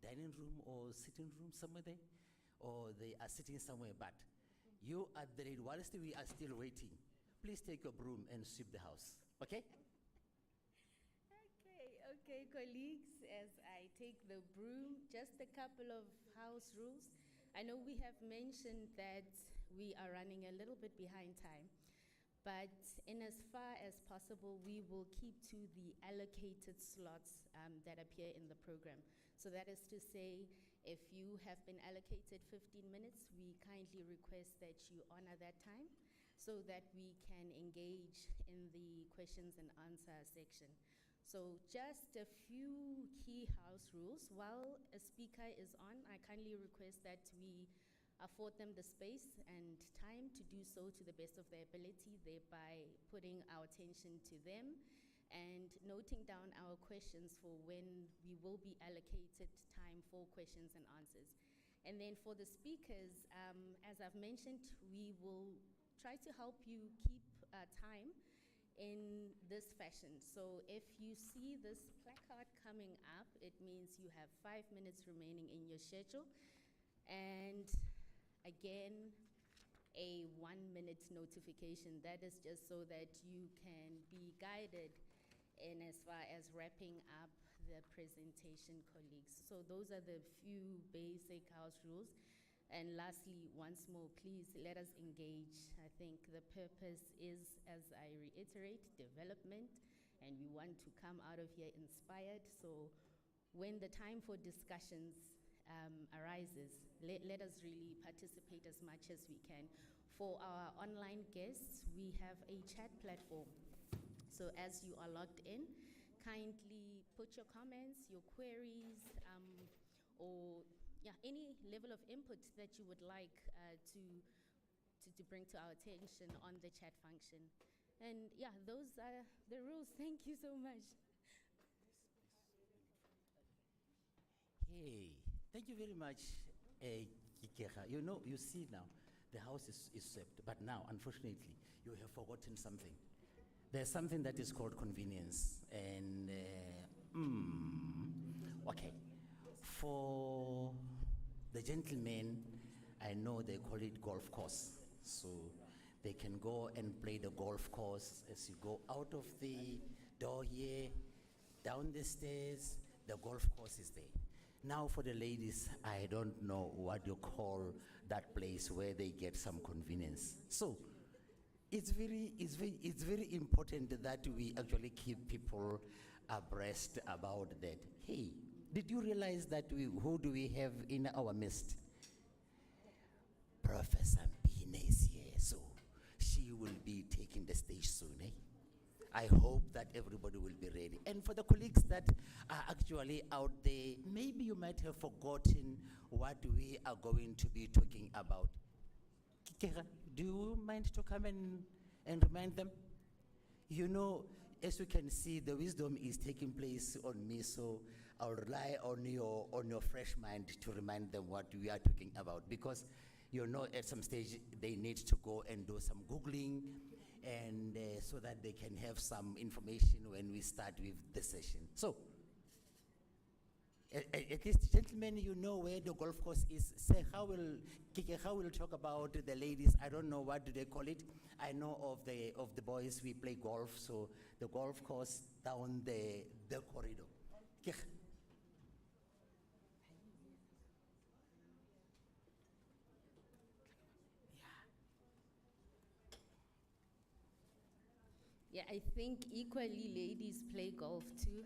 dining room or sitting room somewhere there, or they are sitting somewhere, but you are there whilst we are still waiting. Please take your broom and sweep the house, okay? Okay, colleagues, as I take the broom, just a couple of house rules. I know we have mentioned that we are running a little bit behind time, but in as far as possible, we will keep to the allocated slots that appear in the program. So that is to say, if you have been allocated 15 minutes, we kindly request that you honor that time so that we can engage in the questions and answer section. So just a few key house rules. While a speaker is on, I kindly request that we afford them the space and time to do so to the best of their ability, thereby putting our attention to them and noting down our questions for when we will be allocated time for questions and answers. And then for the speakers, as I've mentioned, we will try to help you keep time in this fashion. So if you see this placard coming up, it means you have 5 minutes remaining in your schedule. And again, a 1 minute notification. That is just so that you can be guided in as far as wrapping up the presentation, colleagues. So those are the few basic house rules. And lastly, once more, please let us engage. I think the purpose is, as I reiterate, development, and we want to come out of here inspired. So when the time for discussions arises, let us really participate as much as we can. For our online guests, we have a chat platform. So as you are logged in, kindly put your comments, your queries, or any level of input that you would like to bring to our attention on the chat function. And those are the rules. Thank you so much. Hey, thank you very much, Kikeha. You see now, the house is swept, but now, unfortunately, you have forgotten something. There's something that is called convenience, and okay. For the gentlemen, I know they call it golf course, so they can go and play the golf course as you go out of the door here, down the stairs, the golf course is there. Now for the ladies, I don't know what you call that place where they get some convenience. So it's very important that we actually keep people abreast about that. Hey, did you realize that who do we have in our midst? Professor Mpine is here, so she will be taking the stage soon. I hope that everybody will be ready. And for the colleagues that are actually out there, maybe you might have forgotten what we are going to be talking about. Kikera, do you mind to come and remind them? As you can see, the wisdom is taking place on me, so I'll rely on your fresh mind to remind them what we are talking about, because at some stage they need to go and do some Googling, and so that they can have some information when we start with the session. So, at least, gentlemen, you know where the golf course is. Say, how will talk about the ladies? I don't know, what do they call it? I know of the boys, we play golf, so the golf course down the corridor. Yeah, I think equally ladies play golf too.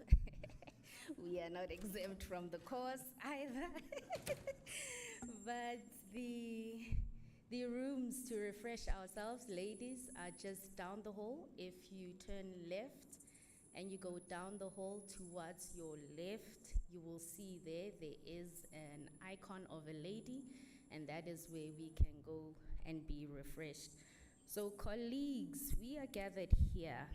We are not exempt from the course either. But the rooms to refresh ourselves, ladies, are just down the hall. If you turn left and you go down the hall towards your left, you will see there is an icon of a lady, and that is where we can go and be refreshed. So colleagues, we are gathered here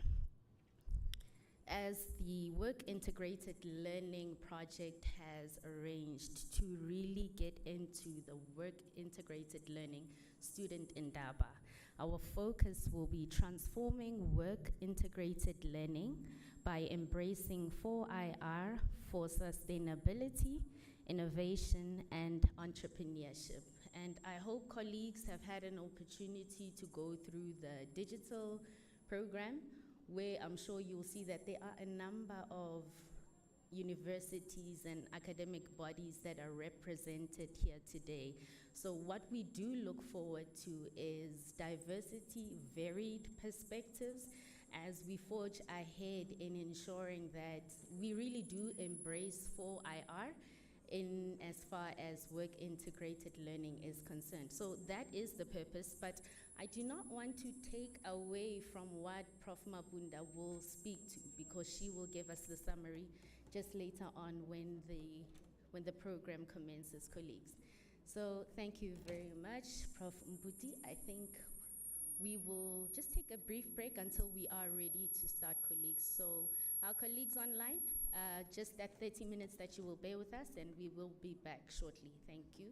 as the Work Integrated Learning Project has arranged to really get into the Work Integrated Learning student Indaba. Our focus will be transforming work integrated learning by embracing 4IR for sustainability, innovation, and entrepreneurship. And I hope colleagues have had an opportunity to go through the digital program, where I'm sure you'll see that there are a number of universities and academic bodies that are represented here today. So what we do look forward to is diversity, varied perspectives, as we forge ahead in ensuring that we really do embrace 4IR in as far as work integrated learning is concerned. So that is the purpose, but I do not want to take away from what Prof. Mabunda will speak to, because she will give us the summary just later on when the program commences, colleagues. So thank you very much, Prof. Mputi. I think we will just take a brief break until we are ready to start, colleagues. So our colleagues online, just that 30 minutes that you will bear with us, and we will be back shortly. Thank you.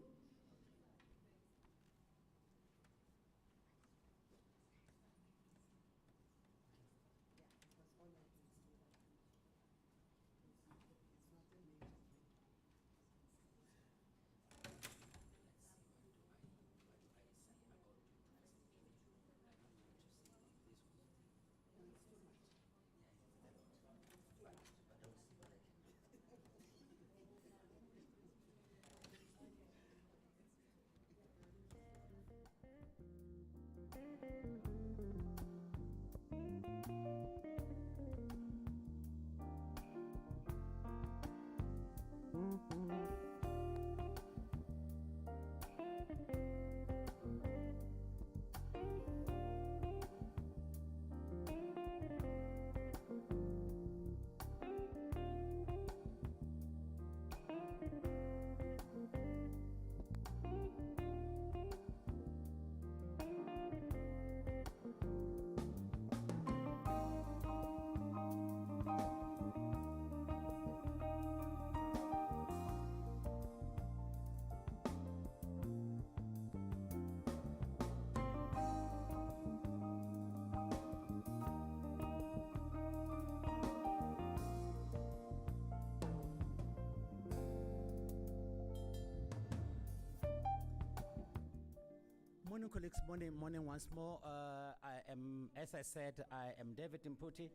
Morning, colleagues. Morning once more. I am, as I said, I am David Mputi.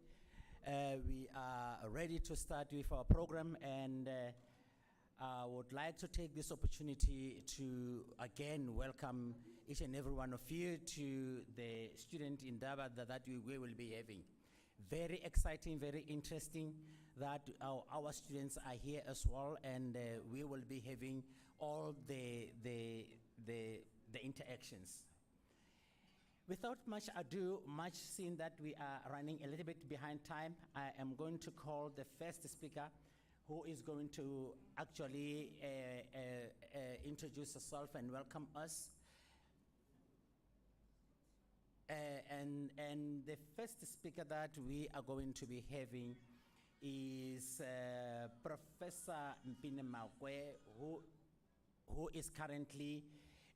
We are ready to start with our program, and I would like to take this opportunity to again welcome each and every one of you to the student Indaba that we will be having. Very exciting, very interesting that our students are here as well, and we will be having all the interactions. Without much ado, much seeing that we are running a little bit behind time, I am going to call the first speaker, who is going to actually introduce herself and welcome us. And the first speaker that we are going to be having is Professor Mpine Makwe, who is currently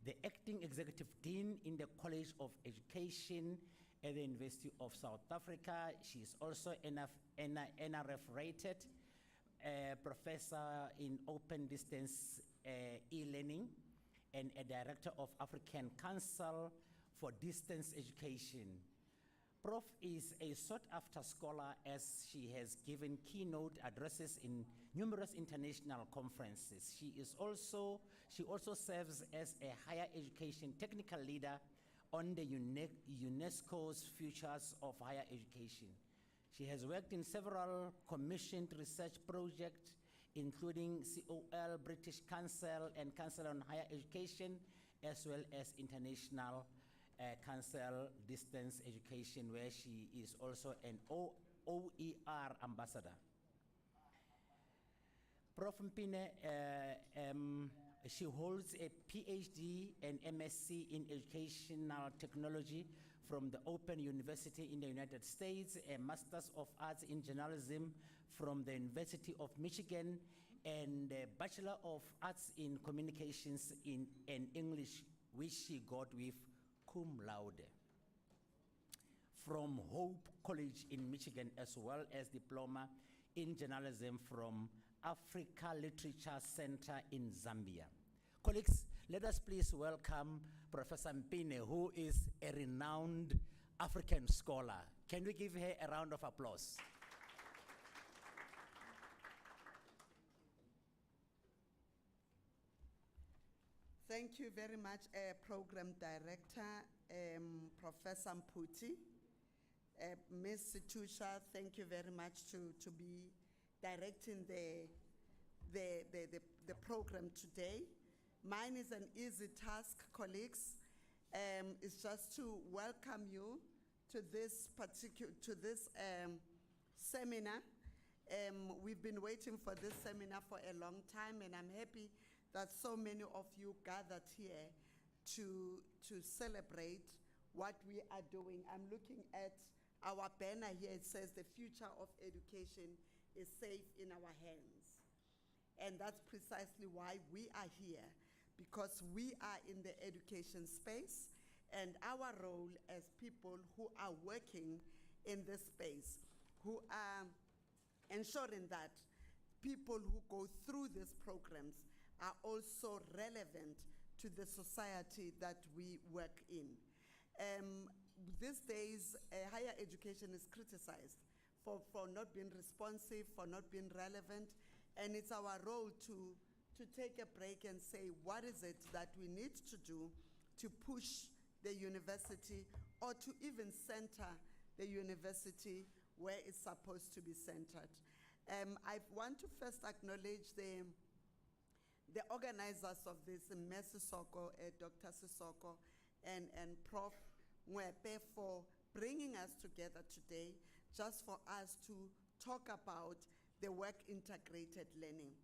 the Acting Executive Dean in the College of Education at the University of South Africa. She is also an NRF-rated professor in open distance e-learning and a director of African Council for Distance Education. Prof is a sought-after scholar, as she has given keynote addresses in numerous international conferences. She also serves as a higher education technical leader on the UNESCO's Futures of Higher Education. She has worked in several commissioned research projects, including COL, British Council, and Council on Higher Education, as well as International Council Distance Education, where she is also an OER ambassador. Prof. Mpine, she holds a PhD and MSc in Educational Technology from the Open University in the United States, a Master's of Arts in Journalism from the University of Michigan, and a Bachelor of Arts in Communications in English, which she got with cum laude from Hope College in Michigan, as well as diploma in journalism from Africa Literature Center in Zambia. Colleagues, let us please welcome Professor Mpine, who is a renowned African scholar. Can we give her a round of applause? Thank you very much, Program Director, Professor Mputi. Ms. Situsha, thank you very much to be directing the program today. Mine is an easy task, colleagues. It's just to welcome you to this seminar. We've been waiting for this seminar for a long time, and I'm happy that so many of you gathered here to celebrate what we are doing. I'm looking at our banner here. It says the future of education is safe in our hands. And that's precisely why we are here, because we are in the education space, and our role as people who are working in this space, who are ensuring that people who go through these programs are also relevant to the society that we work in. These days, higher education is criticized for not being responsive, for not being relevant, and it's our role to take a break and say, what is it that we need to do to push the university, or to even center the university where it's supposed to be centered. I want to first acknowledge the organizers of this, Ms. Sissoko, Dr. Sissoko, and Prof. Mwepe, for bringing us together today just for us to talk about the work integrated learning.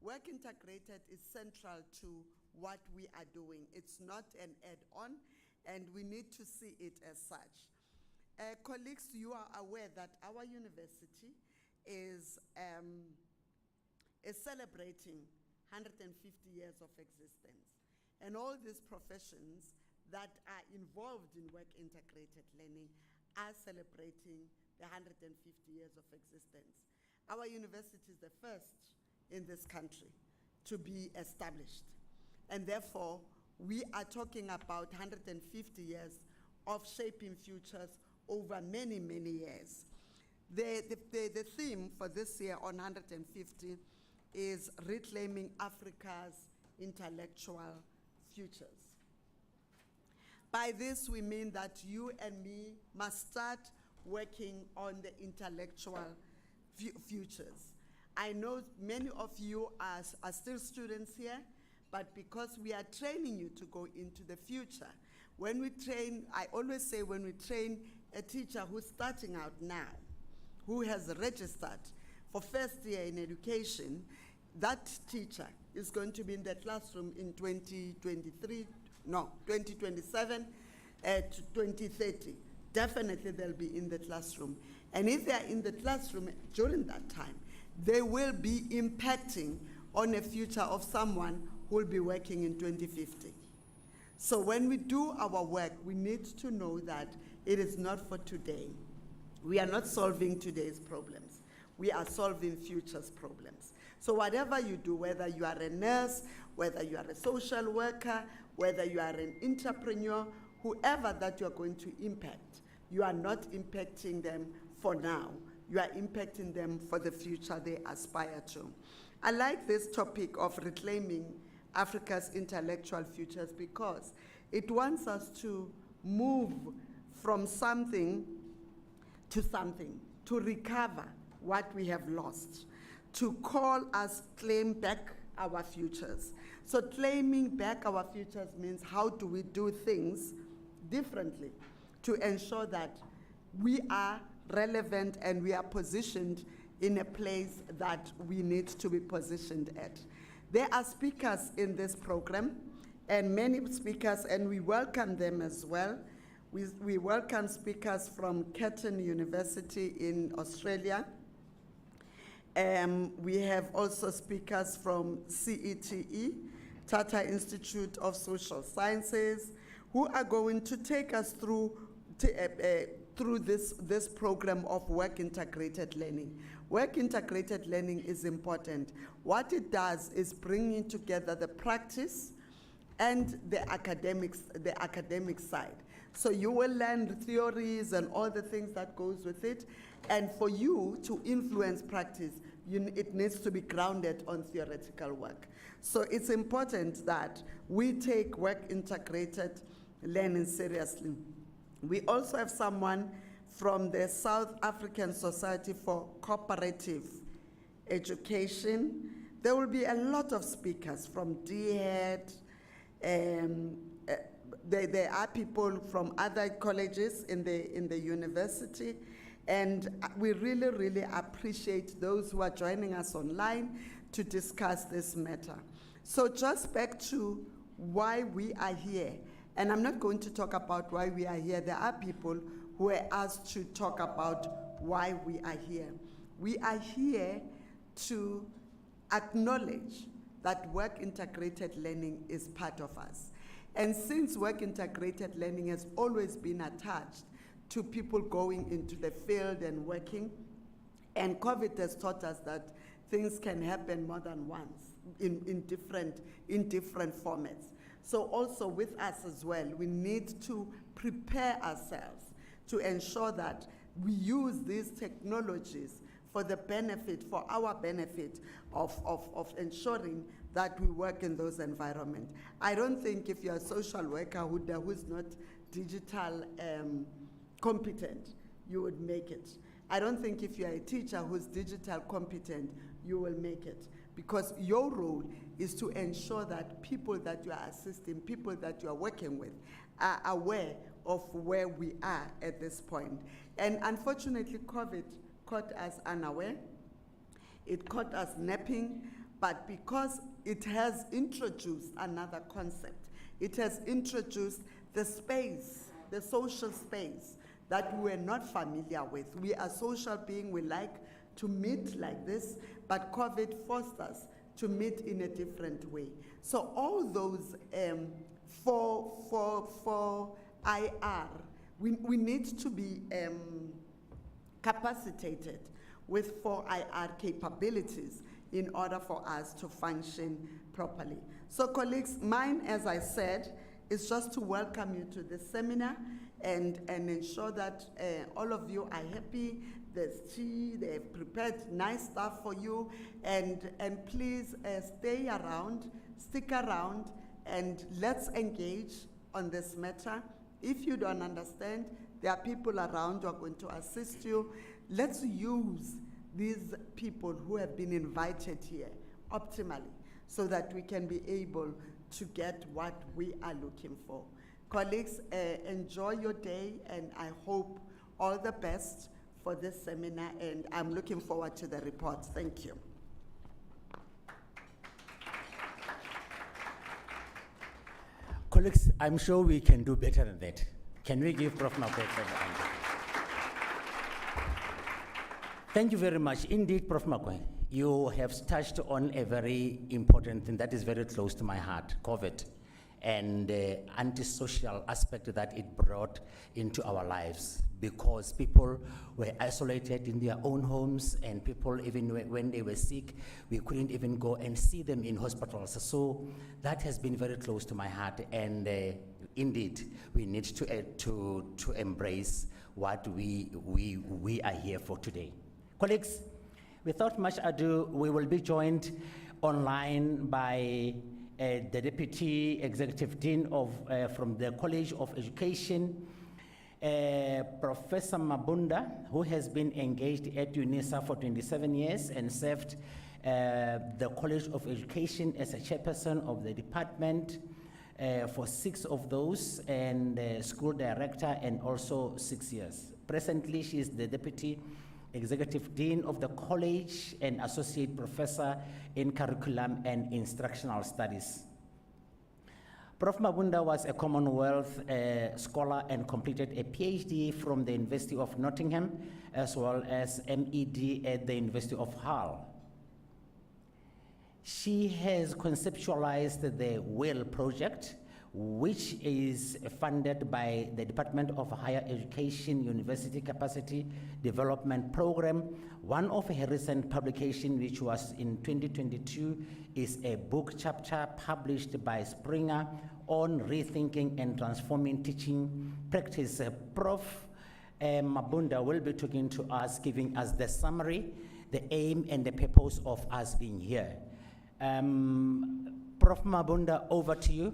Work integrated is central to what we are doing. It's not an add-on, and we need to see it as such. Colleagues, you are aware that our university is celebrating 150 years of existence. And all these professions that are involved in work integrated learning are celebrating the 150 years of existence. Our university is the first in this country to be established. And therefore, we are talking about 150 years of shaping futures over many, many years. The theme for this year on 150 is reclaiming Africa's intellectual futures. By this, we mean that you and me must start working on the intellectual futures. I know many of you are still students here, but because we are training you to go into the future, when we train, I always say when we train a teacher who's starting out now, who has registered for first year in education, that teacher is going to be in the classroom in 2027 to 2030. Definitely they'll be in the classroom. And if they're in the classroom during that time, they will be impacting on a future of someone who will be working in 2050. So when we do our work, we need to know that it is not for today. We are not solving today's problems. We are solving future's problems. So whatever you do, whether you are a nurse, whether you are a social worker, whether you are an entrepreneur, whoever that you are going to impact, you are not impacting them for now. You are impacting them for the future they aspire to. I like this topic of reclaiming Africa's intellectual futures because it wants us to move from something to something, to recover what we have lost, to call us claim back our futures. So claiming back our futures means how do we do things differently to ensure that we are relevant and we are positioned in a place that we need to be positioned at. There are speakers in this program, and many speakers, and we welcome them as well. We welcome speakers from Curtin University in Australia. We have also speakers from CETE, Tata Institute of Social Sciences, who are going to take us through through this program of work integrated learning. Work integrated learning is important. What it does is bringing together the practice and the academic side. So you will learn theories and all the things that goes with it. And for you to influence practice, it needs to be grounded on theoretical work. So it's important that we take work integrated learning seriously. We also have someone from the South African Society for Cooperative Education. There will be a lot of speakers from DHED. There are people from other colleges in the university. And we really, really appreciate those who are joining us online to discuss this matter. So just back to why we are here. And I'm not going to talk about why we are here. There are people who were asked to talk about why we are here. We are here to acknowledge that work integrated learning is part of us. And since work integrated learning has always been attached to people going into the field and working, and COVID has taught us that things can happen more than once in different formats. So also with us as well, we need to prepare ourselves to ensure that we use these technologies for our benefit of ensuring that we work in those environments. I don't think if you're a social worker who's not digital competent, you would make it. I don't think if you're a teacher who's digital competent, you will make it. Because your role is to ensure that people that you are assisting, people that you are working with, are aware of where we are at this point. And unfortunately, COVID caught us unaware. It caught us napping, but because it has introduced another concept, it has introduced the space, the social space that we were not familiar with. We are social beings, we like to meet like this, but COVID forced us to meet in a different way. So all those for IR, we need to be capacitated with 4IR capabilities in order for us to function properly. So colleagues, mine, as I said, is just to welcome you to this seminar and ensure that all of you are happy. There's tea, they've prepared nice stuff for you, and please stay around, stick around, and let's engage on this matter. If you don't understand, there are people around who are going to assist you. Let's use these people who have been invited here optimally so that we can be able to get what we are looking for. Colleagues, enjoy your day, and I hope all the best for this seminar, and I'm looking forward to the report. Thank you. Colleagues, I'm sure we can do better than that. Can we give Prof. Makwetla a hand? Thank you very much. Indeed, Prof. Makwe, you have touched on a very important thing that is very close to my heart, COVID, and the antisocial aspect that it brought into our lives, because people were isolated in their own homes, and people, even when they were sick, we couldn't even go and see them in hospitals. So that has been very close to my heart, and indeed, we need to embrace what we are here for today. Colleagues, without much ado, we will be joined online by the Deputy Executive Dean from the College of Education, Professor Mabunda, who has been engaged at UNISA for 27 years and served the College of Education as a chairperson of the department for 6 of those, and school director, and also 6 years. Presently, she is the Deputy Executive Dean of the College and Associate Professor in Curriculum and Instructional Studies. Prof. Mabunda was a Commonwealth scholar and completed a PhD from the University of Nottingham, as well as MED at the University of Hull. She has conceptualized the WILL project, which is funded by the Department of Higher Education University Capacity Development Program. One of her recent publications, which was in 2022, is a book chapter published by Springer on rethinking and transforming teaching practice. Prof. Mabunda will be talking to us, giving us the summary, the aim and the purpose of us being here. Prof. Mabunda, over to you.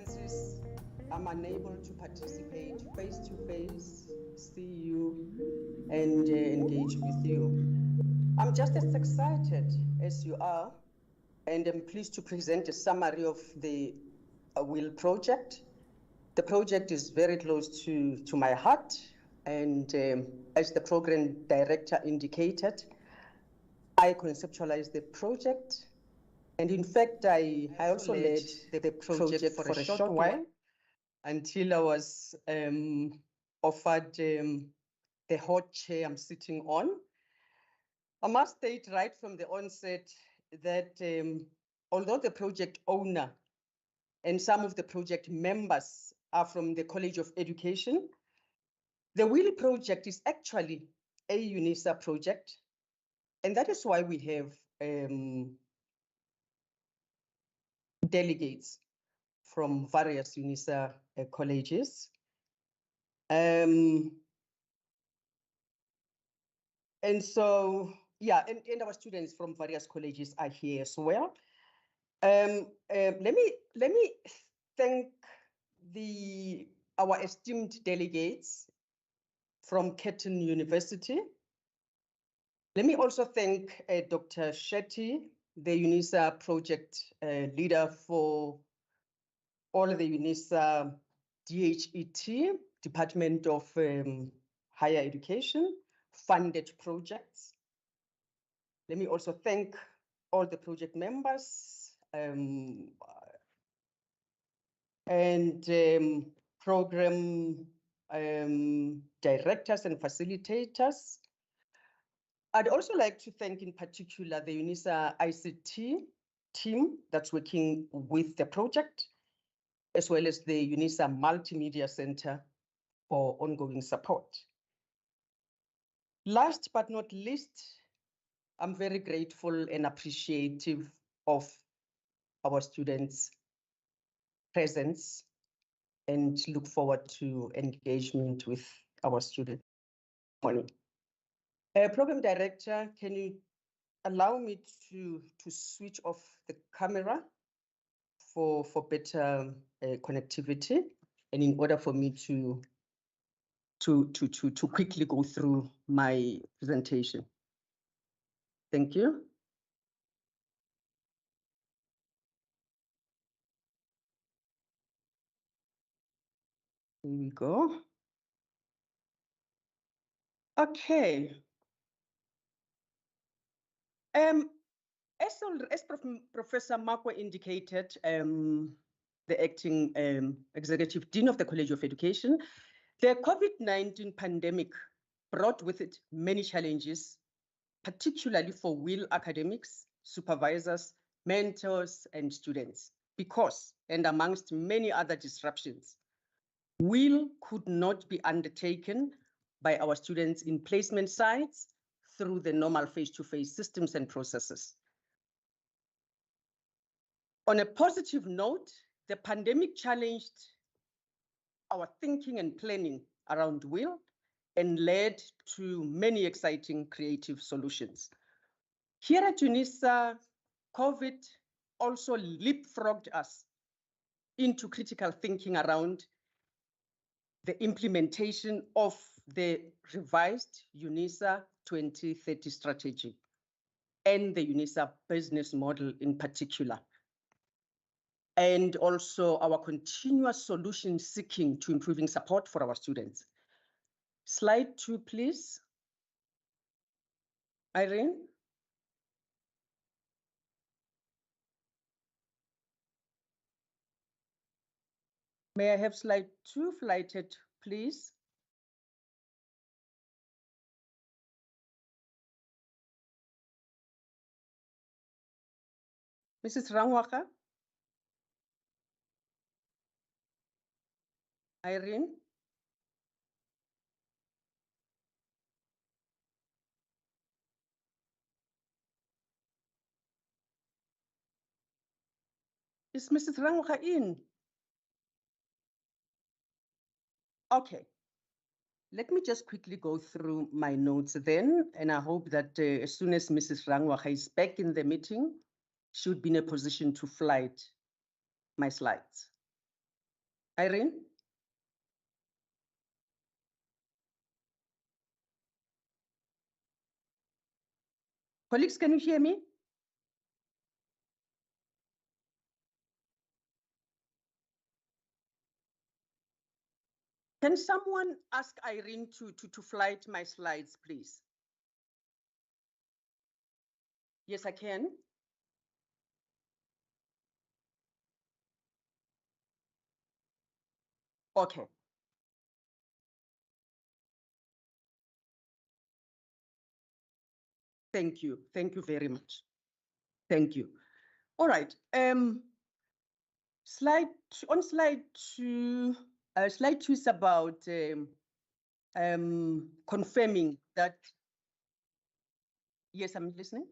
Since I'm unable to participate face-to-face, see you, and engage with you. I'm just as excited as you are, and I'm pleased to present a summary of the WIL project. The project is very close to my heart, and as the program director indicated, I conceptualized the project. And in fact, I also led the project for a short while until I was offered the hot chair I'm sitting on. I must state right from the onset that although the project owner and some of the project members are from the College of Education, the WIL project is actually a UNISA project. And that is why we have delegates from various UNISA colleges. And so, yeah, and our students from various colleges are here as well. Let me thank our esteemed delegates from Curtin University. Let me also thank Dr. Shetty, the UNISA project leader for all the UNISA DHET, Department of Higher Education, funded projects. Let me also thank all the project members and program directors and facilitators. I'd also like to thank in particular the UNISA ICT team that's working with the project, as well as the UNISA Multimedia Center for ongoing support. Last but not least, I'm very grateful and appreciative of our students' presence and look forward to engagement with our students. Program director, can you allow me to switch off the camera for better connectivity, and in order for me to quickly go through my presentation. Thank you. Here we go. Okay. As Professor Makwe indicated, the acting executive dean of the College of Education, the COVID-19 pandemic brought with it many challenges, particularly for WIL academics, supervisors, mentors, and students, because, and amongst many other disruptions, WIL could not be undertaken by our students in placement sites through the normal face-to-face systems and processes. On a positive note, the pandemic challenged our thinking and planning around WIL and led to many exciting creative solutions. Here at UNISA, COVID also leapfrogged us into critical thinking around the implementation of the revised UNISA 2030 strategy and the UNISA business model in particular, and also our continuous solution seeking to improving support for our students. Slide 2, please. Irene? May I have slide 2 flighted, please? Mrs. Rangwaka? Irene? Is Mrs. Rangwaka in? Okay. Let me just quickly go through my notes then, and I hope that as soon as Mrs. Rangwaka is back in the meeting, she would be in a position to flight my slides. Irene? Colleagues, can you hear me? Can someone ask Irene to flight my slides, please? Yes, I can. Okay. Thank you. Thank you very much. Thank you. All right. Slide two. Slide two is about confirming that. Yes, I'm listening.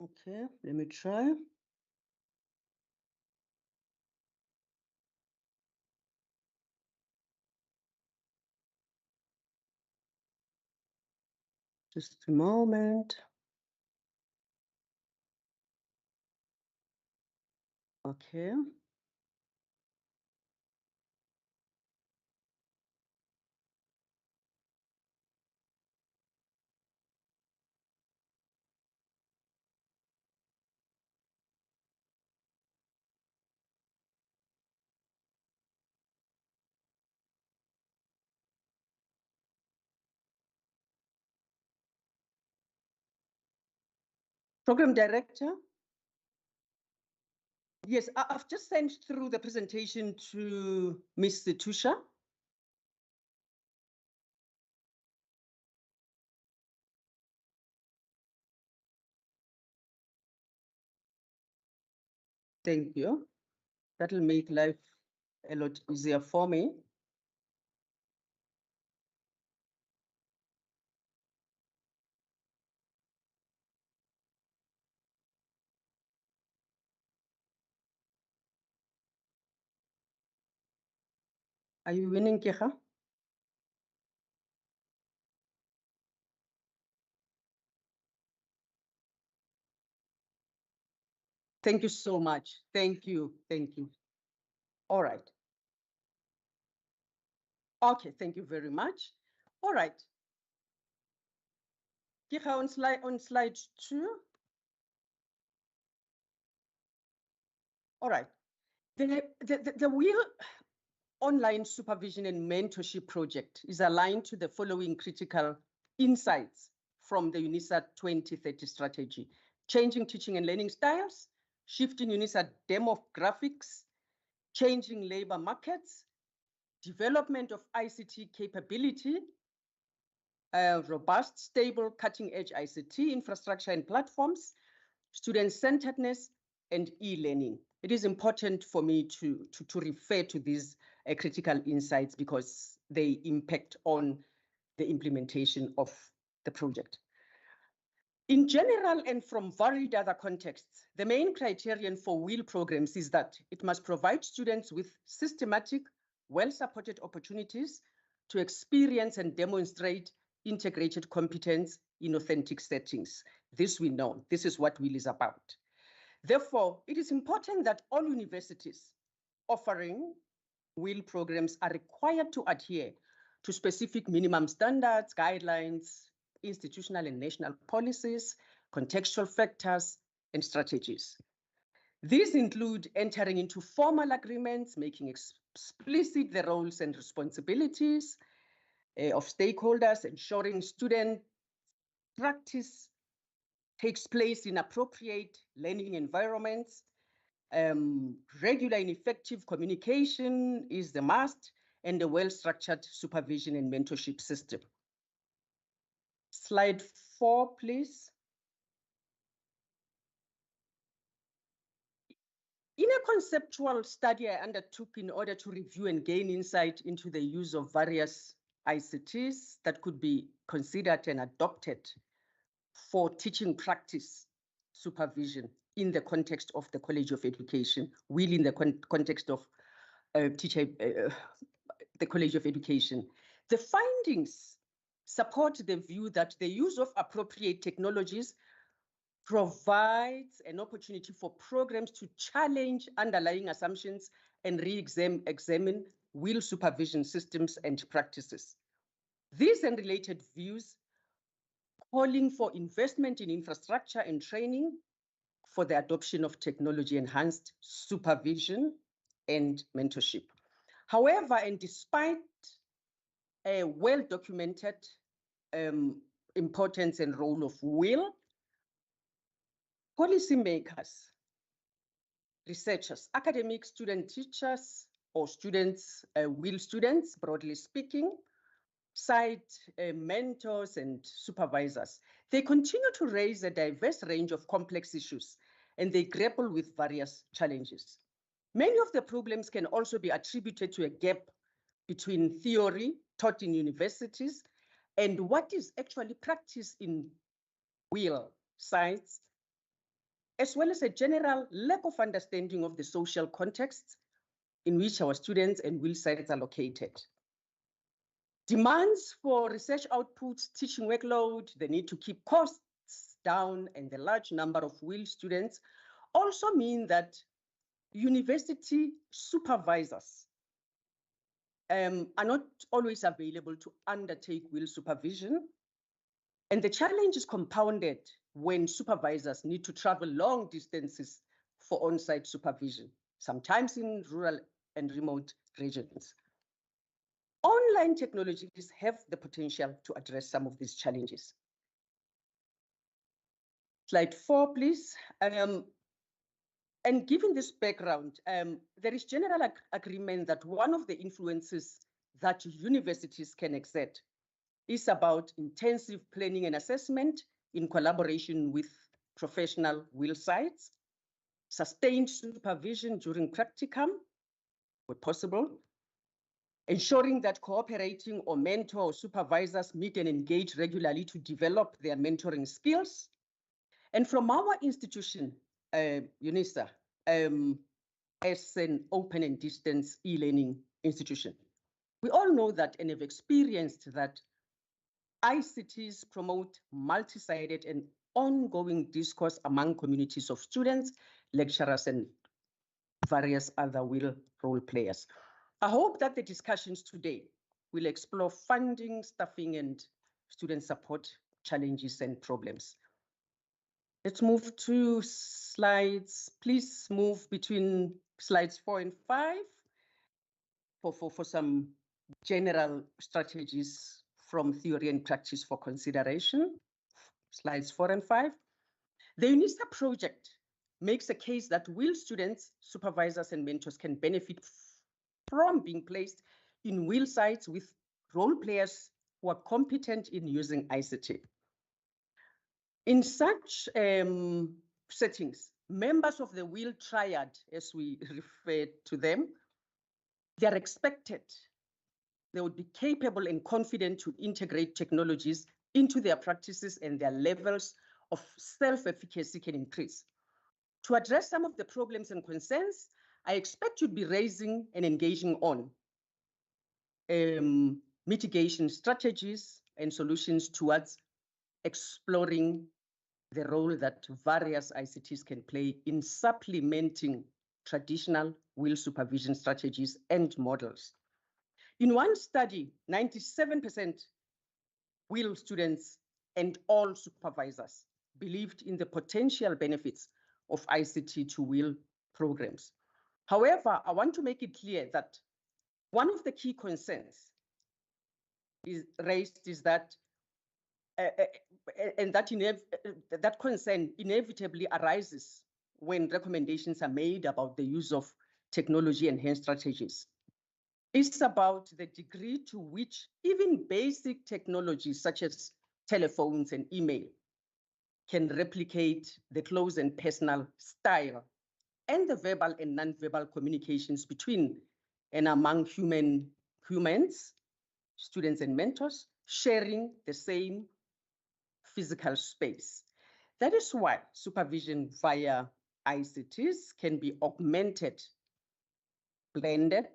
Okay, let me try. Just a moment. Okay. Program Director. Yes, I've just sent through the presentation to Ms. Tusha. Thank you. That'll make life a lot easier for me. Are you winning, Kecha? Thank you so much. Thank you. Thank you. All right. Okay, thank you very much. All right. Kecha, on slide two. All right. The Wheel Online Supervision and Mentorship Project is aligned to the following critical insights from the UNISA 2030 strategy: changing teaching and learning styles, shifting UNISA demographics, changing labor markets, development of ICT capability, robust, stable, cutting-edge ICT infrastructure and platforms, student-centeredness, and e-learning. It is important for me to refer to these critical insights because they impact on the implementation of the project. In general, and from varied other contexts, the main criterion for WHEEL programs is that it must provide students with systematic, well-supported opportunities to experience and demonstrate integrated competence in authentic settings. This we know. This is what WHEEL is about. Therefore, it is important that all universities offering WHEEL programs are required to adhere to specific minimum standards, guidelines, institutional and national policies, contextual factors, and strategies. These include entering into formal agreements, making explicit the roles and responsibilities of stakeholders, ensuring students practice takes place in appropriate learning environments. Regular and effective communication is the must, and a well-structured supervision and mentorship system. Slide 4, please. In a conceptual study I undertook in order to review and gain insight into the use of various ICTs that could be considered and adopted for teaching practice supervision in the context of the College of Education, will in the context of the College of Education. The findings support the view that the use of appropriate technologies provides an opportunity for programs to challenge underlying assumptions and re-examine will supervision systems and practices. These and related views calling for investment in infrastructure and training for the adoption of technology-enhanced supervision and mentorship. However, and despite a well-documented importance and role of will, policymakers, researchers, academic student teachers, or students, will students, broadly speaking, site mentors and supervisors, they continue to raise a diverse range of complex issues, and they grapple with various challenges. Many of the problems can also be attributed to a gap between theory taught in universities and what is actually practiced in real sites, as well as a general lack of understanding of the social context in which our students and will sites are located. Demands for research outputs, teaching workload, the need to keep costs down, and the large number of will students also mean that university supervisors are not always available to undertake will supervision. And the challenge is compounded when supervisors need to travel long distances for on-site supervision, sometimes in rural and remote regions. Online technologies have the potential to address some of these challenges. Slide 4, please. And given this background, there is general agreement that one of the influences that universities can exert is about intensive planning and assessment in collaboration with professional will sites, sustained supervision during practicum, where possible, ensuring that cooperating or mentor or supervisors meet and engage regularly to develop their mentoring skills. And from our institution, UNISA, as an open and distance e-learning institution, we all know that and have experienced that ICTs promote multi-sided and ongoing discourse among communities of students, lecturers, and various other will role players. I hope that the discussions today will explore funding, staffing, and student support challenges and problems. Let's move to slides. Please move between slides 4 and 5 for some general strategies from theory and practice for consideration. Slides 4 and 5. The UNISA project makes a case that will students, supervisors, and mentors can benefit from being placed in will sites with role players who are competent in using ICT. In such settings, members of the will triad, as we refer to them, they are expected, they would be capable and confident to integrate technologies into their practices, and their levels of self-efficacy can increase. To address some of the problems and concerns, I expect you'd be raising and engaging on mitigation strategies and solutions towards exploring the role that various ICTs can play in supplementing traditional will supervision strategies and models. In one study, 97% will students and all supervisors believed in the potential benefits of ICT to will programs. However, I want to make it clear that one of the key concerns raised is that and that concern inevitably arises when recommendations are made about the use of technology-enhanced strategies. It's about the degree to which even basic technologies such as telephones and email can replicate the close and personal style and the verbal and non-verbal communications between and among humans, students and mentors, sharing the same physical space. That is why supervision via ICTs can be augmented, blended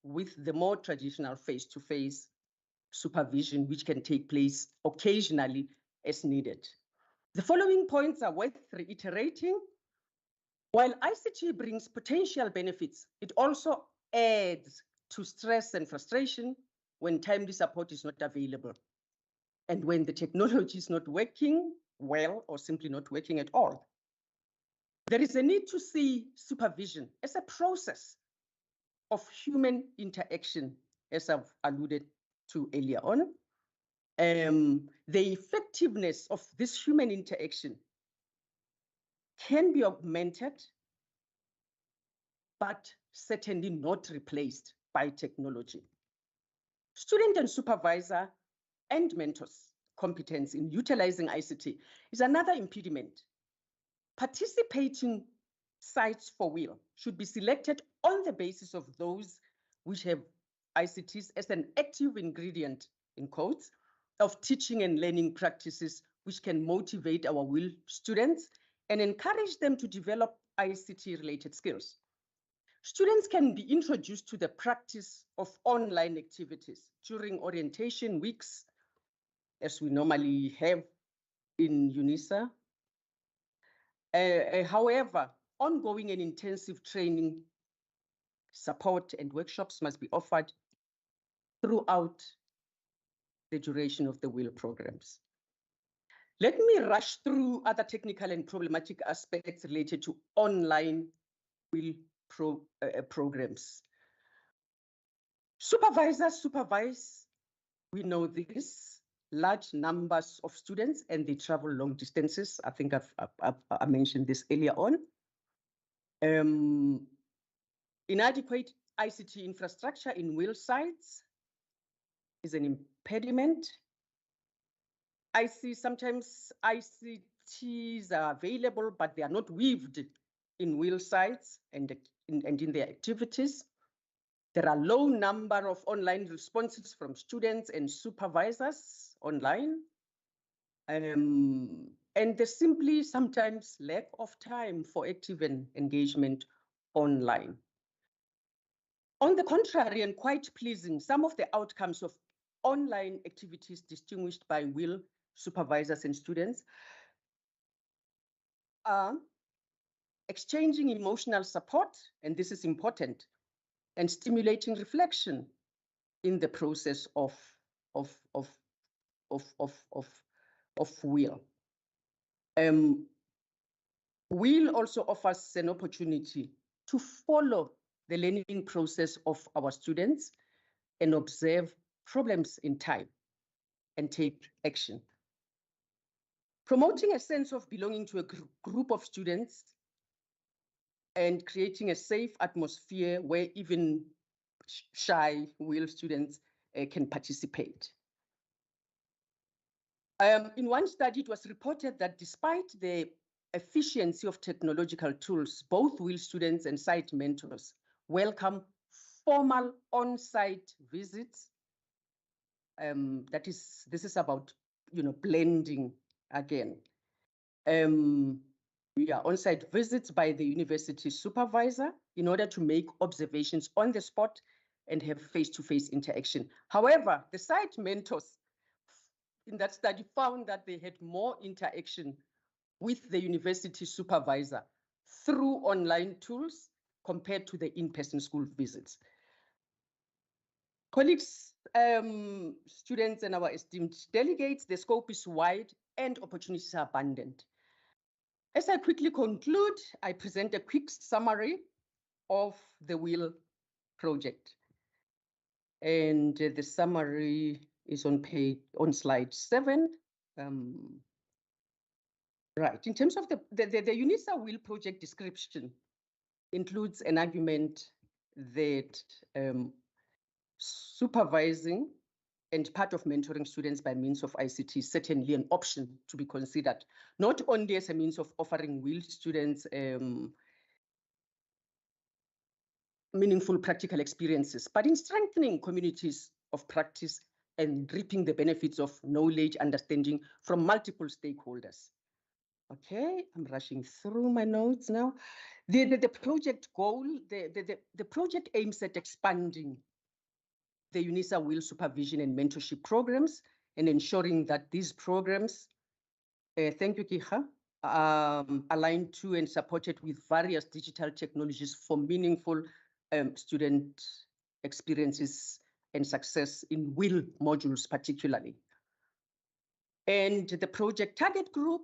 with the more traditional face-to-face supervision, which can take place occasionally as needed. The following points are worth reiterating. While ICT brings potential benefits, it also adds to stress and frustration when timely support is not available and when the technology is not working well or simply not working at all. There is a need to see supervision as a process of human interaction, as I've alluded to earlier on. The effectiveness of this human interaction can be augmented, but certainly not replaced by technology. Student and supervisor and mentors' competence in utilizing ICT is another impediment. Participating sites for WIL should be selected on the basis of those which have ICTs as an active ingredient, in quotes, of teaching and learning practices which can motivate our WIL students and encourage them to develop ICT-related skills. Students can be introduced to the practice of online activities during orientation weeks, as we normally have in UNISA. However, ongoing and intensive training, support, and workshops must be offered throughout the duration of the WIL programs. Let me rush through other technical and problematic aspects related to online WIL programs. Supervisors supervise, we know this, large numbers of students and they travel long distances. I think I mentioned this earlier on. Inadequate ICT infrastructure in WIL sites is an impediment. I see sometimes ICTs are available, but they are not weaved in WIL sites and in their activities. There are low number of online responses from students and supervisors online. And there's simply sometimes lack of time for active engagement online. On the contrary, and quite pleasing, some of the outcomes of online activities distinguished by WIL supervisors and students are exchanging emotional support, and this is important, and stimulating reflection in the process of WIL. WIL also offers an opportunity to follow the learning process of our students and observe problems in time and take action. Promoting a sense of belonging to a group of students and creating a safe atmosphere where even shy WIL students can participate. In one study, it was reported that despite the efficiency of technological tools, both WIL students and site mentors welcome formal on-site visits. This is about, blending again. On-site visits by the university supervisor in order to make observations on the spot and have face-to-face interaction. However, the site mentors in that study found that they had more interaction with the university supervisor through online tools compared to the in-person school visits. Colleagues, students, and our esteemed delegates, the scope is wide and opportunities are abundant. As I quickly conclude, I present a quick summary of the WIL project. And the summary is on slide 7. Right. In terms of the UNISA will project description includes an argument that supervising and part of mentoring students by means of ICT is certainly an option to be considered, not only as a means of offering WIL students meaningful practical experiences, but in strengthening communities of practice and reaping the benefits of knowledge understanding from multiple stakeholders. Okay, I'm rushing through my notes now. The project goal, the project aims at expanding the UNISA WIL supervision and mentorship programs and ensuring that these programs, thank you, Kiha, aligned to and supported with various digital technologies for meaningful student experiences and success in WIL modules particularly. And the project target group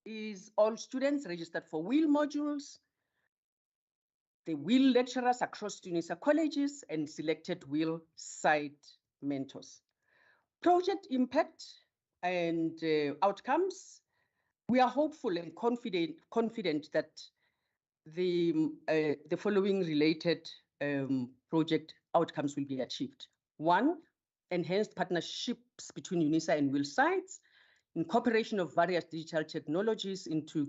is all students registered for WIL modules, the WIL lecturers across UNISA colleges, and selected WIL site mentors. Project impact and outcomes. We are hopeful and confident that the following related project outcomes will be achieved. One, enhanced partnerships between UNISA and WIL sites, incorporation of various digital technologies into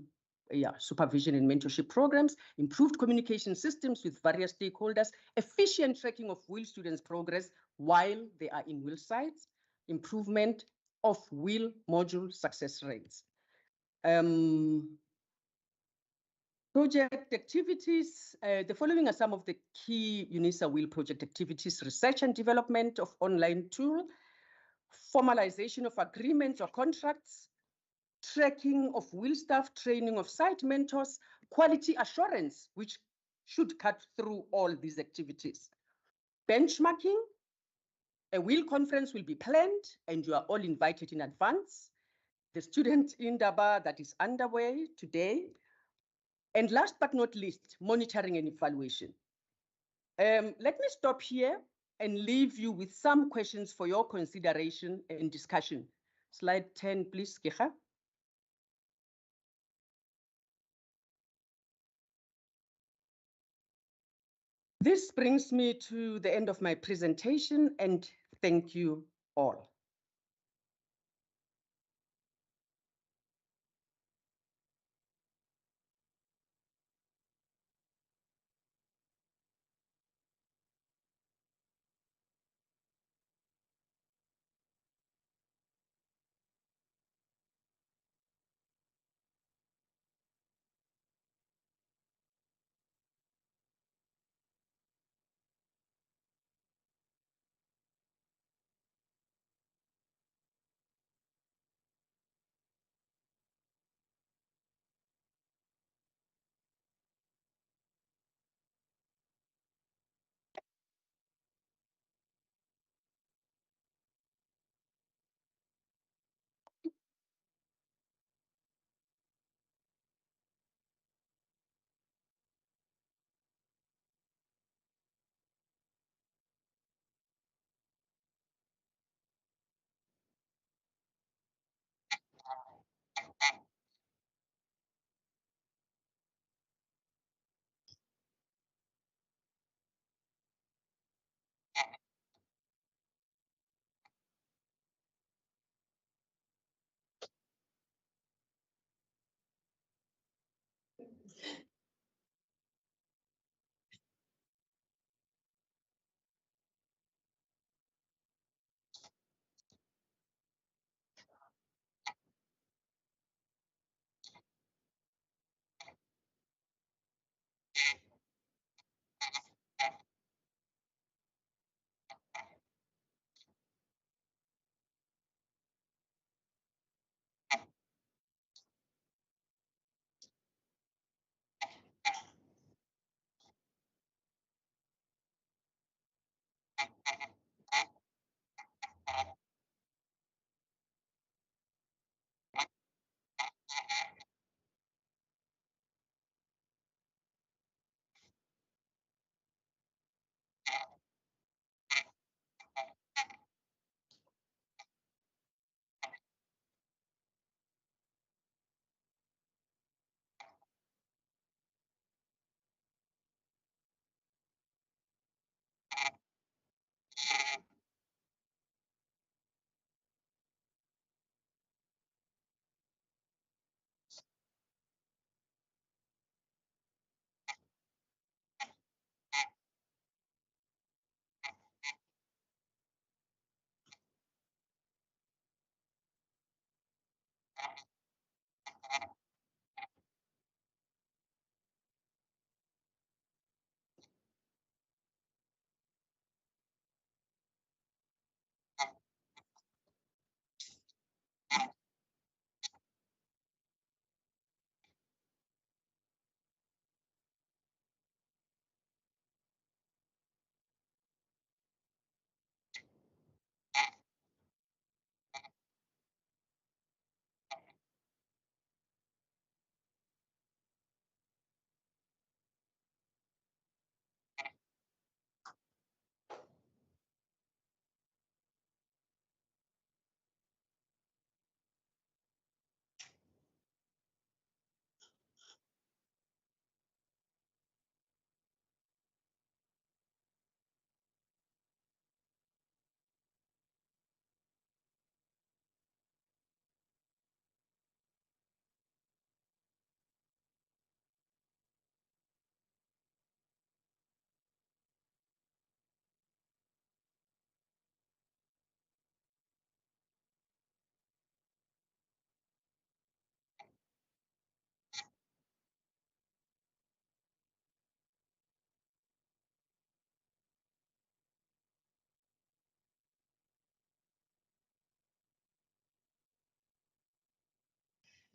supervision and mentorship programs, improved communication systems with various stakeholders, efficient tracking of WIL students' progress while they are in WIL sites, improvement of WIL module success rates. Project activities, the following are some of the key UNISA WIL project activities: research and development of online tool, formalization of agreements or contracts, tracking of WIL staff, training of site mentors, quality assurance, which should cut through all these activities. Benchmarking, a WIL conference will be planned and you are all invited in advance. The student Indaba that is underway today. And last but not least, monitoring and evaluation. Let me stop here and leave you with some questions for your consideration and discussion. Slide 10, please, Kecha. This brings me to the end of my presentation, and thank you all.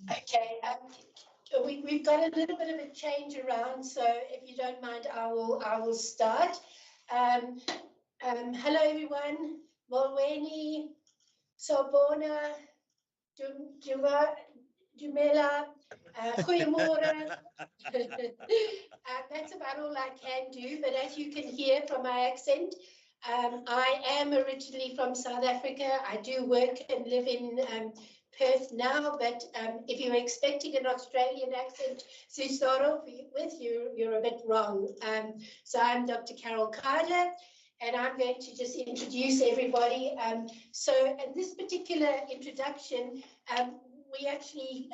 Okay, we've got a little bit of a change around, so if you don't mind, I will start. Hello everyone, Molweni, Sobona, Dumela, goeiemorgen. That's about all I can do, but as you can hear from my accent, I am originally from South Africa. I do work and live in Perth now, but if you're expecting an Australian accent to start off with, you're a bit wrong. So I'm Dr. Carol Carter, and I'm going to just introduce everybody. So in this particular introduction, we actually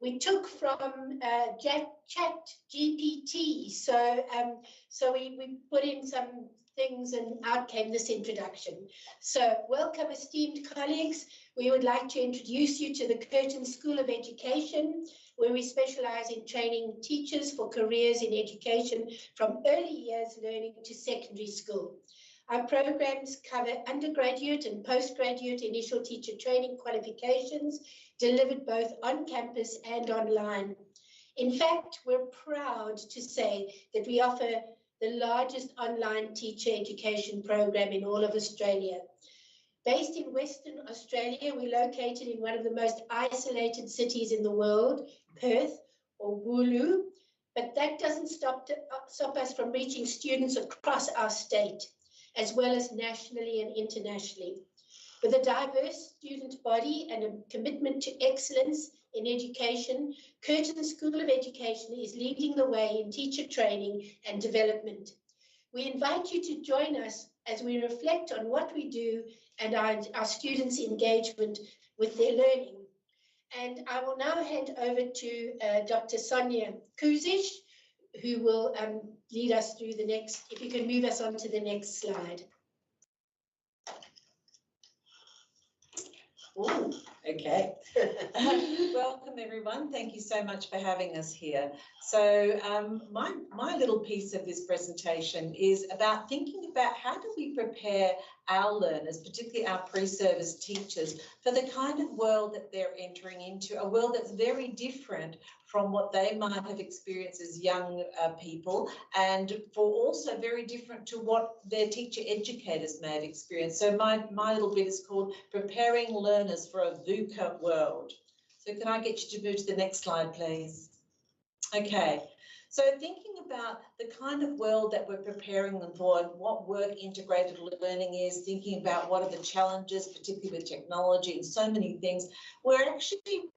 we took from Chat GPT. So we put in some things and out came this introduction. So welcome, esteemed colleagues. We would like to introduce you to the Curtin School of Education, where we specialize in training teachers for careers in education from early years learning to secondary school. Our programs cover undergraduate and postgraduate initial teacher training qualifications delivered both on campus and online. In fact, we're proud to say that we offer the largest online teacher education program in all of Australia. Based in Western Australia, we're located in one of the most isolated cities in the world, Perth or Wooloo, but that doesn't stop us from reaching students across our state, as well as nationally and internationally. With a diverse student body and a commitment to excellence in education, Curtin School of Education is leading the way in teacher training and development. We invite you to join us as we reflect on what we do and our students' engagement with their learning. And I will now hand over to Dr. Sonia Kuzish, who will lead us through the next, if you can move us on to the next slide. Ooh, okay. Welcome everyone. Thank you so much for having us here. So my little piece of this presentation is about thinking about how do we prepare our learners, particularly our pre-service teachers, for the kind of world that they're entering into, a world that's very different from what they might have experienced as young people, and for also very different to what their teacher educators may have experienced. So my little bit is called Preparing Learners for a VUCA World. So can I get you to move to the next slide, please? Okay. So thinking about the kind of world that we're preparing them for and what work integrated learning is, thinking about what are the challenges, particularly with technology and so many things, we're actually,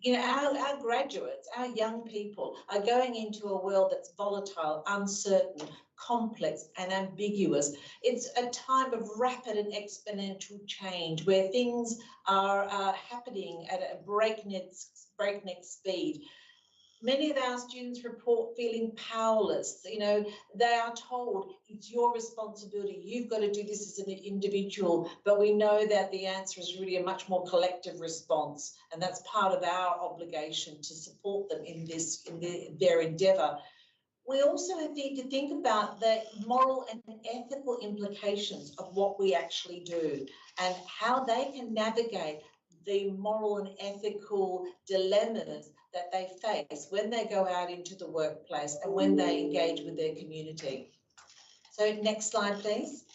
you know, our graduates, our young people are going into a world that's volatile, uncertain, complex and ambiguous. It's a time of rapid and exponential change where things are happening at a breakneck speed. Many of our students report feeling powerless. You know, they are told it's your responsibility. You've got to do this as an individual. But we know that the answer is really a much more collective response. And that's part of our obligation to support them in this, their endeavour. We also need to think about the moral and ethical implications of what we actually do and how they can navigate the moral and ethical dilemmas that they face when they go out into the workplace and when they engage with their community. So next slide, please.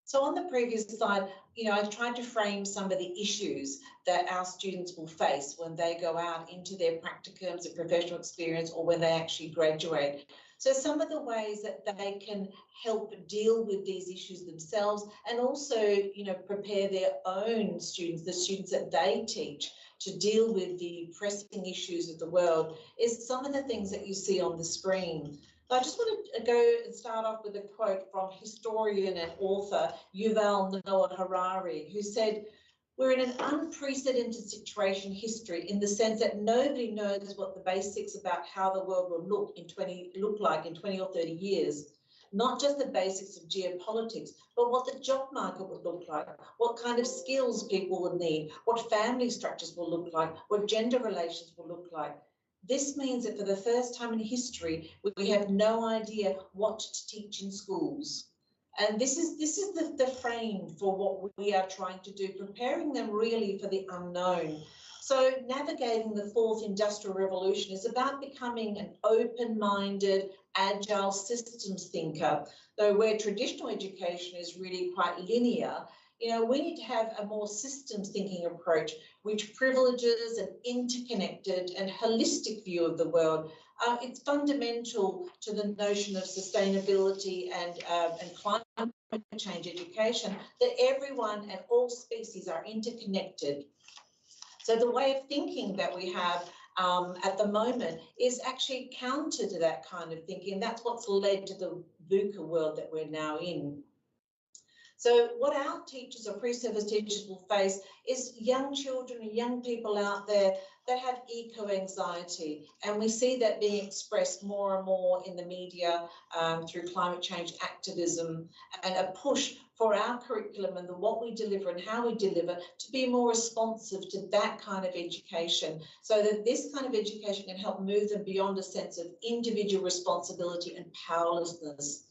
So on the previous slide, you know, I've tried to frame some of the issues that our students will face when they go out into their practicums and professional experience or when they actually graduate. So some of the ways that they can help deal with these issues themselves and also, you know, prepare their own students, the students that they teach, to deal with the pressing issues of the world is some of the things that you see on the screen. So I just want to go and start off with a quote from historian and author Yuval Noah Harari, who said, "We're in an unprecedented situation in history in the sense that nobody knows what the basics about how the world will look like in 20 or 30 years. Not just the basics of geopolitics, but what the job market would look like, what kind of skills people will need, what family structures will look like, what gender relations will look like. This means that for the first time in history, we have no idea what to teach in schools. And this is the frame for what we are trying to do, preparing them really for the unknown. So navigating the fourth industrial revolution is about becoming an open-minded, agile systems thinker. Though where traditional education is really quite linear, we need to have a more systems thinking approach, which privileges an interconnected and holistic view of the world. It's fundamental to the notion of sustainability and climate change education that everyone and all species are interconnected. So the way of thinking that we have at the moment is actually counter to that kind of thinking. That's what's led to the VUCA world that we're now in. So what our teachers or pre-service teachers will face is young children and young people out there that have eco-anxiety. And we see that being expressed more and more in the media through climate change activism, and a push for our curriculum and what we deliver and how we deliver to be more responsive to that kind of education, so that this kind of education can help move them beyond a sense of individual responsibility and powerlessness.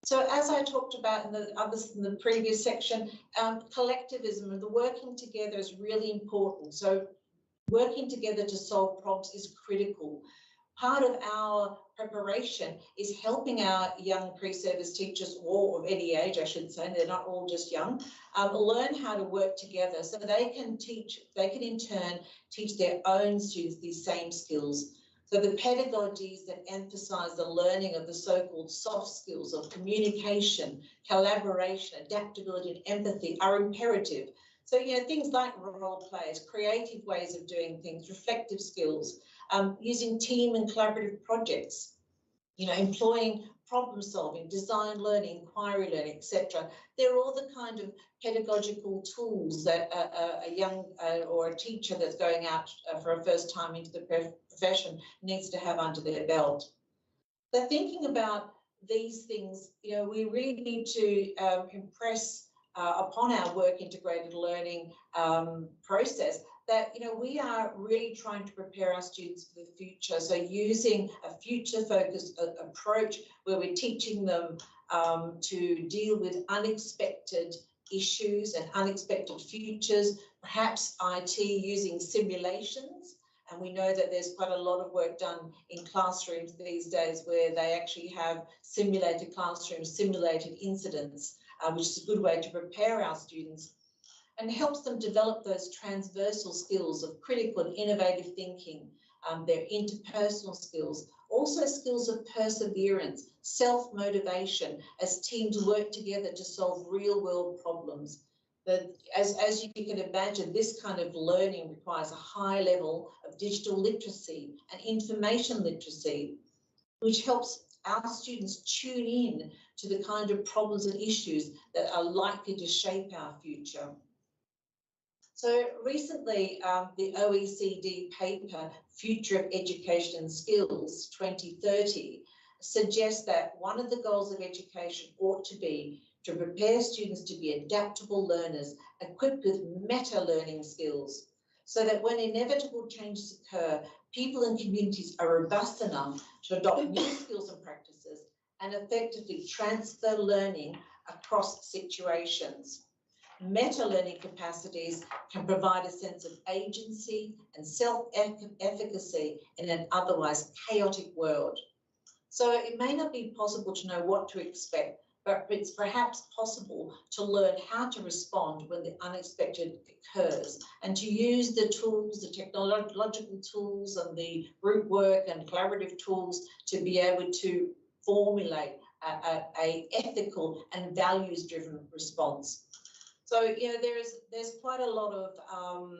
So as I talked about in the previous section, collectivism and the working together is really important. So working together to solve problems is critical. Part of our preparation is helping our young pre-service teachers, or of any age, I should say, they're not all just young, learn how to work together so they can in turn teach their own students these same skills. So the pedagogies that emphasize the learning of the so-called soft skills of communication, collaboration, adaptability, and empathy are imperative. So, things like role plays, creative ways of doing things, reflective skills, using team and collaborative projects, employing problem solving, design learning, inquiry learning, etc. They're all the kind of pedagogical tools that a young or a teacher that's going out for a first time into the profession needs to have under their belt. So thinking about these things, we really need to impress upon our work integrated learning process that we are really trying to prepare our students for the future. So using a future-focused approach where we're teaching them to deal with unexpected issues and unexpected futures, perhaps IT using simulations. And we know that there's quite a lot of work done in classrooms these days where they actually have simulated classrooms, simulated incidents, which is a good way to prepare our students, and helps them develop those transversal skills of critical and innovative thinking, their interpersonal skills, also skills of perseverance, self-motivation as teams work together to solve real-world problems. As you can imagine, this kind of learning requires a high level of digital literacy and information literacy, which helps our students tune in to the kind of problems and issues that are likely to shape our future. So recently, the OECD paper, Future of Education and Skills 2030, suggests that one of the goals of education ought to be to prepare students to be adaptable learners equipped with meta-learning skills, so that when inevitable changes occur, people and communities are robust enough to adopt new skills and practices and effectively transfer learning across situations. Meta-learning capacities can provide a sense of agency and self-efficacy in an otherwise chaotic world. So it may not be possible to know what to expect, but it's perhaps possible to learn how to respond when the unexpected occurs, and to use the tools, the technological tools and the group work and collaborative tools to be able to formulate a ethical and values-driven response. So, there's quite a lot of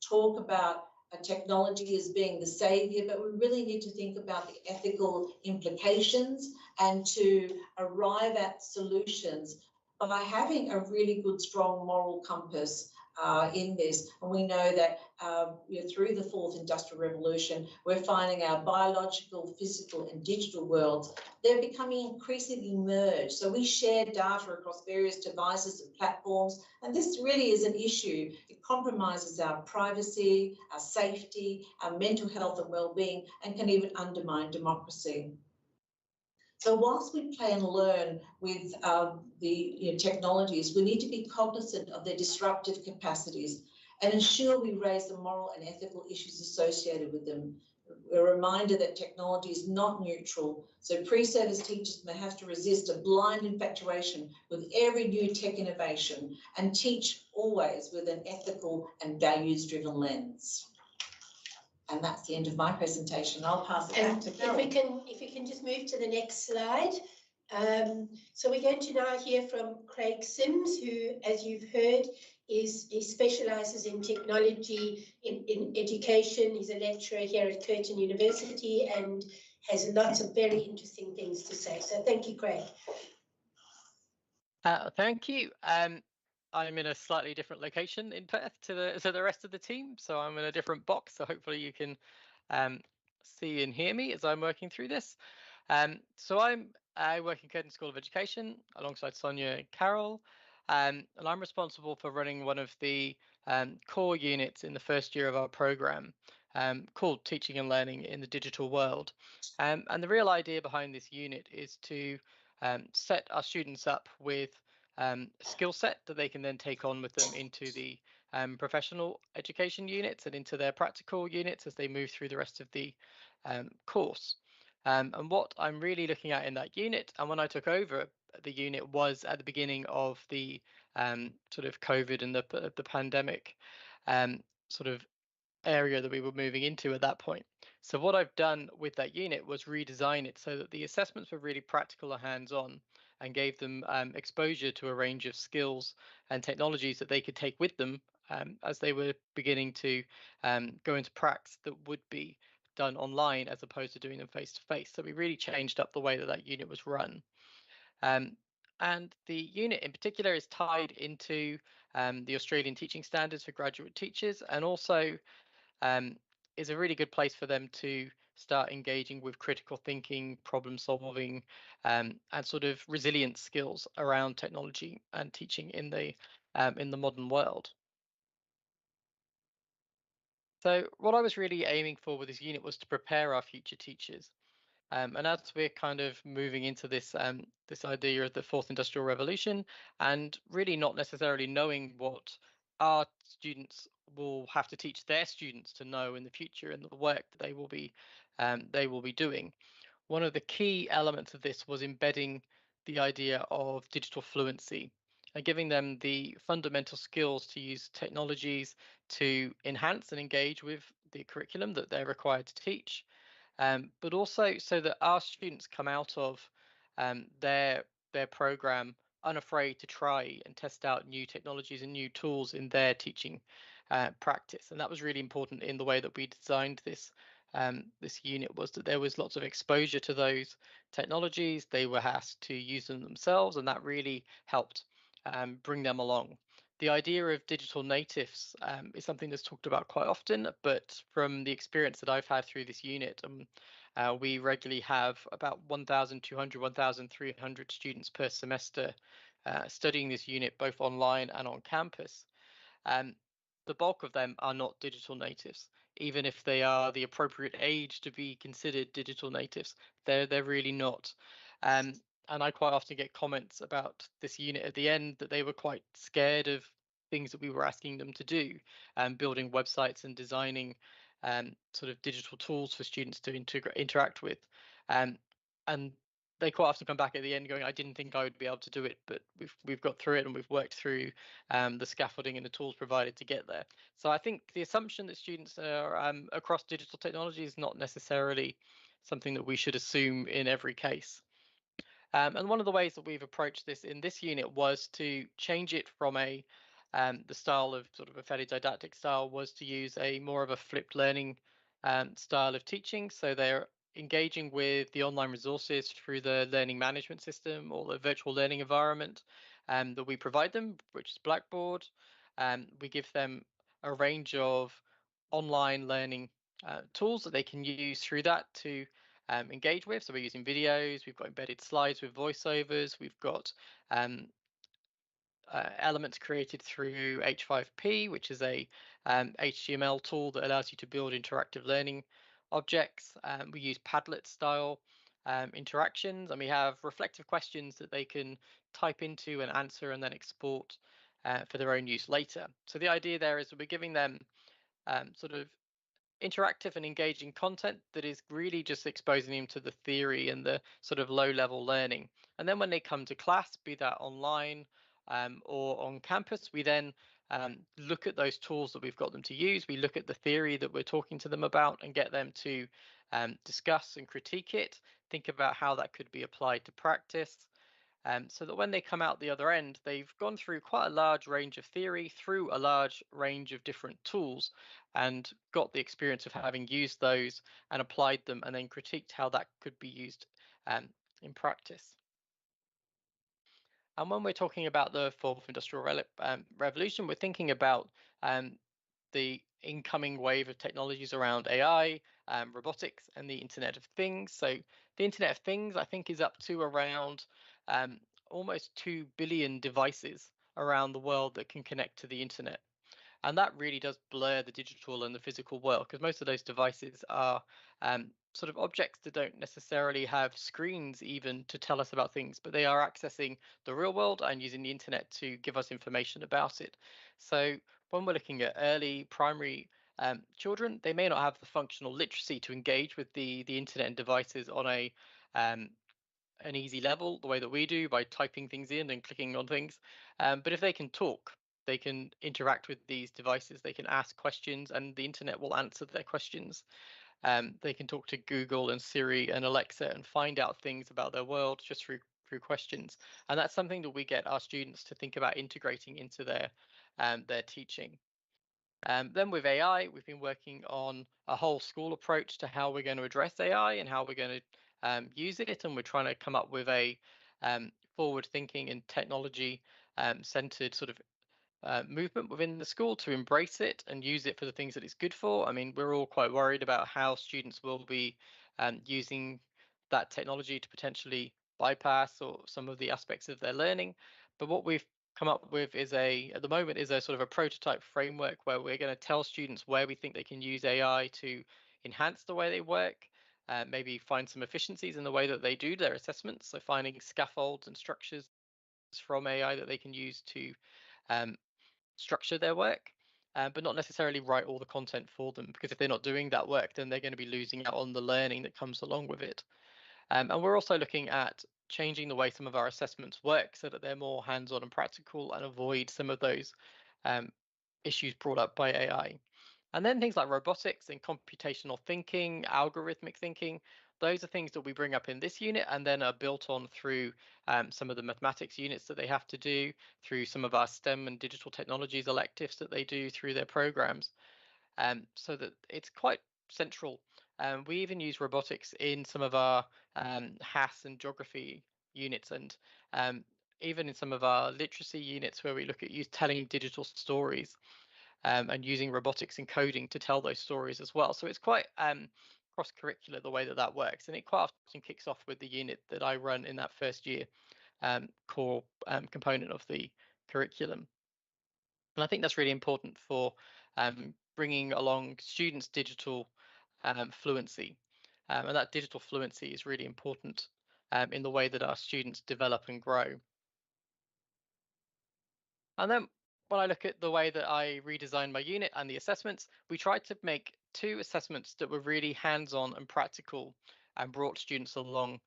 talk about technology as being the savior, but we really need to think about the ethical implications and to arrive at solutions by having a really good, strong moral compass in this. And we know that through the fourth industrial revolution, we're finding our biological, physical and digital worlds, they're becoming increasingly merged. So we share data across various devices and platforms, and this really is an issue. It compromises our privacy, our safety, our mental health and well-being, and can even undermine democracy. So whilst we play and learn with the technologies, we need to be cognizant of their disruptive capacities and ensure we raise the moral and ethical issues associated with them. A reminder that technology is not neutral, so pre-service teachers may have to resist a blind infatuation with every new tech innovation and teach always with an ethical and values-driven lens. And that's the end of my presentation. I'll pass it back to Carol. If we can just move to the next slide. So we're going to now hear from Craig Sims, who, as you've heard, he specialises in technology in education. He's a lecturer here at Curtin University and has lots of very interesting things to say. So thank you, Craig. Thank you. I'm in a slightly different location in Perth to the rest of the team, so I'm in a different box. So hopefully you can see and hear me as I'm working through this. So I work in Curtin School of Education alongside Sonia and Carol, and I'm responsible for running one of the core units in the first year of our program, called Teaching and Learning in the Digital World. And the real idea behind this unit is to set our students up with a skill set that they can then take on with them into the professional education units and into their practical units as they move through the rest of the course. And what I'm really looking at in that unit, and when I took over the unit, was at the beginning of the sort of COVID and the pandemic sort of area that we were moving into at that point. So what I've done with that unit was redesign it so that the assessments were really practical and hands-on and gave them exposure to a range of skills and technologies that they could take with them as they were beginning to go into practice that would be done online as opposed to doing them face to face. So we really changed up the way that that unit was run. And the unit in particular is tied into the Australian teaching standards for graduate teachers, and also is a really good place for them to start engaging with critical thinking, problem solving, and sort of resilience skills around technology and teaching in the modern world. So what I was really aiming for with this unit was to prepare our future teachers. And as we're kind of moving into this this idea of the fourth industrial revolution, and really not necessarily knowing what our students will have to teach their students to know in the future and the work that they will be doing, one of the key elements of this was embedding the idea of digital fluency and giving them the fundamental skills to use technologies to enhance and engage with the curriculum that they're required to teach, but also so that our students come out of their program unafraid to try and test out new technologies and new tools in their teaching practice. And that was really important in the way that we designed this unit, was that there was lots of exposure to those technologies. They were asked to use them themselves, and that really helped bring them along. The idea of digital natives is something that's talked about quite often, but from the experience that I've had through this unit, we regularly have about 1,200, 1,300 students per semester studying this unit, both online and on campus. The bulk of them are not digital natives, even if they are the appropriate age to be considered digital natives. They're really not. And I quite often get comments about this unit at the end that they were quite scared of things that we were asking them to do, building websites and designing sort of digital tools for students to interact with. And they quite often come back at the end going, I didn't think I would be able to do it, but we've got through it, and we've worked through the scaffolding and the tools provided to get there. So I think the assumption that students are across digital technology is not necessarily something that we should assume in every case. And one of the ways that we've approached this in this unit was to change it from the style of sort of a fairly didactic style, was to use a more of a flipped learning style of teaching. So they're engaging with the online resources through the learning management system or the virtual learning environment that we provide them, which is Blackboard. We give them a range of online learning tools that they can use through that to engage with. So we're using videos, we've got embedded slides with voiceovers, we've got elements created through H5P, which is a HTML tool that allows you to build interactive learning objects. We use Padlet style interactions, and we have reflective questions that they can type into and answer and then export for their own use later. So the idea there is that we're giving them sort of interactive and engaging content that is really just exposing them to the theory and the sort of low level learning. And then when they come to class, be that online or on campus, we then look at those tools that we've got them to use. We look at the theory that we're talking to them about and get them to discuss and critique it, think about how that could be applied to practice, so that when they come out the other end, they've gone through quite a large range of theory, through a large range of different tools, and got the experience of having used those and applied them, and then critiqued how that could be used um, in practice. And when we're talking about the fourth industrial revolution, we're thinking about um, the incoming wave of technologies around AI, robotics, and the Internet of Things. So the Internet of Things, I think, is up to around um, almost 2 billion devices around the world that can connect to the internet. And that really does blur the digital and the physical world, because most of those devices are sort of objects that don't necessarily have screens even to tell us about things, but they are accessing the real world and using the internet to give us information about it. So when we're looking at early primary children, they may not have the functional literacy to engage with the internet and devices on um, an easy level, the way that we do by typing things in and clicking on things. But if they can talk, they can interact with these devices, they can ask questions, and the internet will answer their questions. They can talk to Google and Siri and Alexa and find out things about their world just through questions. And that's something that we get our students to think about integrating into their teaching. Then with AI, we've been working on a whole school approach to how we're going to address AI and how we're going to use it. And we're trying to come up with a forward thinking and technology centered sort of movement within the school to embrace it and use it for the things that it's good for. I mean, we're all quite worried about how students will be using that technology to potentially bypass or some of the aspects of their learning. But what we've come up with is at the moment, is a sort of a prototype framework where we're going to tell students where we think they can use AI to enhance the way they work, maybe find some efficiencies in the way that they do their assessments. So finding scaffolds and structures from AI that they can use to um, structure their work, but not necessarily write all the content for them, because if they're not doing that work, then they're going to be losing out on the learning that comes along with it. And we're also looking at changing the way some of our assessments work so that they're more hands-on and practical and avoid some of those um, issues brought up by AI. And then things like robotics and computational thinking, algorithmic thinking, those are things that we bring up in this unit and then are built on through some of the mathematics units that they have to do, through some of our STEM and digital technologies electives that they do through their programs, so that it's quite central. We even use robotics in some of our HAS and geography units, and even in some of our literacy units where we look at telling digital stories and using robotics and coding to tell those stories as well. So it's quite cross-curricular the way that that works, and it quite often kicks off with the unit that I run in that first year core component of the curriculum. And I think that's really important for bringing along students' digital fluency. And that digital fluency is really important in the way that our students develop and grow. And then when I look at the way that I redesigned my unit and the assessments, we tried to make 2 assessments that were really hands-on and practical and brought students along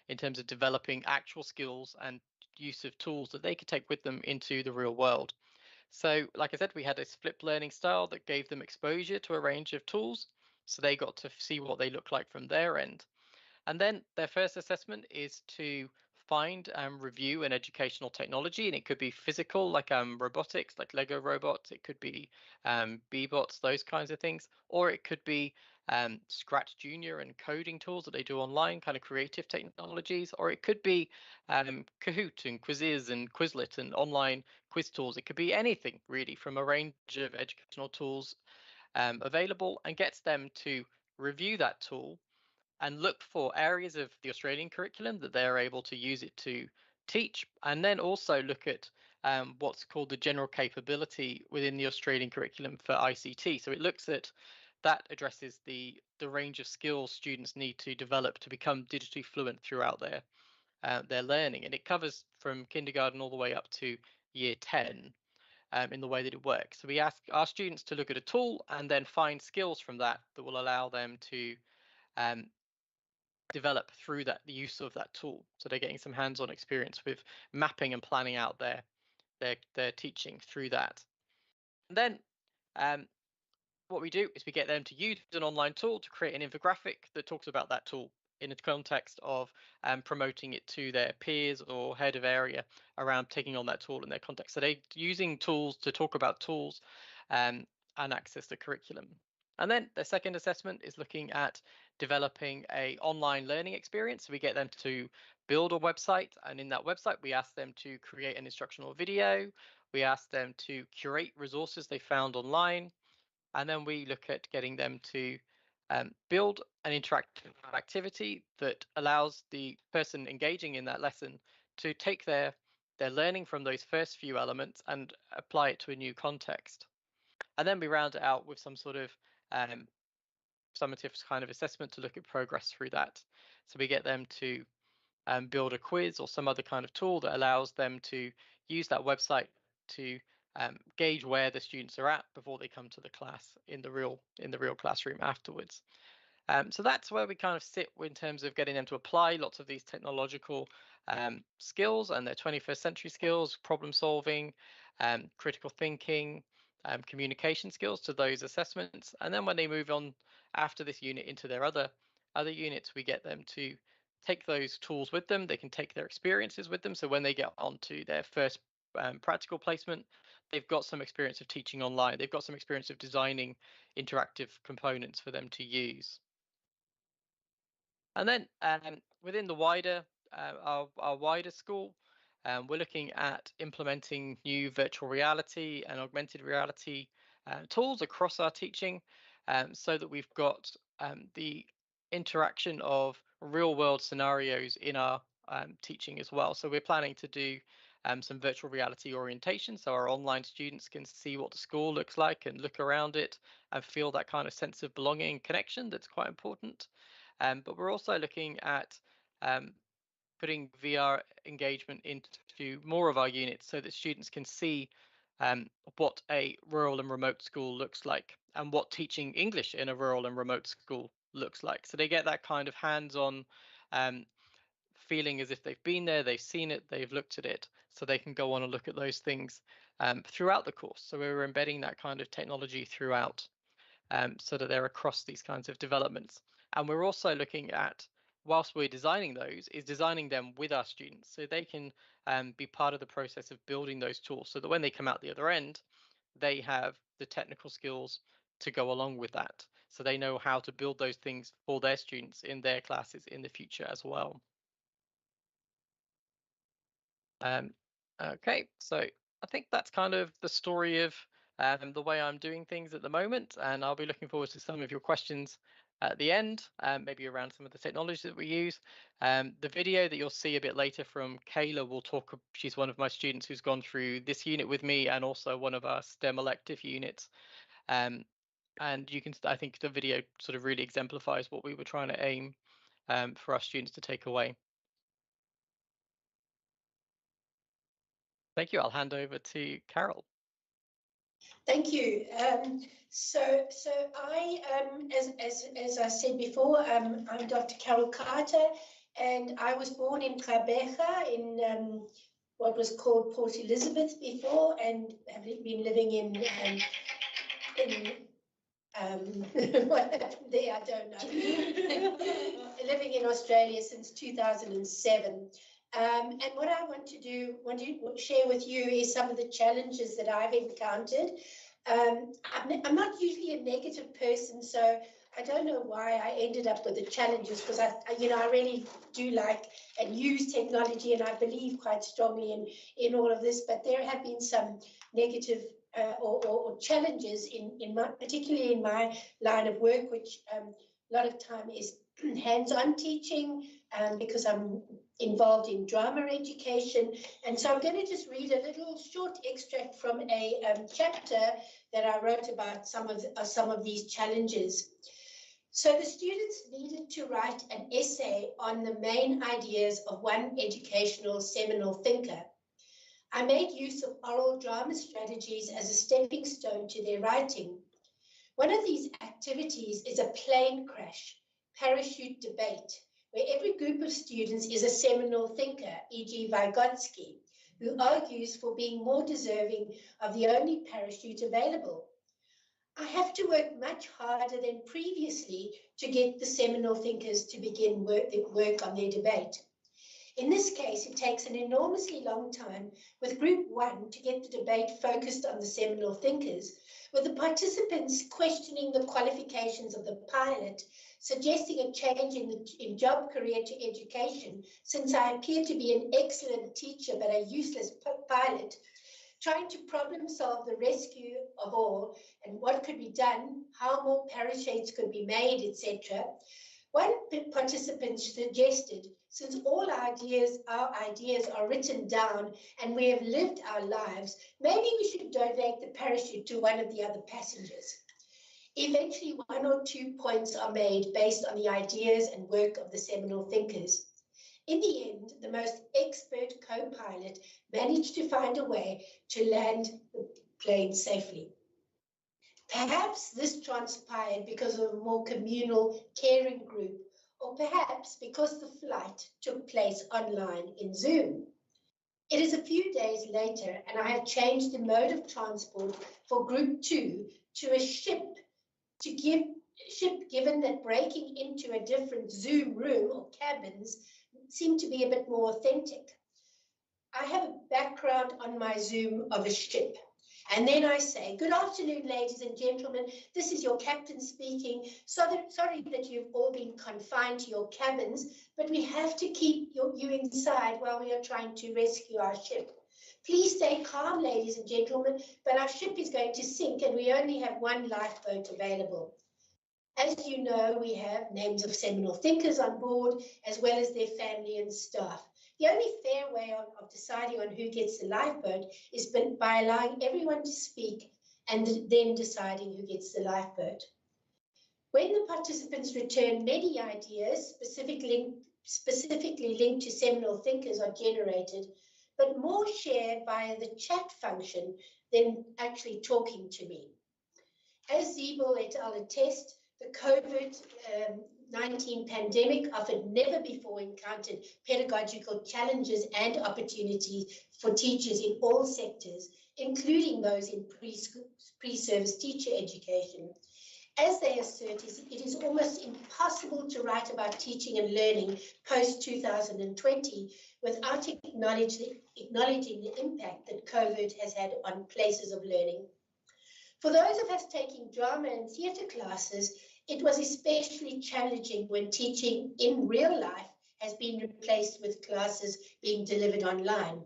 in terms of developing actual skills and use of tools that they could take with them into the real world. So, like I said, we had a flipped learning style that gave them exposure to a range of tools. So they got to see what they look like from their end. And then their first assessment is to find and review an educational technology, and it could be physical, like robotics, like Lego robots. It could be B-bots, those kinds of things, or it could be Scratch Junior and coding tools that they do online, kind of creative technologies, or it could be Kahoot and Quizzes and Quizlet and online quiz tools. It could be anything really from a range of educational tools available, and gets them to review that tool and look for areas of the Australian curriculum that they're able to use it to teach, and then also look at what's called the general capability within the Australian curriculum for ICT. So it looks at that addresses the range of skills students need to develop to become digitally fluent throughout their learning, and it covers from kindergarten all the way up to year 10 in the way that it works. So we ask our students to look at a tool and then find skills from that will allow them to um, develop through the use of that tool. So they're getting some hands-on experience with mapping and planning out their teaching through that. And then what we do is we get them to use an online tool to create an infographic that talks about that tool in the context of promoting it to their peers or head of area around taking on that tool in their context. So they're using tools to talk about tools and access the curriculum. And then the second assessment is looking at developing a online learning experience. So we get them to build a website, and in that website we ask them to create an instructional video. We ask them to curate resources they found online, and then we look at getting them to build an interactive activity that allows the person engaging in that lesson to take their learning from those first few elements and apply it to a new context. And then we round it out with some sort of summative kind of assessment to look at progress through that. So we get them to build a quiz or some other kind of tool that allows them to use that website to gauge where the students are at before they come to the class in the real classroom afterwards. So that's where we kind of sit in terms of getting them to apply lots of these technological skills and their 21st century skills, problem solving, critical thinking, communication skills to those assessments. And then when they move on after this unit into their other units, we get them to take those tools with them. They can take their experiences with them. So when they get onto their first practical placement, they've got some experience of teaching online. They've got some experience of designing interactive components for them to use. And then within the wider our wider school, we're looking at implementing new virtual reality and augmented reality tools across our teaching, so that we've got the interaction of real world scenarios in our teaching as well. So we're planning to do some virtual reality orientation, so our online students can see what the school looks like and look around it and feel that kind of sense of belonging and connection that's quite important. But we're also looking at putting VR engagement into more of our units so that students can see what a rural and remote school looks like and what teaching English in a rural and remote school looks like. So they get that kind of hands-on feeling as if they've been there, they've seen it, they've looked at it, so they can go on and look at those things throughout the course. So we're embedding that kind of technology throughout, so that they're across these kinds of developments. And we're also looking at, whilst we're designing those, is designing them with our students so they can be part of the process of building those tools so that when they come out the other end, they have the technical skills to go along with that. So they know how to build those things for their students in their classes in the future as well. Okay, so I think that's kind of the story of the way I'm doing things at the moment, and I'll be looking forward to some of your questions at the end, maybe around some of the technologies that we use. The video that you'll see a bit later from Kayla will talk. She's one of my students who's gone through this unit with me, and also one of our STEM elective units. And you can, I think, the video sort of really exemplifies what we were trying to aim for our students to take away. Thank you. I'll hand over to Carol. Thank you. So I, as I said before, I'm Dr. Carol Carter, and I was born in Gqeberha in what was called Port Elizabeth before, and have been living in what happened there, I don't know. Living in Australia since 2007. And what I want to share with you is some of the challenges that I've encountered. I'm not usually a negative person, so I don't know why I ended up with the challenges, because I really do like and use technology, and I believe quite strongly in all of this. But there have been some negative or challenges in my, particularly in my line of work, which a lot of time is hands-on teaching because I'm involved in drama education. And so I'm going to just read a little short extract from a chapter that I wrote about some of these challenges. So the students needed to write an essay on the main ideas of one educational seminal thinker. I made use of oral drama strategies as a stepping stone to their writing. One of these activities is a plane crash, parachute debate, where every group of students is a seminal thinker, e.g. Vygotsky, who argues for being more deserving of the only parachute available. I have to work much harder than previously to get the seminal thinkers to begin work on their debate. In this case, it takes an enormously long time with group one to get the debate focused on the seminal thinkers, with the participants questioning the qualifications of the pilot, suggesting a change in job career to education, since I appear to be an excellent teacher but a useless pilot, trying to problem solve the rescue of all and what could be done, how more parachutes could be made, etc. One participant suggested, since all our ideas are written down and we have lived our lives, maybe we should donate the parachute to one of the other passengers. Eventually, 1 or 2 points are made based on the ideas and work of the seminal thinkers. In the end, the most expert co-pilot managed to find a way to land the plane safely. Perhaps this transpired because of a more communal caring group, or perhaps because the flight took place online in Zoom. It is a few days later, and I have changed the mode of transport for group 2 to a ship, given that breaking into a different Zoom room or cabins seemed to be a bit more authentic. I have a background on my Zoom of a ship. And then I say, good afternoon, ladies and gentlemen. This is your captain speaking. Sorry that you've all been confined to your cabins, but we have to keep you inside while we are trying to rescue our ship. Please stay calm, ladies and gentlemen, but our ship is going to sink and we only have one lifeboat available. As you know, we have names of seminal thinkers on board, as well as their family and staff. The only fair way of deciding on who gets the lifeboat is by allowing everyone to speak and then deciding who gets the lifeboat. When the participants return, many ideas specifically linked to seminal thinkers are generated, but more shared via the chat function than actually talking to me. As Ziebel et al. Attest, the COVID-19 pandemic offered never before encountered pedagogical challenges and opportunities for teachers in all sectors, including those in pre-service teacher education. As they assert, it is almost impossible to write about teaching and learning post-2020 without acknowledging the impact that COVID has had on places of learning. For those of us taking drama and theatre classes, it was especially challenging when teaching in real life has been replaced with classes being delivered online.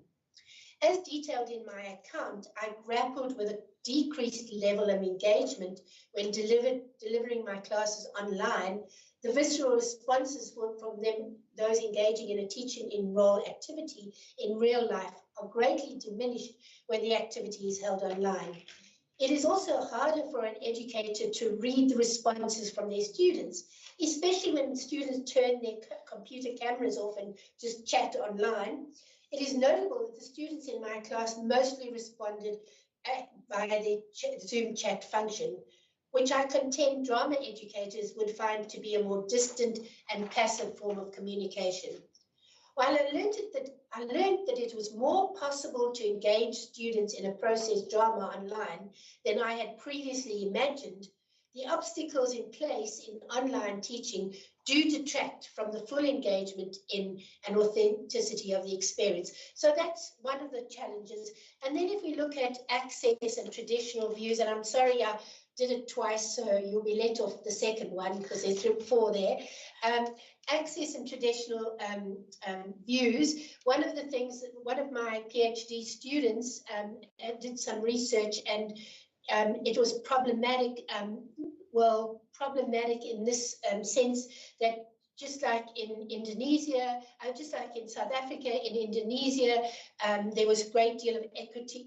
As detailed in my account, I grappled with a decreased level of engagement when delivering my classes online. The visceral responses from those engaging in a teaching in role activity in real life are greatly diminished when the activity is held online. It is also harder for an educator to read the responses from their students, especially when students turn their computer cameras off and just chat online. It is notable that the students in my class mostly responded via the Zoom chat function, which I contend drama educators would find to be a more distant and passive form of communication. While I learned that it was more possible to engage students in a process drama online than I had previously imagined, the obstacles in place in online teaching do detract from the full engagement in and authenticity of the experience. So that's one of the challenges. And then if we look at access and traditional views, and I'm sorry I did it twice, so you'll be let off the second one because there's 4 there. Access and traditional views. One of the things that one of my PhD students did some research, and it was problematic well, problematic in this sense that just like in Indonesia, just like in South Africa, in Indonesia, there was a great deal of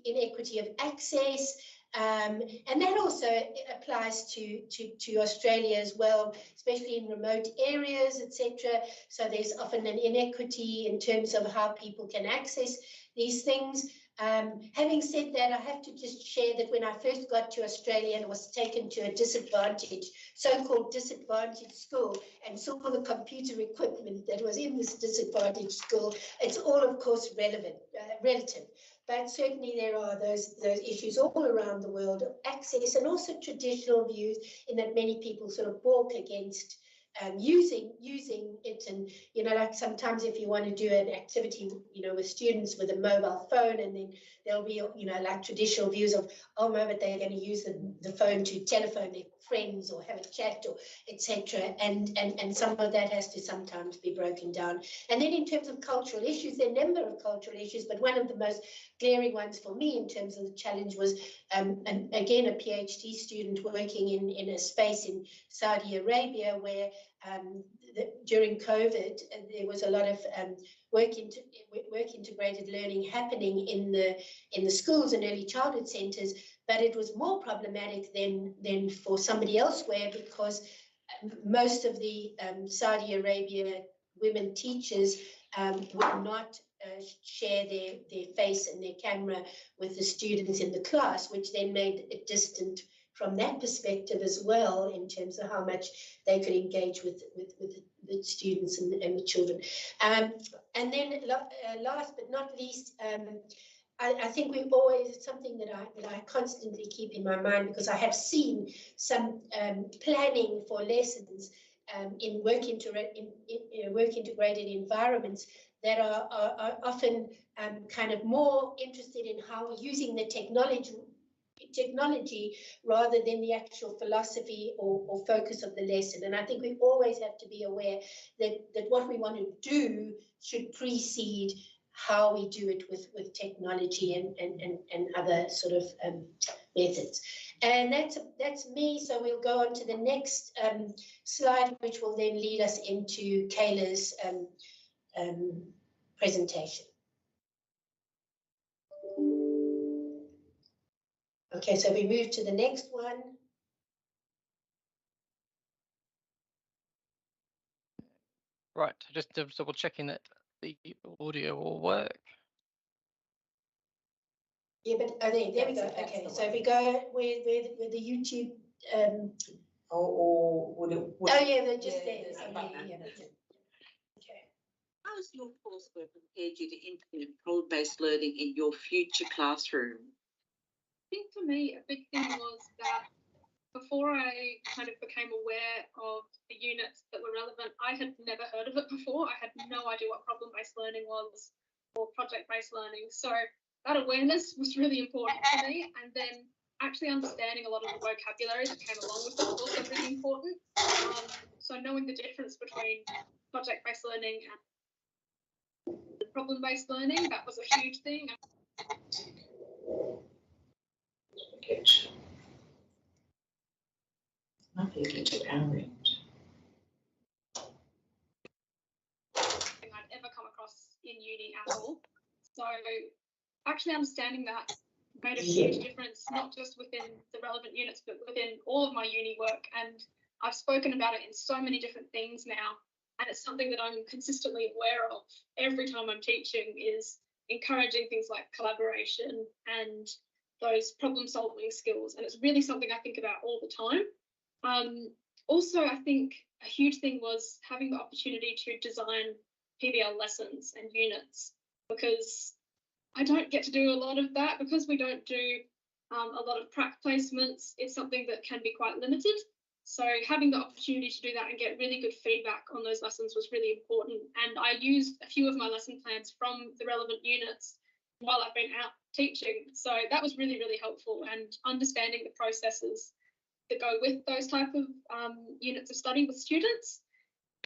inequity of access. And that also applies to Australia as well, especially in remote areas, etc. So there's often an inequity in terms of how people can access these things. Having said that, I have to just share that when I first got to Australia and was taken to a disadvantaged, so-called disadvantaged school and saw the computer equipment that was in this disadvantaged school, it's all, of course, relative. But certainly there are those issues all around the world of access and also traditional views in that many people sort of balk against using it. And, you know, like sometimes if you want to do an activity, you know, with students with a mobile phone, and then there'll be, you know, like traditional views of, oh no, but they're going to use the phone to telephone their friends or have a chat or etc. And some of that has to sometimes be broken down. And then in terms of cultural issues, there are a number of cultural issues, but one of the most glaring ones for me in terms of the challenge was, and again, a PhD student working in a space in Saudi Arabia where during COVID, there was a lot of work integrated learning happening in the schools and early childhood centres, but it was more problematic than for somebody elsewhere because most of the Saudi Arabia women teachers would not share their face and their camera with the students in the class, which then made it distant from that perspective as well in terms of how much they could engage with the students and the children. And then last but not least, I think we've always, something that I constantly keep in my mind, because I have seen some planning for lessons in work integrated environments that are often kind of more interested in how we're using the technology rather than the actual philosophy or focus of the lesson. And I think we always have to be aware that what we want to do should precede how we do it with technology and other sort of methods. And that's me. So we'll go on to the next slide, which will then lead us into Kayla's presentation. Okay, so we move to the next one. Right, just double checking that the audio will work. Yeah, but there we go. Okay, so if we go with the YouTube. Or would it? Oh yeah, they're just there. there's a Okay, button. yeah. Okay. How has your coursework prepared you to implement role-based learning in your future classroom? I think for me, a big thing was that before I kind of became aware of the units that were relevant, I had never heard of it before. I had no idea what problem-based learning was or project-based learning. So that awareness was really important for me. And then actually understanding a lot of the vocabulary that came along with it was also really important. So knowing the difference between project-based learning and problem-based learning, that was a huge thing. Might be able to power it. I'd ever come across in uni at all. So actually understanding that made a huge difference, not just within the relevant units, but within all of my uni work. And I've spoken about it in so many different things now. And it's something that I'm consistently aware of every time I'm teaching, is encouraging things like collaboration and those problem solving skills. And it's really something I think about all the time. Also, I think a huge thing was having the opportunity to design PBL lessons and units, because I don't get to do a lot of that because we don't do a lot of prac placements. It's something that can be quite limited. So having the opportunity to do that and get really good feedback on those lessons was really important. And I used a few of my lesson plans from the relevant units while I've been out teaching. So that was really, really helpful, and understanding the processes that go with those type of units of study with students.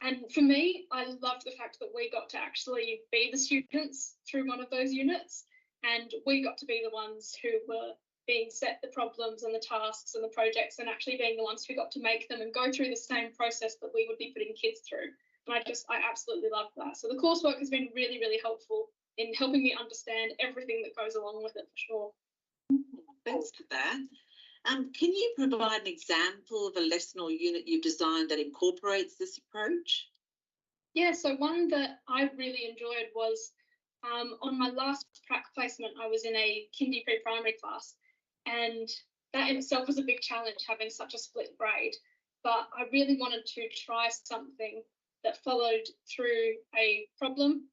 And for me, I loved the fact that we got to actually be the students through one of those units, and we got to be the ones who were being set the problems and the tasks and the projects and actually being the ones who got to make them and go through the same process that we would be putting kids through. And I absolutely love that. So the coursework has been really, really helpful in helping me understand everything that goes along with it, for sure. Thanks for that. Can you provide an example of a lesson or unit you've designed that incorporates this approach? Yeah, so one that I really enjoyed was on my last prac placement, I was in a kindy pre-primary class, and that in itself was a big challenge, having such a split grade. But I really wanted to try something that followed through a problem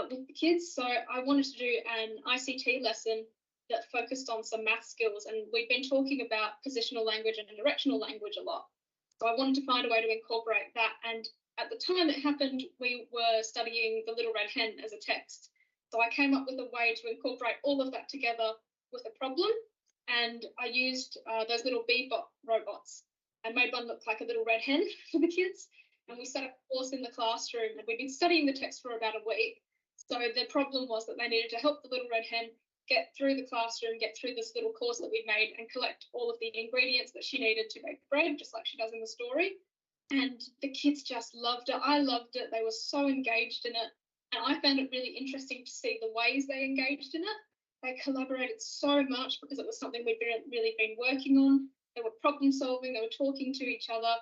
with the kids. So I wanted to do an ICT lesson that focused on some math skills, and we've been talking about positional language and directional language a lot. So I wanted to find a way to incorporate that. And at the time it happened, we were studying The Little Red Hen as a text. So I came up with a way to incorporate all of that together with a problem. And I used those little Bebop robots. I made one look like a little red hen for the kids. And we set up a course in the classroom, and we'd been studying the text for about a week. So the problem was that they needed to help the little red hen get through the classroom, get through this little course that we'd made, and collect all of the ingredients that she needed to make bread, just like she does in the story. And the kids just loved it. I loved it. They were so engaged in it. And I found it really interesting to see the ways they engaged in it. They collaborated so much because it was something we'd really been working on. They were problem solving, they were talking to each other.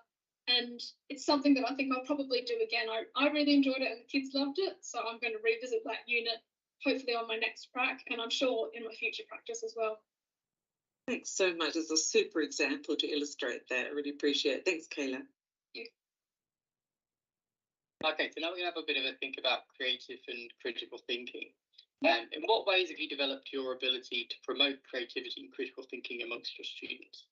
And it's something that I think I'll probably do again. I really enjoyed it and the kids loved it. So I'm going to revisit that unit, hopefully on my next prac, and I'm sure in my future practice as well. Thanks so much. It's a super example to illustrate that. I really appreciate it. Thanks, Kayla. Okay, so now we're going to have a bit of a think about creative and critical thinking. In what ways have you developed your ability to promote creativity and critical thinking amongst your students?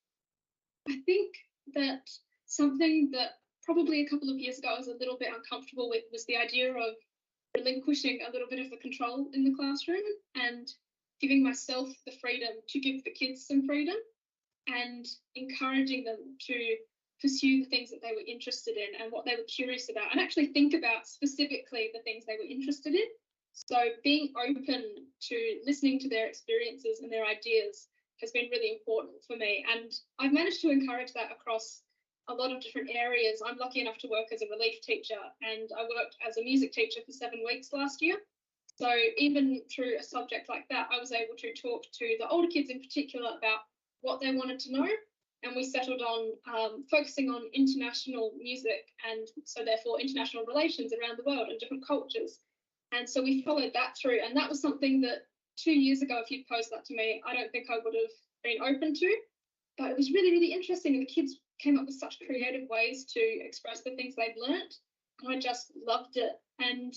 I think that something that probably a couple of years ago I was a little bit uncomfortable with was the idea of relinquishing a little bit of the control in the classroom and giving myself the freedom to give the kids some freedom and encouraging them to pursue the things that they were interested in and what they were curious about, and actually think about specifically the things they were interested in. So being open to listening to their experiences and their ideas has been really important for me. And I've managed to encourage that across a lot of different areas. I'm lucky enough to work as a relief teacher, and I worked as a music teacher for 7 weeks last year. So even through a subject like that, I was able to talk to the older kids in particular about what they wanted to know. And we settled on focusing on international music and so therefore international relations around the world and different cultures. And so we followed that through. And that was something that 2 years ago, if you'd posed that to me, I don't think I would have been open to. But it was really, really interesting. And the kids came up with such creative ways to express the things they'd learnt. And I just loved it. And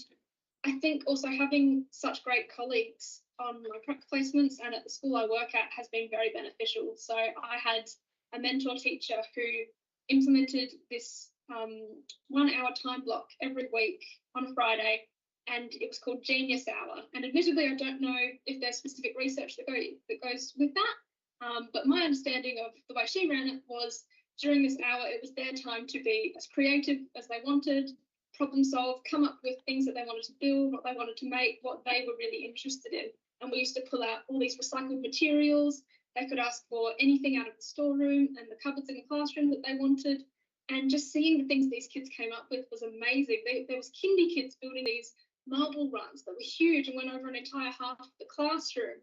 I think also having such great colleagues on my prac placements and at the school I work at has been very beneficial. So I had a mentor teacher who implemented this 1 hour time block every week on a Friday, and it was called Genius Hour. And admittedly, I don't know if there's specific research that goes with that, but my understanding of the way she ran it was during this hour, it was their time to be as creative as they wanted, problem solve, come up with things that they wanted to build, what they wanted to make, what they were really interested in. And we used to pull out all these recycled materials. They could ask for anything out of the storeroom and the cupboards in the classroom that they wanted. And just seeing the things these kids came up with was amazing. There was kindy kids building these marble runs that were huge and went over an entire half of the classroom.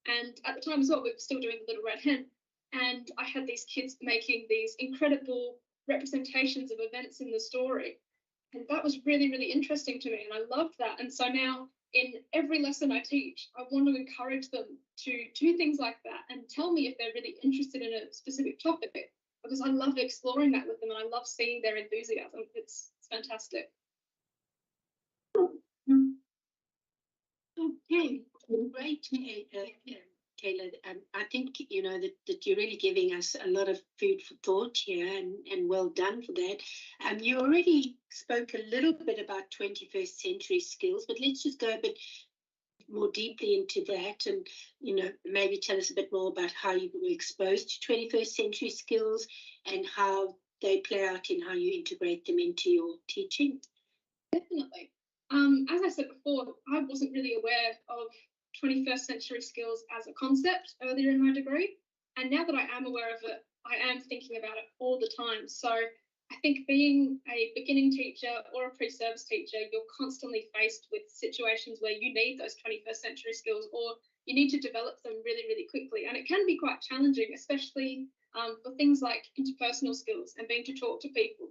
And at the time as well, we were still doing the Little Red Hen. And I had these kids making these incredible representations of events in the story. And that was really, really interesting to me. And I loved that. And so now in every lesson I teach, I want to encourage them to do things like that and tell me if they're really interested in a specific topic, because I love exploring that with them and I love seeing their enthusiasm. It's fantastic. Okay, great, Kayla. I think, you know, that you're really giving us a lot of food for thought here, and well done for that. You already spoke a little bit about 21st century skills, but let's just go a bit more deeply into that and, you know, maybe tell us a bit more about how you were exposed to 21st century skills and how they play out in how you integrate them into your teaching. Definitely. As I said before, I wasn't really aware of 21st century skills as a concept earlier in my degree. And now that I am aware of it, I am thinking about it all the time. So I think being a beginning teacher or a pre-service teacher, you're constantly faced with situations where you need those 21st century skills, or you need to develop them really, really quickly. And it can be quite challenging, especially for things like interpersonal skills and being able to talk to people.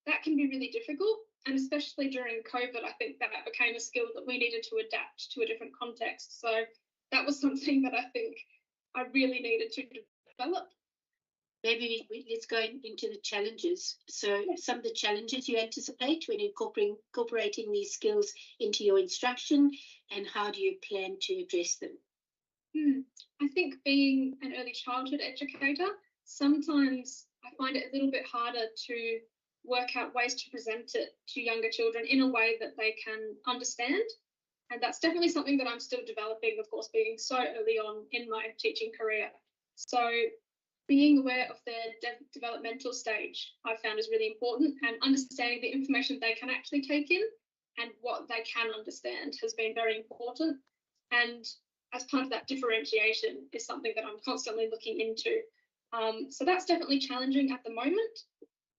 That can be really difficult. And especially during COVID, I think that became a skill that we needed to adapt to a different context. So that was something that I think I really needed to develop. Maybe let's go into the challenges. So some of the challenges you anticipate when incorporating these skills into your instruction, and how do you plan to address them? I think being an early childhood educator, sometimes I find it a little bit harder to work out ways to present it to younger children in a way that they can understand. And that's definitely something that I'm still developing, of course, being so early on in my teaching career. So being aware of their developmental stage, I found is really important, and understanding the information they can actually take in and what they can understand has been very important. And as part of that, differentiation is something that I'm constantly looking into. So that's definitely challenging at the moment.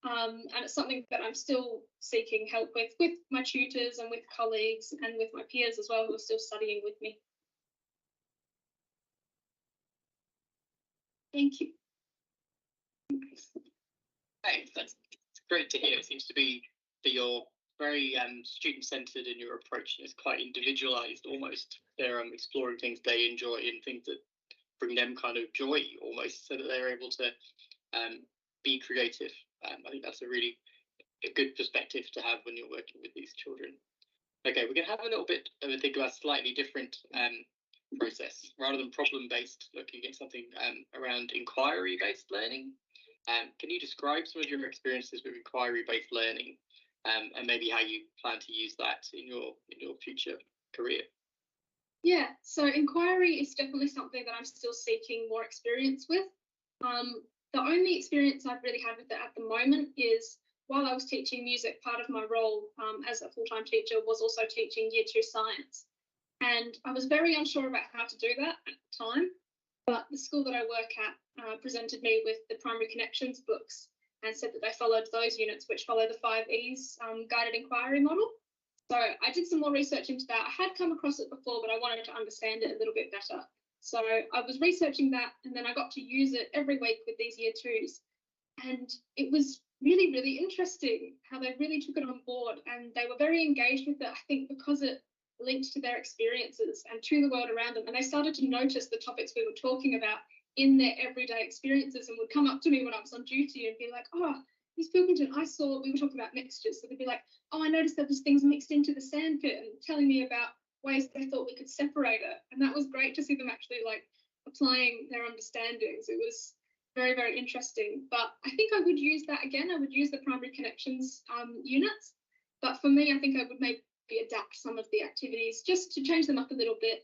And it's something that I'm still seeking help with my tutors and with colleagues and with my peers as well, who are still studying with me. Thank you. Thanks. That's great to hear. It seems to be that you're very student-centered in your approach, and it's quite individualized almost. They're exploring things they enjoy and things that bring them kind of joy almost, so that they're able to be creative. I think that's a good perspective to have when you're working with these children. Okay, we're going to have a little bit of a think about a slightly different process. Rather than problem-based, looking at something around inquiry-based learning. Can you describe some of your experiences with inquiry-based learning, and maybe how you plan to use that in your future career? Yeah, so inquiry is definitely something that I'm still seeking more experience with. The only experience I've really had with it at the moment is while I was teaching music, part of my role as a full-time teacher was also teaching Year 2 science. And I was very unsure about how to do that at the time, but the school that I work at presented me with the Primary Connections books and said that they followed those units, which follow the 5 E's guided inquiry model. So I did some more research into that. I had come across it before, but I wanted to understand it a little bit better. So I was researching that, and then I got to use it every week with these Year 2s. And it was really, really interesting how they really took it on board, and they were very engaged with it, I think, because it linked to their experiences and to the world around them. And they started to notice the topics we were talking about in their everyday experiences, and would come up to me when I was on duty and be like, "Oh, Miss Pilkington, we were talking about mixtures." So they'd be like, "Oh, I noticed there was things mixed into the sandpit," and telling me about ways they thought we could separate it. And that was great to see them actually like applying their understandings. It was very, very interesting. But I think I would use that again. I would use the Primary Connections units. But for me, I think I would maybe adapt some of the activities just to change them up a little bit.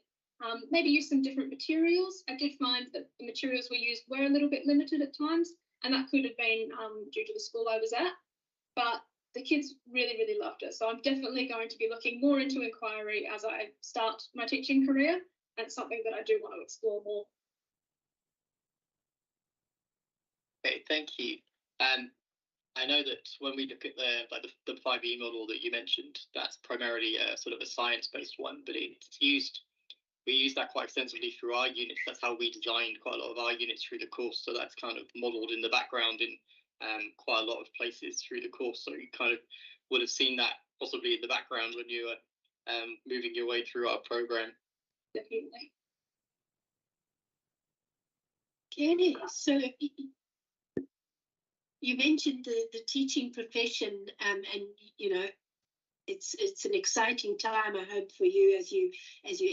Maybe use some different materials. I did find that the materials we used were a little bit limited at times, and that could have been due to the school I was at. But the kids really, really loved it. So I'm definitely going to be looking more into inquiry as I start my teaching career, and it's something that I do want to explore more. Okay, thank you. I know that when we look at the 5E model that you mentioned, that's primarily a sort of a science-based one, but we use that quite extensively through our units. That's how we designed quite a lot of our units through the course. So that's kind of modelled in the background in quite a lot of places through the course. So you kind of would have seen that possibly in the background when you were moving your way through our program. Definitely. Okay, so you mentioned the teaching profession, and you know, it's an exciting time, I hope, for you as you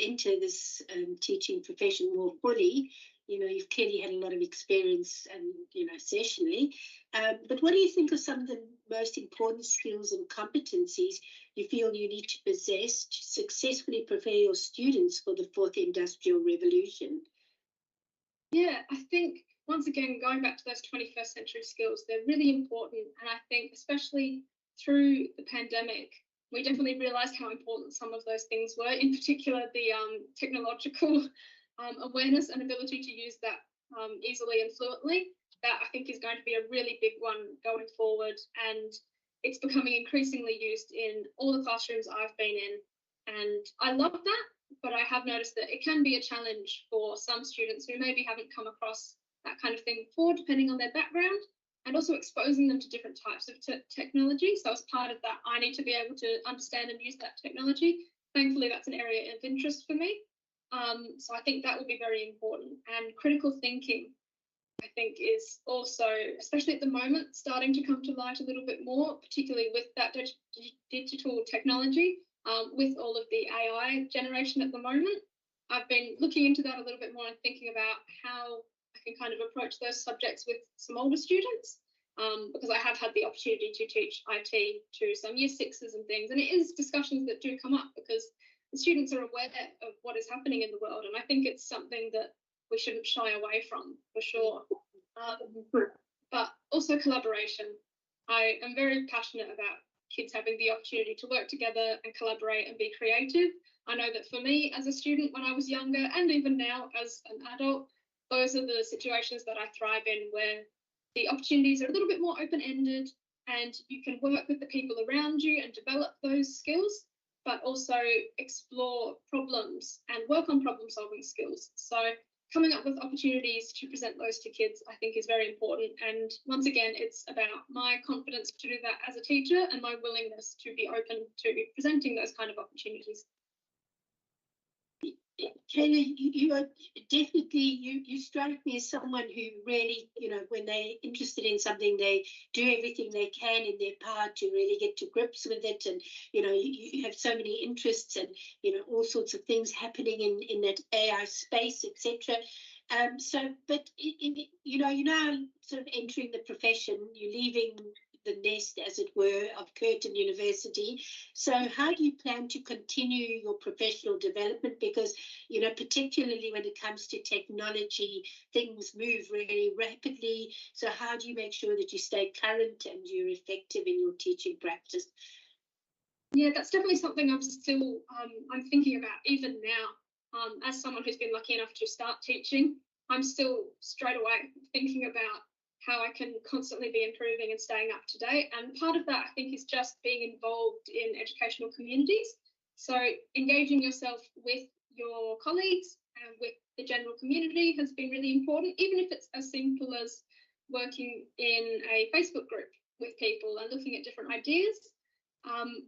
enter this teaching profession more fully. You know, you've clearly had a lot of experience, and you know, sessionally. But what do you think are some of the most important skills and competencies you feel you need to possess to successfully prepare your students for the 4th Industrial Revolution? Yeah, I think once again, going back to those 21st century skills, they're really important. And I think especially through the pandemic, we definitely realised how important some of those things were, in particular the technological awareness and ability to use that easily and fluently, that I think is going to be a really big one going forward. And it's becoming increasingly used in all the classrooms I've been in. And I love that, but I have noticed that it can be a challenge for some students who maybe haven't come across that kind of thing before, depending on their background, and also exposing them to different types of technology. So as part of that, I need to be able to understand and use that technology. Thankfully, that's an area of interest for me. So I think that will be very important. And critical thinking, I think, is also, especially at the moment, starting to come to light a little bit more, particularly with that digital technology, with all of the AI generation at the moment. I've been looking into that a little bit more and thinking about how I can kind of approach those subjects with some older students, because I have had the opportunity to teach IT to some year sixes and things, and it is discussions that do come up because the students are aware of what is happening in the world, and I think it's something that we shouldn't shy away from, for sure. But also collaboration. I am very passionate about kids having the opportunity to work together and collaborate and be creative. I know that for me as a student when I was younger, and even now as an adult, those are the situations that I thrive in, where the opportunities are a little bit more open-ended and you can work with the people around you and develop those skills, but also explore problems and work on problem-solving skills. So coming up with opportunities to present those to kids, I think, is very important. And once again, it's about my confidence to do that as a teacher and my willingness to be open to presenting those kind of opportunities. Kayla, you are definitely, you strike me as someone who really, when they're interested in something, they do everything they can in their power to really get to grips with it. And, you have so many interests and, all sorts of things happening in that AI space, etc. But, you're now sort of entering the profession, you're leaving the nest, as it were, of Curtin University. So how do you plan to continue your professional development? Because, particularly when it comes to technology, things move really rapidly. So how do you make sure that you stay current and you're effective in your teaching practice? Yeah, that's definitely something I'm still I'm thinking about even now. As someone who's been lucky enough to start teaching, I'm still straight away thinking about how I can constantly be improving and staying up to date. And part of that, I think, is just being involved in educational communities. So engaging yourself with your colleagues and with the general community has been really important, even if it's as simple as working in a Facebook group with people and looking at different ideas.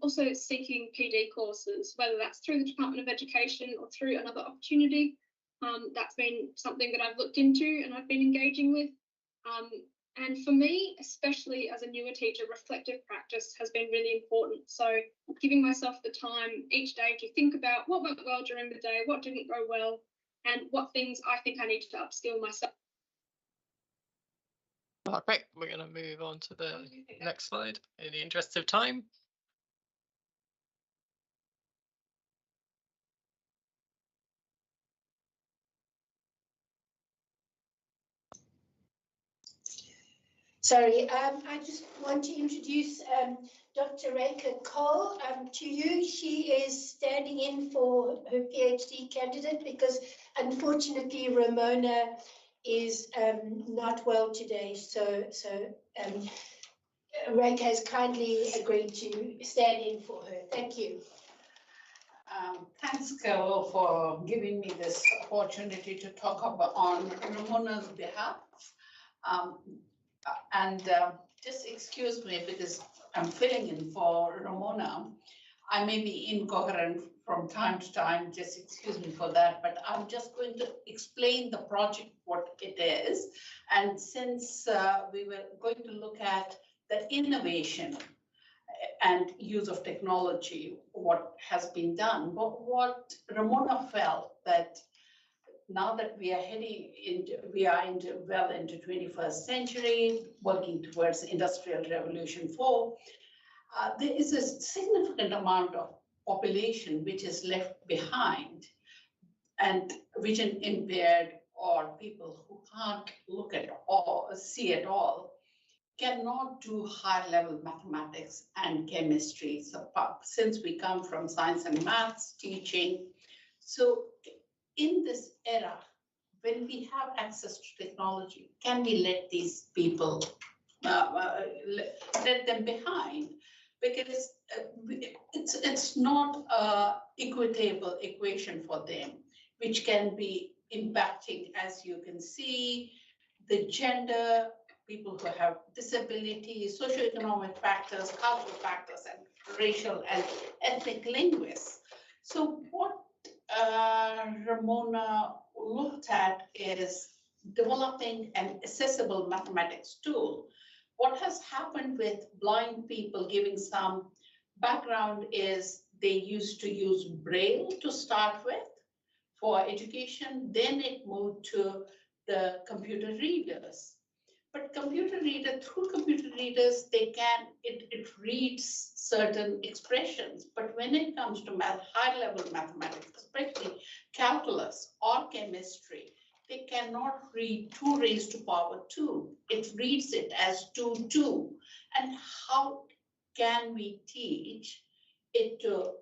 Also seeking PD courses, whether that's through the Department of Education or through another opportunity. That's been something that I've looked into and I've been engaging with. And for me, especially as a newer teacher, reflective practice has been really important. So giving myself the time each day to think about what went well during the day, what didn't go well, and what things I think I need to upskill myself. Great. We're going to move on to the next slide in the interest of time. Sorry, I just want to introduce Dr. Reka Cole to you. She is standing in for her PhD candidate because unfortunately Ramona is not well today. So Reka has kindly agreed to stand in for her. Thank you. Thanks, Carol, for giving me this opportunity to talk about on Ramona's behalf. Just excuse me because I'm filling in for Ramona. I may be incoherent from time to time, just excuse me for that, but I'm just going to explain the project, what it is. And since we were going to look at the innovation and use of technology, what has been done, but what Ramona felt that now that we are well into 21st century, working towards Industrial Revolution 4, there is a significant amount of population which is left behind, and vision impaired or people who can't look at all, see at all, cannot do high-level mathematics and chemistry. So since we come from science and maths teaching, so in this era, when we have access to technology, can we let these people, let them behind? Because it's not a equitable equation for them, which can be impacting, as you can see, the gender, people who have disabilities, socioeconomic factors, cultural factors, and racial and ethnic linguists. So what Ramona looked at is developing an accessible mathematics tool. What has happened with blind people, giving some background, is they used to use Braille to start with for education. Then it moved to the computer readers. But through computer readers, it reads certain expressions. But when it comes to high-level mathematics, especially calculus or chemistry, they cannot read 2 raised to power 2. It reads it as 2, 2. And how can we teach it to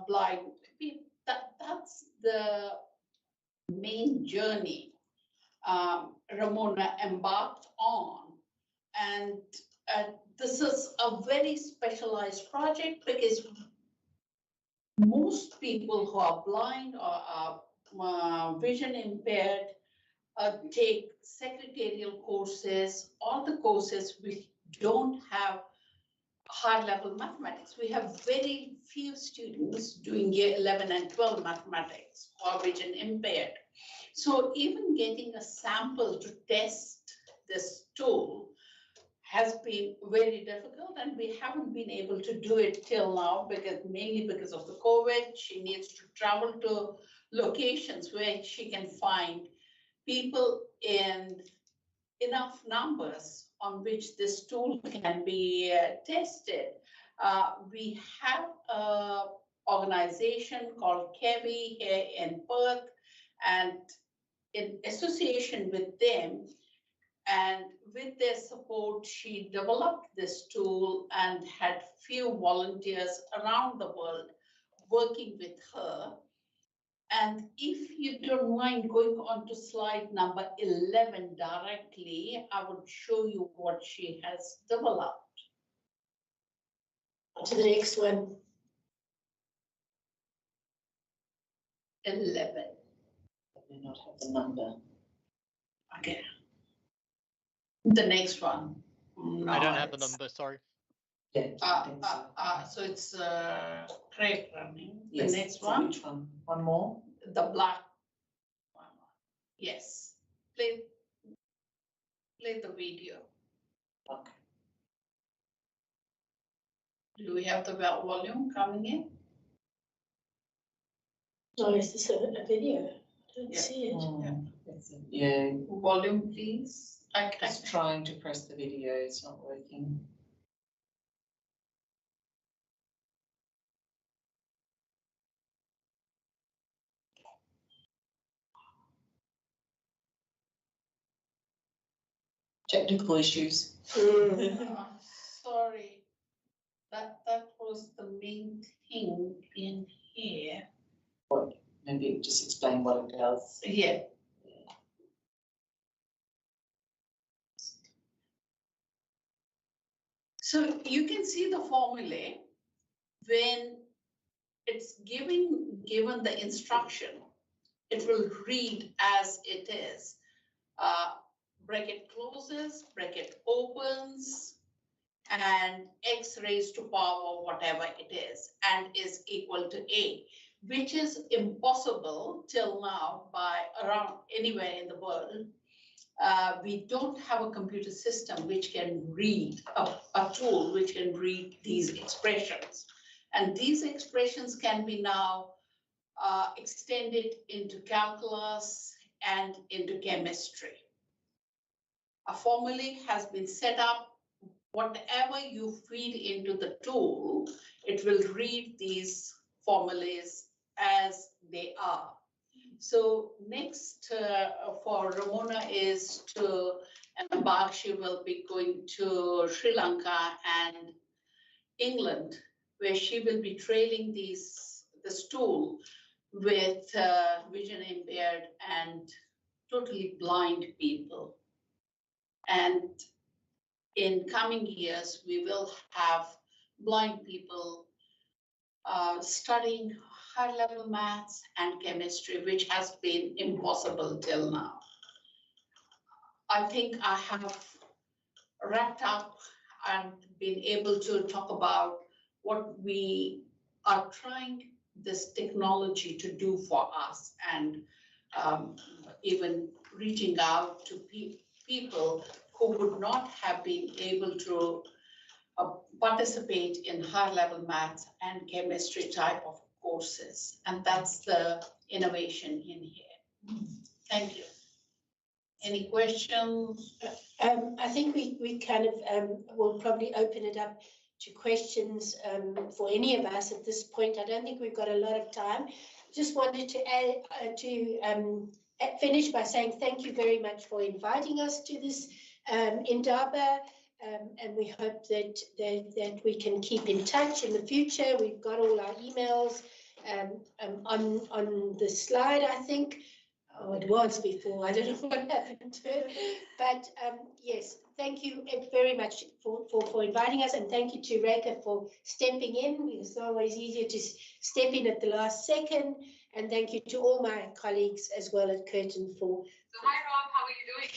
blind people? That's the main journey Ramona embarked on. And this is a very specialized project because most people who are blind or are vision impaired take secretarial courses, all the courses which don't have high-level mathematics. We have very few students doing year 11 and 12 mathematics or vision impaired. So even getting a sample to test this tool has been very difficult, and we haven't been able to do it till now mainly because of the COVID. She needs to travel to locations where she can find people in enough numbers on which this tool can be tested. We have an organization called KEVI here in Perth, and in association with them and with their support, she developed this tool and had few volunteers around the world working with her. And if you don't mind going on to slide number 11 directly, I would show you what she has developed. To the next one. 11. I may not have the number. Okay. The next one. No, I don't have the number, sorry. Yeah. So it's Craig running. Yes, The next so one. which one? One more? The black one. Yes. Play the video. Okay. Do we have the volume coming in? No, is this a video? I don't Yeah. see it. Yeah. Volume, please. Just trying to press the video, it's not working. Technical issues. Sorry. That was the main thing in here. Maybe just explain what it does. Yeah. So you can see the formulae when it's given the instruction, it will read as it is. Bracket closes, bracket opens, and x raised to power whatever it is, and is equal to a, which is impossible till now by around anywhere in the world. We don't have a computer system which can read, a tool which can read these expressions. And these expressions can be now extended into calculus and into chemistry. A formulae has been set up. Whatever you feed into the tool, it will read these formulas as they are. So next for Ramona is to embark. She will be going to Sri Lanka and England, where she will be trailing this tool with vision impaired and totally blind people. And in coming years, we will have blind people studying high level maths and chemistry, which has been impossible till now. I think I have wrapped up and been able to talk about what we are trying this technology to do for us, and even reaching out to people who would not have been able to participate in high level maths and chemistry type of courses. And that's the innovation in here. Thank you. Any questions? I think we kind of will probably open it up to questions for any of us at this point. I don't think we've got a lot of time. Just wanted to finish by saying thank you very much for inviting us to this Indaba, and we hope that we can keep in touch in the future. We've got all our emails on the slide, I think. Oh, it was before. I don't know what happened to it. But yes, thank you very much for inviting us, and thank you to Reka for stepping in. It's always easier to step in at the last second. And thank you to all my colleagues as well at Curtin for. So hi Rob, how are you doing?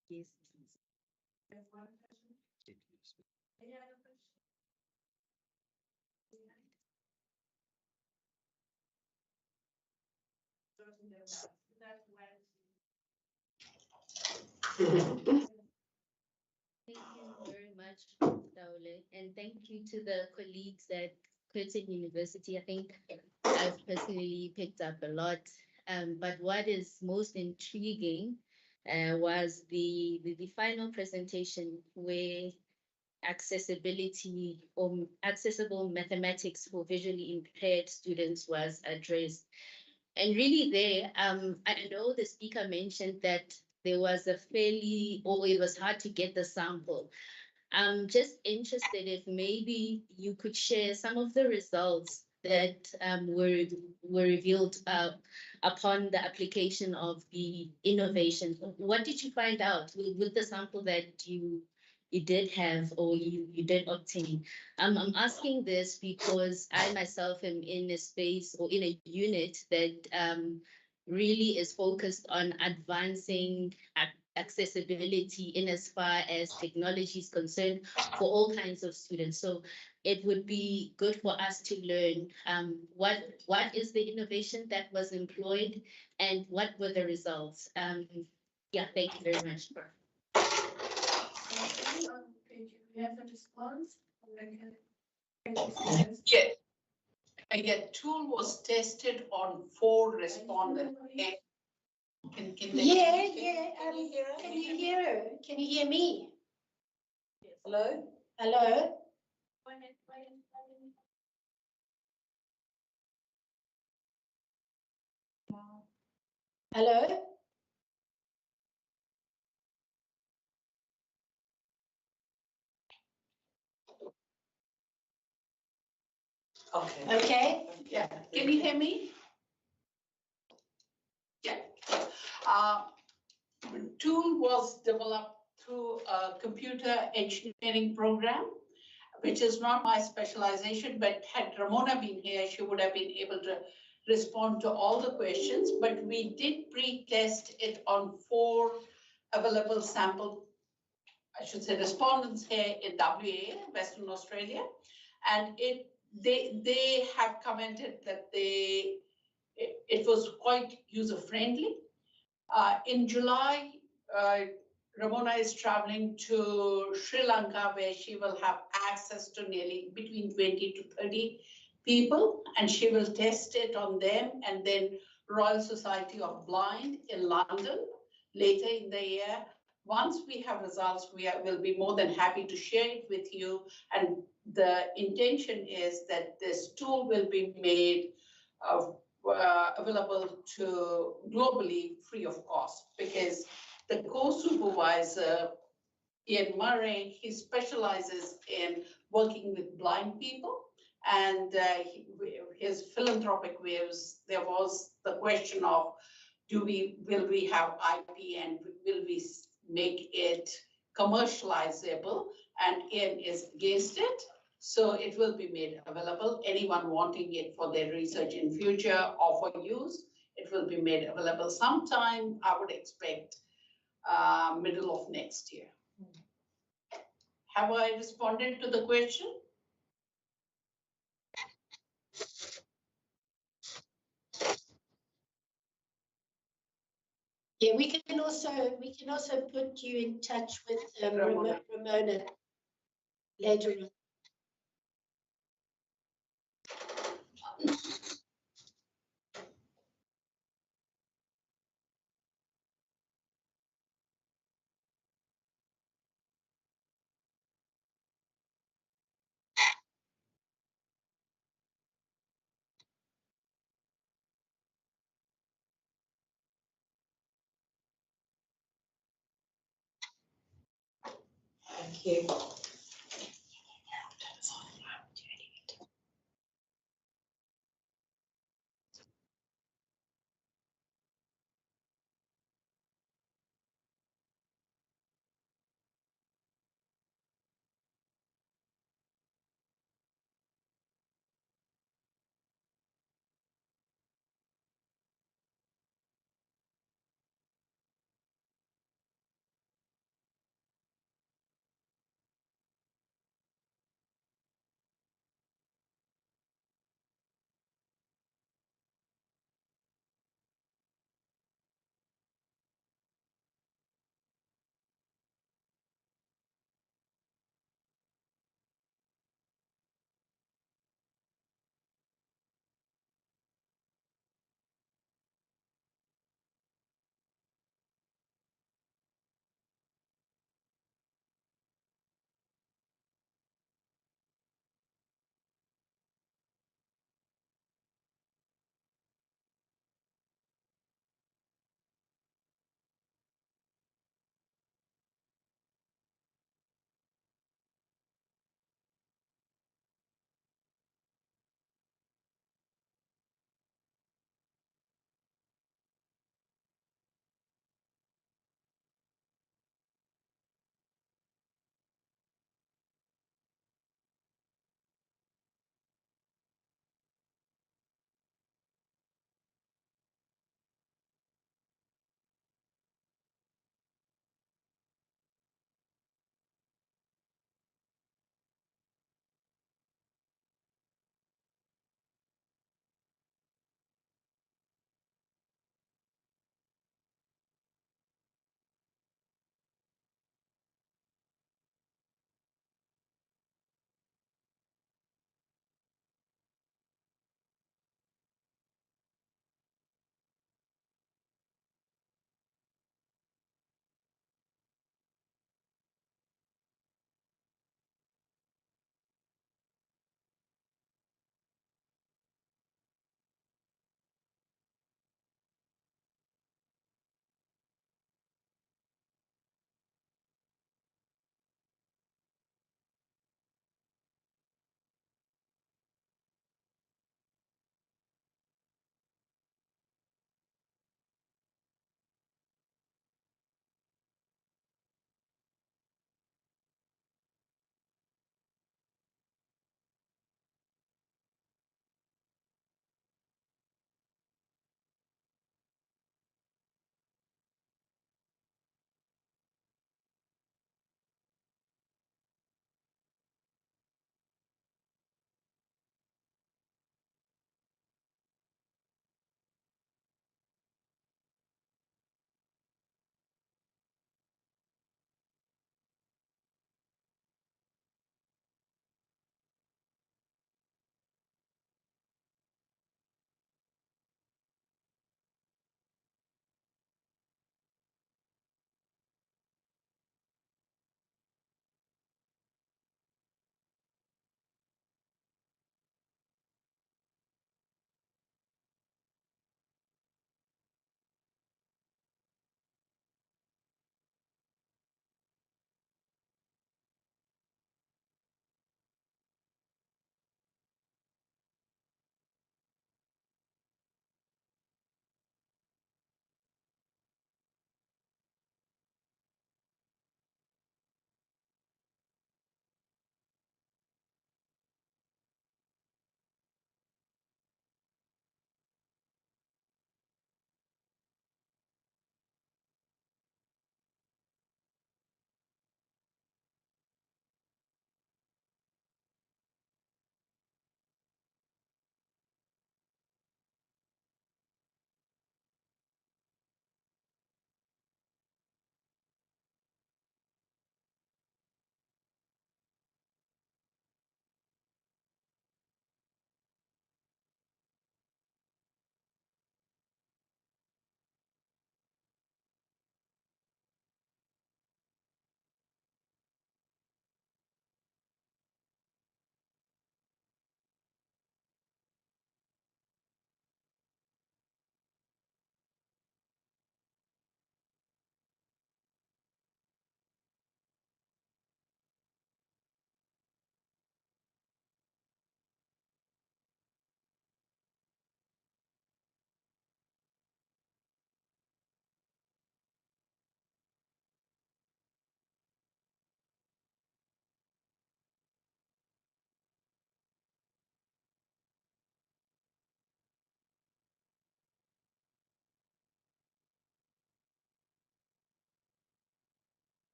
Yes. Thank you very much. That Ole, and thank you to the colleagues at Curtin University. I think I've personally picked up a lot. But what is most intriguing was the final presentation where accessibility or accessible mathematics for visually impaired students was addressed. And really there, I know the speaker mentioned that there was a fairly, or it was hard to get the sample. I'm just interested if maybe you could share some of the results that were revealed upon the application of the innovation. What did you find out with the sample that you did have or you did obtain? I'm asking this because I myself am in a space or in a unit that really is focused on advancing accessibility in as far as technology is concerned for all kinds of students. So it would be good for us to learn what is the innovation that was employed and what were the results. Yeah, thank you very much. You have a response? Yes. A tool was tested on 4 respondents. Can you hear? Can you hear her? Can you hear me? Hello? Hello? Hello? Okay. Okay. Yeah. Can you hear me? Yeah. Uh, tool was developed through a computer engineering program, which is not my specialization, but had Ramona been here, she would have been able to respond to all the questions, but we did pre-test it on 4 available sample, I should say, respondents here in WA, Western Australia, and they have commented that it was quite user-friendly. In July, Ramona is traveling to Sri Lanka, where she will have access to nearly between 20 to 30 people, and she will test it on them, and then Royal Society of Blind in London later in the year. Once we have results, will be more than happy to share it with you. And the intention is that this tool will be made available to globally free of cost, because the co-supervisor, Ian Murray, he specializes in working with blind people, and his philanthropic views, there was the question of, will we have IP and will we make it commercializable? And Ian is against it. So it will be made available. Anyone wanting it for their research in future or for use, it will be made available sometime, I would expect, middle of next year. Have I responded to the question? Yeah, we can also put you in touch with Ramona later on. Thank you.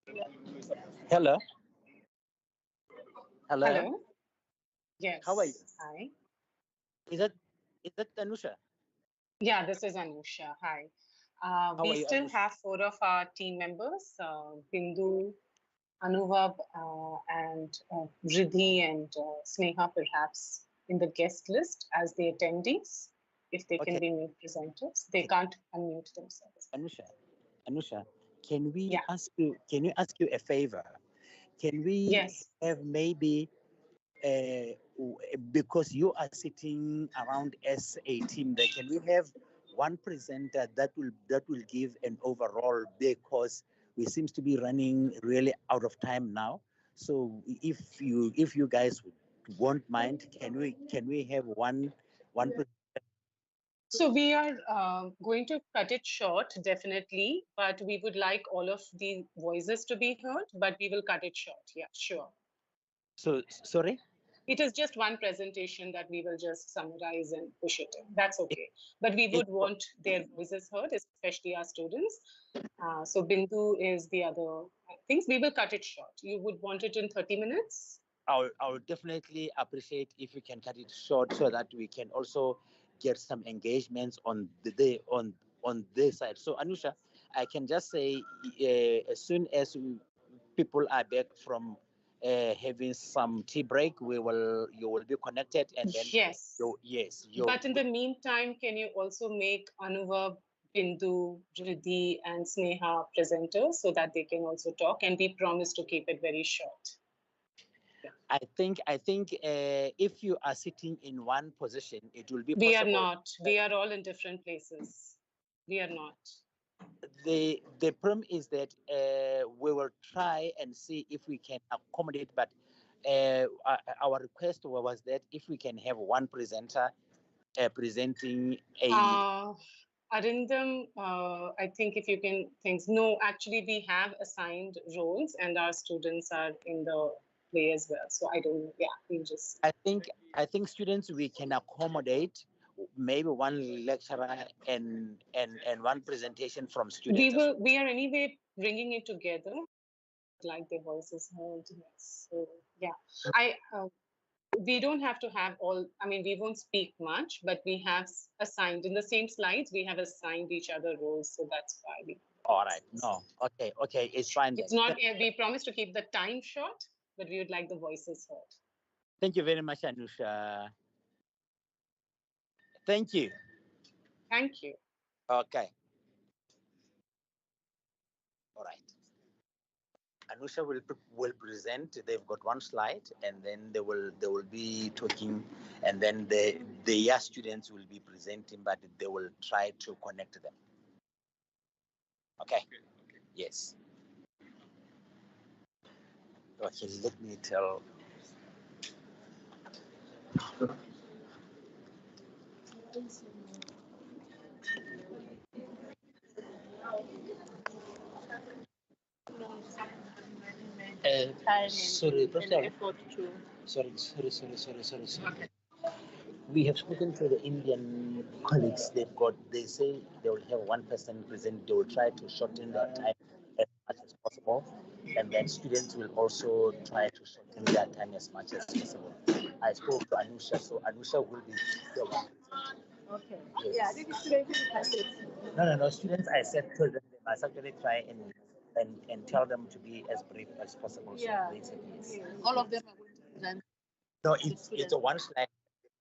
Hello. Hello. Hello. Yes. How are you? Hi. Is that Anusha? Yeah, this is Anusha. Hi. How We are you, still Anusha? have four of our team members, Bindu, Anuvab, and Riddhi and Sneha, perhaps in the guest list as the attendees. If they can Okay, be made presenters, they can't unmute themselves. Anusha, can we Yeah. ask you? Can we ask you a favor? Can we Yes. have maybe because you are sitting around as a team there, can we have one presenter that will give an overall, because we seems to be running really out of time now. So if you guys won't mind, can we have one So we are going to cut it short, definitely, but we would like all of the voices to be heard, but we will cut it short. Yeah, sure. so sorry. It is just one presentation that we will just summarize and push it in. That's It, okay. But we it, would want their voices heard, especially our students. So Bindu is the other things. We will cut it short. You would want it in 30 minutes? I would definitely appreciate if you can cut it short so that we can also get some engagements on the day on this side. So Anusha, I can just say as soon as people are back from having some tea break, you will be connected, and then Yes. you But in the meantime, can you also make Anuvab, Bindu, Riddhi, and Sneha presenters so that they can also talk? And we promise to keep it very short. I think if you are sitting in one position, it will be We are possible. not. We are all in different places. We are not. The problem is that we will try and see if we can accommodate, but our request was that if we can have one presenter presenting a. Arindam, I think if you can think, no, actually we have assigned roles and our students are in the play as well. So I don't, yeah, we just. I think students we can accommodate maybe one lecturer and one presentation from students. We are anyway bringing it together, like their voices heard. Yes. So yeah, we don't have to have all, I mean, we won't speak much, but we have assigned in the same slides, we have assigned each other roles. So that's why we. All right. No. Okay. It's fine then. It's not, we promise to keep the time short, but we would like the voices heard. Thank you very much, Anusha. Thank you. Thank you. Okay. All right. Anusha will present. They've got one slide, and then they will be talking, and then the year students will be presenting, but they will try to connect them. Okay. Yes. Okay. Let me tell. Sorry, sorry. We have spoken to the Indian colleagues. They say they will have one person present. They will try to shorten their time as much as possible, and then students will also try to shorten their time as much as possible. I spoke to Anusha, so Anusha will be the one presenting. Okay. Yes. Yeah, I think students No. Students, I said to them they must actually try and tell them to be as brief as possible. Yeah. So they said yes. All of them are going to present. No, it's a one slide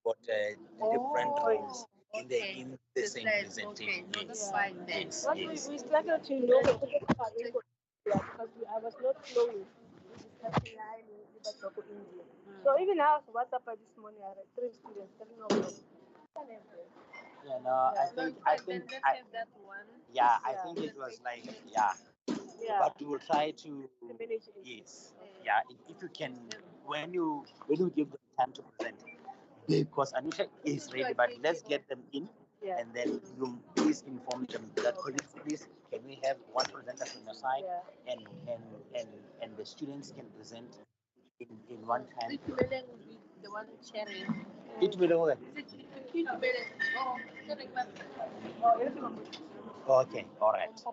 but different roles in the same presentation. Okay, that's fine then. Yes, what yes. We struggle to know because I was not flowing. So even I was WhatsApp this morning, I had 3 students telling me. Yeah, no, I think I think it was like but we will try to yes, yeah. If you can, when you give them time to present, because Anusha is ready, but let's get them in, and then you please inform them that colleagues, please, can we have one presenter from your side, and and and the students can present in one time. It will be the one sharing. It will okay, all right.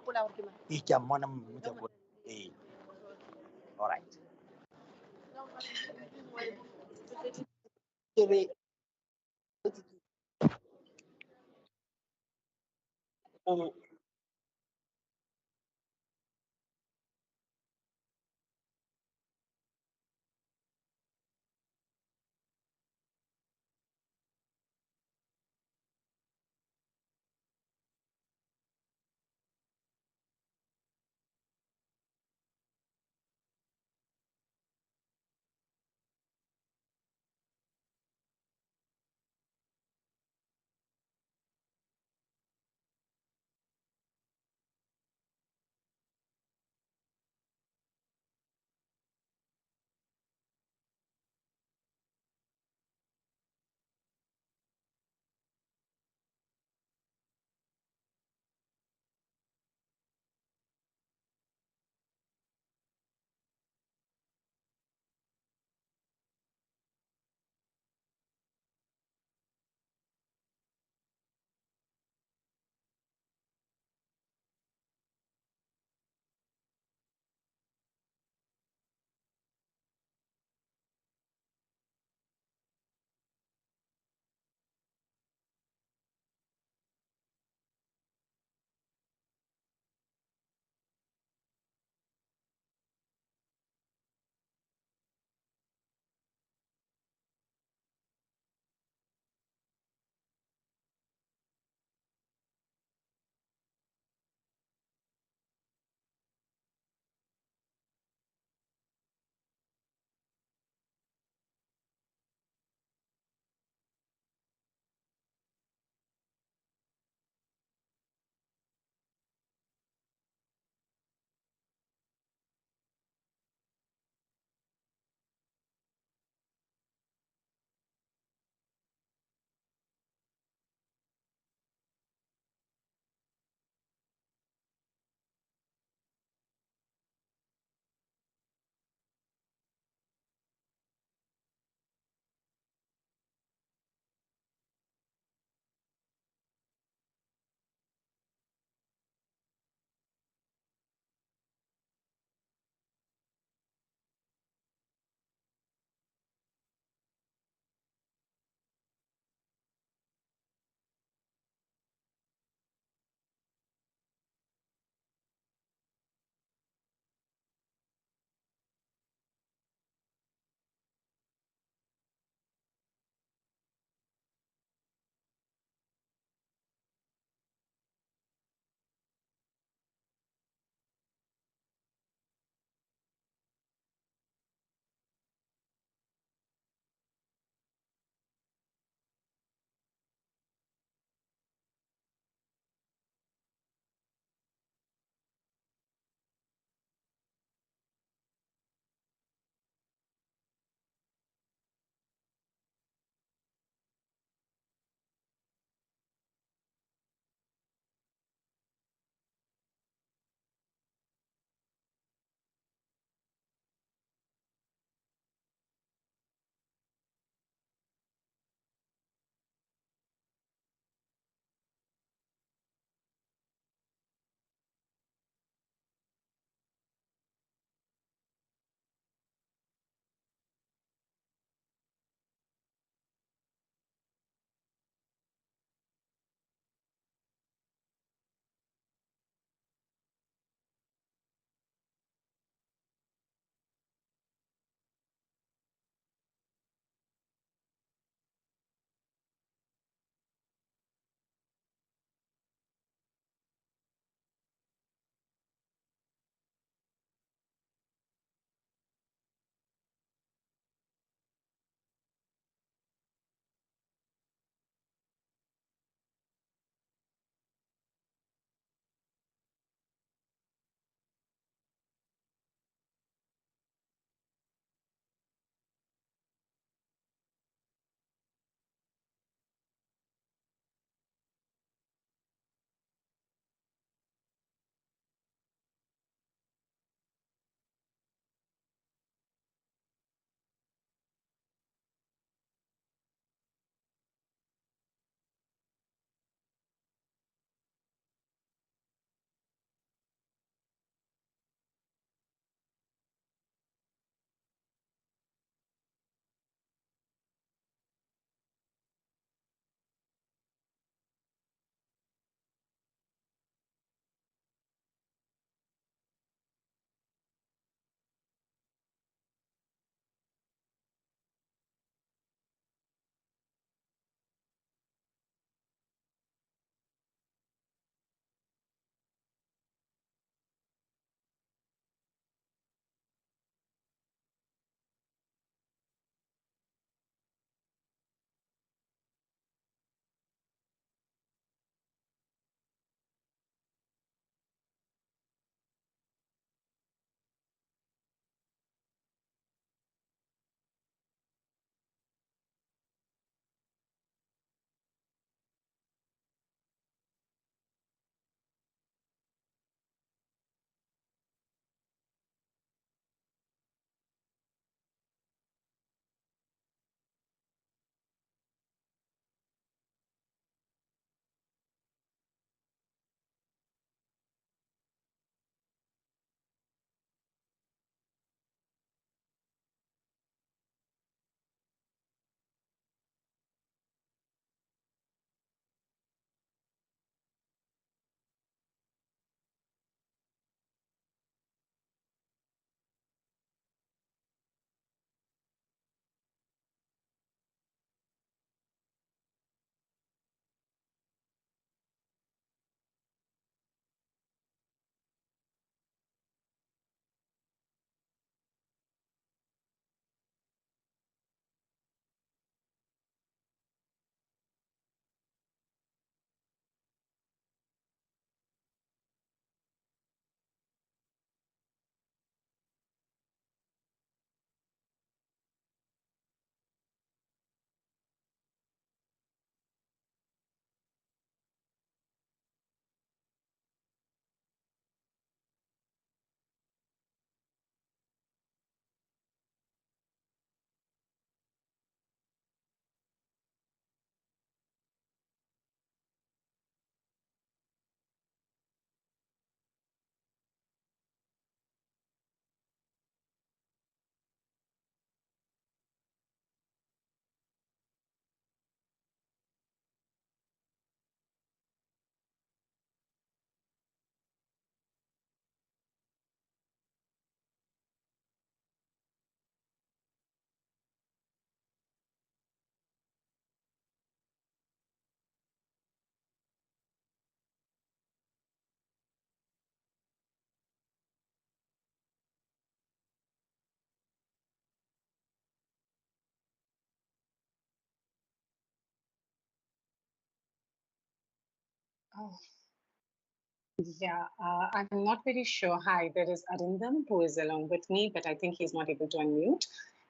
Yeah, I'm not very sure. Hi, there is Arindam who is along with me, but I think he's not able to unmute.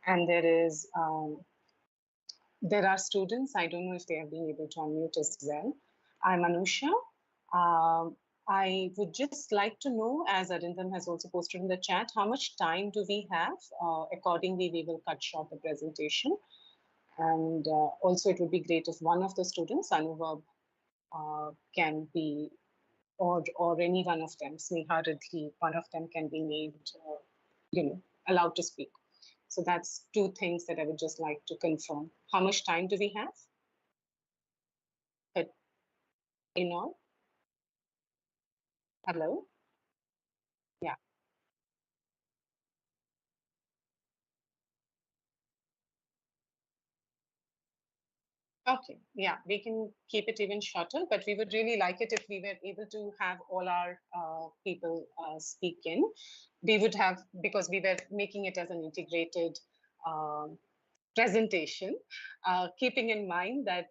And there are students. I don't know if they have been able to unmute as well. I'm Anusha. I would just like to know, as Arindam has also posted in the chat, how much time do we have? Accordingly, we will cut short the presentation. And also, it would be great if one of the students, Anubhav, can be, or any one of them, Sneha, Riddhi, one of them can be made, allowed to speak. So that's two things that I would just like to confirm. How much time do we have? But in all? Hello? Yeah. Okay, yeah, we can keep it even shorter, but we would really like it if we were able to have all our people speak in. We would have, because we were making it as an integrated presentation, keeping in mind that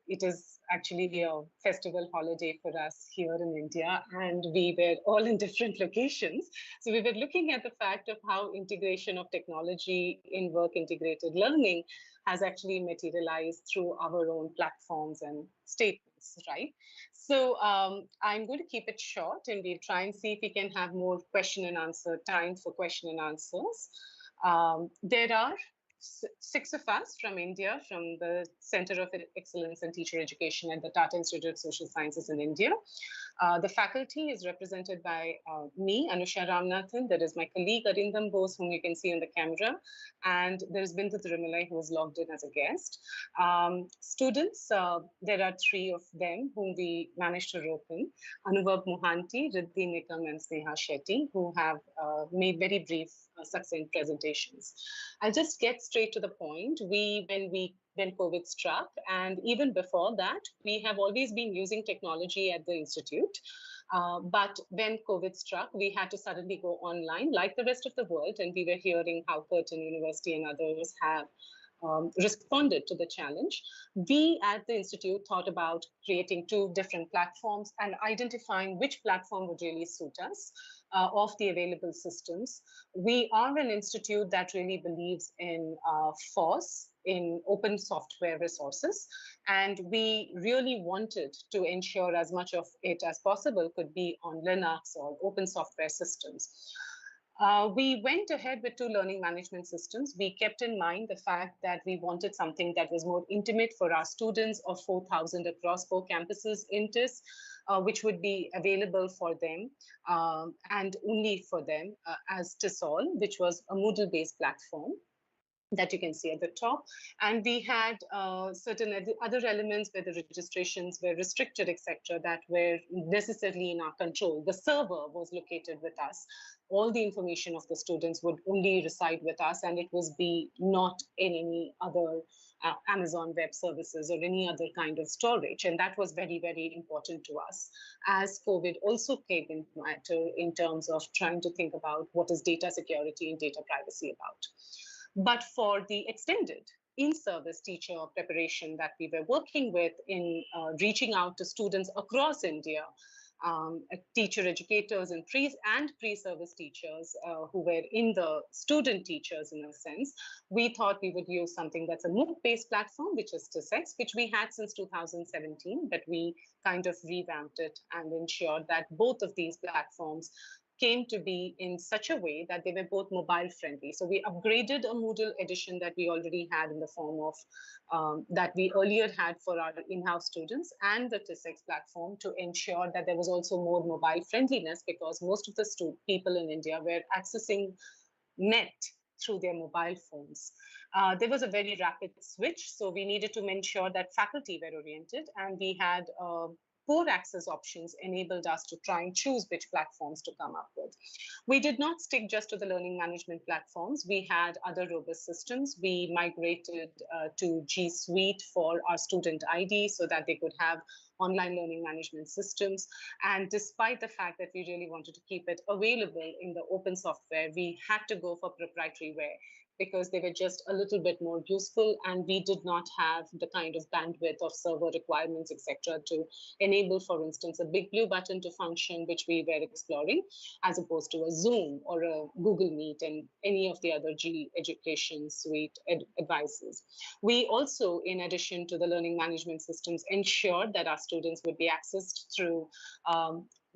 it is actually a festival holiday for us here in India, and we were all in different locations. So we were looking at the fact of how integration of technology in work integrated learning has actually materialized through our own platforms and statements, right? So I'm going to keep it short, and we'll try and see if we can have more question and answer time for question and answers. There are six of us from India, from the Center of Excellence in Teacher Education at the Tata Institute of Social Sciences in India. The faculty is represented by me, Anusha Ramnathan. There is my colleague Arindam Bose, whom you can see on the camera, and there is Bindu Thirumalai, who is logged in as a guest. Students, there are three of them whom we managed to rope in: Anubhav Mohanty, Riddhi Nikam, and Sneha Shetty, who have made very brief, succinct presentations. I'll just get straight to the point. When COVID struck, and even before that, we have always been using technology at the Institute. But when COVID struck, we had to suddenly go online like the rest of the world. And we were hearing how Curtin University and others have responded to the challenge. We at the Institute thought about creating two different platforms and identifying which platform would really suit us of the available systems. We are an institute that really believes in FOSS, in open software resources, and we really wanted to ensure as much of it as possible could be on Linux or open software systems. We went ahead with two learning management systems. We kept in mind the fact that we wanted something that was more intimate for our students of 4,000 across 4 campuses in TIS, which would be available for them and only for them as TISOL, which was a Moodle-based platform that you can see at the top. And we had certain other elements where the registrations were restricted, etc., that were necessarily in our control. The server was located with us. All the information of the students would only reside with us, and it was not in any other Amazon Web Services or any other kind of storage. And that was very, very important to us, as COVID also came into matter in terms of trying to think about what is data security and data privacy about. But for the extended in-service teacher preparation that we were working with in reaching out to students across India, teacher educators and pre-service teachers who were in the student teachers in a sense, we thought we would use something that's a MOOC-based platform, which is TISX, which we had since 2017, but we kind of revamped it and ensured that both of these platforms came to be in such a way that they were both mobile friendly. So we upgraded a Moodle edition that we already had in the form of that we earlier had for our in-house students and the TISX platform to ensure that there was also more mobile friendliness, because most of the people in India were accessing net through their mobile phones. There was a very rapid switch, so we needed to make sure that faculty were oriented, and we had core access options enabled us to try and choose which platforms to come up with. We did not stick just to the learning management platforms. We had other robust systems. We migrated to G Suite for our student ID so that they could have online learning management systems. And despite the fact that we really wanted to keep it available in the open software, we had to go for proprietaryware because they were just a little bit more useful, and we did not have the kind of bandwidth of server requirements, etc., to enable, for instance, a big blue button to function, which we were exploring, as opposed to a Zoom or a Google Meet and any of the other G education suite advices. We also, in addition to the learning management systems, ensured that our students would be accessed through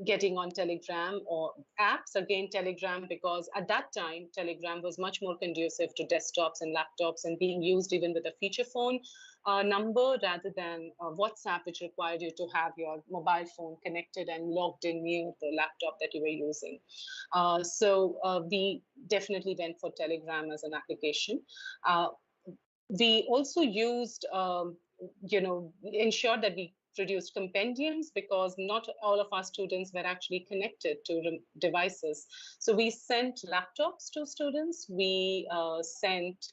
getting on Telegram or apps. Again, Telegram, because at that time, Telegram was much more conducive to desktops and laptops and being used even with a feature phone number rather than WhatsApp, which required you to have your mobile phone connected and logged in near the laptop that you were using. So we definitely went for Telegram as an application. We also used, ensured that we produced compendiums, because not all of our students were actually connected to devices. So we sent laptops to students. We sent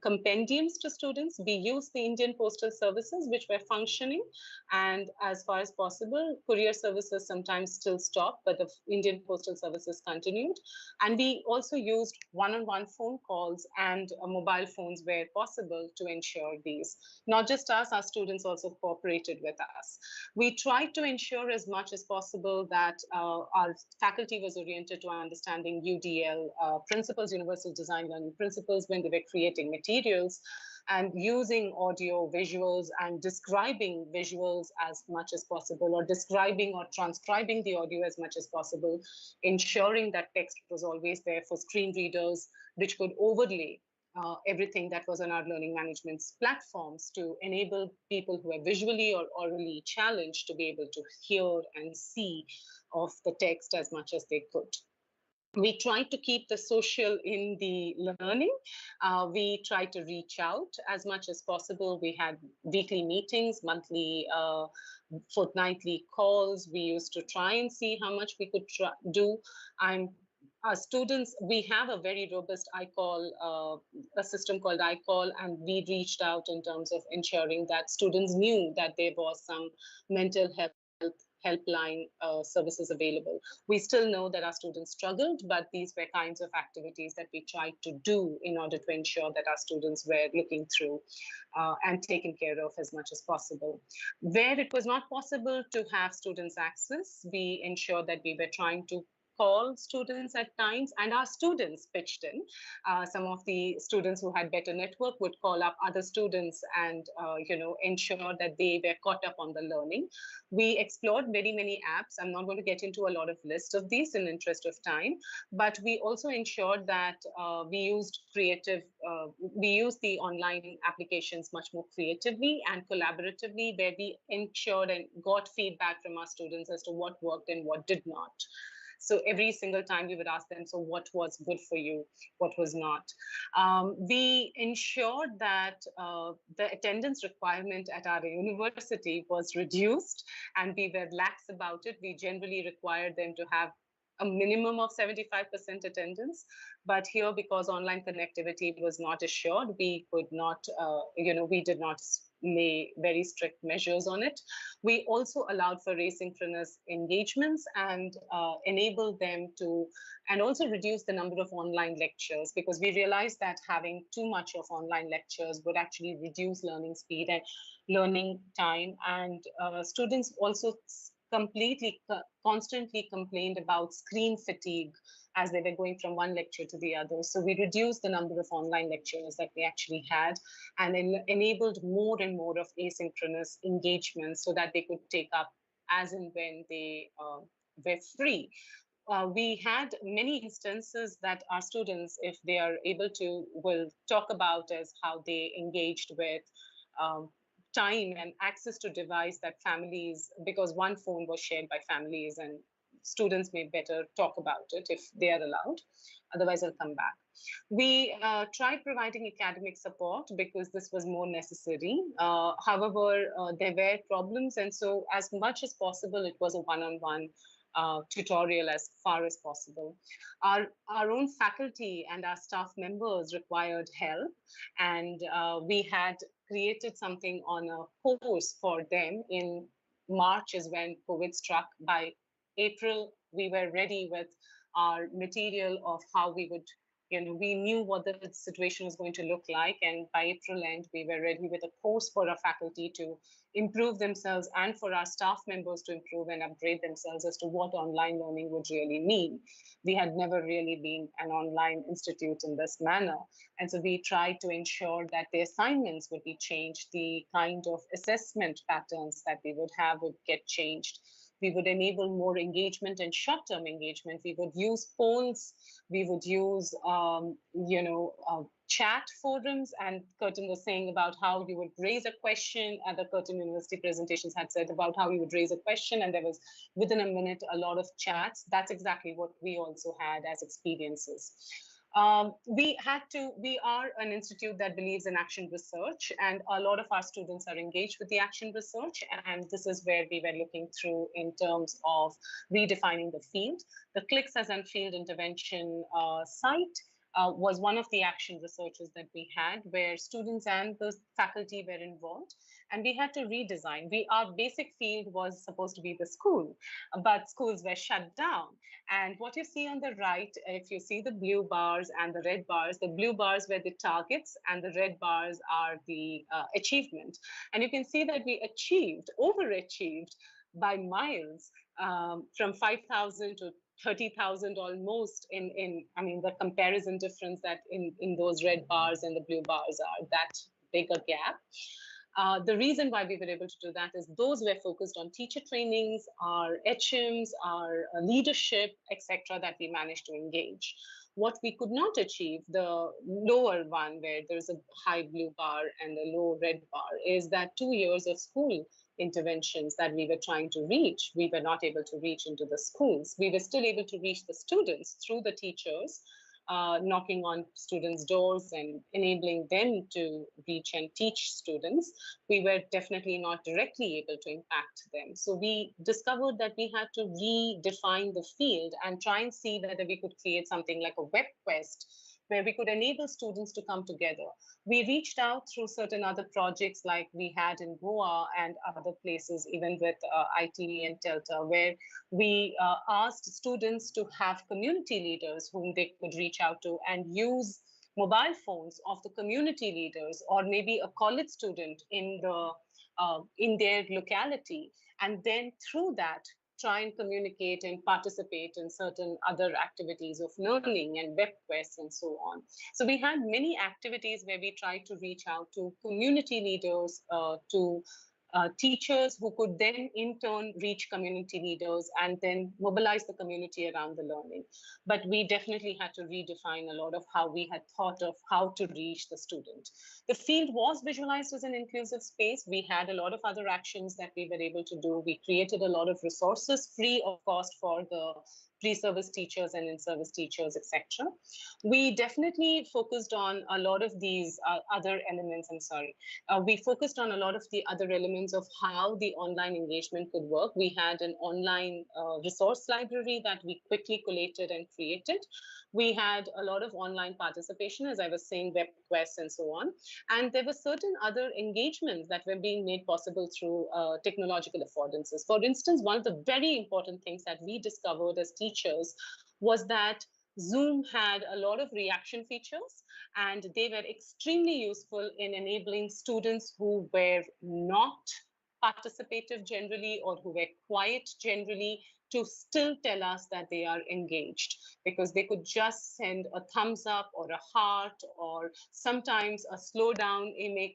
compendiums to students. We used the Indian Postal Services, which were functioning. And as far as possible, courier services sometimes still stopped, but the Indian Postal Services continued. And we also used one-on-one phone calls and mobile phones where possible to ensure these. Not just us, our students also cooperated with us. We tried to ensure as much as possible that our faculty was oriented to understanding UDL principles, Universal Design Learning Principles, when they were creating materials, and using audio, visuals, and describing visuals as much as possible, or describing or transcribing the audio as much as possible, ensuring that text was always there for screen readers, which could overlay everything that was on our learning management platforms to enable people who are visually or orally challenged to be able to hear and see of the text as much as they could. We tried to keep the social in the learning. We tried to reach out as much as possible. We had weekly meetings, monthly, fortnightly calls. We used to try and see how much we could do. Our students, we have a very robust iCall, a system called iCall, and we reached out in terms of ensuring that students knew that there was some mental health helpline services available. We still know that our students struggled, but these were kinds of activities that we tried to do in order to ensure that our students were looking through and taken care of as much as possible. Where it was not possible to have students access, we ensured that we were trying to call students at times, and our students pitched in. Some of the students who had better network would call up other students and ensure that they were caught up on the learning. We explored very many apps. I'm not going to get into a lot of list of these in interest of time, but we also ensured that we used the online applications much more creatively and collaboratively, where we ensured and got feedback from our students as to what worked and what did not. So every single time we would ask them, so what was good for you, what was not? We ensured that the attendance requirement at our university was reduced, and we were lax about it. We generally required them to have a minimum of 75% attendance. But here, because online connectivity was not assured, we could not, we did not lay very strict measures on it. We also allowed for asynchronous engagements and enabled them to, and also reduce the number of online lectures, because we realized that having too much of online lectures would actually reduce learning speed and learning time. And students also constantly complained about screen fatigue as they were going from one lecture to the other. So we reduced the number of online lectures that we actually had, and enabled more and more of asynchronous engagements so that they could take up as and when they were free. We had many instances that our students, if they are able to, will talk about as how they engaged with time and access to device that families, because one phone was shared by families, and students may better talk about it if they are allowed. Otherwise, I'll come back. We tried providing academic support because this was more necessary. However, there were problems, and so as much as possible, it was a one-on-one tutorial as far as possible. Our own faculty and our staff members required help, and we had created something on a course for them. In March is when COVID struck. By April, we were ready with our material of how we would We knew what the situation was going to look like, and by April end, we were ready with a course for our faculty to improve themselves and for our staff members to improve and upgrade themselves as to what online learning would really mean. We had never really been an online institute in this manner. And so we tried to ensure that the assignments would be changed, the kind of assessment patterns that we would have would get changed. We would enable more engagement and short-term engagement. We would use polls. We would use, chat forums. And Curtin was saying about how you would raise a question. Other Curtin University presentations had said about how you would raise a question, and there was within a minute a lot of chats. That's exactly what we also had as experiences. We are an institute that believes in action research, and a lot of our students are engaged with the action research. And this is where we were looking through in terms of redefining the field. The Clicks as an Field Intervention site was one of the action researches that we had, where students and the faculty were involved, and we had to redesign. Our basic field was supposed to be the school, but schools were shut down. And what you see on the right, if you see the blue bars and the red bars, the blue bars were the targets and the red bars are the achievement. And you can see that we overachieved by miles, from 5,000 to 30,000 almost the comparison difference that in those red bars and the blue bars are that bigger gap. The reason why we were able to do that is those were focused on teacher trainings, our HMs, our leadership, etc., that we managed to engage. What we could not achieve, the lower one where there's a high blue bar and a low red bar, is that 2 years of school interventions that we were trying to reach, we were not able to reach into the schools. We were still able to reach the students through the teachers, knocking on students' doors and enabling them to reach and teach students. We were definitely not directly able to impact them. So we discovered that we had to redefine the field and try and see whether we could create something like a web quest where we could enable students to come together. We reached out through certain other projects like we had in Goa and other places, even with ITV and Telta, where we asked students to have community leaders whom they could reach out to and use mobile phones of the community leaders or maybe a college student in their locality. And then through that, try and communicate and participate in certain other activities of learning and web quests and so on. So we had many activities where we tried to reach out to community leaders, to teachers who could then in turn reach community leaders and then mobilize the community around the learning. But we definitely had to redefine a lot of how we had thought of how to reach the student. The field was visualized as an inclusive space. We had a lot of other actions that we were able to do. We created a lot of resources free of cost for the pre-service teachers and in-service teachers, etc. We definitely focused on a lot of these other elements, we focused on a lot of the other elements of how the online engagement could work. We had an online resource library that we quickly collated and created. We had a lot of online participation, as I was saying, web quests and so on. And there were certain other engagements that were being made possible through technological affordances. For instance, one of the very important things that we discovered as teachers was that Zoom had a lot of reaction features, and they were extremely useful in enabling students who were not participative generally or who were quiet generally to still tell us that they are engaged, because they could just send a thumbs up or a heart or sometimes a slow down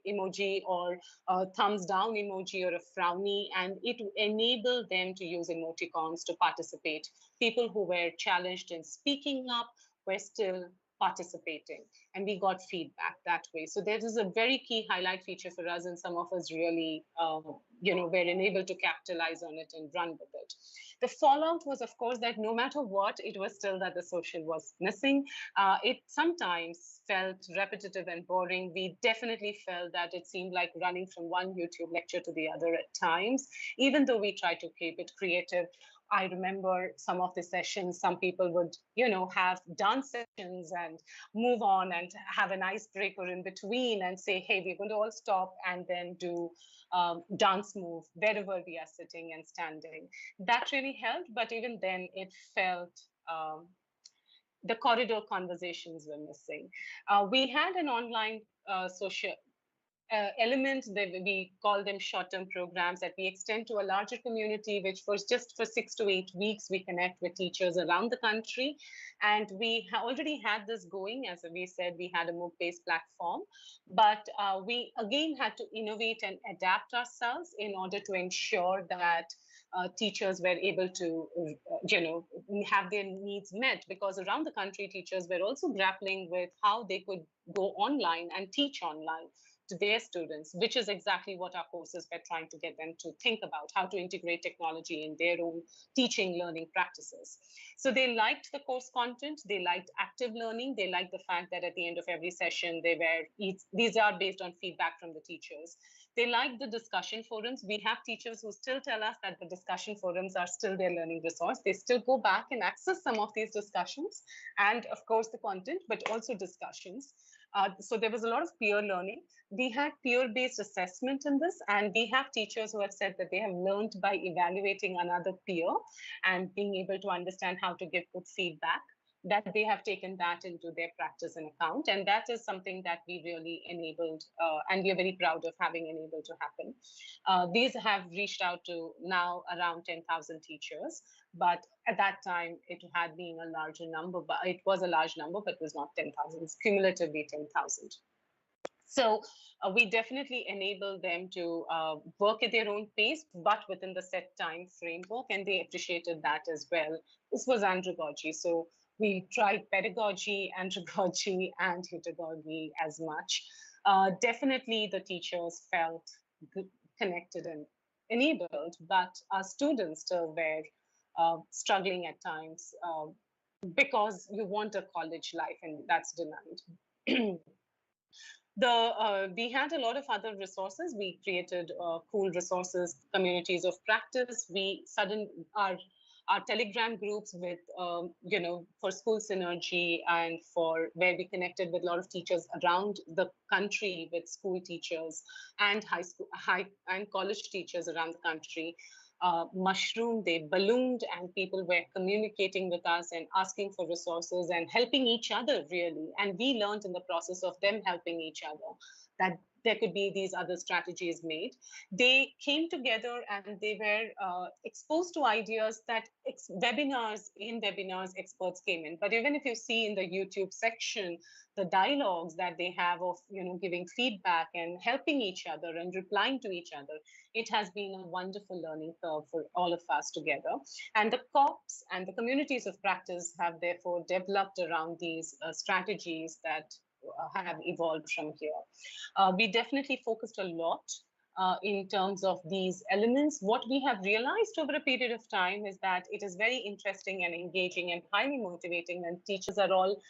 emoji or a thumbs down emoji or a frowny, and it enabled them to use emoticons to participate. People who were challenged in speaking up were still participating, and we got feedback that way. So that is a very key highlight feature for us, and some of us really were enabled to capitalize on it and run with it. The fallout was, of course, that no matter what, it was still that the social was missing. It sometimes felt repetitive and boring. We definitely felt that it seemed like running from one YouTube lecture to the other at times, even though we tried to keep it creative. I remember some of the sessions, some people would, have dance sessions and move on and have an icebreaker in between and say, hey, we're going to all stop and then do dance move wherever we are sitting and standing. That really helped, but even then it felt the corridor conversations were missing. We had an online social element that we call them short-term programs that we extend to a larger community, which was just for 6 to 8 weeks, we connect with teachers around the country. And we already had this going. As we said, we had a MOOC-based platform, but we again had to innovate and adapt ourselves in order to ensure that teachers were able to, have their needs met, because around the country, teachers were also grappling with how they could go online and teach online to their students, which is exactly what our courses were trying to get them to think about, how to integrate technology in their own teaching, learning practices. So they liked the course content, they liked active learning, they liked the fact that at the end of every session, these are based on feedback from the teachers. They like the discussion forums. We have teachers who still tell us that the discussion forums are still their learning resource. They still go back and access some of these discussions and, of course, the content, but also discussions. So there was a lot of peer learning. We had peer-based assessment in this, and we have teachers who have said that they have learned by evaluating another peer and being able to understand how to give good feedback, that they have taken that into their practice and account. And that is something that we really enabled, and we are very proud of having enabled to happen. These have reached out to now around 10,000 teachers, but at that time it had been a larger number, but it was a large number, but it was not 10,000, it's cumulatively 10,000. So we definitely enable them to work at their own pace, but within the set time framework, and they appreciated that as well. This was andragogy, so we tried pedagogy, andragogy, and heterogogy as much. Definitely the teachers felt connected and enabled, but our students still were struggling at times because you want a college life and that's denied. We had a lot of other resources. We created cool resources, communities of practice. Our Telegram groups with, for school synergy and for where we connected with a lot of teachers around the country with school teachers and high and college teachers around the country. Mushroomed, they ballooned, and people were communicating with us and asking for resources and helping each other, really. And we learned in the process of them helping each other that there could be these other strategies made. They came together and they were exposed to ideas that in webinars, experts came in. But even if you see in the YouTube section, the dialogues that they have of, giving feedback and helping each other and replying to each other, it has been a wonderful learning curve for all of us together. And the COPs and the communities of practice have therefore developed around these strategies that have evolved from here. We definitely focused a lot in terms of these elements. What we have realized over a period of time is that it is very interesting and engaging and highly motivating, and teachers are all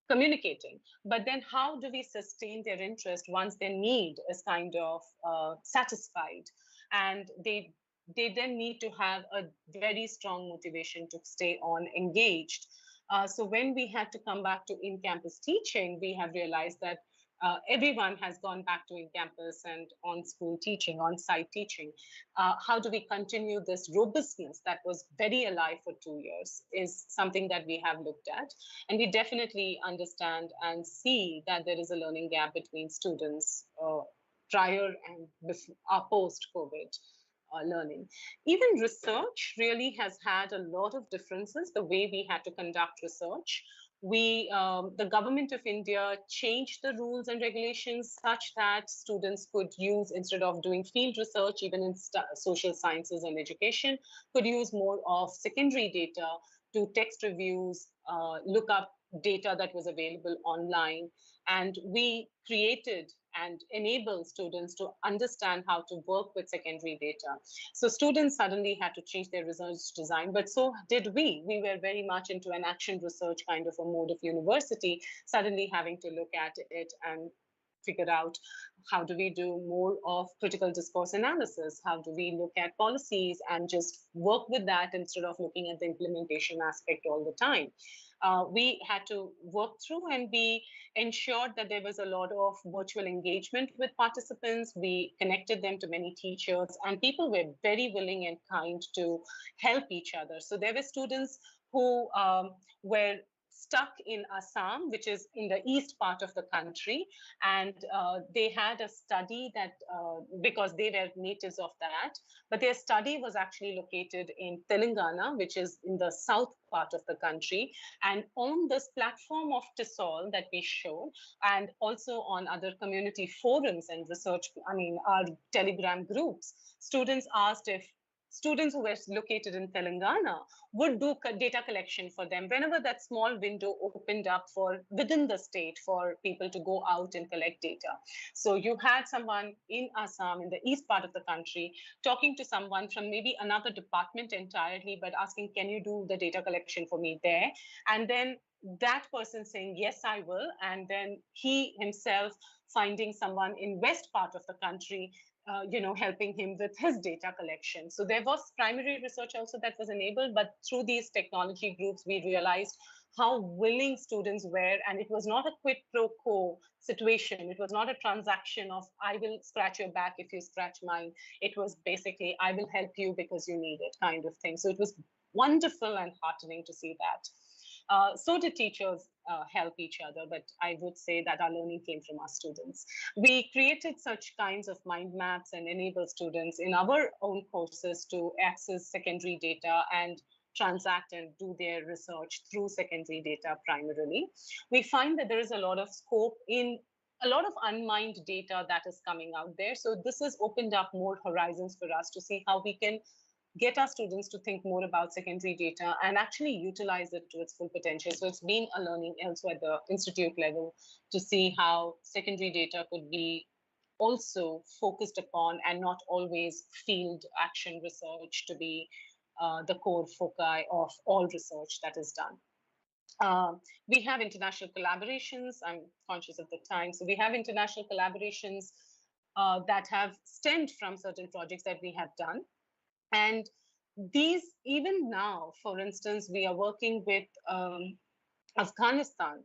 communicating. But then how do we sustain their interest once their need is kind of satisfied? And they then need to have a very strong motivation to stay on engaged. So when we had to come back to in-campus teaching, we have realized that everyone has gone back to in-campus and on-school teaching, on-site teaching. How do we continue this robustness that was very alive for 2 years is something that we have looked at. And we definitely understand and see that there is a learning gap between students prior and post-COVID learning. Even research really has had a lot of differences, the way we had to conduct research. The government of India changed the rules and regulations such that students could use, instead of doing field research, even in social sciences and education, could use more of secondary data to text reviews, look up data that was available online. And we created and enabled students to understand how to work with secondary data. So students suddenly had to change their research design, but so did we. We were very much into an action research kind of a mode of university, suddenly having to look at it and figure out how do we do more of critical discourse analysis? How do we look at policies and just work with that instead of looking at the implementation aspect all the time? We had to work through, and we ensured that there was a lot of virtual engagement with participants. We connected them to many teachers, and people were very willing and kind to help each other. So there were students who were stuck in Assam, which is in the east part of the country. And they had a study that, because they were natives of that, but their study was actually located in Telangana, which is in the south part of the country. And on this platform of TESOL that we showed, and also on other community forums and research, our Telegram groups, students asked if students who were located in Telangana would do data collection for them whenever that small window opened up for within the state for people to go out and collect data. So you had someone in Assam, in the east part of the country, talking to someone from maybe another department entirely, but asking, can you do the data collection for me there? And then that person saying, yes, I will. And then he himself finding someone in west part of the country, helping him with his data collection. So there was primary research also that was enabled, but through these technology groups, we realized how willing students were, and it was not a quid pro quo situation. It was not a transaction of, I will scratch your back if you scratch mine. It was basically, I will help you because you need it kind of thing. So it was wonderful and heartening to see that. So did teachers help each other, but I would say that our learning came from our students. We created such kinds of mind maps and enable students in our own courses to access secondary data and transact and do their research through secondary data primarily. We find that there is a lot of scope in a lot of unmined data that is coming out there. So this has opened up more horizons for us to see how we can get our students to think more about secondary data and actually utilize it to its full potential. So it's been a learning also at the institute level to see how secondary data could be also focused upon and not always field action research to be the core foci of all research that is done. We have international collaborations. I'm conscious of the time. So we have international collaborations that have stemmed from certain projects that we have done. And these, even now, for instance, we are working with Afghanistan,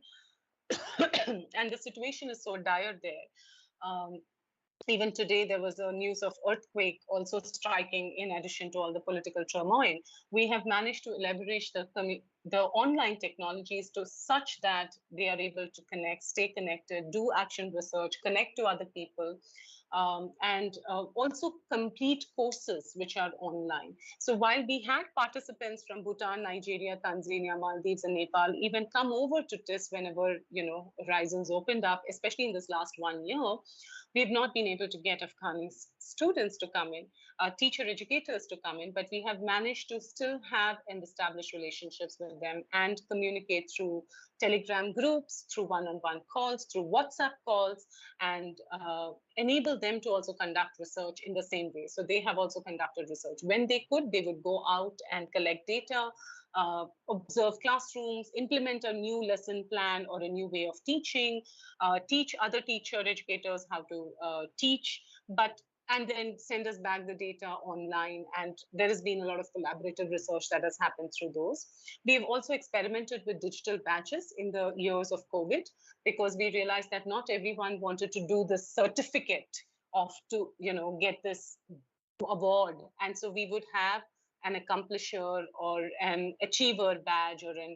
and the situation is so dire there. Even today, there was a news of earthquake also striking in addition to all the political turmoil. We have managed to leverage the online technologies to such that they are able to connect, stay connected, do action research, connect to other people, and also complete courses which are online. So while we had participants from Bhutan, Nigeria, Tanzania, Maldives, and Nepal even come over to TIS whenever horizons opened up, especially in this last 1 year, we have not been able to get Afghani students to come in, teacher educators to come in, but we have managed to still have and establish relationships with them and communicate through Telegram groups, through one-on-one calls, through WhatsApp calls, and enable them to also conduct research in the same way. So they have also conducted research. When they could, they would go out and collect data, observe classrooms, implement a new lesson plan or a new way of teaching, teach other teacher educators how to teach, and then send us back the data online. And there has been a lot of collaborative research that has happened through those. We've also experimented with digital badges in the years of COVID, because we realized that not everyone wanted to do the certificate to get this award. And so we would have an accomplisher or an achiever badge or an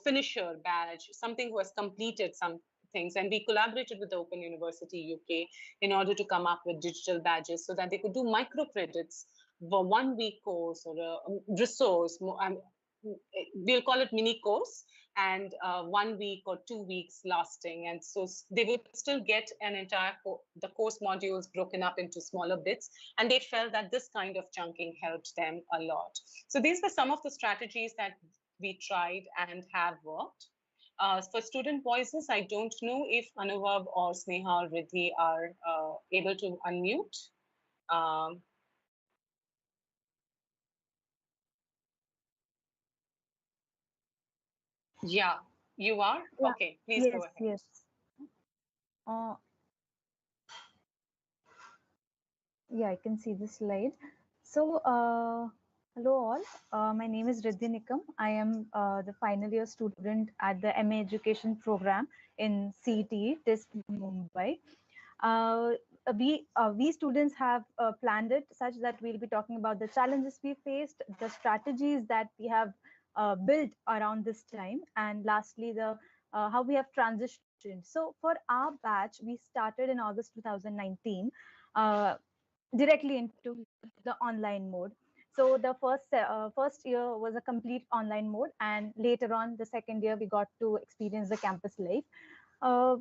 finisher badge, something who has completed some things. And we collaborated with the Open University UK in order to come up with digital badges so that they could do micro credits for 1 week course or a resource. We'll call it mini course, and 1 week or 2 weeks lasting. And so they would still get an entire the course modules broken up into smaller bits. And they felt that this kind of chunking helped them a lot. So these were some of the strategies that we tried and have worked. For student voices, I don't know if Anubhav or Sneha or Riddhi are able to unmute. Yeah, you are? Yeah. Okay, please Yes, go ahead. yes. Yeah, I can see the slide. So, hello all. My name is Riddhi Nikam. I am the final year student at the MA Education program in CET, TIS Mumbai. We students have planned it such that we'll be talking about the challenges we faced, the strategies that we have built around this time. And lastly, the how we have transitioned. So for our batch, we started in August 2019, uh, directly into the online mode. So the first year was a complete online mode, and later on, the second year, we got to experience the campus life. Uh,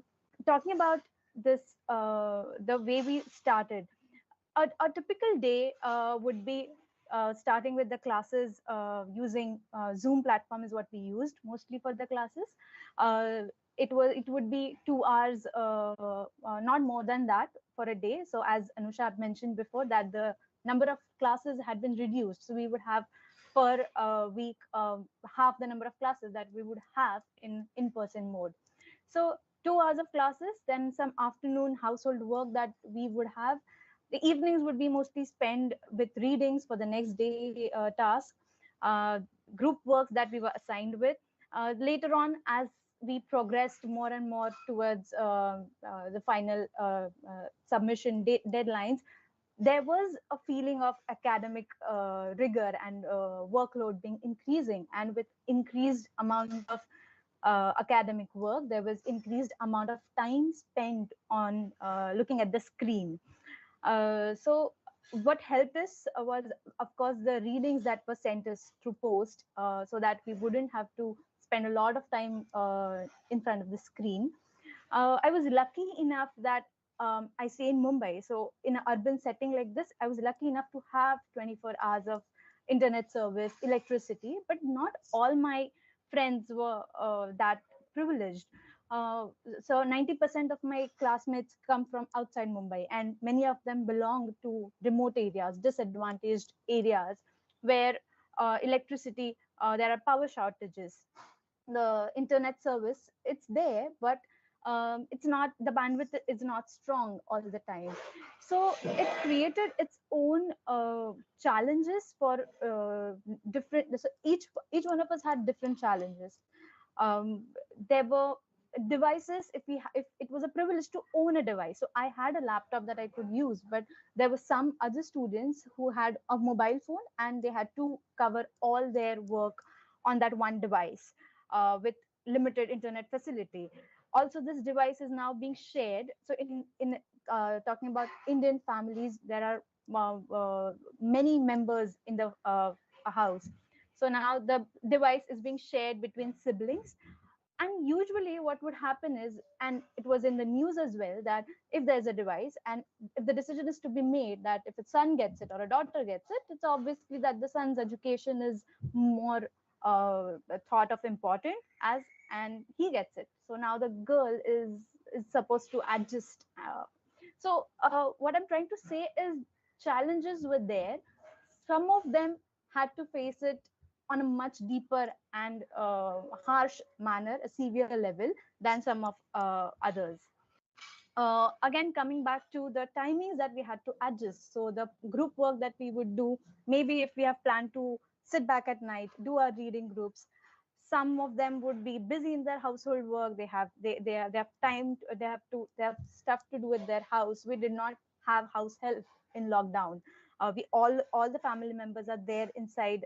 Talking about this, the way we started, a typical day would be starting with the classes using Zoom platform is what we used mostly for the classes. Uh, it would be 2 hours, not more than that for a day. So as Anusha had mentioned before, that the number of classes had been reduced, so we would have per week half the number of classes that we would have in person mode. So 2 hours of classes, then some afternoon household work that we would have. The evenings would be mostly spent with readings for the next day task, uh, group works that we were assigned with. Later on, as we progressed more and more towards the final submission deadlines, there was a feeling of academic rigor and workload being increasing, and with increased amount of academic work, there was increased amount of time spent on looking at the screen. So what helped us was, of course, the readings that were sent us through post, so that we wouldn't have to spend a lot of time in front of the screen. I was lucky enough that I stay in Mumbai. So in an urban setting like this, I was lucky enough to have 24 hours of internet service, electricity, but not all my friends were that privileged. Uh, so 90% of my classmates come from outside Mumbai, and many of them belong to remote areas, disadvantaged areas, where electricity, there are power shortages. The internet service, it's there, but it's not, the bandwidth is not strong all the time. So it created its own challenges for different, so each one of us had different challenges. There were devices, if it was a privilege to own a device, so I had a laptop that I could use, but there were some other students who had a mobile phone, and they had to cover all their work on that one device with limited internet facility. Also, this device is now being shared. So in talking about Indian families, there are many members in the house. So now the device is being shared between siblings. And usually what would happen is, and it was in the news as well, that if there's a device, and if the decision is to be made that if a son gets it or a daughter gets it, it's obviously that the son's education is more thought of important as, and he gets it. So now the girl is supposed to adjust. What I'm trying to say is, challenges were there. Some of them had to face it on a much deeper and harsh manner, a severe level, than some of others. Again, coming back to the timings that we had to adjust. So the group work that we would do, maybe if we have planned to sit back at night, do our reading groups, some of them would be busy in their household work. They have time, they have stuff to do with their house. We did not have house help in lockdown. We all the family members are there inside,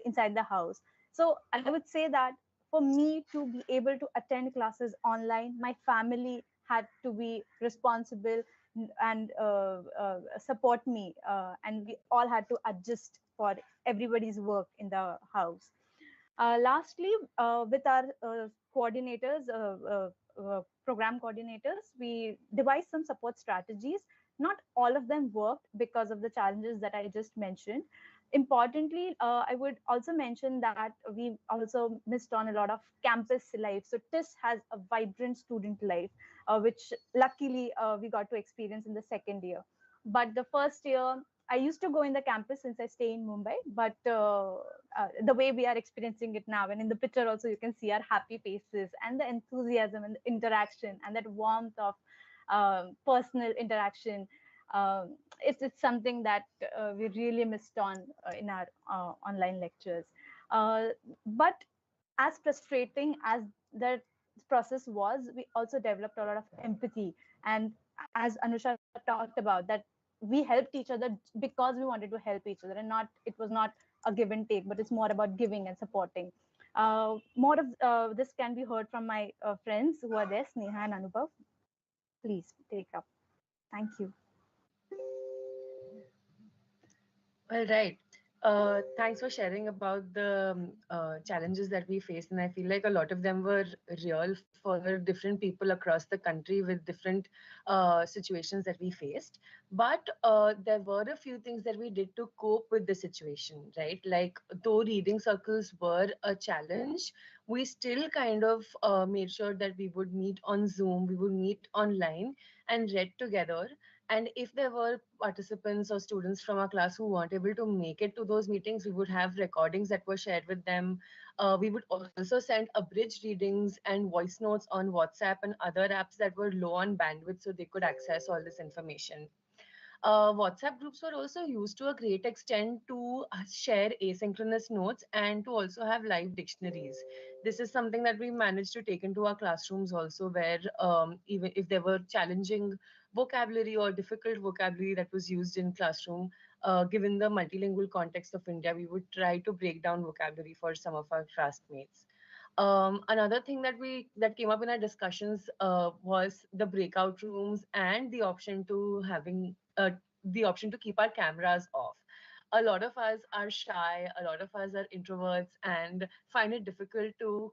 inside the house. So I would say that for me to be able to attend classes online, my family had to be responsible and support me, and we all had to adjust for everybody's work in the house. Lastly, with our coordinators, program coordinators, we devised some support strategies. Not all of them worked because of the challenges that I just mentioned. Importantly, I would also mention that we also missed on a lot of campus life. So TIS has a vibrant student life, which luckily we got to experience in the second year. But the first year, I used to go in the campus since I stay in Mumbai, but the way we are experiencing it now, and in the picture also, you can see our happy faces and the enthusiasm and the interaction and that warmth of personal interaction. It's something that we really missed on in our online lectures. Uh, but as frustrating as that process was, we also developed a lot of empathy. And as Anusha talked about, that we helped each other because we wanted to help each other, and not, it was not a give and take, but it's more about giving and supporting. More of this can be heard from my friends who are there, Sneha and Anubhav. Please take up. Thank you. All right. Thanks for sharing about the challenges that we faced. And I feel like a lot of them were real for different people across the country with different situations that we faced. But there were a few things that we did to cope with the situation, right? Like, though reading circles were a challenge, we still kind of made sure that we would meet on Zoom, we would meet online and read together. And if there were participants or students from our class who weren't able to make it to those meetings, we would have recordings that were shared with them. We would also send abridged readings and voice notes on WhatsApp and other apps that were low on bandwidth so they could access all this information. WhatsApp groups were also used to a great extent to share asynchronous notes and to also have live dictionaries. This is something that we managed to take into our classrooms also, where even if there were challenging vocabulary or difficult vocabulary that was used in classroom, given the multilingual context of India, we would try to break down vocabulary for some of our classmates. Another thing that came up in our discussions was the breakout rooms and the option to keep our cameras off. A lot of us are shy, a lot of us are introverts, and find it difficult to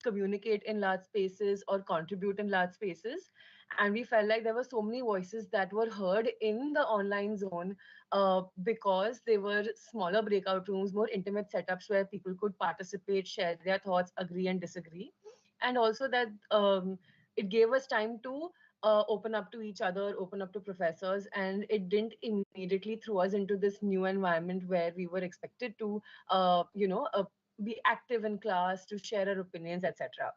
communicate in large spaces or contribute in large spaces. And we felt like there were so many voices that were heard in the online zone because they were smaller breakout rooms, more intimate setups where people could participate, share their thoughts, agree and disagree. And also that it gave us time to open up to each other, open up to professors, and it didn't immediately throw us into this new environment where we were expected to, be active in class, to share our opinions, etc.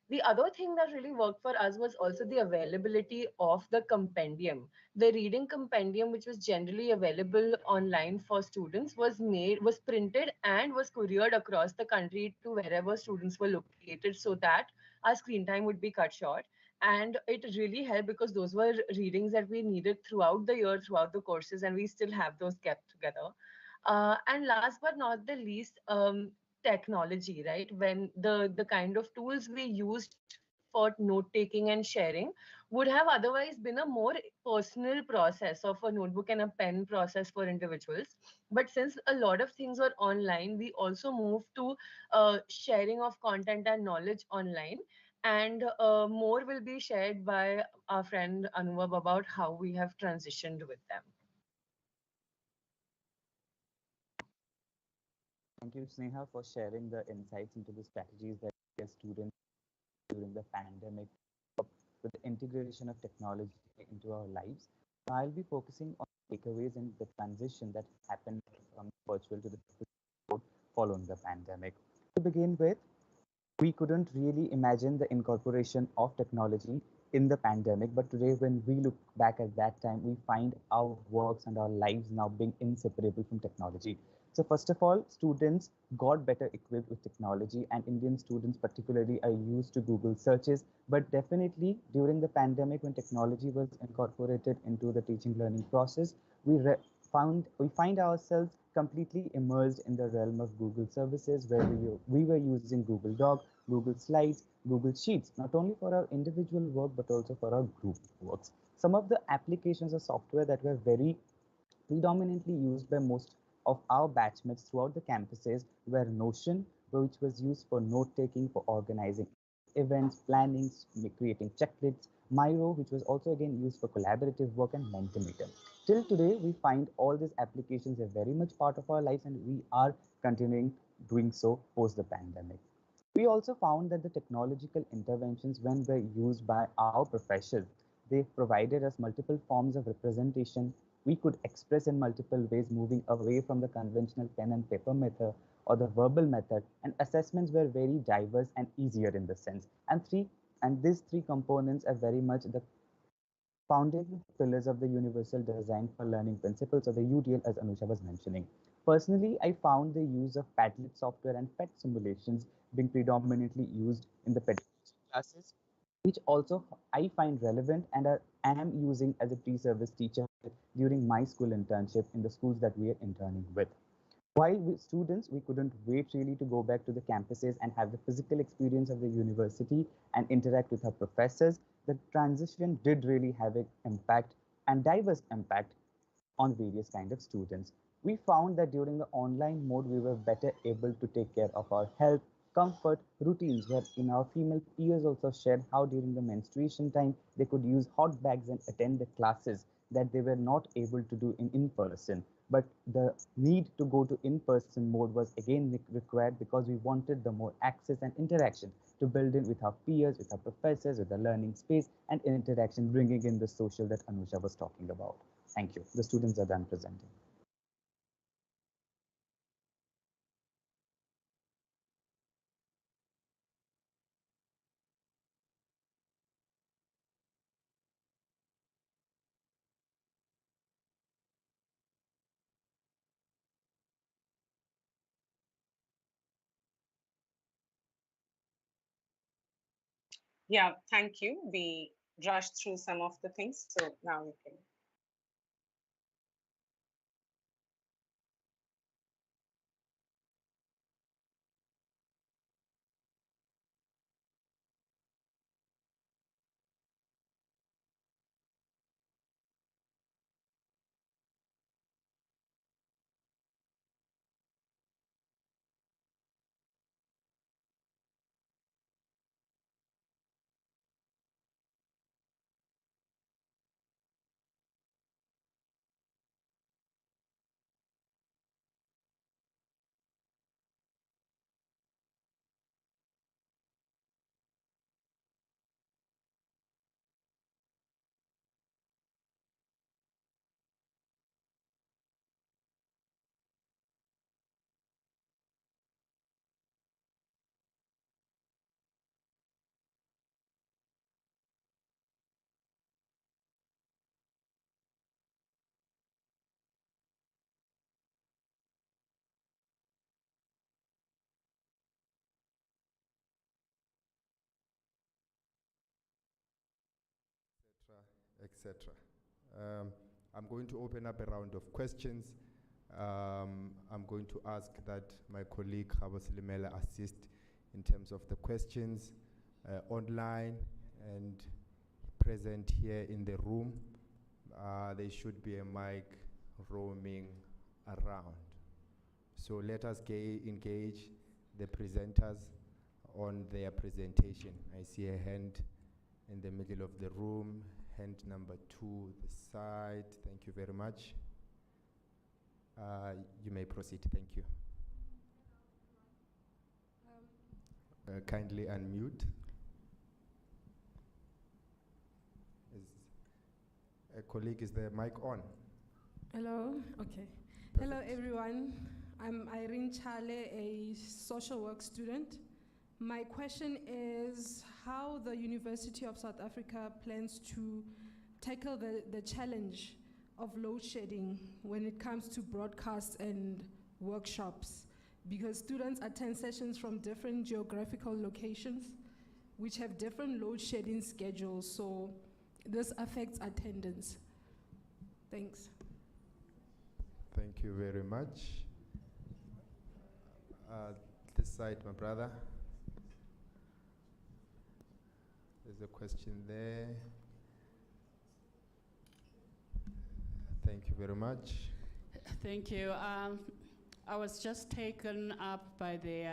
The other thing that really worked for us was also the availability of the compendium. The reading compendium, which was generally available online for students, was printed and was couriered across the country to wherever students were located so that our screen time would be cut short. And it really helped because those were readings that we needed throughout the year, throughout the courses, and we still have those kept together. And last but not the least, technology, right? When the kind of tools we used for note taking and sharing would have otherwise been a more personal process of a notebook and a pen process for individuals. But since a lot of things were online, we also moved to sharing of content and knowledge online. And more will be shared by our friend Anubhav about how we have transitioned with them. Thank you, Sneha, for sharing the insights into the strategies that your students during the pandemic with the integration of technology into our lives. I'll be focusing on takeaways and the transition that happened from virtual to the physical following the pandemic. To begin with, we couldn't really imagine the incorporation of technology in the pandemic, but today when we look back at that time, we find our works and our lives now being inseparable from technology. So first of all, students got better equipped with technology, and Indian students particularly are used to Google searches. But definitely during the pandemic, when technology was incorporated into the teaching learning process, we find ourselves completely immersed in the realm of Google services, where we were using Google Doc, Google Slides, Google Sheets, not only for our individual work but also for our group works. Some of the applications or software that were very predominantly used by most of our batchmates throughout the campuses were Notion, which was used for note taking, for organizing events, planning, creating checklists, Miro, which was also again used for collaborative work, and Mentimeter. Till today, we find all these applications are very much part of our lives, and we are continuing doing so post the pandemic. We also found that the technological interventions, when were used by our professors, they provided us multiple forms of representation. We could express in multiple ways, moving away from the conventional pen and paper method or the verbal method, and assessments were very diverse and easier in the sense. And these three components are very much the founding pillars of the Universal Design for Learning Principles, or the UDL, as Anusha was mentioning. Personally, I found the use of Padlet software and PET simulations being predominantly used in the pedagogy classes, which also I find relevant and am using as a pre-service teacher during my school internship in the schools that we are interning with. While students, we couldn't wait really to go back to the campuses and have the physical experience of the university and interact with our professors. The transition did really have an impact and diverse impact on various kind of students. We found that during the online mode, we were better able to take care of our health, comfort, routines, wherein our female peers also shared how during the menstruation time, they could use hot bags and attend the classes that they were not able to do in person. But the need to go to in-person mode was again required because we wanted the more access and interaction to build in with our peers, with our professors, with the learning space and interaction, bringing in the social that Anusha was talking about. Thank you. The students are done presenting. Yeah, thank you. We rushed through some of the things, so now we can. etc. I'm going to open up a round of questions. I'm going to ask that my colleague Khabos Limela assist in terms of the questions online and present here in the room. There should be a mic roaming around. So let us engage the presenters on their presentation. I see a hand in the middle of the room, hand number 2, the side. Thank you very much. You may proceed. Thank you. Kindly unmute. A colleague, is the mic on? Hello, okay. Perfect. Hello everyone. I'm Irene Chale, a social work student. My question is how the University of South Africa plans to tackle the challenge of load shedding when it comes to broadcasts and workshops, because students attend sessions from different geographical locations which have different load shedding schedules, so this affects attendance. Thanks. Thank you very much. This side, my brother. There's a question there. Thank you very much. Thank you. I was just taken up by the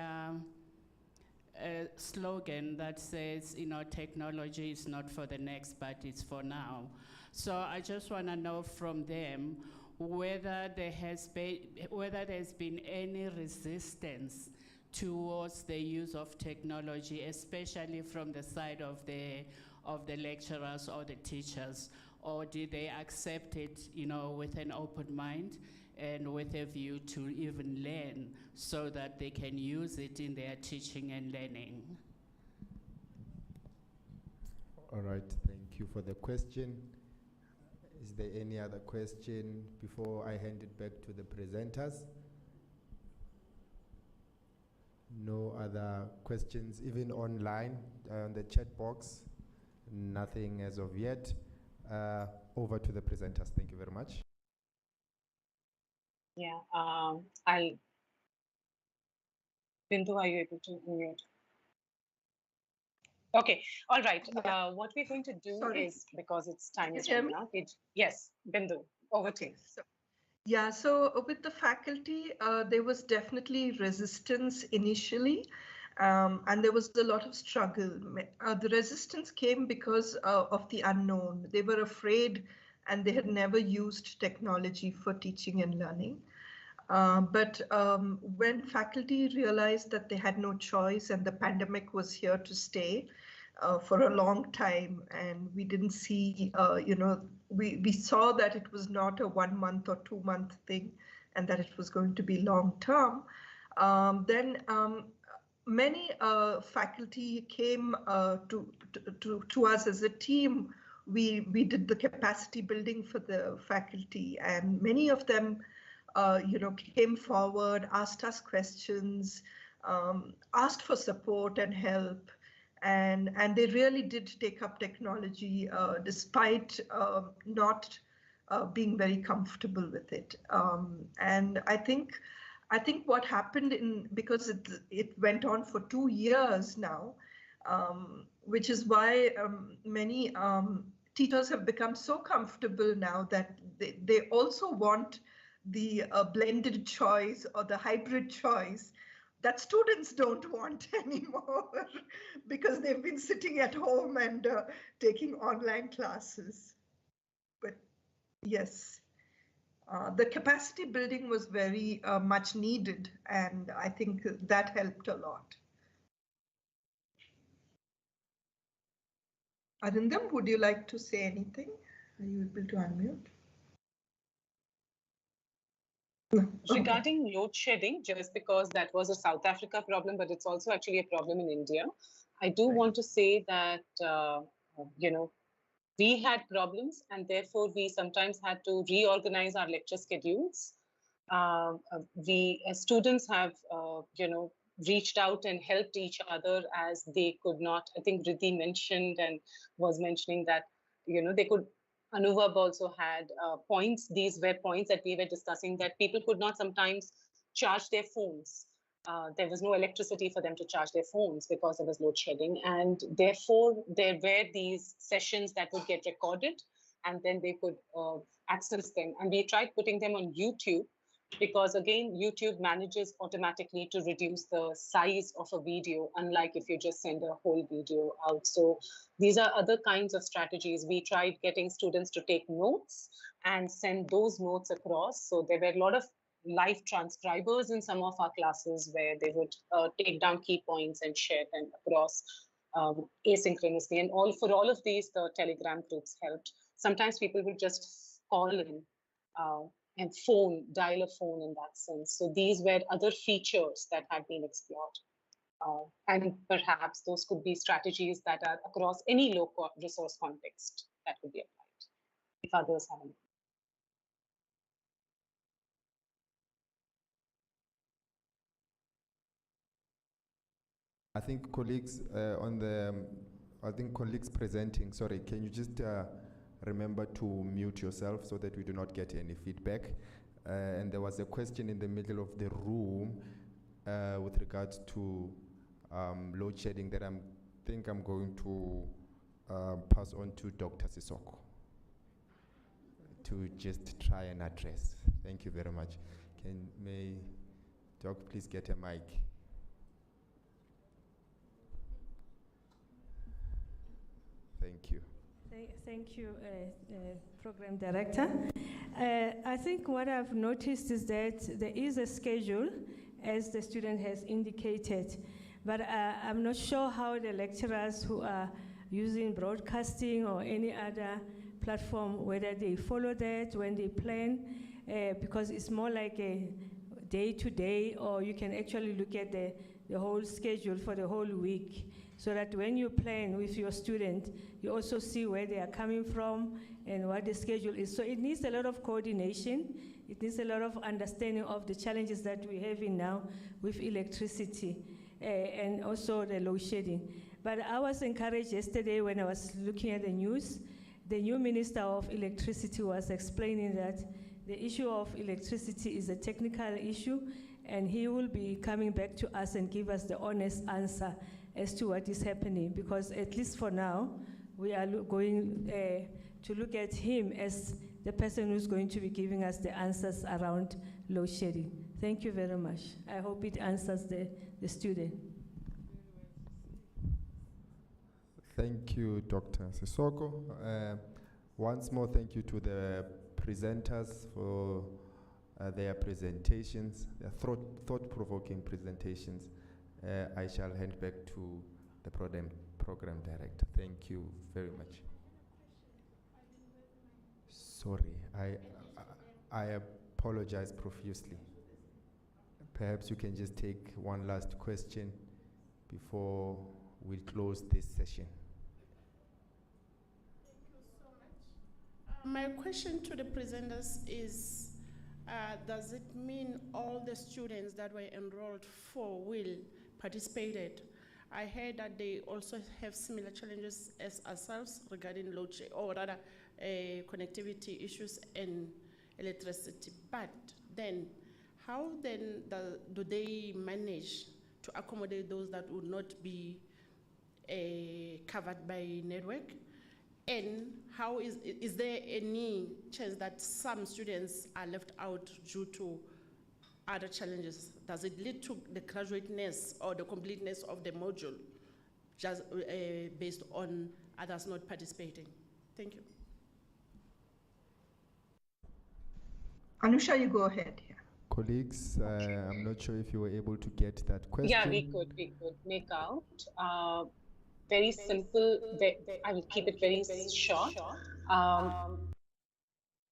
slogan that says, you know, technology is not for the next, but it's for now. So I just want to know from them whether there's been any resistance towards the use of technology, especially from the side of the lecturers or the teachers, or did they accept it, you know, with an open mind and with a view to even learn so that they can use it in their teaching and learning? All right, thank you for the question. Is there any other question before I hand it back to the presenters? No other questions, even online, on the chat box. Nothing as of yet. Over to the presenters. Thank you very much. Yeah, I'll Bindu, are you able to unmute? Okay, all right. What we're going to do is, because it's time is running out. Yes, Bindu, over to you. Yeah, so with the faculty, there was definitely resistance initially, and there was a lot of struggle. The resistance came because of the unknown. They were afraid and they had never used technology for teaching and learning. But when faculty realized that they had no choice and the pandemic was here to stay for a long time, and we didn't see, we saw that it was not a 1 month or 2 month thing and that it was going to be long term, then many faculty came to us as a team. We did the capacity building for the faculty, and many of them came forward, asked us questions, asked for support and help, and they really did take up technology despite not being very comfortable with it. And I think what happened because it went on for 2 years now, which is why many teachers have become so comfortable now that they also want the blended choice or the hybrid choice that students don't want anymore because they've been sitting at home and taking online classes. But yes, the capacity building was very much needed, and I think that helped a lot. Arindam, would you like to say anything? Are you able to unmute? Regarding load shedding, just because that was a South Africa problem, but it's also actually a problem in India, I do want to say that, we had problems and therefore we sometimes had to reorganize our lecture schedules. Students have, reached out and helped each other as they could not. I think Riddhi mentioned and was mentioning that, they could. Anuvab also had points. These were points that we were discussing, that people could not sometimes charge their phones. There was no electricity for them to charge their phones because there was load shedding. And therefore, there were these sessions that would get recorded and then they could access them. And we tried putting them on YouTube because, again, YouTube manages automatically to reduce the size of a video, unlike if you just send a whole video out. So these are other kinds of strategies. We tried getting students to take notes and send those notes across. So there were a lot of live transcribers in some of our classes where they would take down key points and share them across asynchronously. And for all of these, the Telegram groups helped. Sometimes people would just call in and dial a phone in that sense. So these were other features that had been explored. And perhaps those could be strategies that are across any low resource context that could be applied, if others have any. I think colleagues colleagues presenting, sorry, can you just remember to mute yourself so that we do not get any feedback? And there was a question in the middle of the room with regards to load shedding that I think I'm going to pass on to Dr. Sisoko to just try and address. Thank you very much. May Doc please get a mic? Thank you. Thank you, Program Director. I think what I've noticed is that there is a schedule, as the student has indicated, but I'm not sure how the lecturers who are using broadcasting or any other platform, whether they follow that when they plan, because it's more like a day-to-day, or you can actually look at the whole schedule for the whole week, so that when you plan with your student, you also see where they are coming from and what the schedule is. So it needs a lot of coordination. It needs a lot of understanding of the challenges that we're having now with electricity and also the load shedding. But I was encouraged yesterday when I was looking at the news. The new Minister of Electricity was explaining that the issue of electricity is a technical issue, and he will be coming back to us and give us the honest answer as to what is happening, because at least for now, we are going to look at him as the person who's going to be giving us the answers around load shedding. Thank you very much. I hope it answers the student. Thank you, Dr. Sisoko. Once more, thank you to the presenters for their presentations, their thought-provoking presentations. I shall hand back to the program director. Thank you very much. Sorry, I apologize profusely. Perhaps you can just take one last question before we close this session. My question to the presenters is, does it mean all the students that were enrolled for will participated? I heard that they also have similar challenges as ourselves regarding load shedding, or rather connectivity issues and electricity. But then, how then do they manage to accommodate those that would not be covered by network? And how is there any chance that some students are left out due to other challenges? Does it lead to the graduateness or the completeness of the module just based on others not participating? Thank you. Anusha, you go ahead. Yeah. Colleagues, I'm not sure if you were able to get that question. Yeah, we could make out. Very simple. I will keep it very short.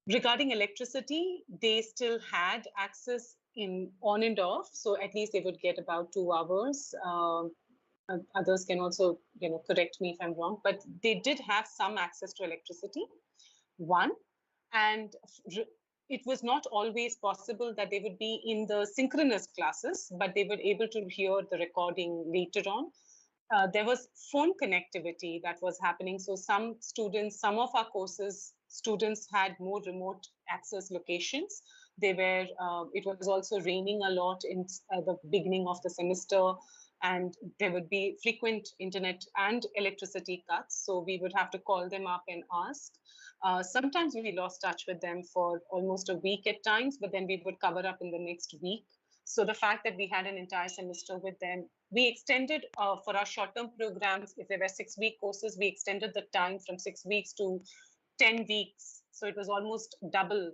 Regarding electricity, they still had access in on and off, so at least they would get about 2 hours. Others can also, correct me if I'm wrong, but they did have some access to electricity. One, and it was not always possible that they would be in the synchronous classes, but they were able to hear the recording later on. There was phone connectivity that was happening. So some of our courses, students had more remote access locations. It was also raining a lot in the beginning of the semester, and there would be frequent internet and electricity cuts. So we would have to call them up and ask. Sometimes we lost touch with them for almost a week at times, but then we would cover up in the next week. So the fact that we had an entire semester with them, we extended for our short-term programs, if there were 6-week courses, we extended the time from 6 weeks to 10 weeks. So it was almost double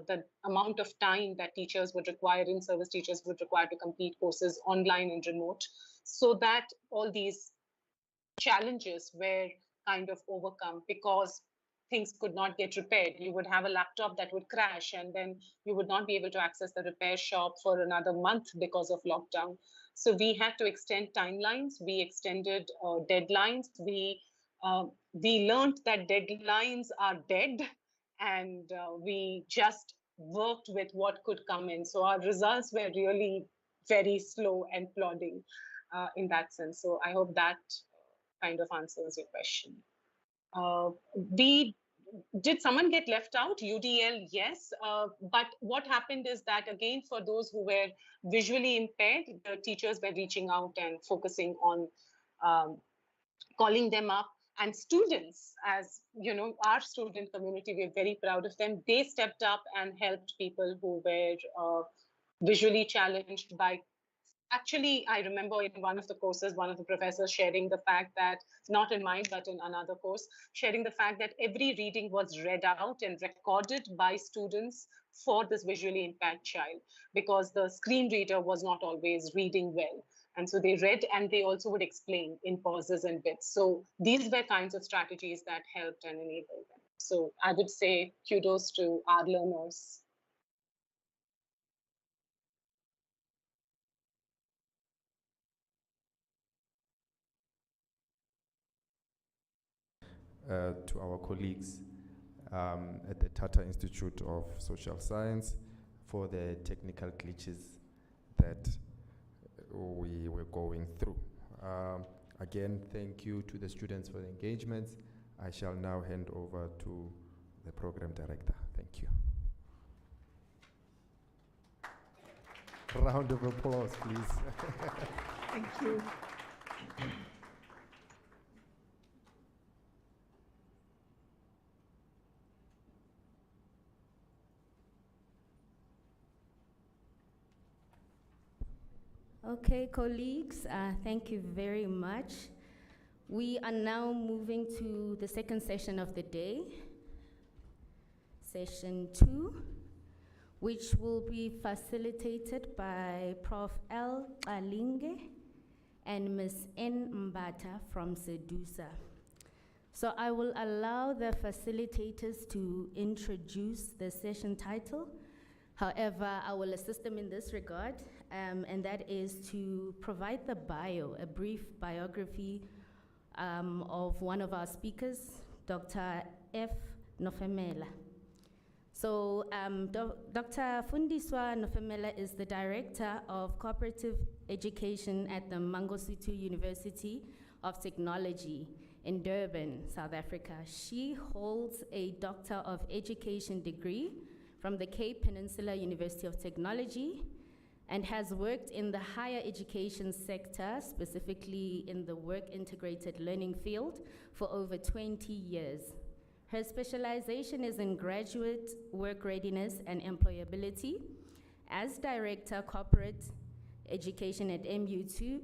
the amount of time that teachers would require, in-service teachers would require to complete courses online and remote, so that all these challenges were kind of overcome, because things could not get repaired. You would have a laptop that would crash, and then you would not be able to access the repair shop for another month because of lockdown. So we had to extend timelines. We extended deadlines. We learned that deadlines are dead, and we just worked with what could come in. So our results were really very slow and plodding in that sense. So I hope that kind of answers your question. Did someone get left out? UDL, yes. But what happened is that, again, for those who were visually impaired, the teachers were reaching out and focusing on calling them up. And students, as you know, our student community, we're very proud of them. They stepped up and helped people who were visually challenged by. Actually, I remember in one of the courses, one of the professors sharing the fact that, not in mine, but in another course, sharing the fact that every reading was read out and recorded by students for this visually impaired child, because the screen reader was not always reading well. And so they read, and they also would explain in pauses and bits. So these were kinds of strategies that helped and enabled them. So I would say kudos to our learners. To our colleagues at the Tata Institute of Social Science for the technical glitches that we were going through. Again, thank you to the students for the engagements. I shall now hand over to the program director. Thank you. Round of applause, please. Thank you. Okay, colleagues, thank you very much. We are now moving to the second session of the day, session 2, which will be facilitated by Prof. L. Alinge and Ms. N. Mbata from Sedusa. So I will allow the facilitators to introduce the session title. However, I will assist them in this regard, and that is to provide the bio, a brief biography of one of our speakers, Dr. F. Nofemela. So Dr. Fundiswa Nofemela is the Director of Cooperative Education at the Mangosuthu University of Technology in Durban, South Africa. She holds a Doctor of Education degree from the Cape Peninsula University of Technology and has worked in the higher education sector, specifically in the work integrated learning field, for over 20 years. Her specialization is in graduate work readiness and employability. As Director Corporate Education at MUT,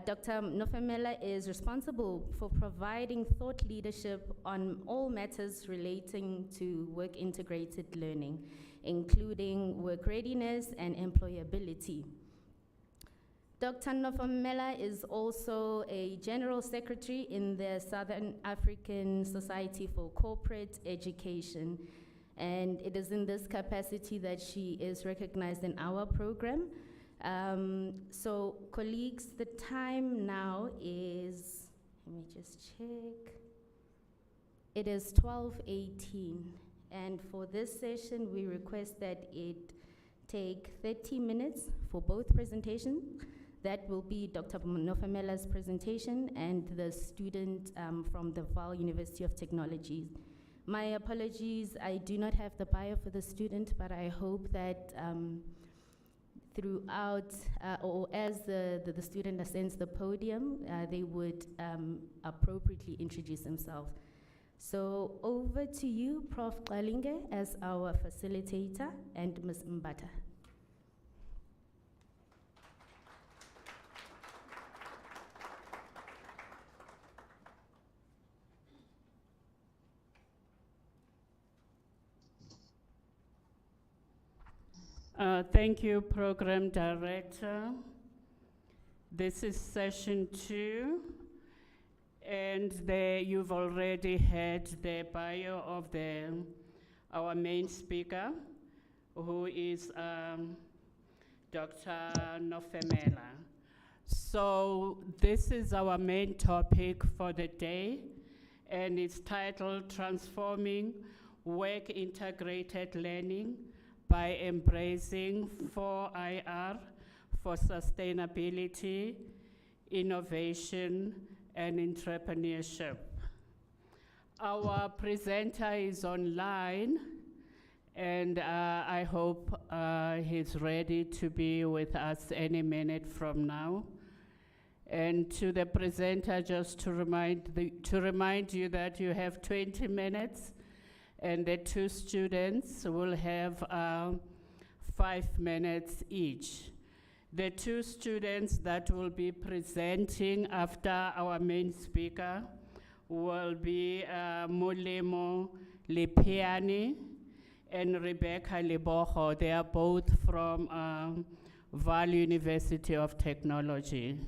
Dr. Nofemela is responsible for providing thought leadership on all matters relating to work integrated learning, including work readiness and employability. Dr. Nofemela is also a General Secretary in the Southern African Society for Corporate Education, and it is in this capacity that she is recognized in our program. So colleagues, the time now is, let me just check. It is 12:18, and for this session, we request that it take 30 minutes for both presentations. That will be Dr. Nofemela's presentation and the student from the Vaal University of Technology. My apologies, I do not have the bio for the student, but I hope that throughout, or as the student ascends the podium, they would appropriately introduce themselves. So over to you, Prof. Qalinge, as our facilitator, and Ms. Mbata. Thank you, Program Director. This is session 2, and you've already had the bio of our main speaker, who is Dr. Nofemela. So this is our main topic for the day, and it's titled Transforming Work Integrated Learning by Embracing 4IR for Sustainability, Innovation, and Entrepreneurship. Our presenter is online, and I hope he's ready to be with us any minute from now. And to the presenter, just to remind you that you have 20 minutes, and the two students will have 5 minutes each. The two students that will be presenting after our main speaker will be Molemo Lepiani and Rebecca Leboho. They are both from Vaal University of Technology.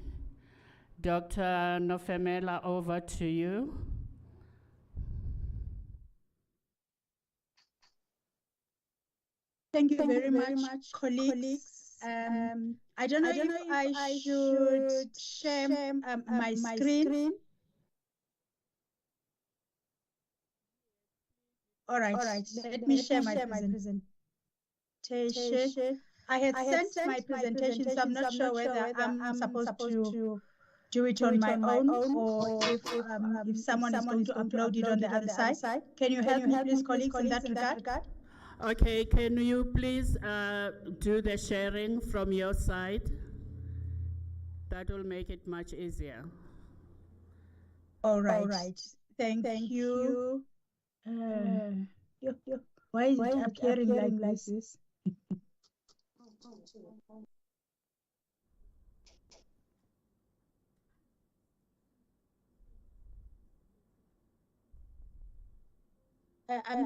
Dr. Nofemela, over to you. Thank you very much, colleagues. I don't know if I should share my screen. All right, let me share my presentation. I had sent my presentation, so I'm not sure whether I'm supposed to do it on my own or if someone is going to upload it on the other side. Can you help me, please, colleagues, in that regard? Okay, can you please do the sharing from your side? That will make it much easier. All right. Thank you. Why is it appearing like this?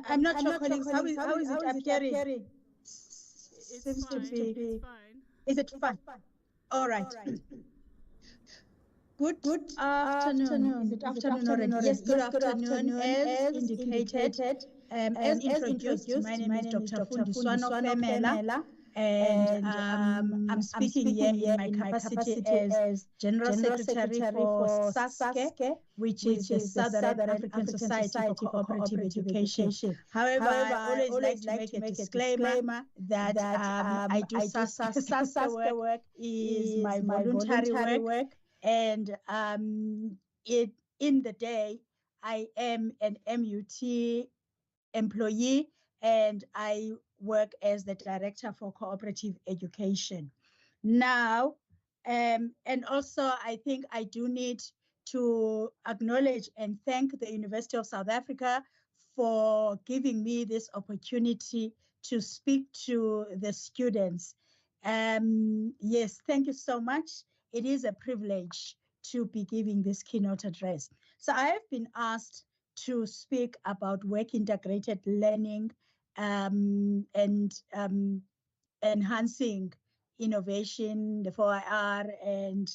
I'm not sure, colleagues. How is it appearing? Seems to be. It's fine. Is it fine? All right. Good afternoon. Is it afternoon already? Yes, good afternoon. As indicated, as introduced, my name is Dr. Fundiswano Femela, and I'm speaking here in my capacity as General Secretary for SASCE, which is the Southern African Society for Cooperative Education. However, I always like to make a disclaimer that I do SASCE work is my voluntary work. And in the day, I am an MUT employee, and I work as the Director for Cooperative Education. Now, and also I think I do need to acknowledge and thank the University of South Africa for giving me this opportunity to speak to the students. Yes, thank you so much. It is a privilege to be giving this keynote address. So I have been asked to speak about work integrated learning and enhancing innovation, the 4IR, and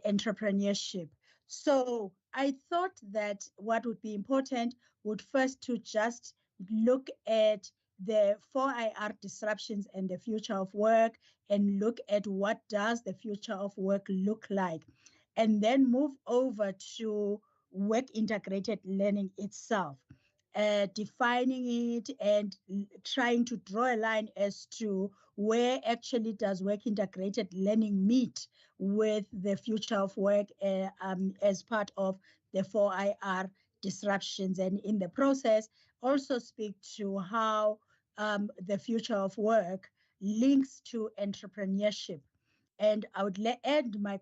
entrepreneurship. So I thought that what would be important would first to just look at the 4IR disruptions and the future of work, and look at what does the future of work look like, and then move over to work integrated learning itself, defining it and trying to draw a line as to where actually does work integrated learning meet with the future of work as part of the 4IR disruptions, and in the process also speak to how the future of work links to entrepreneurship. And I would end my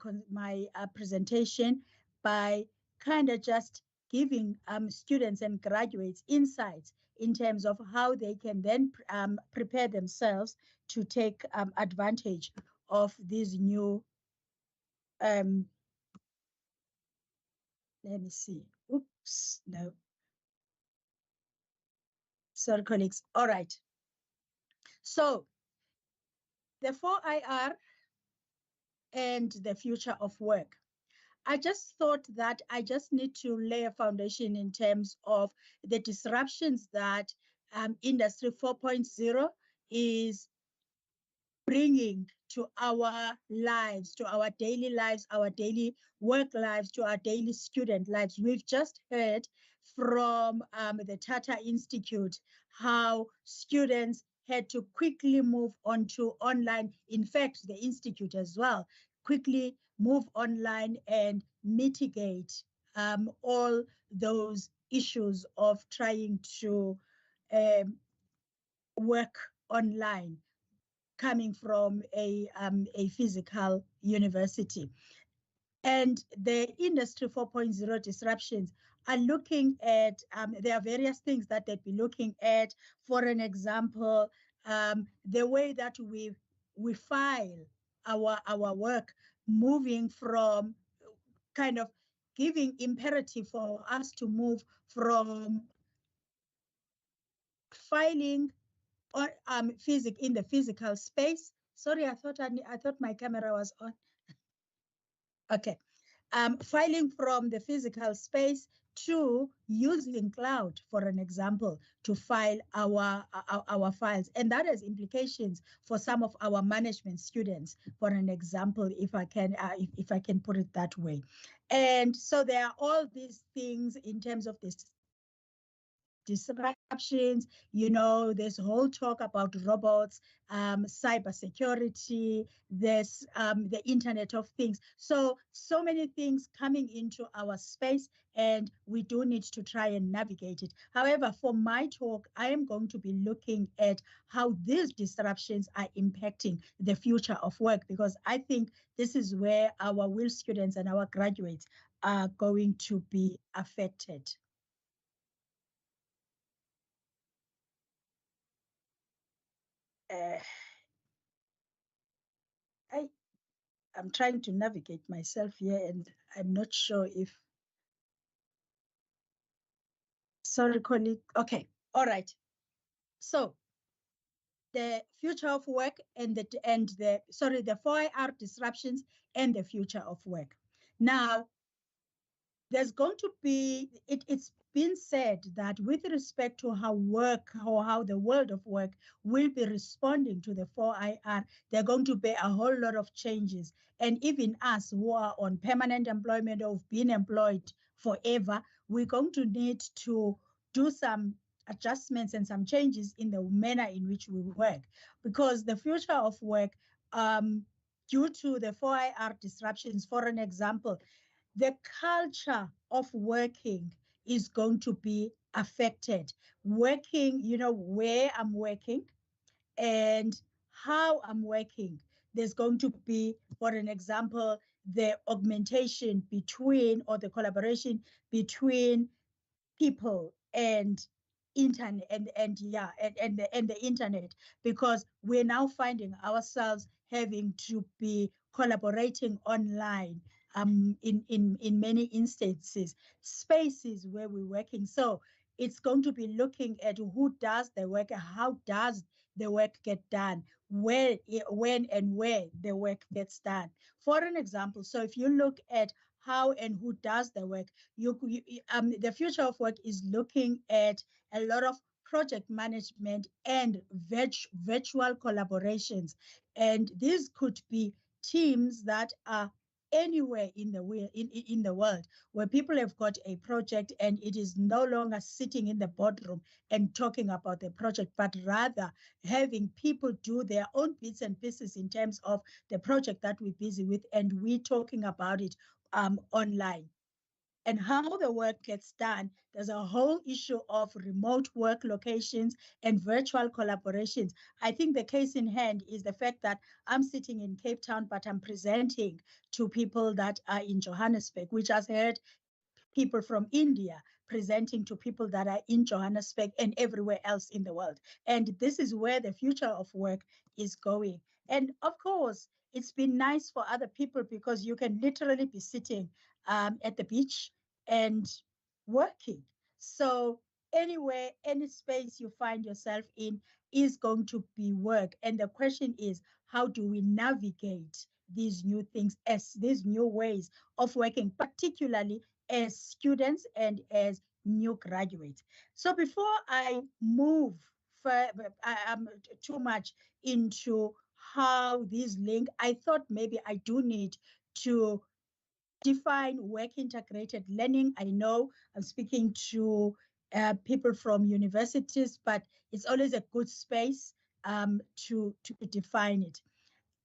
presentation by kind of just giving students and graduates insights in terms of how they can then prepare themselves to take advantage of these new, let me see, oops, no. Sorry, colleagues. All right. So the 4IR and the future of work. I just thought that I just need to lay a foundation in terms of the disruptions that Industry 4.0 is bringing to our lives, to our daily lives, our daily work lives, to our daily student lives. We've just heard from the Tata Institute how students had to quickly move on to online. In fact, the Institute as well, quickly move online and mitigate all those issues of trying to work online, coming from a physical university. And the Industry 4.0 disruptions are looking at, there are various things that they'd be looking at. For an example, the way that we file our work, moving from kind of giving imperative for us to move from filing or in the physical space. Sorry, I thought my camera was on. Okay, filing from the physical space to using cloud, for an example, to file our files, and that has implications for some of our management students, for an example, if I can put it that way. And so there are all these things in terms of this disruptions. You know, there's a whole talk about robots, cybersecurity, there's the Internet of Things. So many things coming into our space, and we do need to try and navigate it. However, for my talk, I am going to be looking at how these disruptions are impacting the future of work, because I think this is where our WIL students and our graduates are going to be affected. I'm trying to navigate myself here, and I'm not sure if. Sorry, colleague. Okay, all right. So the future of work and the 4IR disruptions and the future of work. Now, there's going to be, it's been said that with respect to how work or how the world of work will be responding to the 4IR, there are going to be a whole lot of changes. And even us who are on permanent employment or have been employed forever, we're going to need to do some adjustments and some changes in the manner in which we work, because the future of work, due to the 4IR disruptions, for an example, the culture of working is going to be affected. Working, you know, where I'm working and how I'm working. There's going to be, for an example, the augmentation between, or the collaboration between people and internet and the internet, because we're now finding ourselves having to be collaborating online in many instances, spaces where we're working. So it's going to be looking at who does the work, how does the work get done, where, when and where the work gets done. For an example, so if you look at how and who does the work, the future of work is looking at a lot of project management and virtual collaborations. And these could be teams that are anywhere in the world, where people have got a project and it is no longer sitting in the boardroom and talking about the project, but rather having people do their own bits and pieces in terms of the project that we're busy with, and we're talking about it online. And how the work gets done, there's a whole issue of remote work locations and virtual collaborations. I think the case in hand is the fact that I'm sitting in Cape Town, but I'm presenting to people that are in Johannesburg, which has heard people from India presenting to people that are in Johannesburg and everywhere else in the world. And this is where the future of work is going. And of course, it's been nice for other people because you can literally be sitting at the beach and working. So anywhere, any space you find yourself in is going to be work. And the question is, how do we navigate these new things, as these new ways of working, particularly as students and as new graduates? So before I move too much into how these link, I thought maybe I do need to define work integrated learning. I know I'm speaking to people from universities, but it's always a good space to define it.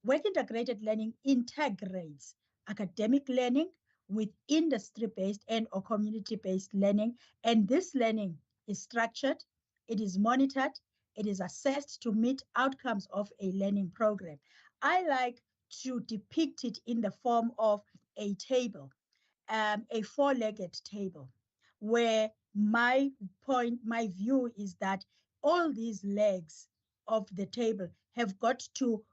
Work integrated learning integrates academic learning with industry-based and or community-based learning. And this learning is structured, it is monitored, it is assessed to meet outcomes of a learning program. I like to depict it in the form of a table, a four-legged table, where my view is that all these legs of the table have got to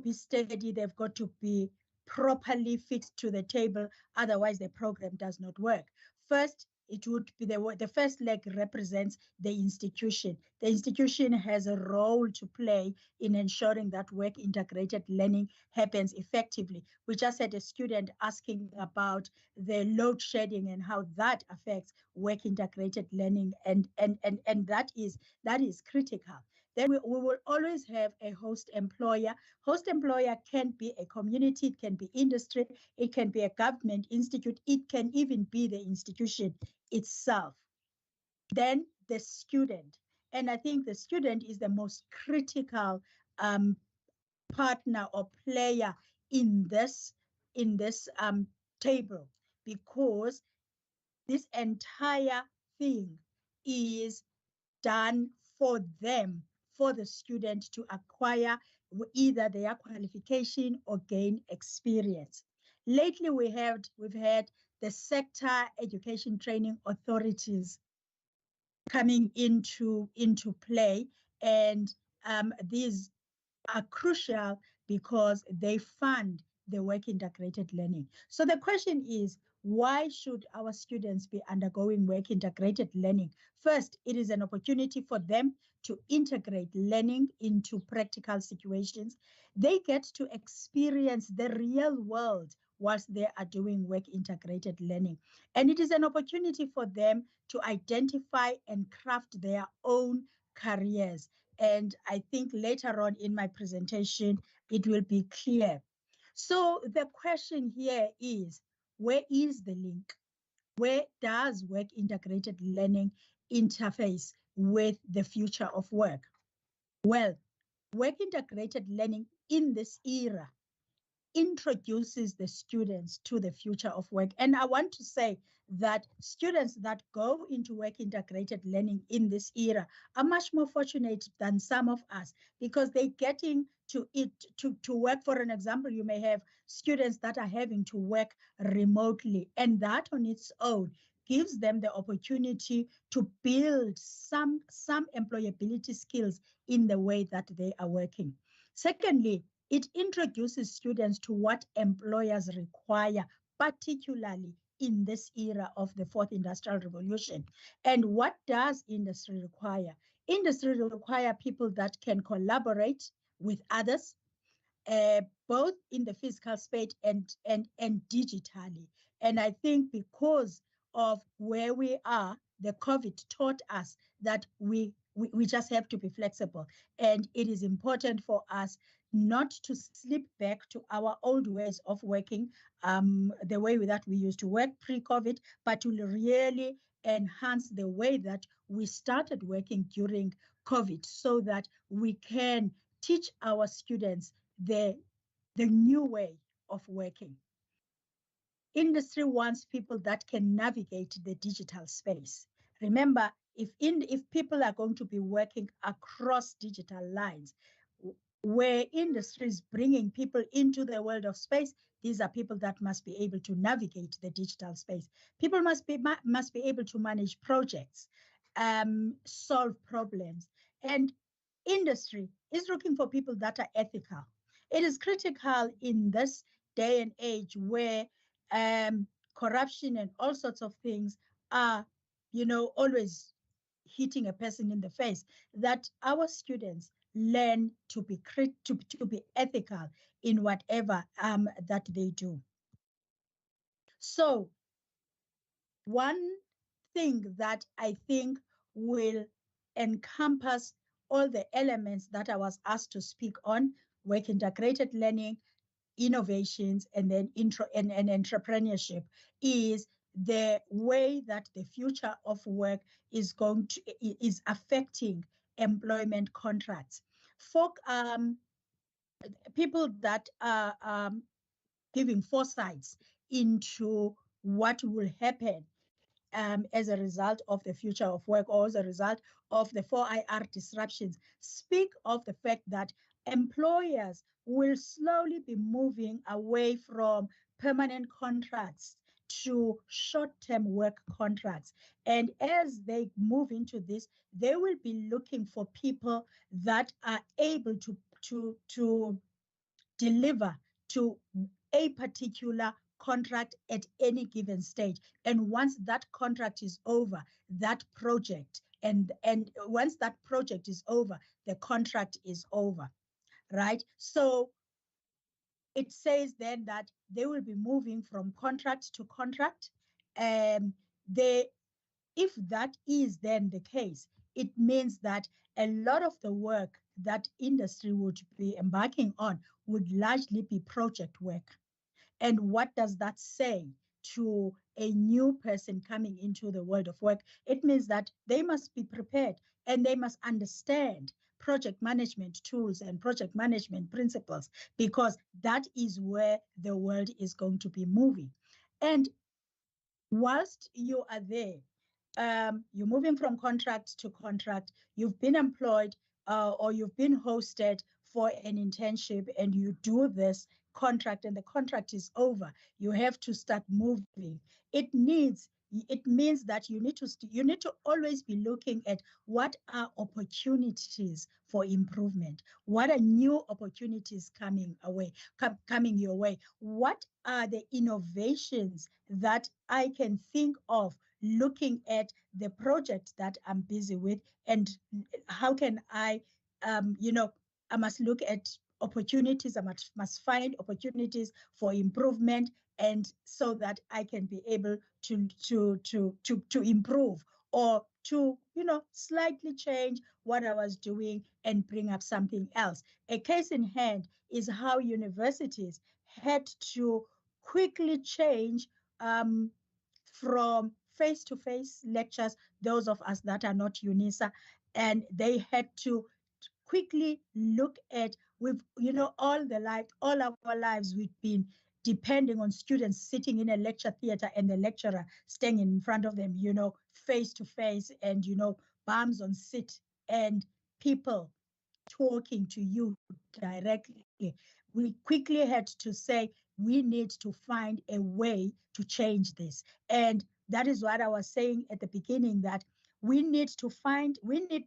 be steady, they've got to be properly fixed to the table, otherwise the program does not work. First, it would be the first leg represents the institution. The institution has a role to play in ensuring that work integrated learning happens effectively. We just had a student asking about the load shedding and how that affects work integrated learning, and that is critical. Then we will always have a host employer. Host employer can be a community, it can be industry, it can be a government institute, it can even be the institution itself. Then the student. And I think the student is the most critical partner or player in this table, because this entire thing is done for them, for the student to acquire either their qualification or gain experience. Lately, we've had the sector education training authorities coming into play, and these are crucial because they fund the work integrated learning. So the question is, why should our students be undergoing work integrated learning? First, it is an opportunity for them to integrate learning into practical situations. They get to experience the real world whilst they are doing work integrated learning. And it is an opportunity for them to identify and craft their own careers. And I think later on in my presentation, it will be clear. So the question here is, where is the link? Where does work integrated learning interface with the future of work? Well, work integrated learning in this era introduces the students to the future of work. And I want to say that students that go into work integrated learning in this era are much more fortunate than some of us, because they're getting to work. For an example, you may have students that are having to work remotely, and that on its own gives them the opportunity to build some employability skills in the way that they are working. Secondly, it introduces students to what employers require, particularly in this era of the fourth industrial revolution. And what does industry require? Industry require people that can collaborate with others, both in the physical space and digitally. And I think because of where we are, the COVID taught us that we just have to be flexible. And it is important for us not to slip back to our old ways of working, the way that we used to work pre-COVID, but to really enhance the way that we started working during COVID, so that we can teach our students the new way of working. Industry wants people that can navigate the digital space. Remember, if people are going to be working across digital lines, where industry is bringing people into the world of space, these are people that must be able to navigate the digital space. People must be able to manage projects, solve problems, and industry is looking for people that are ethical. It is critical in this day and age where corruption and all sorts of things are, always hitting a person in the face, that our students learn to be ethical in whatever that they do. So one thing that I think will encompass all the elements that I was asked to speak on: work integrated learning, innovations, and then and entrepreneurship, is the way that the future of work is affecting employment contracts. People that are giving foresights into what will happen as a result of the future of work, or as a result of the 4IR disruptions, speak of the fact that employers will slowly be moving away from permanent contracts to short-term work contracts. And as they move into this, they will be looking for people that are able to deliver to a particular contract at any given stage. And once that contract is over, that project, and once that project is over, the contract is over, right? So it says then that they will be moving from contract to contract. If that is then the case, it means that a lot of the work that industry would be embarking on would largely be project work. And what does that say to a new person coming into the world of work, it means that they must be prepared and they must understand project management tools and project management principles, because that is where the world is going to be moving. And whilst you are there, you're moving from contract to contract, you've been employed or you've been hosted for an internship, and you do this contract and the contract is over, you have to start moving. It means that you need to always be looking at what are opportunities for improvement, what are new opportunities coming your way, what are the innovations that I can think of looking at the project that I'm busy with, and how can I, I must look at opportunities, I must find opportunities for improvement, and so that I can be able to improve, or to, slightly change what I was doing and bring up something else. A case in hand is how universities had to quickly change from face-to-face lectures, those of us that are not UNISA, and they had to quickly look at, all our lives we've been depending on students sitting in a lecture theater and the lecturer staying in front of them, face to face, and, bums on seat, and people talking to you directly. We quickly had to say, we need to find a way to change this. And that is what I was saying at the beginning, that we need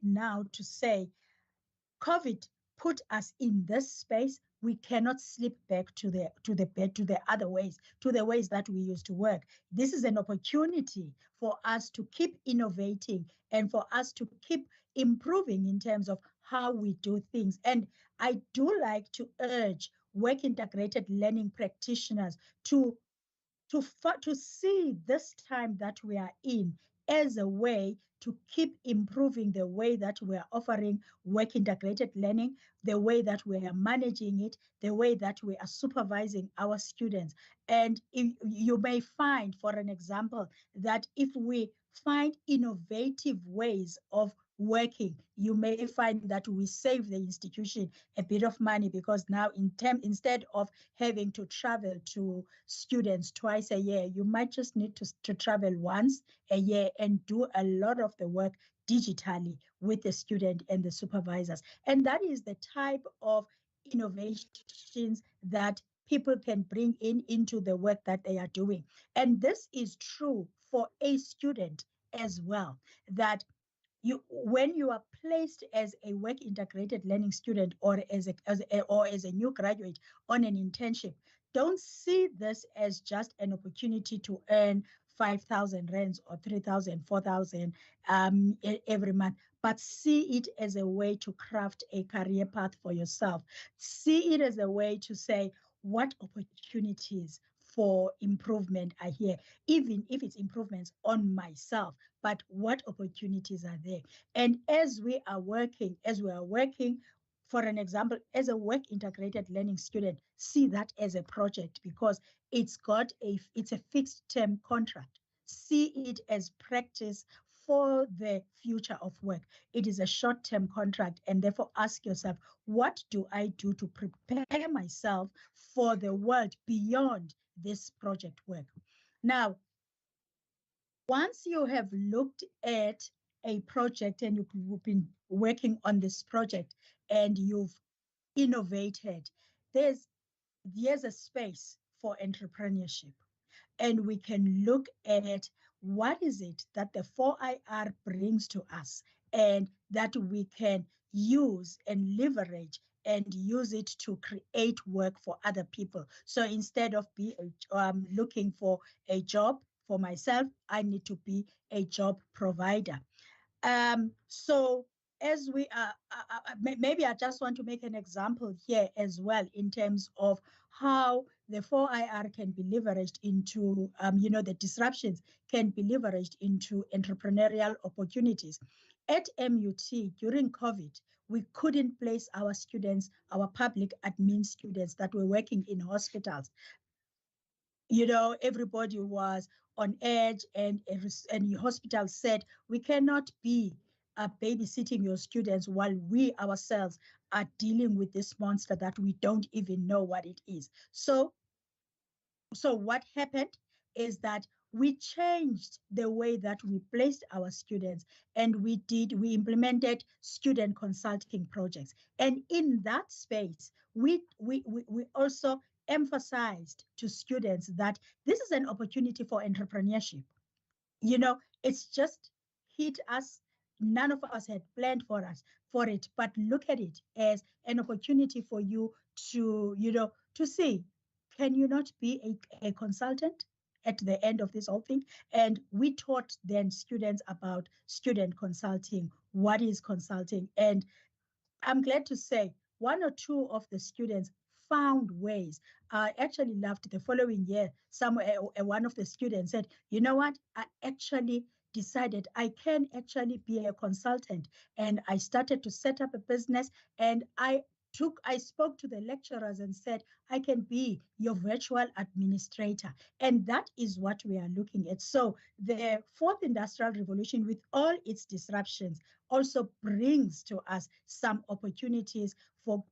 now to say, COVID put us in this space. We cannot slip back to the other ways, to the ways that we used to work. This is an opportunity for us to keep innovating and for us to keep improving in terms of how we do things. And I do like to urge work integrated learning practitioners to see this time that we are in as a way to keep improving the way that we are offering work integrated learning, the way that we are managing it, the way that we are supervising our students. And you may find, for an example, that if we find innovative ways of working, you may find that we save the institution a bit of money, because now instead of having to travel to students twice a year, you might just need to travel once a year and do a lot of the work digitally with the student and the supervisors. And that is the type of innovations that people can bring into the work that they are doing. And this is true for a student as well, that when you are placed as a work integrated learning student, or as a new graduate on an internship, don't see this as just an opportunity to earn 5,000 rands or 3,000, 4,000 every month, but see it as a way to craft a career path for yourself. See it as a way to say, what opportunities for improvement are here, even if it's improvements on myself, but what opportunities are there? And as we are working, for an example, as a work integrated learning student, see that as a project, because it's a fixed term contract. See it as practice for the future of work. It is a short term contract, and therefore ask yourself, what do I do to prepare myself for the world beyond this project work? Now, once you have looked at a project and you've been working on this project and you've innovated, there's a space for entrepreneurship. And we can look at what is it that the 4IR brings to us, and that we can use and leverage and use it to create work for other people. So instead of looking for a job for myself, I need to be a job provider. So as we are, maybe I just want to make an example here as well, in terms of how the 4IR can be leveraged into, the disruptions can be leveraged into entrepreneurial opportunities. At MUT, during COVID, we couldn't place our students, our public admin students that were working in hospitals. everybody was on edge, and the hospital said, we cannot be babysitting your students while we ourselves are dealing with this monster that we don't even know what it is. So what happened is that we changed the way that we placed our students, and we implemented student consulting projects. And in that space, we also emphasized to students that this is an opportunity for entrepreneurship. It's just hit us. None of us had planned for it, but look at it as an opportunity for you to, to see, can you not be a consultant at the end of this whole thing? And we taught then students about student consulting. What is consulting? And I'm glad to say one or two of the students found ways. I actually loved the following year. One of the students said, you know what? I actually decided I can actually be a consultant. And I started to set up a business, and I spoke to the lecturers and said, I can be your virtual administrator. And that is what we are looking at. So the fourth industrial revolution, with all its disruptions, also brings to us some opportunities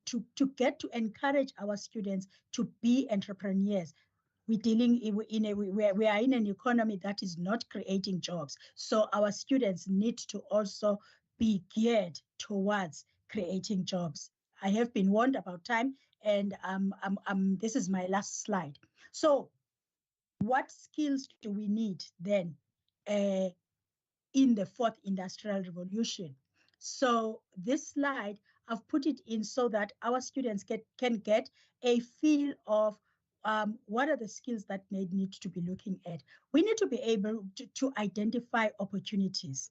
to get to encourage our students to be entrepreneurs. We're dealing we are in an economy that is not creating jobs. So our students need to also be geared towards creating jobs. I have been warned about time, and this is my last slide. So what skills do we need then in the fourth industrial revolution? So this slide, I've put it in so that our students can get a feel of what are the skills that they need to be looking at. We need to be able to identify opportunities.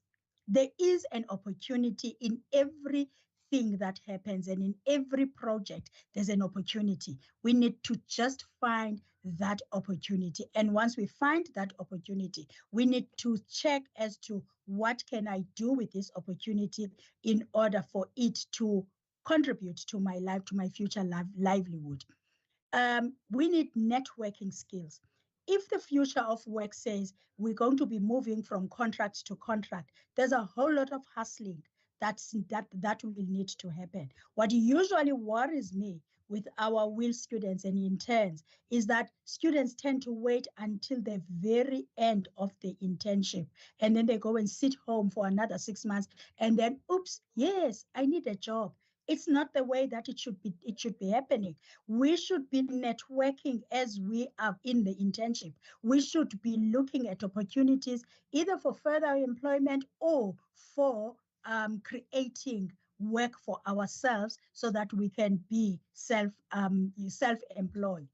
There is an opportunity in everything that happens, and in every project, there's an opportunity. We need to just find that opportunity. And once we find that opportunity, we need to check as to what can I do with this opportunity in order for it to contribute to my life, to my future livelihood. We need networking skills. If the future of work says we're going to be moving from contract to contract, there's a whole lot of hustling that will need to happen. What usually worries me with our WIL students and interns is that students tend to wait until the very end of the internship, and then they go and sit home for another 6 months, and then, oops, yes, I need a job. It's not the way that it should be happening. We should be networking as we are in the internship. We should be looking at opportunities either for further employment or for creating work for ourselves so that we can be self-employed.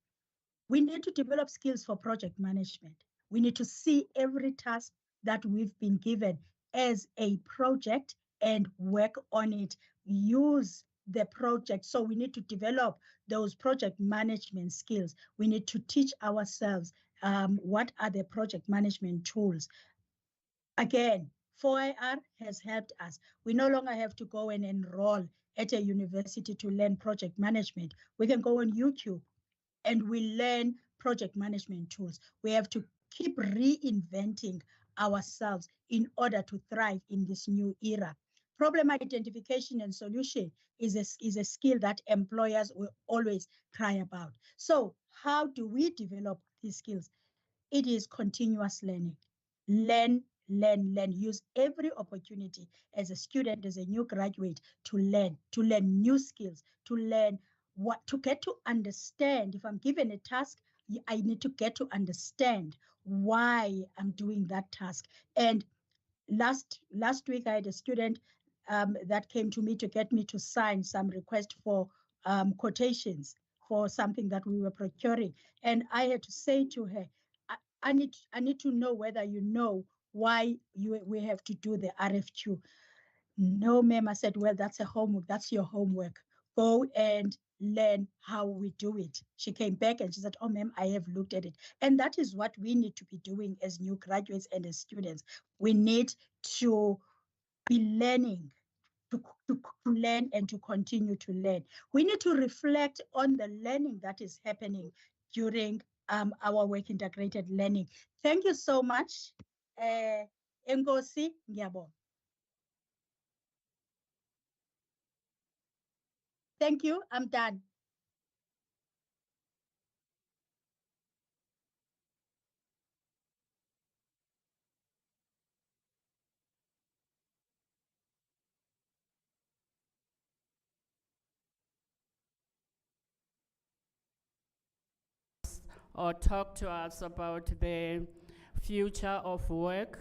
We need to develop skills for project management. We need to see every task that we've been given as a project and work on it. Use the project. So we need to develop those project management skills. We need to teach ourselves what are the project management tools. Again, 4IR has helped us. We no longer have to go and enroll at a university to learn project management. We can go on YouTube and we learn project management tools. We have to keep reinventing ourselves in order to thrive in this new era. Problem identification and solution is a skill that employers will always cry about. So how do we develop these skills? It is continuous learning. Learn, learn, learn. Use every opportunity as a student, as a new graduate, to learn new skills, to learn to get to understand. If I'm given a task, I need to get to understand why I'm doing that task. And last week, I had a student that came to me to get me to sign some request for quotations for something that we were procuring. And I had to say to her, I need to know whether you know why we have to do the RFQ. No, ma'am. I said, well, that's a homework. That's your homework. Go and learn how we do it. She came back and she said, oh, ma'am, I have looked at it. And that is what we need to be doing as new graduates and as students. We need to be learning, to learn and to continue to learn. We need to reflect on the learning that is happening during our work integrated learning. Thank you so much. Enkosi, ngiyabonga. Thank you, I'm done. Or talk to us about the future of work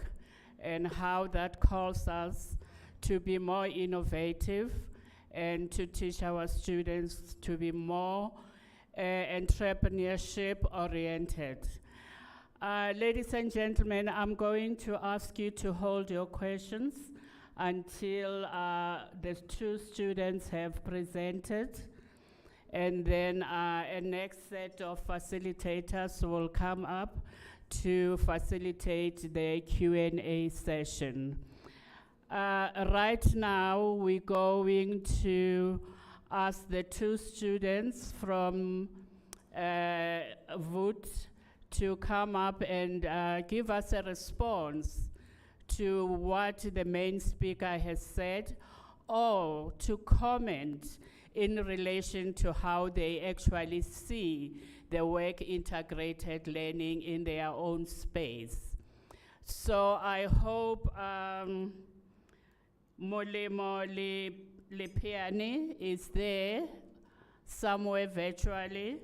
and how that calls us to be more innovative and to teach our students to be more entrepreneurship oriented. Ladies and gentlemen, I'm going to ask you to hold your questions until the two students have presented. And then a next set of facilitators will come up to facilitate the Q&A session. Right now, we're going to ask the two students from VUT to come up and give us a response to what the main speaker has said, or to comment in relation to how they actually see the work integrated learning in their own space. So I hope Molemo Lepiani is there somewhere virtually,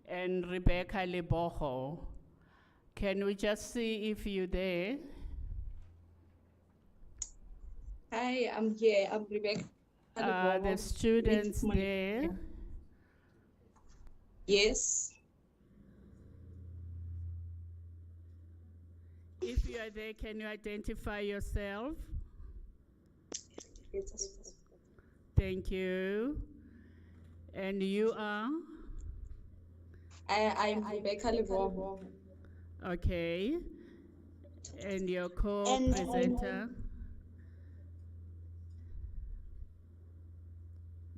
and Rebecca Leboho. Can we just see if you're there? Hi, I'm here. I'm Rebecca. The students there. Yes. If you are there, can you identify yourself? Thank you. And you are? I'm Rebecca Leboho. Okay. And your co-presenter?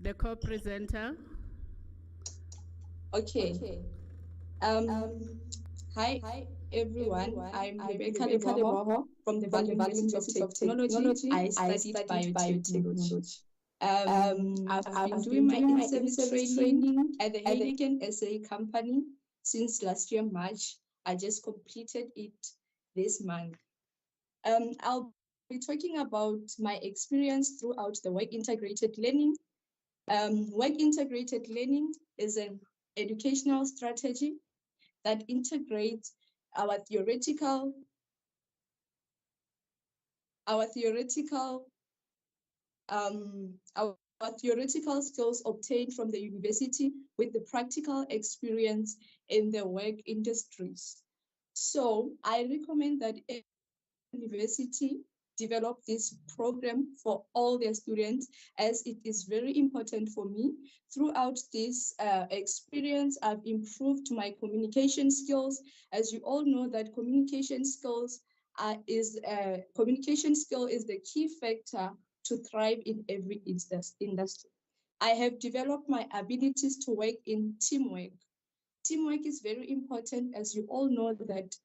The co-presenter? Okay. Hi everyone. I'm Rebecca Leboho from the Valley University of Technology. I studied biotechnology. I've been doing my in-service training at the Heineken SA company since last year, March. I just completed it this month. I'll be talking about my experience throughout the work integrated learning. Work integrated learning is an educational strategy that integrates our theoretical skills obtained from the university with the practical experience in the work industries. So I recommend that a university develop this program for all their students, as it is very important for me. Throughout this experience, I've improved my communication skills. As you all know, that communication skill is the key factor to thrive in every industry. I have developed my abilities to work in teamwork. Teamwork is very important, as you all know that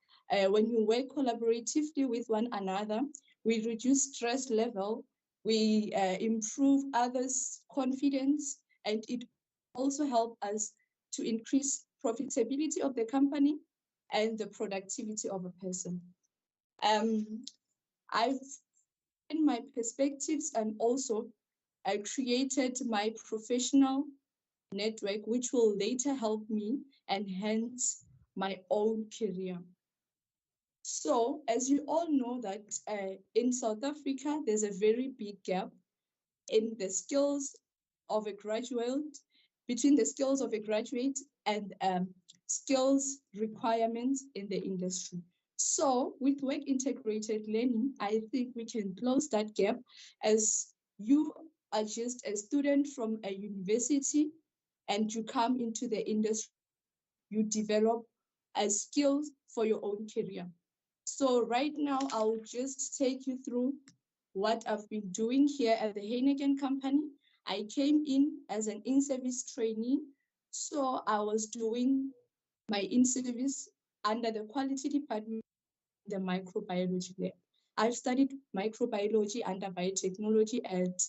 when you work collaboratively with one another, we reduce stress level, we improve others' confidence, and it also helps us to increase profitability of the company and the productivity of a person. I've in my perspectives, and also I created my professional network, which will later help me enhance my own career. So, as you all know that in South Africa, there's a very big gap in the skills of a graduate, between the skills of a graduate and skills requirements in the industry. So with work integrated learning, I think we can close that gap, as you are just a student from a university and you come into the industry, you develop skills for your own career. So right now, I'll just take you through what I've been doing here at the Heineken company. I came in as an in-service trainee. So I was doing my in-service under the quality department, the microbiology lab. I've studied microbiology under biotechnology at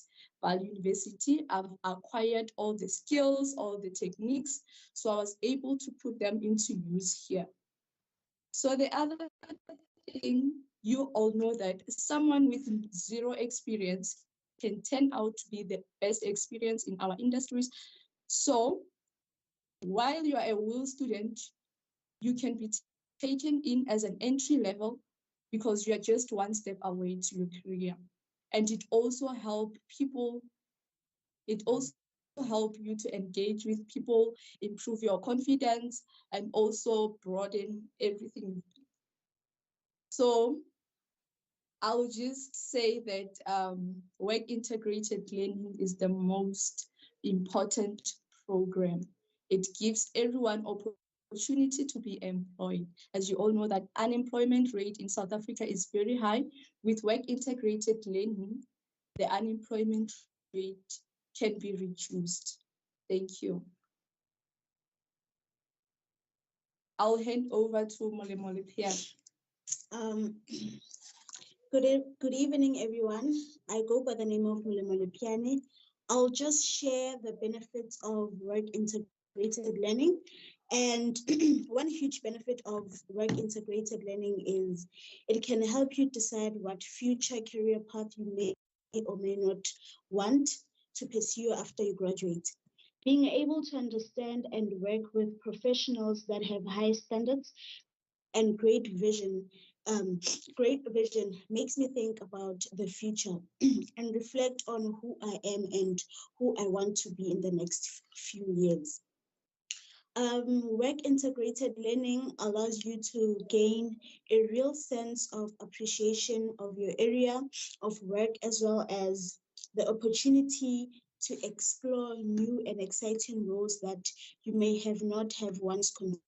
Val University. I've acquired all the skills, all the techniques, so I was able to put them into use here. So the other thing, you all know that someone with zero experience can turn out to be the best experience in our industries. So while you are a WIL student, you can be taken in as an entry level because you are just one step away to your career. And it also helps people, it also help you to engage with people, improve your confidence, and also broaden everything. So I'll just say that work integrated learning is the most important program. It gives everyone opportunity to be employed. As you all know, that unemployment rate in South Africa is very high. With work integrated learning, the unemployment rate can be reduced. Thank you. I'll hand over to Molemole Pierre. Good evening, everyone. I go by the name of Molemole Piane. I'll just share the benefits of work integrated learning. And one huge benefit of work integrated learning is it can help you decide what future career path you may or may not want to pursue after you graduate. Being able to understand and work with professionals that have high standards and great vision makes me think about the future and reflect on who I am and who I want to be in the next few years. Work integrated learning allows you to gain a real sense of appreciation of your area of work, as well as the opportunity to explore new and exciting roles that you may have not have once considered.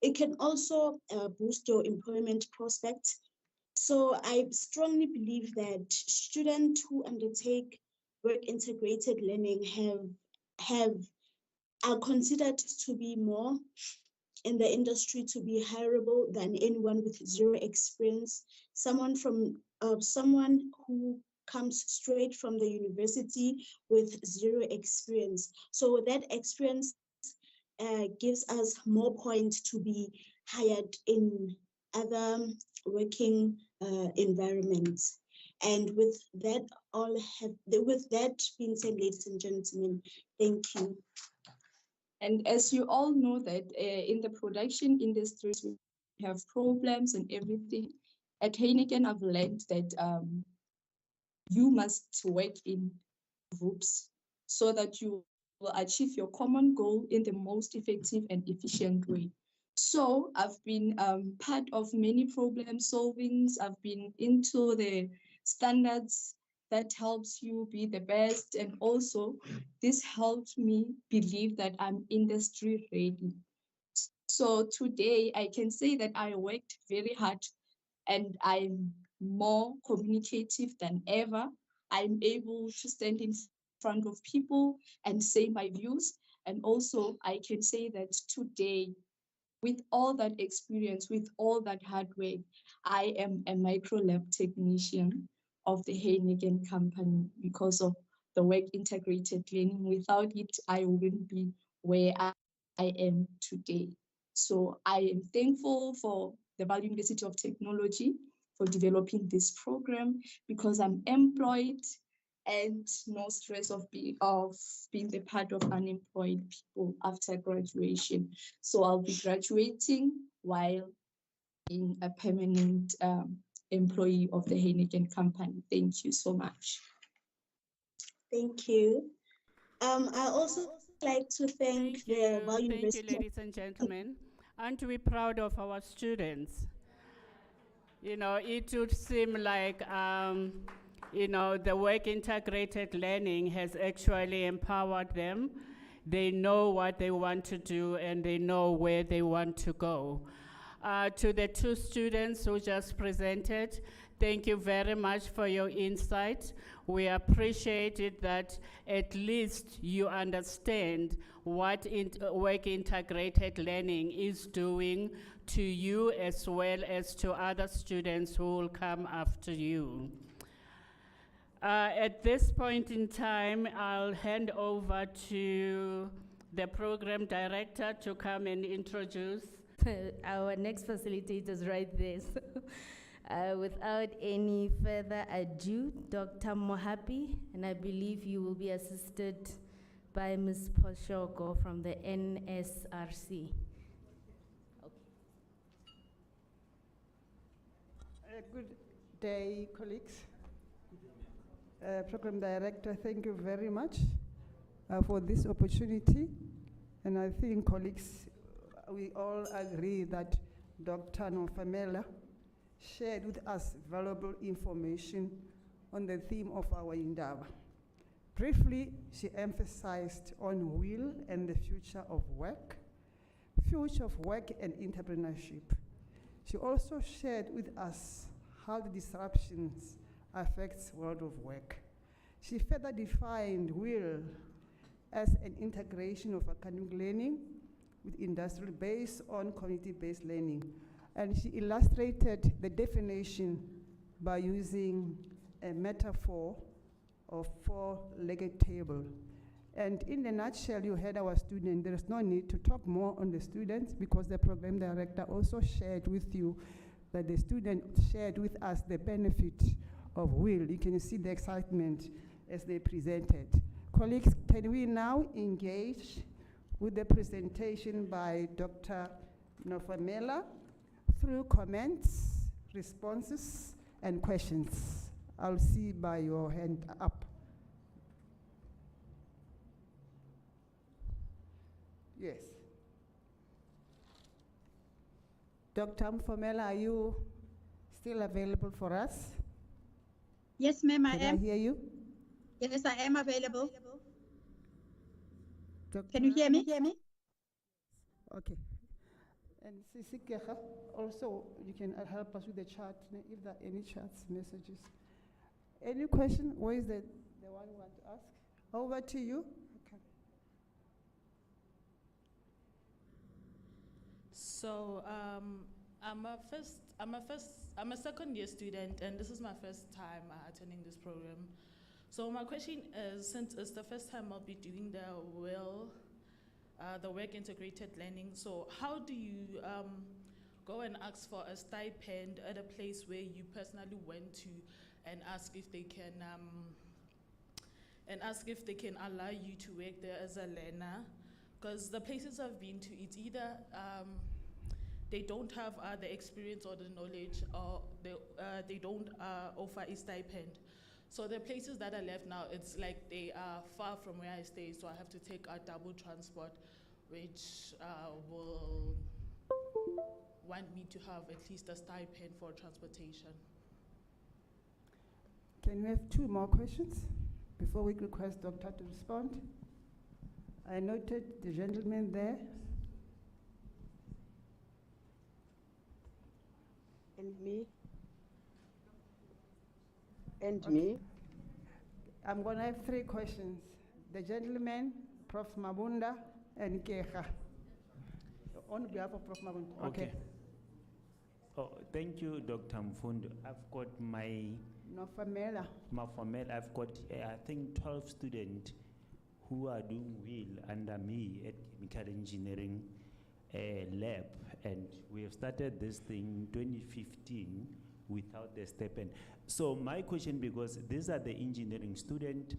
It can also boost your employment prospects. So I strongly believe that students who undertake work integrated learning are considered to be more in the industry to be hireable than anyone with zero experience, someone who comes straight from the university with zero experience. So that experience gives us more points to be hired in other working environments. And with that being said, ladies and gentlemen, thank you. And as you all know that in the production industries, we have problems and everything. At Heineken, I've learned that you must work in groups so that you will achieve your common goal in the most effective and efficient way. So I've been part of many problem solvings. I've been into the standards that helps you be the best. And also this helped me believe that I'm industry ready. So today I can say that I worked very hard and I'm more communicative than ever. I'm able to stand in front of people and say my views. And also I can say that today, with all that experience, with all that hard work, I am a micro lab technician of the Heineken company because of the work integrated learning. Without it, I wouldn't be where I am today. So I am thankful for the Val University of Technology for developing this program because I'm employed and no stress of being the part of unemployed people after graduation. So I'll be graduating while being a permanent employee of the Heineken company. Thank you so much. Thank you. I also like to thank the Val University. Thank you, ladies and gentlemen. Aren't we proud of our students? You know, it would seem like, you know, the work integrated learning has actually empowered them. They know what they want to do and they know where they want to go. To the two students who just presented, thank you very much for your insight. We appreciate it that at least you understand what work integrated learning is doing to you as well as to other students who will come after you. At this point in time, I'll hand over to the program director to come and introduce. Our next facilitator is right there. So, without any further ado, Dr. Mohapi, and I believe you will be assisted by Ms. Poshoko from the NSRC. Good day, colleagues. Program Director, thank you very much for this opportunity. And I think, colleagues, we all agree that Dr. Nofamela shared with us valuable information on the theme of our Indaba. Briefly, she emphasized on will and the future of work and entrepreneurship. She also shared with us how the disruptions affects world of work. She further defined will as an integration of academic learning with industrial based on community-based learning. And she illustrated the definition by using a metaphor of four-legged table. And in a nutshell, you heard our student. There is no need to talk more on the students because the program director also shared with you that the student shared with us the benefit of will. You can see the excitement as they presented. Colleagues, can we now engage with the presentation by Dr. Nofamela through comments, responses, and questions? I'll see by your hand up. Yes. Dr. Nofamela, are you still available for us? Yes, ma'am, I am. Can I hear you? Yes, I am available. Dr. Can you hear me? Okay. And Sisi Kecha, also you can help us with the chat if there are any chats, messages. Any question? Where is the one you want to ask? Over to you. Okay. So I'm a second year student, and this is my first time attending this program. So my question is, since it's the first time I'll be doing the work integrated learning, so how do you go and ask for a stipend at a place where you personally went to and ask if they can allow you to work there as a learner? Because the places I've been to, it's either they don't have the experience or the knowledge, or they don't offer a stipend. So the places that I left now, it's like they are far from where I stay, so I have to take a double transport, which will want me to have at least a stipend for transportation. Can we have two more questions before we request Doctor to respond? I noted the gentleman there. And me. And Okay. me. I'm going to have three questions. The gentleman, Prof. Mabunda, and Kecha. On behalf of Prof. Mabunda. Okay. Oh, thank you, Dr. Mfundo. I've got my Nofamela. I've got, I think, 12 students who are doing well under me at chemical engineering lab, and we have started this thing 2015 without the stipend. So my question, because these are the engineering students,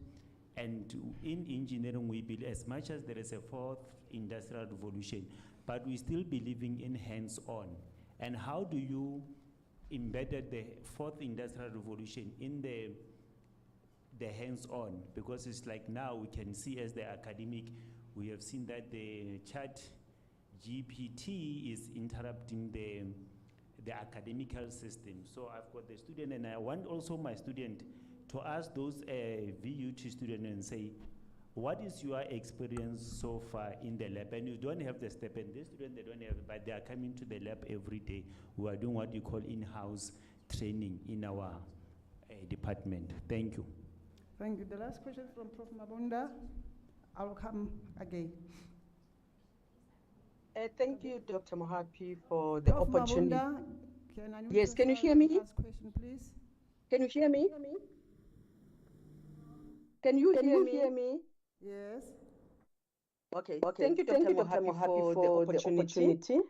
and in engineering we believe, as much as there is a fourth industrial revolution, but we still believing in hands-on. And how do you embedded the fourth industrial revolution in the hands-on? Because it's like now we can see as the academic, we have seen that the chat GPT is interrupting the academical system. So I've got the student, and I want also my student to ask those VUT students and say, what is your experience so far in the lab? And you don't have the stipend. These students, they don't have it, but they are coming to the lab every day. We are doing what you call in-house training in our department. Thank you. Thank you. The last question from Prof. Mabunda. I'll come again. Thank you, Dr. Mohapi, for the Prof. opportunity. Mabunda, can I Yes, can you hear me? Last question, please. Can you hear me? Can you hear me? Yes. Okay. Thank you, Dr. Mohapi, for the opportunity.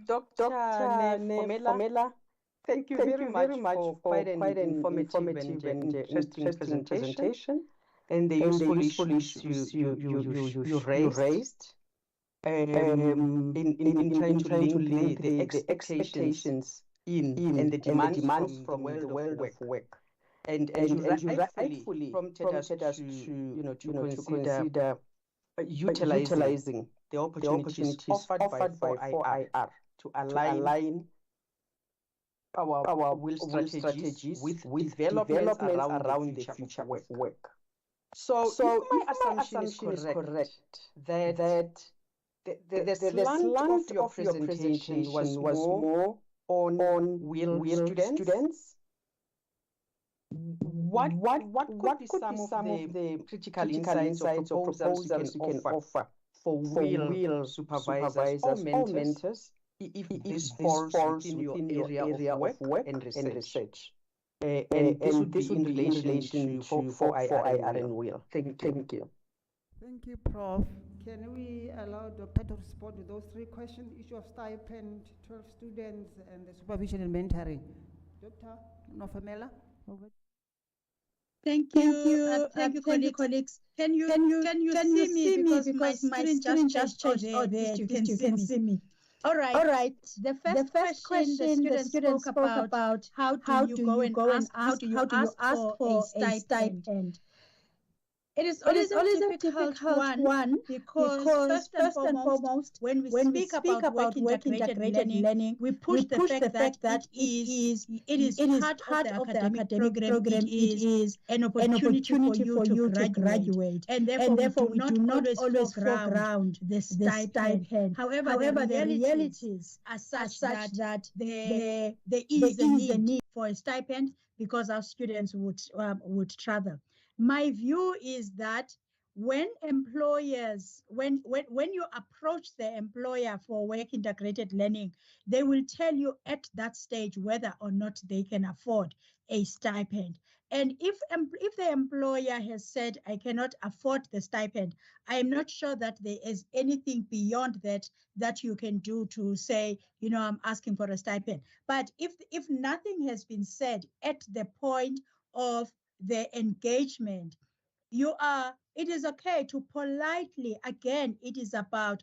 Dr. Formela, thank you very much for quite an informative and interesting presentation and the useful issues you raised in trying to link the expectations in and the demands from the world of work. And you rightfully prompted us to consider utilizing the opportunities offered by 4IR to align our will strategies with developments around the future of work. So if my assumption is correct that the slant of your presentation was more on will students, what could be some of the critical insights or proposals you can offer for will supervisors or mentors if this falls within your area of work and research? And this would be in relation to 4IR and will. Thank you. Thank you, Prof. Can we allow Dr. to respond to those three questions? Issue of stipend, 12 students, and the supervision and mentoring. Dr. Nofamela, over. Thank you, colleagues. Can you see me because my screen just changed? Oh, there, at least you can see me. All right. The first question the students spoke about how do you go and ask for a stipend? It is always a difficult one because first and foremost, when we speak about work-integrated learning, we push the fact that it is part of the academic program. It is an opportunity for you to graduate, and therefore we do not always foreground the stipend. However, the realities are such that there is a need for a stipend because our students would travel. My view is that when employers, when you approach the employer for work integrated learning, they will tell you at that stage whether or not they can afford a stipend. And if the employer has said, I cannot afford the stipend, I am not sure that there is anything beyond that you can do to say, I'm asking for a stipend. But if nothing has been said at the point of the engagement, it is okay to politely, again, it is about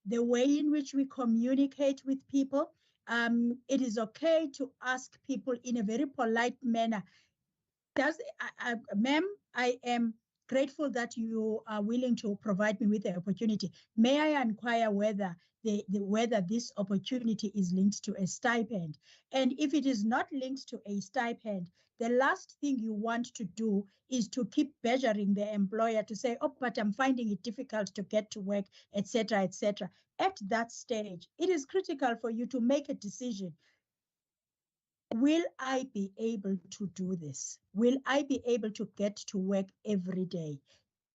the way in which we communicate with people. It is okay to ask people in a very polite manner, ma'am, I am grateful that you are willing to provide me with the opportunity. May I inquire whether whether this opportunity is linked to a stipend? And if it is not linked to a stipend, the last thing you want to do is to keep badgering the employer to say, oh, but I'm finding it difficult to get to work, etc., etc. At that stage, it is critical for you to make a decision. Will I be able to do this? Will I be able to get to work every day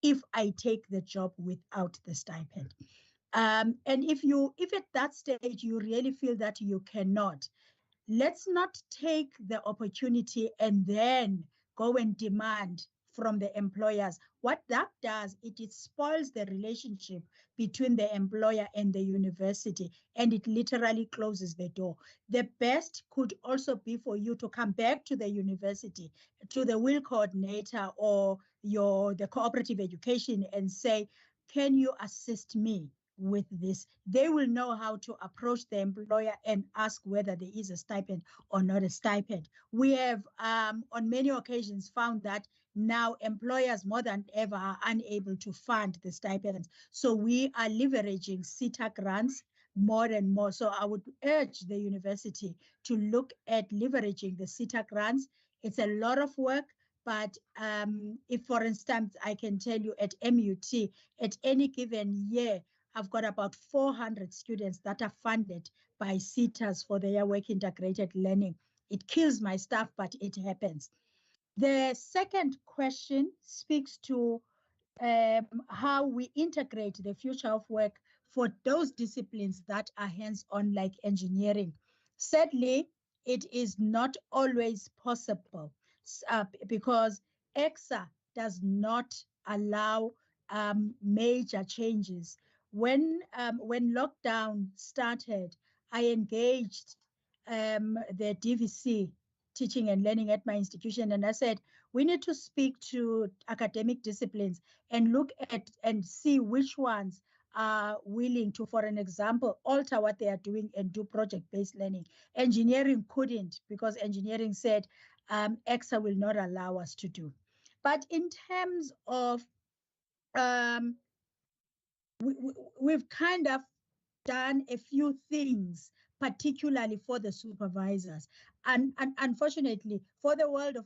if I take the job without the stipend? And if at that stage you really feel that you cannot, let's not take the opportunity and then go and demand from the employers. What that does, it spoils the relationship between the employer and the university, and it literally closes the door. The best could also be for you to come back to the university, to the will coordinator or the cooperative education and say, can you assist me with this? They will know how to approach the employer and ask whether there is a stipend or not a stipend. We have on many occasions found that now employers more than ever are unable to fund the stipends. So we are leveraging CETA grants more and more. So I would urge the university to look at leveraging the CETA grants. It's a lot of work, but if, for instance, I can tell you at MUT, at any given year, I've got about 400 students that are funded by CETAs for their work integrated learning. It kills my staff, but it happens. The second question speaks to how we integrate the future of work for those disciplines that are hands-on, like engineering. Sadly, it is not always possible because EXA does not allow major changes. When lockdown started, I engaged the DVC, teaching and learning at my institution, and I said, we need to speak to academic disciplines and look at and see which ones are willing to, for an example, alter what they are doing and do project-based learning. Engineering couldn't, because engineering said EXA will not allow us to do. But in terms of, we've kind of done a few things, particularly for the supervisors. And unfortunately, for the world of,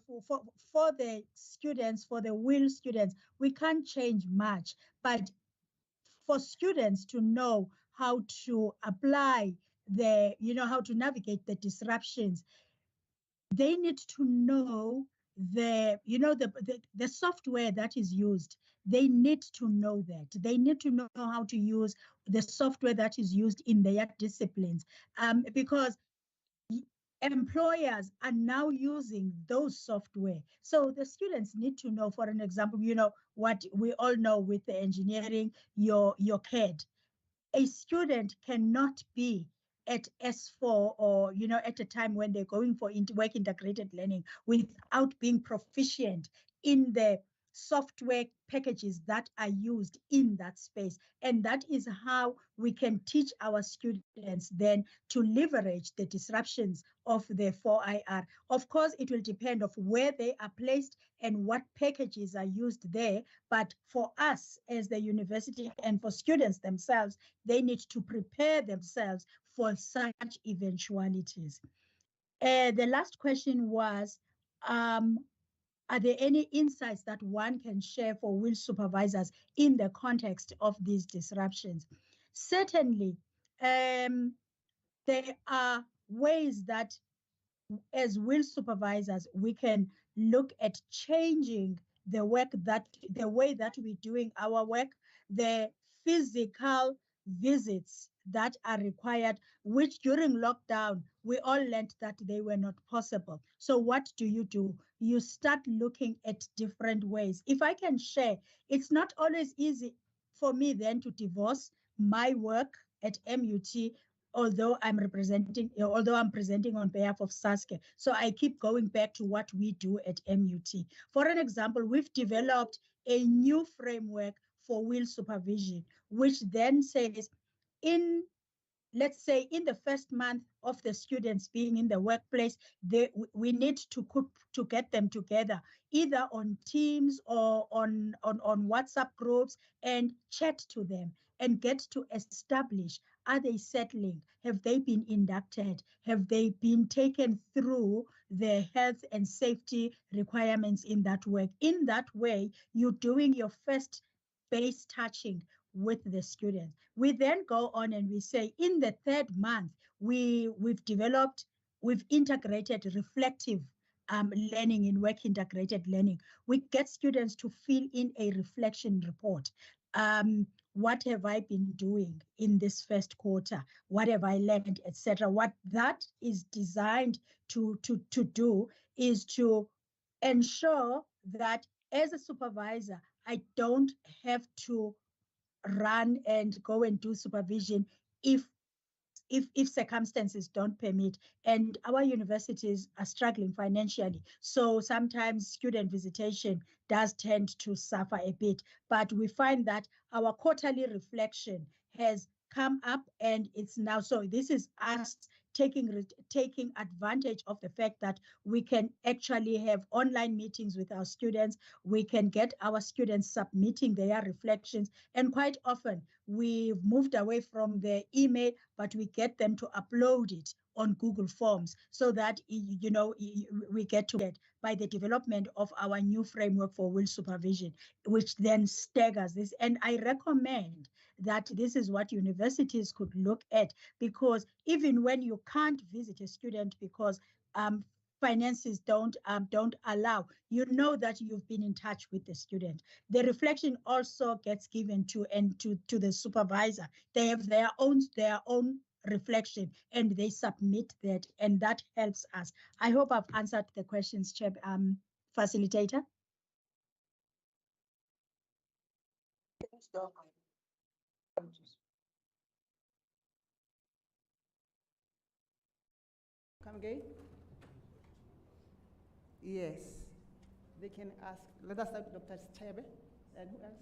for the students, for the WIL students, we can't change much. But for students to know how to apply the, how to navigate the disruptions, they need to know the software that is used. They need to know that. They need to know how to use the software that is used in their disciplines, because employers are now using those software. So the students need to know, for an example, what we all know with the engineering, your CAD. A student cannot be at S4 or, at a time when they're going for work integrated learning without being proficient in the software packages that are used in that space. And that is how we can teach our students then to leverage the disruptions of the 4IR. Of course, it will depend of where they are placed and what packages are used there. But for us as the university and for students themselves, they need to prepare themselves for such eventualities. The last question was, are there any insights that one can share for WIL supervisors in the context of these disruptions? Certainly, there are ways that as WIL supervisors, we can look at changing the way that we're doing our work, the physical visits that are required, which during lockdown, we all learned that they were not possible. So what do? You start looking at different ways. If I can share, it's not always easy for me then to divorce my work at MUT, although I'm presenting on behalf of SASCA. So I keep going back to what we do at MUT. For an example, we've developed a new framework for WIL supervision, which then says, let's say in the first month of the students being in the workplace, we need to get them together, either on Teams or on WhatsApp groups, and chat to them and get to establish, are they settling? Have they been inducted? Have they been taken through the health and safety requirements in that work? In that way, you're doing your first base touching with the students. We then go on and we say, in the third month, we've integrated reflective learning in work integrated learning. We get students to fill in a reflection report. What have I been doing in this first quarter? What have I learned, etc.? What that is designed to do is to ensure that as a supervisor, I don't have to run and go and do supervision if circumstances don't permit. And our universities are struggling financially. So sometimes student visitation does tend to suffer a bit. But we find that our quarterly reflection has come up, and it's now, so this is us taking advantage of the fact that we can actually have online meetings with our students. We can get our students submitting their reflections, and quite often we've moved away from the email, but we get them to upload it on Google Forms, so that we get to it by the development of our new framework for WIL supervision, which then staggers this. And I recommend that this is what universities could look at, because even when you can't visit a student because finances don't allow, you know that you've been in touch with the student. The reflection also gets given to the supervisor. They have their own reflection and they submit that, and that helps us. I hope I've answered the questions, Chair, Facilitator. Come again? Yes. They can ask. Let us start with Dr. Chebe. And who else?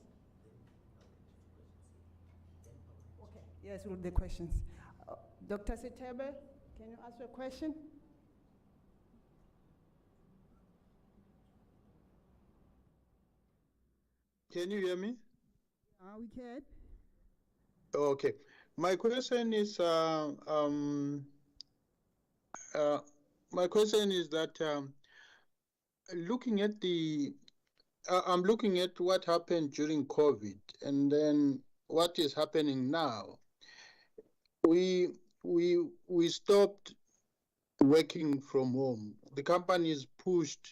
Okay. Yes, with the questions. Dr. Sitebe, can you ask your question? Can you hear me? We can. Okay. My question is that looking at I'm looking at what happened during COVID and then what is happening now. We stopped working from home. The companies pushed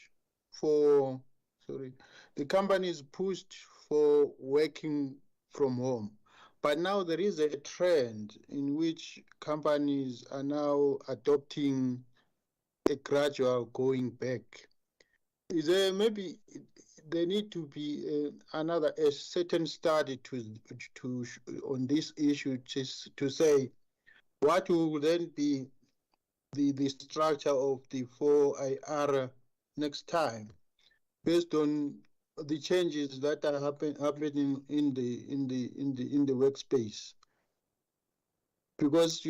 for working from home. But now there is a trend in which companies are now adopting a gradual going back. Is there maybe there need to be a certain study on this issue to say what will then be the structure of the 4IR next time, based on the changes that are happening in the workspace. Because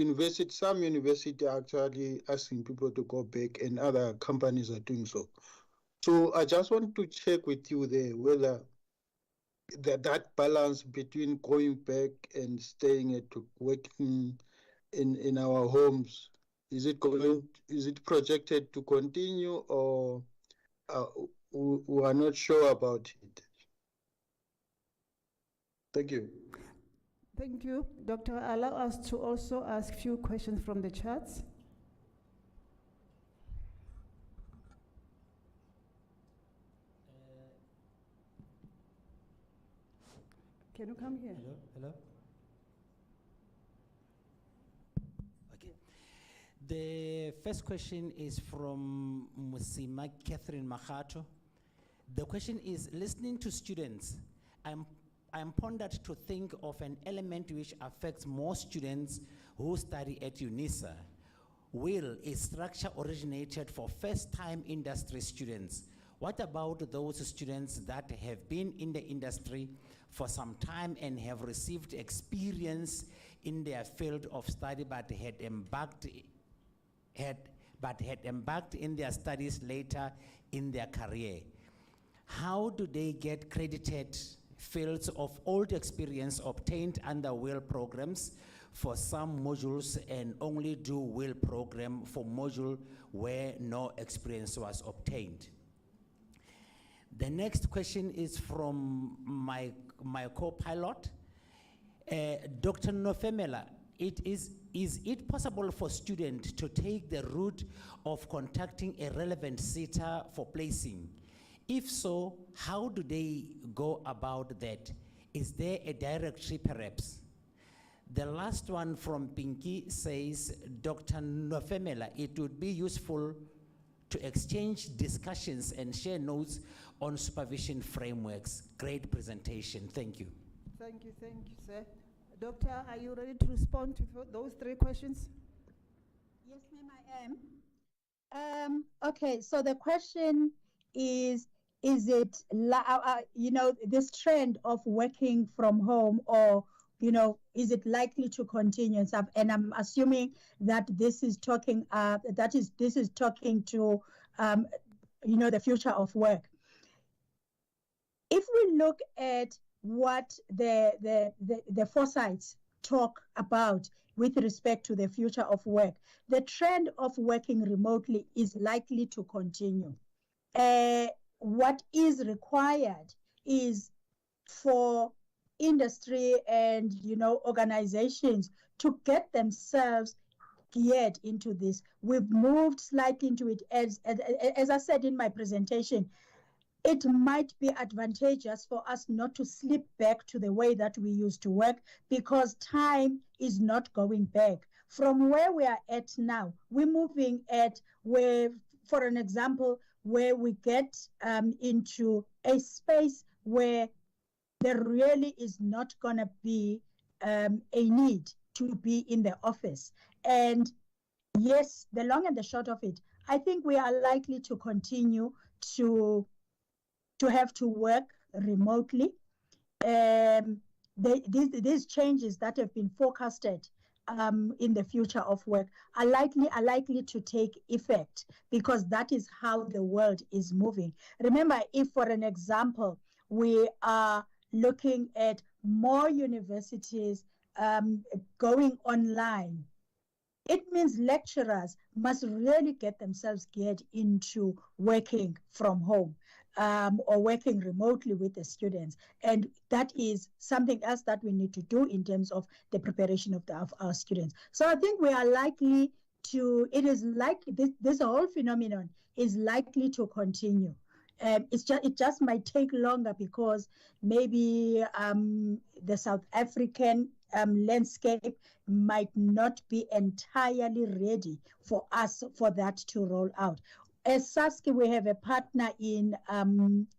some universities are actually asking people to go back, and other companies are doing so. So I just want to check with you there whether that balance between going back and staying at working in our homes, is it projected to continue, or we are not sure about it? Thank you. Thank you. Doctor, allow us to also ask a few questions from the chats. Can you come here? Hello? Okay. The first question is from Musima Catherine Mahato. The question is, listening to students, I'm pondered to think of an element which affects most students who study at UNISA. Will a structure originated for first-time industry students? What about those students that have been in the industry for some time and have received experience in their field of study but had embarked in their studies later in their career? How do they get credited fields of old experience obtained under WIL programs for some modules and only do WIL program for module where no experience was obtained? The next question is from my co-pilot, Dr. Nofemela. Is it possible for students to take the route of contacting a relevant SETA for placing? If so, how do they go about that? Is there a directory perhaps? The last one from Pinky says, Dr. Nofemela, it would be useful to exchange discussions and share notes on supervision frameworks. Great presentation. Thank you. Thank you, sir. Doctor, are you ready to respond to those three questions? Yes, ma'am, I am. Okay, so the question is it, this trend of working from home, or, is it likely to continue and stuff? And I'm assuming that this is talking to, the future of work. If we look at what the foresights talk about with respect to the future of work, the trend of working remotely is likely to continue. What is required is for industry and organizations to get themselves geared into this. We've moved slightly into it. As I said in my presentation, it might be advantageous for us not to slip back to the way that we used to work, because time is not going back. From where we are at now, we're moving at where, for an example, where we get into a space where there really is not going to be a need to be in the office. And yes, the long and the short of it, I think we are likely to continue to have to work remotely. These changes that have been forecasted in the future of work are likely to take effect, because that is how the world is moving. Remember, if, for an example, we are looking at more universities going online, it means lecturers must really get themselves geared into working from home or working remotely with the students. And that is something else that we need to do in terms of the preparation of our students. So I think we are likely to, it is likely, this whole phenomenon is likely to continue. It just might take longer, because maybe the South African landscape might not be entirely ready for us for that to roll out. As SASCI, we have a partner in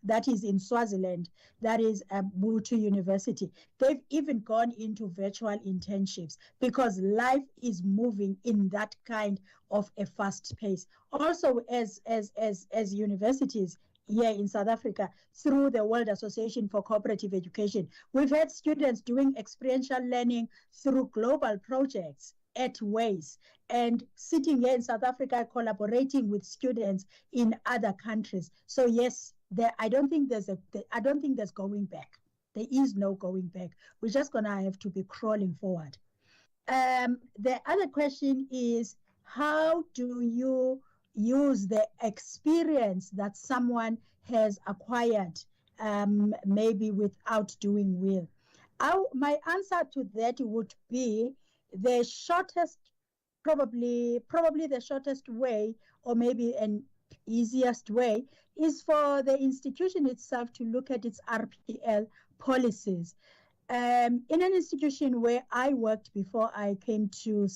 that is in Swaziland, that is Butu University. They've even gone into virtual internships, because life is moving in that kind of a fast pace. Also, as universities here in South Africa, through the World Association for Cooperative Education, we've had students doing experiential learning through global projects at WAYS, and sitting here in South Africa collaborating with students in other countries. So yes, I don't think there's going back. There is no going back. We're just gonna have to be crawling forward. The other question is, how do you use the experience that someone has acquired, maybe without doing well? My answer to that would be the shortest, probably the shortest way, or maybe an easiest way, is for the institution itself to look at its RPL policies. In an institution where I worked before I came to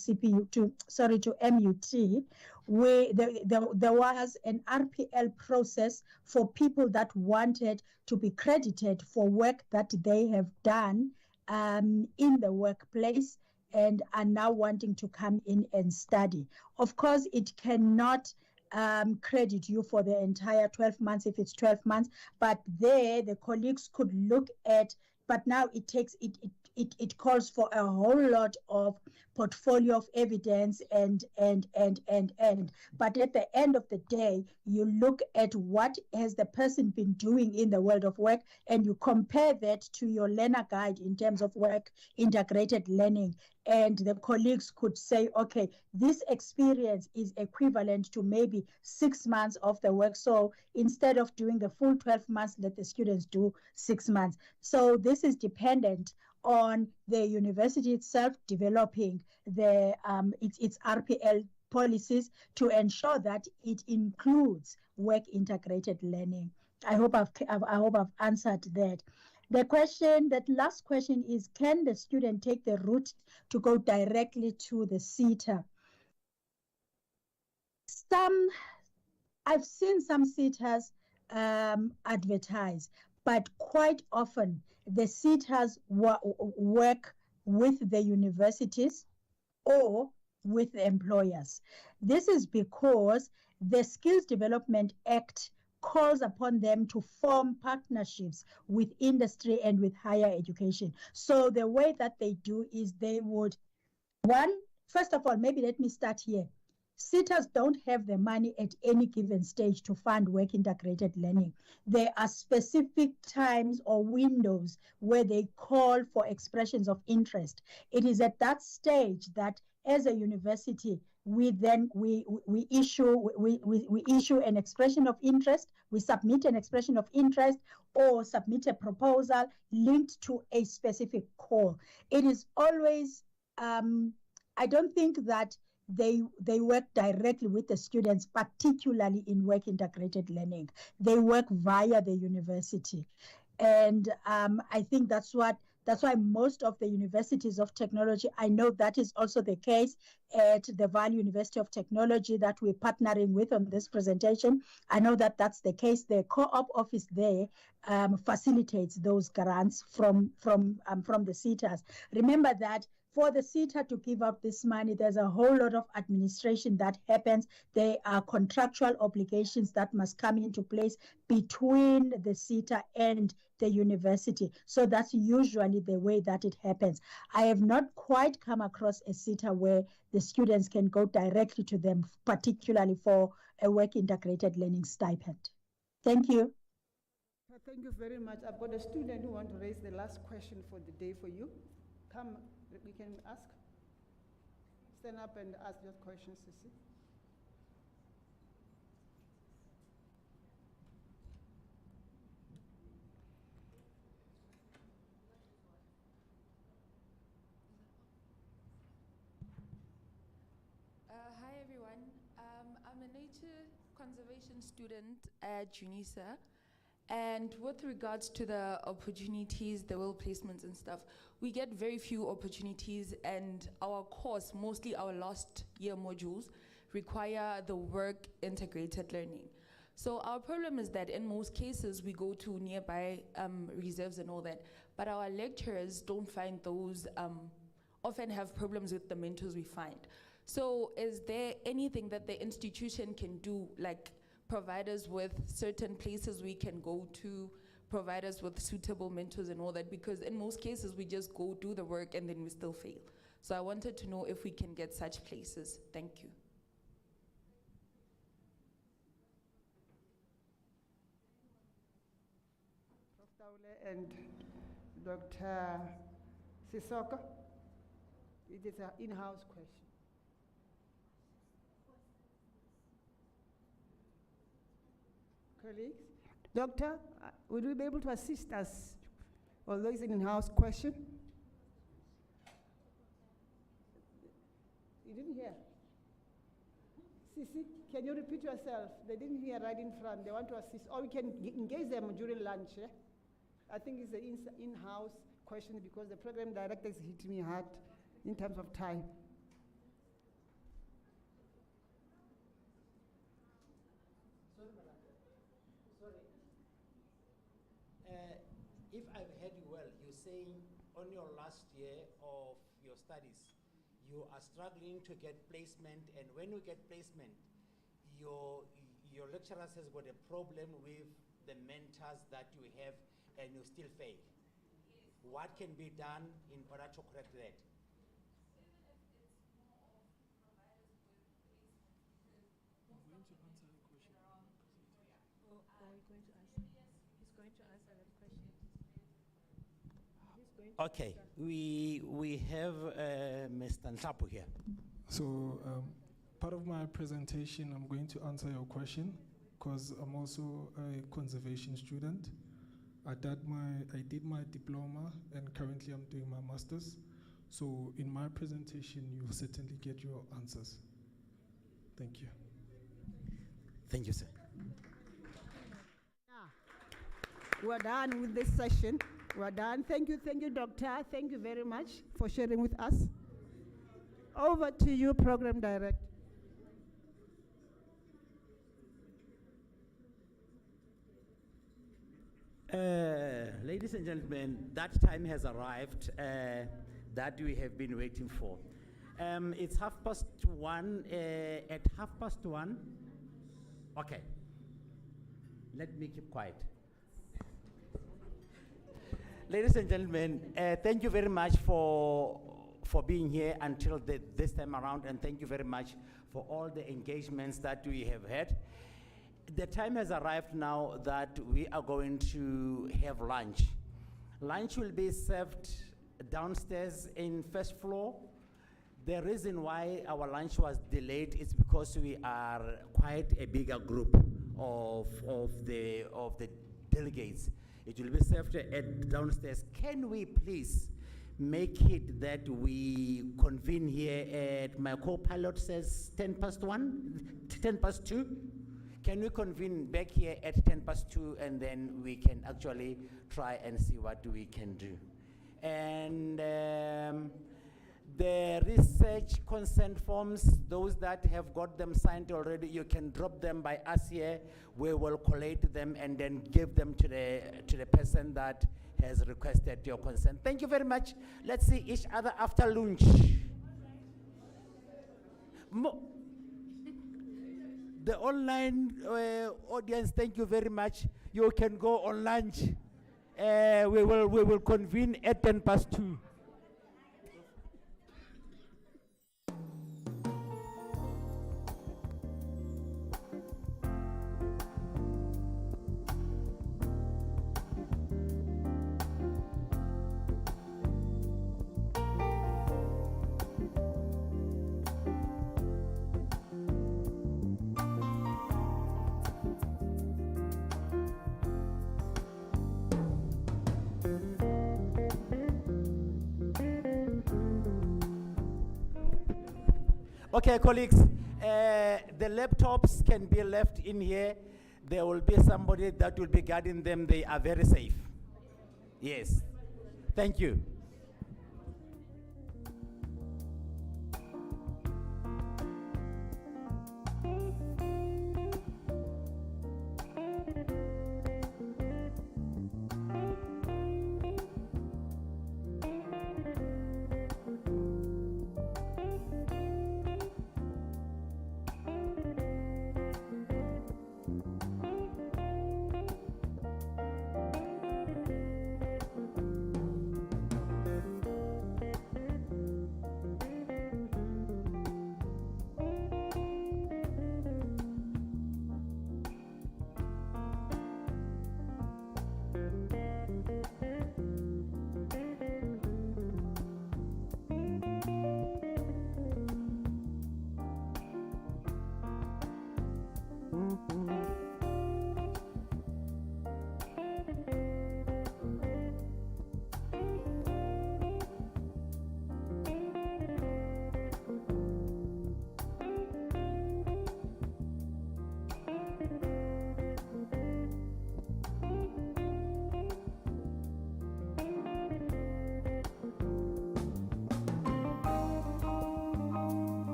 MUT, where there was an RPL process for people that wanted to be credited for work that they have done in the workplace and are now wanting to come in and study. Of course, it cannot credit you for the entire 12 months if it's 12 months, but there the colleagues could look at, but now it calls for a whole lot of portfolio of evidence and. But at the end of the day, you look at what has the person been doing in the world of work, and you compare that to your learner guide in terms of work integrated learning. And the colleagues could say, okay, this experience is equivalent to maybe 6 months of the work. So instead of doing the full 12 months, let the students do 6 months. So this is dependent on the university itself developing its RPL policies to ensure that it includes work integrated learning. I hope I've answered that. That last question is, can the student take the route to go directly to the SETA? I've seen some SETAs advertise, but quite often the SETAs work with the universities or with the employers. This is because the Skills Development Act calls upon them to form partnerships with industry and with higher education. So the way that they do is they would, first of all, maybe let me start here. SETAs don't have the money at any given stage to fund work integrated learning. There are specific times or windows where they call for expressions of interest. It is at that stage that, as a university, we issue an expression of interest, we submit an expression of interest or submit a proposal linked to a specific call. It is always, I don't think that they work directly with the students, particularly in work integrated learning. They work via the university. And I think that's why most of the universities of technology, I know that is also the case at the Vaal University of Technology that we're partnering with on this presentation. I know that that's the case. The co-op office there facilitates those grants from the SETAs. Remember that for the SETA to give up this money, there's a whole lot of administration that happens. There are contractual obligations that must come into place between the SETA and the university. So that's usually the way that it happens. I have not quite come across a SETA where the students can go directly to them, particularly for a work integrated learning stipend. Thank you. Thank you very much. I've got a student who wants to raise the last question for the day for you. Come, we can ask. Stand up and ask your questions, Sissy. Hi everyone. I'm a nature conservation student at UNISA, and with regards to the opportunities, the will placements and stuff, we get very few opportunities, and our course, mostly our last year modules, require the work integrated learning. So our problem is that in most cases we go to nearby reserves and all that, but our lecturers don't find those, often have problems with the mentors we find. So is there anything that the institution can do, like provide us with certain places we can go to, provide us with suitable mentors and all that? Because in most cases we just go do the work and then we still fail. So I wanted to know if we can get such places. Thank you. Prof. Taule and Dr. Sisoko, it is an in-house question. Colleagues, Doctor, will you be able to assist us? Although it's an in-house question. You didn't hear? Sisi, can you repeat yourself? They didn't hear right in front. They want to assist. Or we can engage them during lunch. Eh? I think it's an in-house question because the program director is hitting me hard in terms of time. If I've heard you well, you're saying on your last year of your studies, you are struggling to get placement, and when you get placement, your lecturers has got a problem with the mentors that you have, and you still fail. What can be done in order to correct that? Okay, we have Mr. Nhlapo here. So part of my presentation, I'm going to answer your question because I'm also a conservation student. I did my diploma and currently I'm doing my master's. So in my presentation, you'll certainly get your answers. Thank you. Thank you, sir. We're done with this session. We're done. Thank you, Doctor. Thank you very much for sharing with us. Over to you, Program Director. Ladies and gentlemen, that time has arrived that we have been waiting for. It's 1:30. At 1:30, okay. Let me keep quiet. Ladies and gentlemen, thank you very much for being here until this time around, and thank you very much for all the engagements that we have had. The time has arrived now that we are going to have lunch. Lunch will be served downstairs in first floor. The reason why our lunch was delayed is because we are quite a bigger group of the delegates. It will be served at downstairs. Can we please make it that we convene here at, my co-pilot says 2. Can we convene back here at 2, and then we can actually try and see what we can do. And the research consent forms, those that have got them signed already, you can drop them by us here. We will collate them and then give them to the person that has requested your consent. Thank you very much. Let's see each other after lunch. The online audience, thank you very much. You can go on lunch. We will convene at 2:10. Okay, colleagues, the laptops can be left in here. There will be somebody that will be guarding them. They are very safe. Yes. Thank you.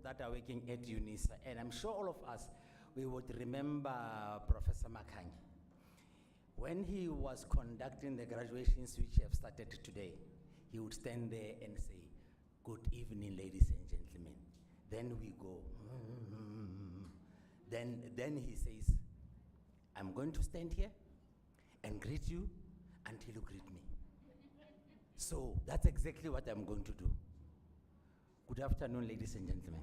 that are working at UNISA, and I'm sure all of us, we would remember Professor Makanyi. When he was conducting the graduations which have started today, he would stand there and say, "Good evening, ladies and gentlemen." Then we go, Then he says, "I'm going to stand here and greet you until you greet me." So that's exactly what I'm going to do. Good afternoon, ladies and gentlemen.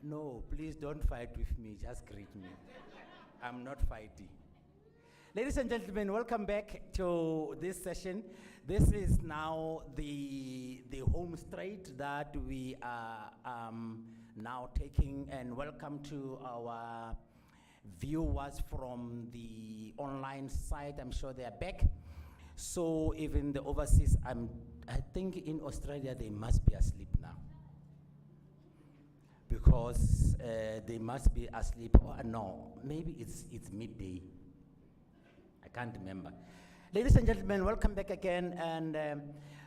No, please don't fight with me, just greet me. I'm not fighting. Ladies and gentlemen, welcome back to this session. This is now the home straight that we are now taking, and welcome to our viewers from the online site. I'm sure they are back. So even the overseas, I think in Australia they must be asleep now, because they must be asleep. Or no, maybe it's midday. I can't remember. Ladies and gentlemen, welcome back again, and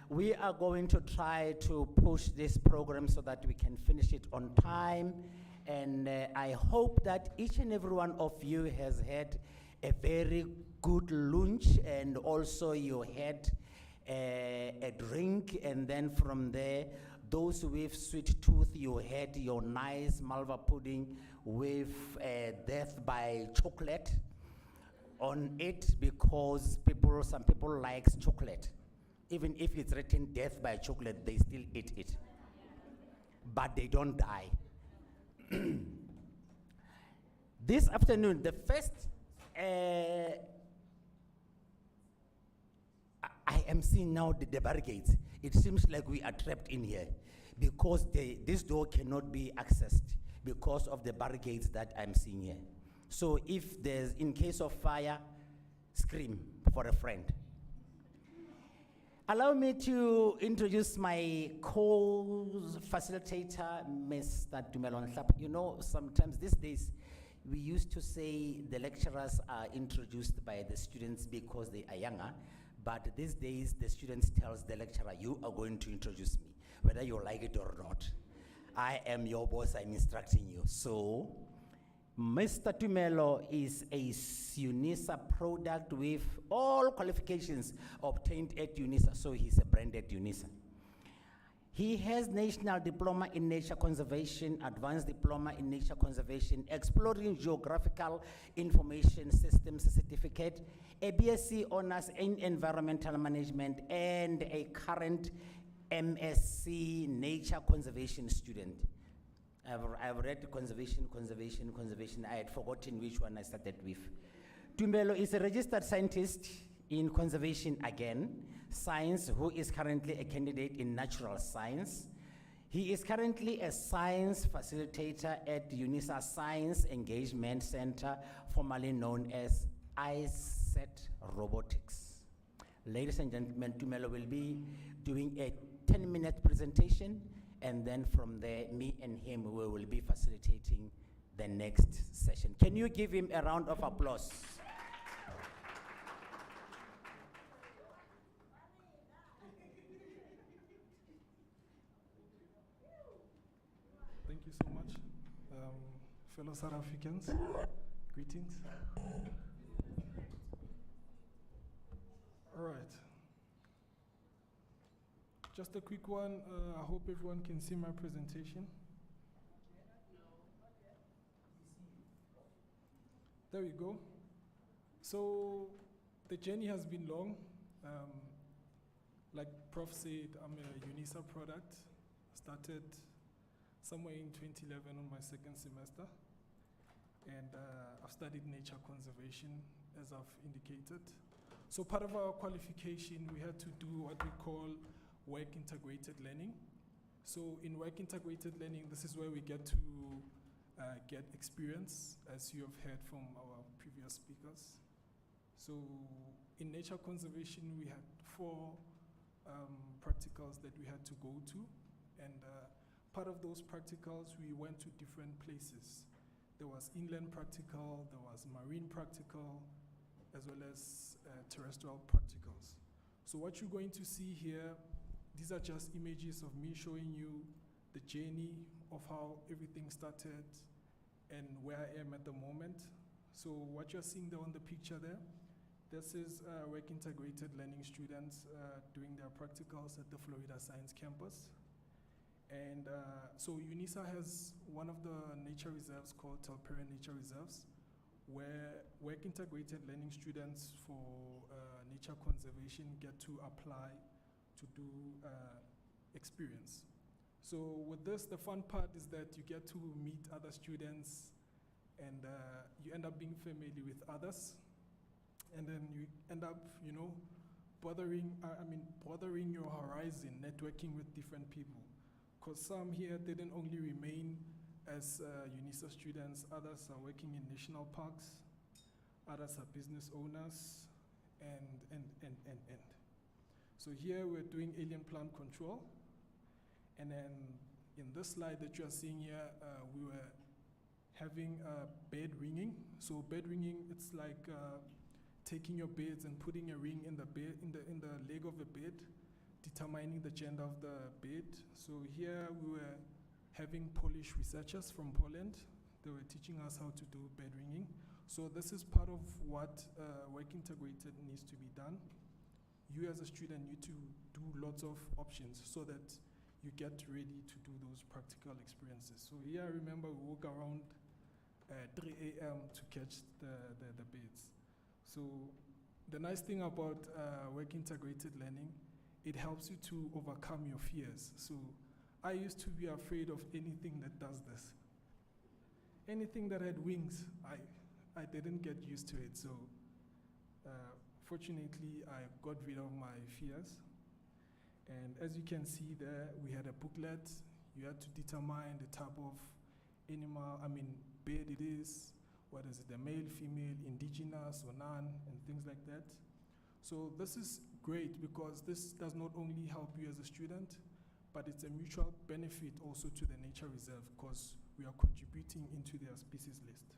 we are going to try to push this program so that we can finish it on time. And I hope that each and every one of you has had a very good lunch, and also you had a drink, and then from there, those with sweet tooth, you had your nice malva pudding with death by chocolate on it, because some people likes chocolate. Even if it's written death by chocolate, they still eat it. But they don't die. This afternoon, the first, I am seeing now the barricades. It seems like we are trapped in here, because this door cannot be accessed because of the barricades that I'm seeing here. So if there's, in case of fire, scream for a friend. Allow me to introduce my co-facilitator, Mr. Dumelon Hlap. You know, sometimes these days, we used to say the lecturers are introduced by the students because they are younger, but these days, the students tells the lecturer, "You are going to introduce me, whether you like it or not. I am your boss, I'm instructing you." So, Mr. Tumelo is a UNISA product with all qualifications obtained at UNISA, so he's a branded UNISA. He has National Diploma in Nature Conservation, Advanced Diploma in Nature Conservation, Exploring Geographical Information Systems Certificate, a BSc Honors in Environmental Management, and a current MSc Nature Conservation student. I've read conservation. I had forgotten which one I started with. Tumbelo is a registered scientist in conservation science, who is currently a candidate in natural science. He is currently a science facilitator at UNISA Science Engagement Center, formerly known as ISET Robotics. Ladies and gentlemen, Tumelo will be doing a 10-minute presentation, and then from there, me and him, we will be facilitating the next session. Can you give him a round of applause? Thank you so much, fellow South Africans. Greetings. All right. Just a quick one. I hope everyone can see my presentation. There we go. So the journey has been long. Like Prof said, I'm a UNISA product. Started somewhere in 2011 on my second semester. And I've studied nature conservation, as I've indicated. So part of our qualification, we had to do what we call work integrated learning. So in work integrated learning, this is where we get to get experience, as you have heard from our previous speakers. So in nature conservation, we had 4 practicals that we had to go to. And part of those practicals, we went to different places. There was inland practical, there was marine practical, as well as terrestrial practicals. So what you're going to see here, these are just images of me showing you the journey of how everything started and where I am at the moment. So what you're seeing there on the picture there, this is work integrated learning students doing their practicals at the Florida Science Campus. And so UNISA has one of the nature reserves called Telpera Nature Reserves, where work integrated learning students for nature conservation get to apply to do experience. So with this, the fun part is that you get to meet other students and you end up being familiar with others. And then you end up, you know, bothering your horizon, networking with different people. Because some here didn't only remain as UNISA students, others are working in national parks, others are business owners, and. So here we're doing alien plant control. And then in this slide that you are seeing here, we were having bed ringing. So bed ringing, it's like taking your beds and putting a ring in the bed, in the leg of the bed, determining the gender of the bed. So here we were having Polish researchers from Poland. They were teaching us how to do bed ringing. So this is part of what work integrated needs to be done. You as a student need to do lots of options so that you get ready to do those practical experiences. So here I remember we walk around 3 a.m. to catch the beds. So the nice thing about work integrated learning, it helps you to overcome your fears. So I used to be afraid of anything that does this. Anything that had wings, I didn't get used to it. So fortunately, I got rid of my fears. And as you can see there, we had a booklet. You had to determine the type of bed it is, what is it, the male, female, indigenous, or none, and things like that. So this is great because this does not only help you as a student, but it's a mutual benefit also to the nature reserve because we are contributing into their species list.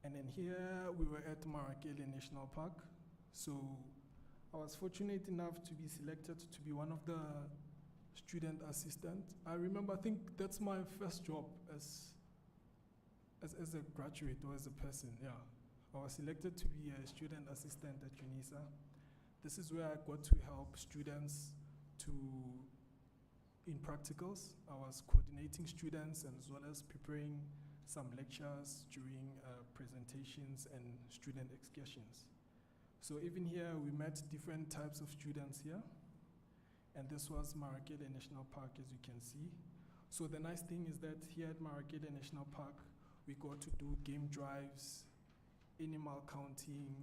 And then here we were at Marakele National Park. So I was fortunate enough to be selected to be one of the student assistants. I remember, I think that's my first job as a graduate or as a person, yeah. I was selected to be a student assistant at UNISA. This is where I got to help students in practicals. I was coordinating students and as well as preparing some lectures during presentations and student excursions. So even here, we met different types of students here. And this was Marakele National Park, as you can see. So the nice thing is that here at Marakele National Park, we got to do game drives, animal counting,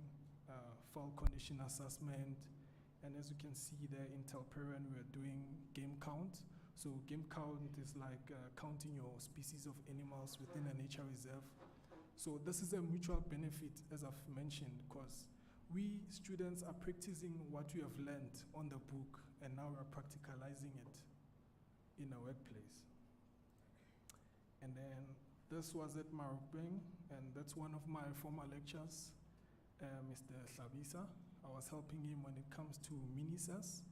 fall condition assessment, and as you can see there in Telpera, we are doing game count. So game count is like counting your species of animals within a nature reserve. So this is a mutual benefit, as I've mentioned, because we students are practicing what we have learned on the book, and now we're practicalizing it in a workplace. And then this was at Marubeng, and that's one of my former lecturers, Mr. Hlabisa. I was helping him when it comes to MINISAS.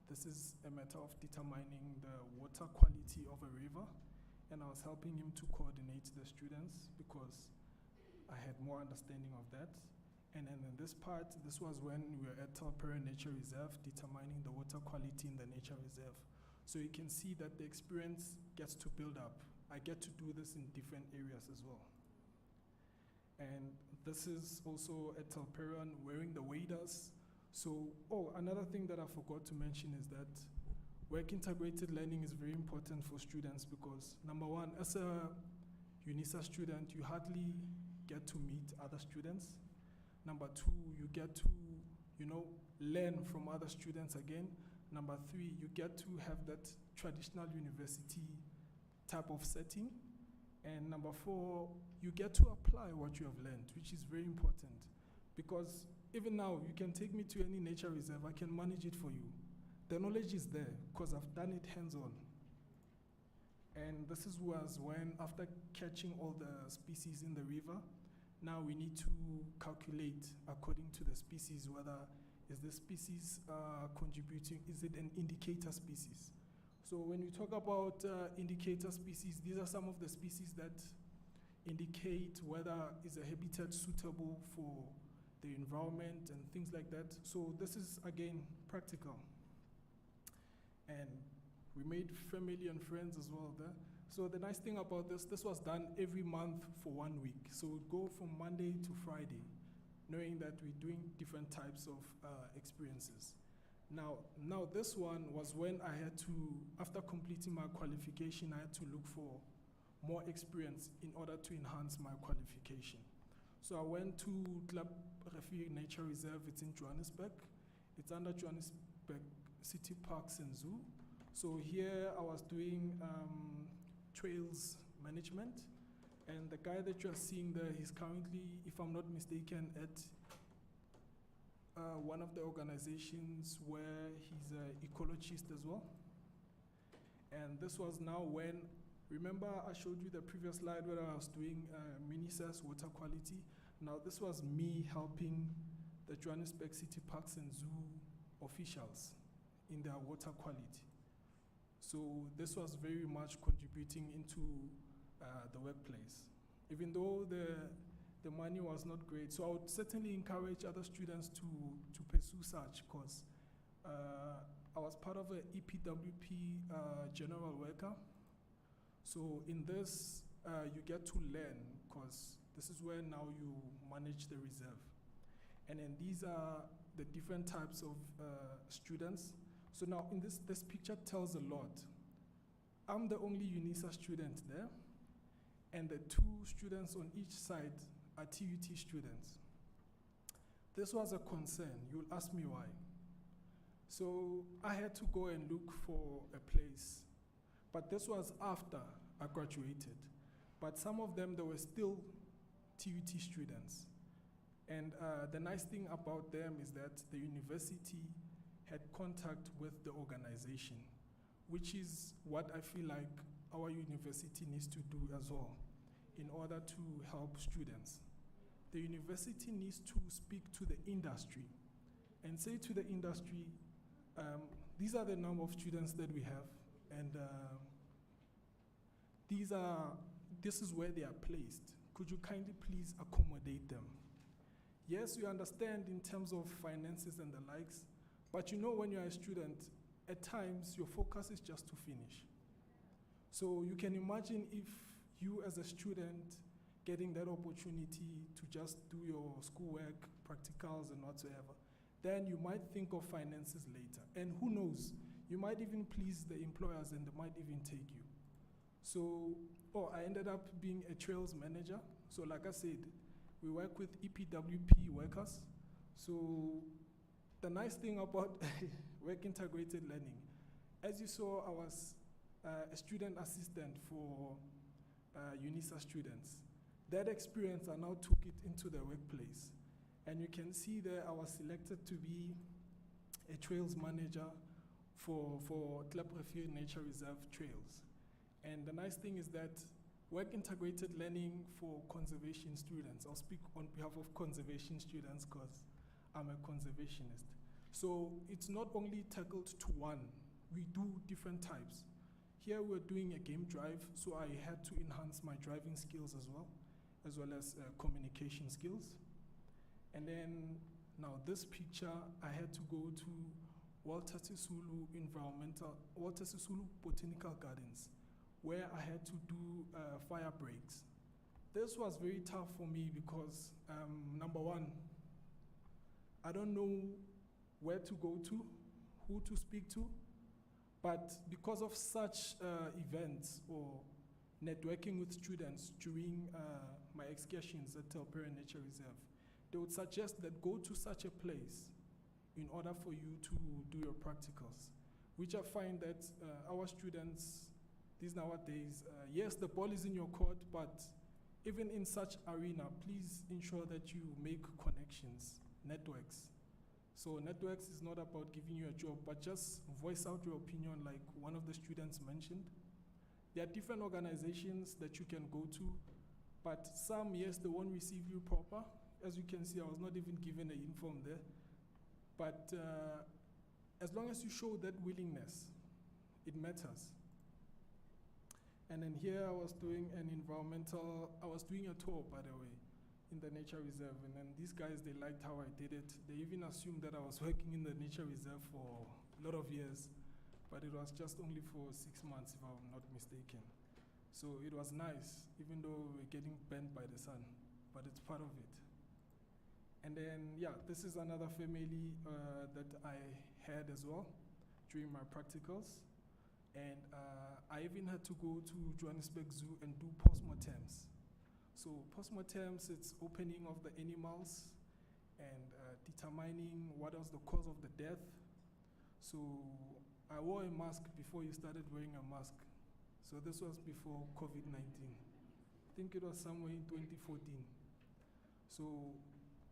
This is a matter of determining the water quality of a river, and I was helping him to coordinate the students because I had more understanding of that. And then in this part, this was when we were at Telpera Nature Reserve, determining the water quality in the nature reserve. So you can see that the experience gets to build up. I get to do this in different areas as well. And this is also at Telpera wearing the waders. So, another thing that I forgot to mention is that work integrated learning is very important for students because number one, as a UNISA student, you hardly get to meet other students. Number two, you get to, learn from other students again. Number three, you get to have that traditional university type of setting. And number four, you get to apply what you have learned, which is very important. Because even now, you can take me to any nature reserve, I can manage it for you. The knowledge is there, because I've done it hands-on. And this was when, after catching all the species in the river, now we need to calculate according to the species whether is the species contributing, is it an indicator species? So when we talk about indicator species, these are some of the species that indicate whether is a habitat suitable for the environment and things like that. So this is, again, practical. And we made family and friends as well there. So the nice thing about this was done every month for 1 week. So we'd go from Monday to Friday, knowing that we're doing different types of experiences. Now this one was when I had to, after completing my qualification, I had to look for more experience in order to enhance my qualification. So I went to Club Refuge Nature Reserve. It's in Johannesburg. It's under Johannesburg City Parks and Zoo. So here I was doing trails management. And the guy that you're seeing there, he's currently, if I'm not mistaken, at one of the organizations where he's an ecologist as well. And this was now when, remember I showed you the previous slide where I was doing MINISA's water quality. Now this was me helping the Johannesburg City Parks and Zoo officials in their water quality. So this was very much contributing into the workplace, even though the money was not great. So I would certainly encourage other students to pursue such, because I was part of an EPWP general worker. So in this, you get to learn, because this is where now you manage the reserve. And then these are the different types of students. So now in this picture tells a lot. I'm the only UNISA student there, and the 2 students on each side are TUT students. This was a concern. You'll ask me why. So I had to go and look for a place, but this was after I graduated. But some of them, they were still TUT students. And the nice thing about them is that the university had contact with the organization, which is what I feel like our university needs to do as well in order to help students. The university needs to speak to the industry and say to the industry, these are the number of students that we have, and this is where they are placed. Could you kindly please accommodate them? Yes, we understand in terms of finances and the likes, but you know when you're a student, at times your focus is just to finish. So you can imagine if you as a student getting that opportunity to just do your schoolwork, practicals and whatsoever, then you might think of finances later. And who knows, you might even please the employers and they might even take you. So, I ended up being a trails manager. So like I said, we work with EPWP workers. So the nice thing about work integrated learning, as you saw, I was a student assistant for UNISA students. That experience, I now took it into the workplace. And you can see there I was selected to be a trails manager for Club Refuge Nature Reserve trails. And the nice thing is that work integrated learning for conservation students. I'll speak on behalf of conservation students because I'm a conservationist. So it's not only tackled to one, we do different types. Here we're doing a game drive, so I had to enhance my driving skills as well as communication skills. And then now this picture, I had to go to Walter Sisulu Botanical Gardens, where I had to do fire breaks. This was very tough for me because, number one, I don't know where to go to, who to speak to, but because of such events or networking with students during my excursions at Telpere Nature Reserve, they would suggest that go to such a place in order for you to do your practicals, which I find that our students, these nowadays, yes, the ball is in your court, but even in such arena, please ensure that you make connections, networks. So networks is not about giving you a job, but just voice out your opinion like one of the students mentioned. There are different organizations that you can go to, but some, yes, they won't receive you proper. As you can see, I was not even given an inform there. But as long as you show that willingness, it matters. And then here I was doing a tour, by the way, in the nature reserve. And then these guys, they liked how I did it. They even assumed that I was working in the nature reserve for a lot of years, but it was just only for 6 months, if I'm not mistaken. So it was nice, even though we're getting burnt by the sun, but it's part of it. And then, yeah, this is another family that I had as well during my practicals. And I even had to go to Johannesburg Zoo and do postmortems. So postmortems, it's opening of the animals and determining what was the cause of the death. So I wore a mask before you started wearing a mask. So this was before COVID-19. I think it was somewhere in 2014. So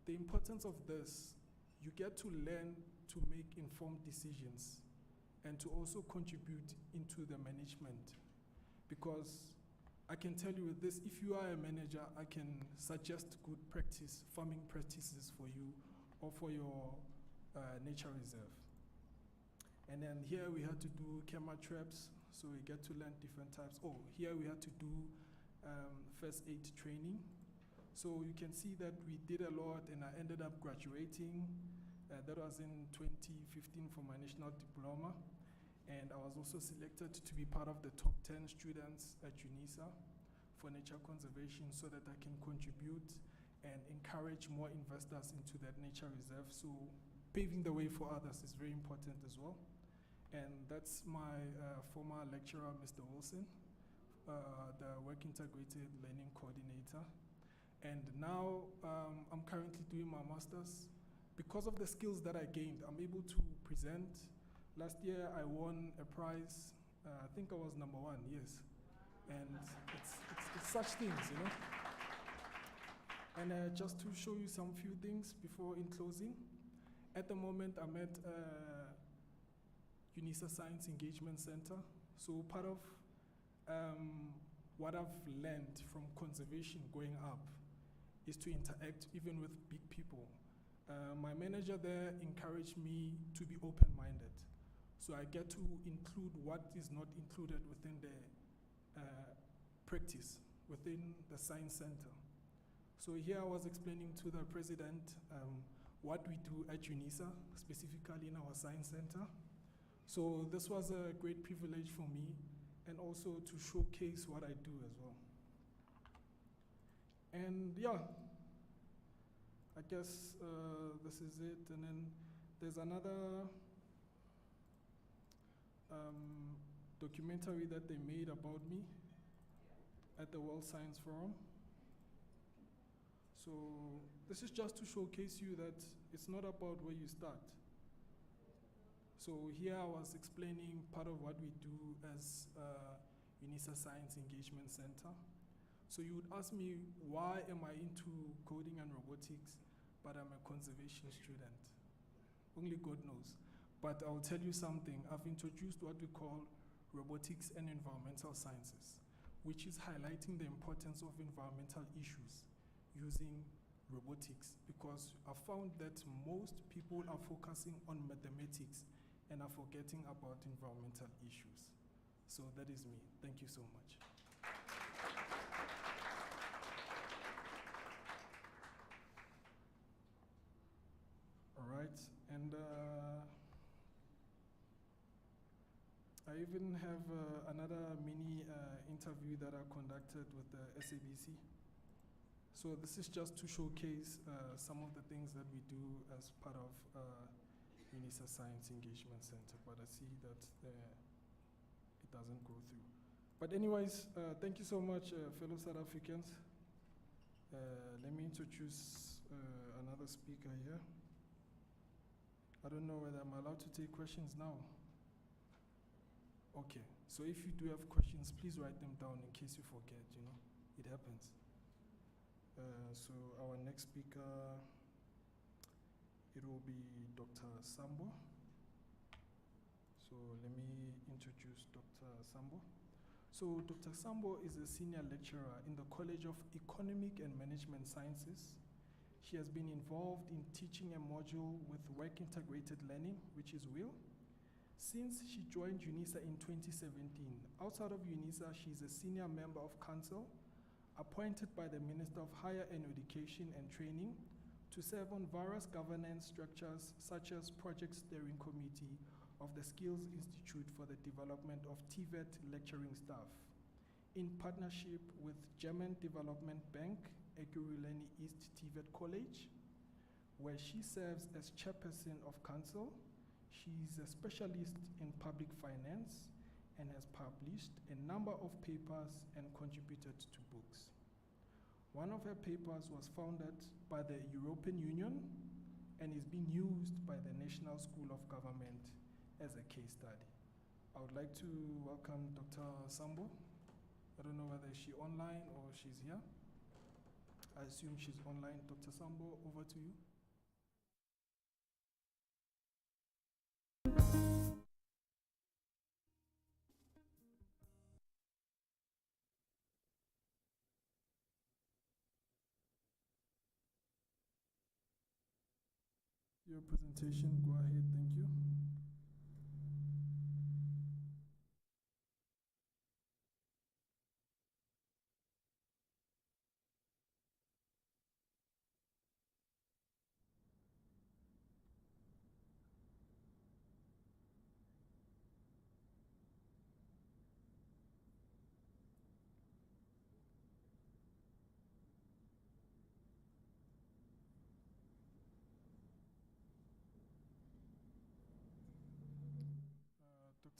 the importance of this, you get to learn to make informed decisions and to also contribute into the management. Because I can tell you with this, if you are a manager, I can suggest good farming practices for you or for your nature reserve. And then here we had to do camera traps, so we get to learn different types. Oh, here we had to do first aid training. So you can see that we did a lot, and I ended up graduating. That was in 2015 for my national diploma. And I was also selected to be part of the top 10 students at UNISA for nature conservation so that I can contribute and encourage more investors into that nature reserve. So paving the way for others is very important as well. And that's my former lecturer, Mr. Wilson, the Work Integrated Learning Coordinator. And now I'm currently doing my master's. Because of the skills that I gained, I'm able to present. Last year I won a prize. I think I was #1, yes. And it's such things, you know. And just to show you some few things before in closing. At the moment I'm at UNISA Science Engagement Center. So part of what I've learned from conservation going up is to interact even with big people. My manager there encouraged me to be open-minded. So I get to include what is not included within the practice, within the science center. So here I was explaining to the president what we do at UNISA, specifically in our science center. So this was a great privilege for me, and also to showcase what I do as well. And yeah, I guess this is it. And then there's another documentary that they made about me at the World Science Forum. So this is just to showcase you that it's not about where you start. So here I was explaining part of what we do as UNISA Science Engagement Center. So you would ask me, why am I into coding and robotics, but I'm a conservation student? Only God knows. But I'll tell you something. I've introduced what we call robotics and environmental sciences, which is highlighting the importance of environmental issues using robotics, because I found that most people are focusing on mathematics and are forgetting about environmental issues. So that is me. Thank you so much. All right, and I even have another mini interview that I conducted with the SABC. So this is just to showcase some of the things that we do as part of UNISA Science Engagement Center, but I see that it doesn't go through. But anyways, thank you so much, fellow South Africans. Let me introduce another speaker here. I don't know whether I'm allowed to take questions now. Okay, so if you do have questions, please write them down in case you forget, you know, it happens. So our next speaker, it will be Dr. Sambo. So let me introduce Dr. Sambo. So Dr. Sambo is a senior lecturer in the College of Economic and Management Sciences. She has been involved in teaching a module with work integrated learning, which is WIL, Since she joined UNISA in 2017, outside of UNISA, she's a senior member of council appointed by the Minister of Higher Education and Training to serve on various governance structures such as Project Steering Committee of the Skills Institute for the Development of TVET lecturing staff, in partnership with German Development Bank, Ekurhuleni East TVET College, where she serves as chairperson of council. She's a specialist in public finance and has published a number of papers and contributed to books. One of her papers was founded by the European Union and is being used by the National School of Government as a case study. I would like to welcome Dr. Sambo. I don't know whether she's online or she's here. I assume she's online. Dr. Sambo, over to you. Your presentation, go ahead, thank you.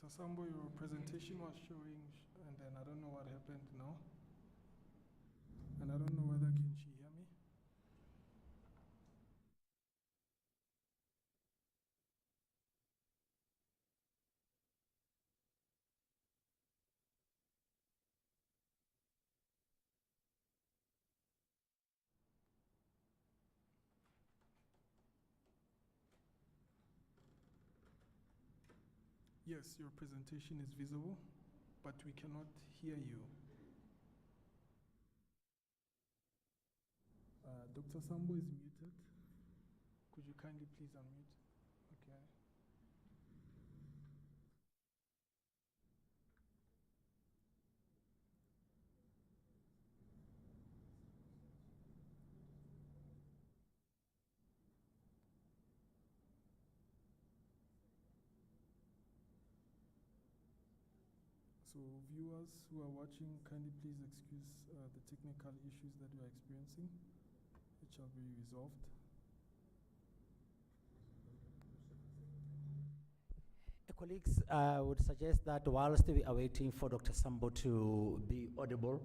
Dr. Sambo, your presentation was showing, and then I don't know what happened now. And I don't know whether can she hear me? Yes, your presentation is visible, but we cannot hear you. Dr. Sambo is muted. Could you kindly please unmute? Okay. So viewers who are watching, kindly please excuse the technical issues that we are experiencing. It shall be resolved. Colleagues, I would suggest that whilst we are waiting for Dr. Sambo to be audible,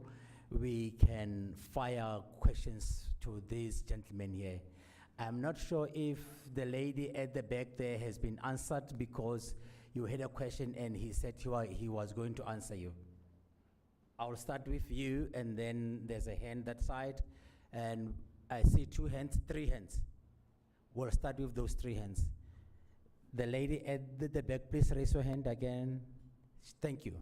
we can fire questions to these gentlemen here. I'm not sure if the lady at the back there has been answered, because you had a question and he said he was going to answer you. I'll start with you, and then there's a hand that side, and I see 2 hands, 3 hands. We'll start with those 3 hands. The lady at the back, please raise your hand again. Thank you.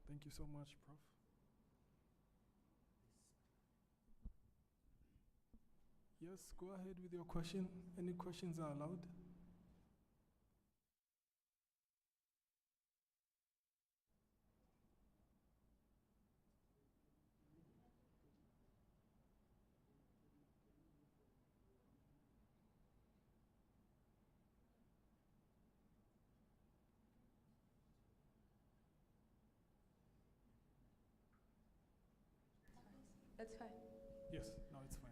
Thank you so much, Prof. Yes, go ahead with your question. Any questions are allowed. That's fine. Yes, no, it's fine.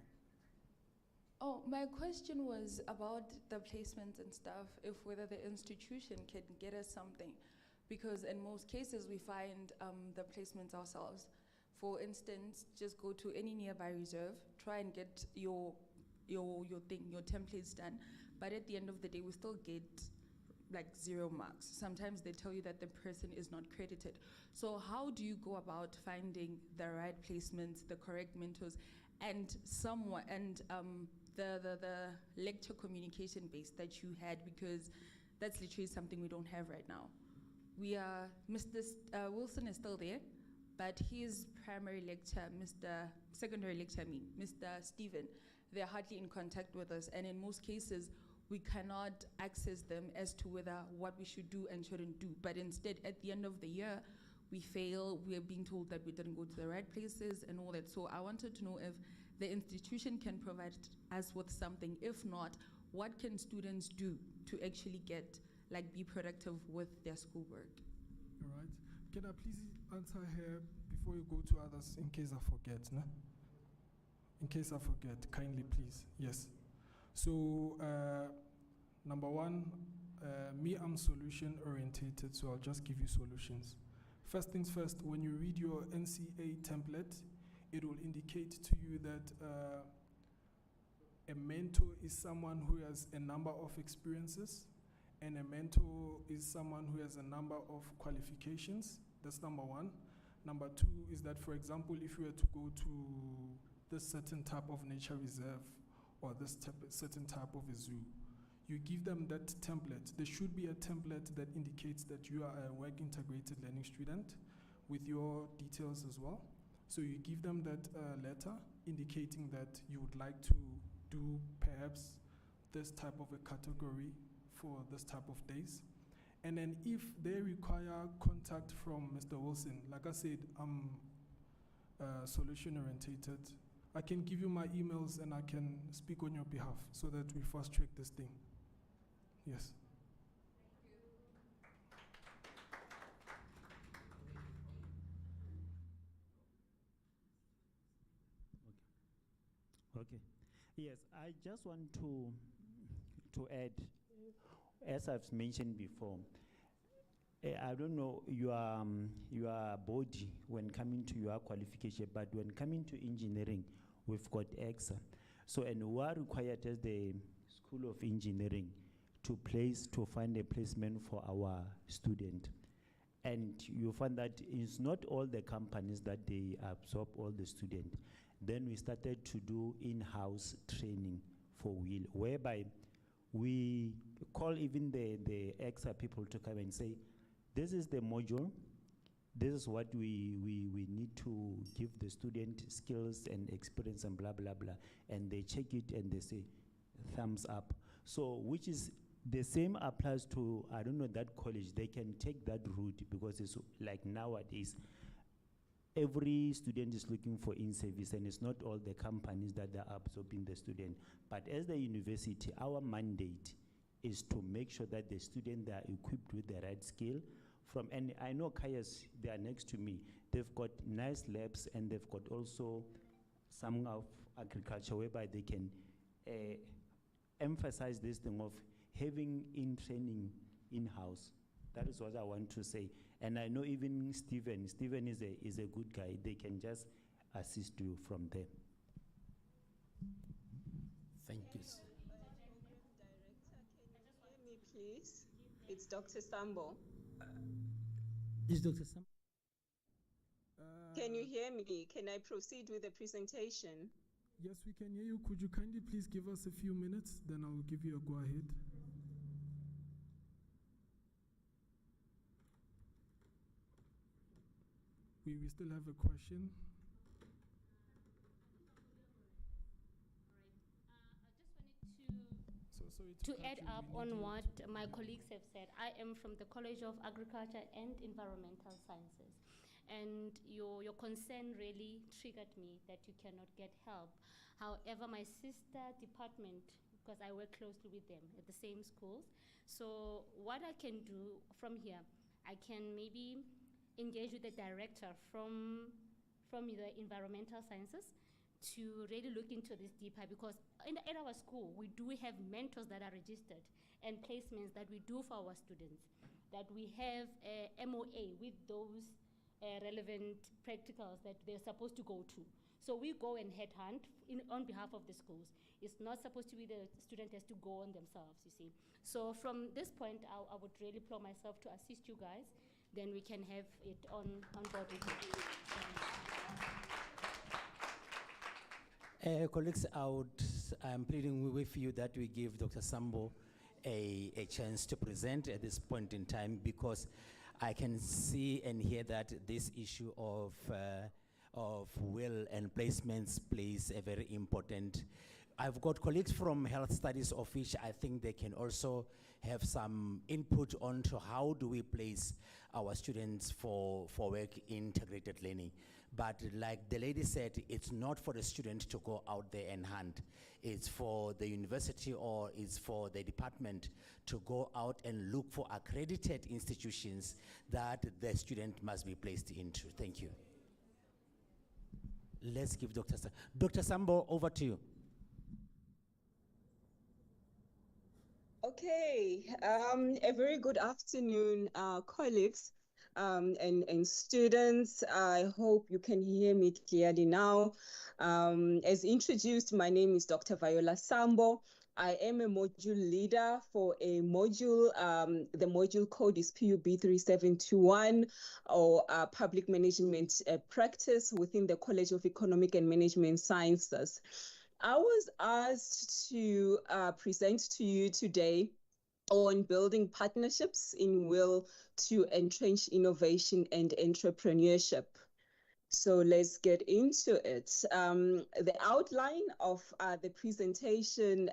Oh, my question was about the placements and stuff, if whether the institution can get us something, because in most cases we find the placements ourselves. For instance, just go to any nearby reserve, try and get your templates done, but at the end of the day we still get like 0 marks. Sometimes they tell you that the person is not credited. So how do you go about finding the right placements, the correct mentors, and the lecture communication base that you had, because that's literally something we don't have right now. We are, Mr. Wilson is still there, but his primary lecturer, secondary lecturer, Mr. Stephen, they're hardly in contact with us, and in most cases, we cannot access them as to whether what we should do and shouldn't do. But instead, at the end of the year, we fail, we are being told that we didn't go to the right places and all that. So I wanted to know if the institution can provide us with something. If not, what can students do to actually be productive with their schoolwork? All right. Can I please answer here before you go to others in case I forget? No? In case I forget, kindly please. Yes. So, number one, me, I'm solution orientated, so I'll just give you solutions. First things first, when you read your NCA template, it will indicate to you that a mentor is someone who has a number of experiences, and a mentor is someone who has a number of qualifications. That's number one. Number two is that, for example, if you were to go to this certain type of nature reserve or this certain type of a zoo, you give them that template. There should be a template that indicates that you are a work integrated learning student with your details as well. So you give them that letter indicating that you would like to do perhaps this type of a category for this type of days. And then if they require contact from Mr. Wilson, like I said, I'm solution orientated. I can give you my emails and I can speak on your behalf so that we fast track this thing. Yes. Okay. Yes, I just want to add, as I've mentioned before, I don't know your body when coming to your qualification, but when coming to engineering, we've got EXA. So, and we are required as the School of Engineering to find a placement for our student. And you find that it's not all the companies that they absorb all the students. Then we started to do in-house training for wheel, whereby we call even the extra people to come and say, this is the module, this is what we need to give the student skills and experience and blah, blah, blah. And they check it and they say, thumbs up. So, which is the same applies to, I don't know, that college. They can take that route because it's like nowadays, every student is looking for in-service, and it's not all the companies that are absorbing the student. But as the university, our mandate is to make sure that the students are equipped with the right skill. And I know Kayas, they are next to me. They've got nice labs, and they've got also some of agriculture whereby they can emphasize this thing of having in-training in-house. That is what I want to say. And I know even Stephen is a good guy. They can just assist you from there. Thank you. Sir. Can you hear me, please? It's Dr. Sambo. Is Dr. Sambo? Can you hear me? Can I proceed with the presentation? Yes, we can hear you. Could you kindly please give us a few minutes? Then I will give you a go ahead. We still have a question. To add up on what my colleagues have said, I am from the College of Agriculture and Environmental Sciences. And your concern really triggered me that you cannot get help. However, my sister department, because I work closely with them at the same schools, so what I can do from here, I can maybe engage with the director from the environmental sciences to really look into this deeper, because at our school, we do have mentors that are registered and placements that we do for our students, that we have a MOA with those relevant practicals that they're supposed to go to. So we go and headhunt on behalf of the schools. It's not supposed to be the student has to go on themselves, you see. So from this point, I would really plow myself to assist you guys. Then we can have it on board with you. Colleagues, I'm pleading with you that we give Dr. Sambo a chance to present at this point in time, because I can see and hear that this issue of will and placements plays a very important I've got colleagues from health studies of which I think they can also have some input onto how do we place our students for work integrated learning. But like the lady said, it's not for the student to go out there and hunt. It's for the university or it's for the department to go out and look for accredited institutions that the student must be placed into. Thank you. Let's give Dr. Sambo, over to you. Okay, a very good afternoon, colleagues and students. I hope you can hear me clearly now. As introduced, my name is Dr. Viola Sambo. I am a module leader for a module. The module code is PUB 3721, or Public Management Practice within the College of Economic and Management Sciences. I was asked to present to you today on building partnerships in will to entrench innovation and entrepreneurship. So let's get into it. The outline of the presentation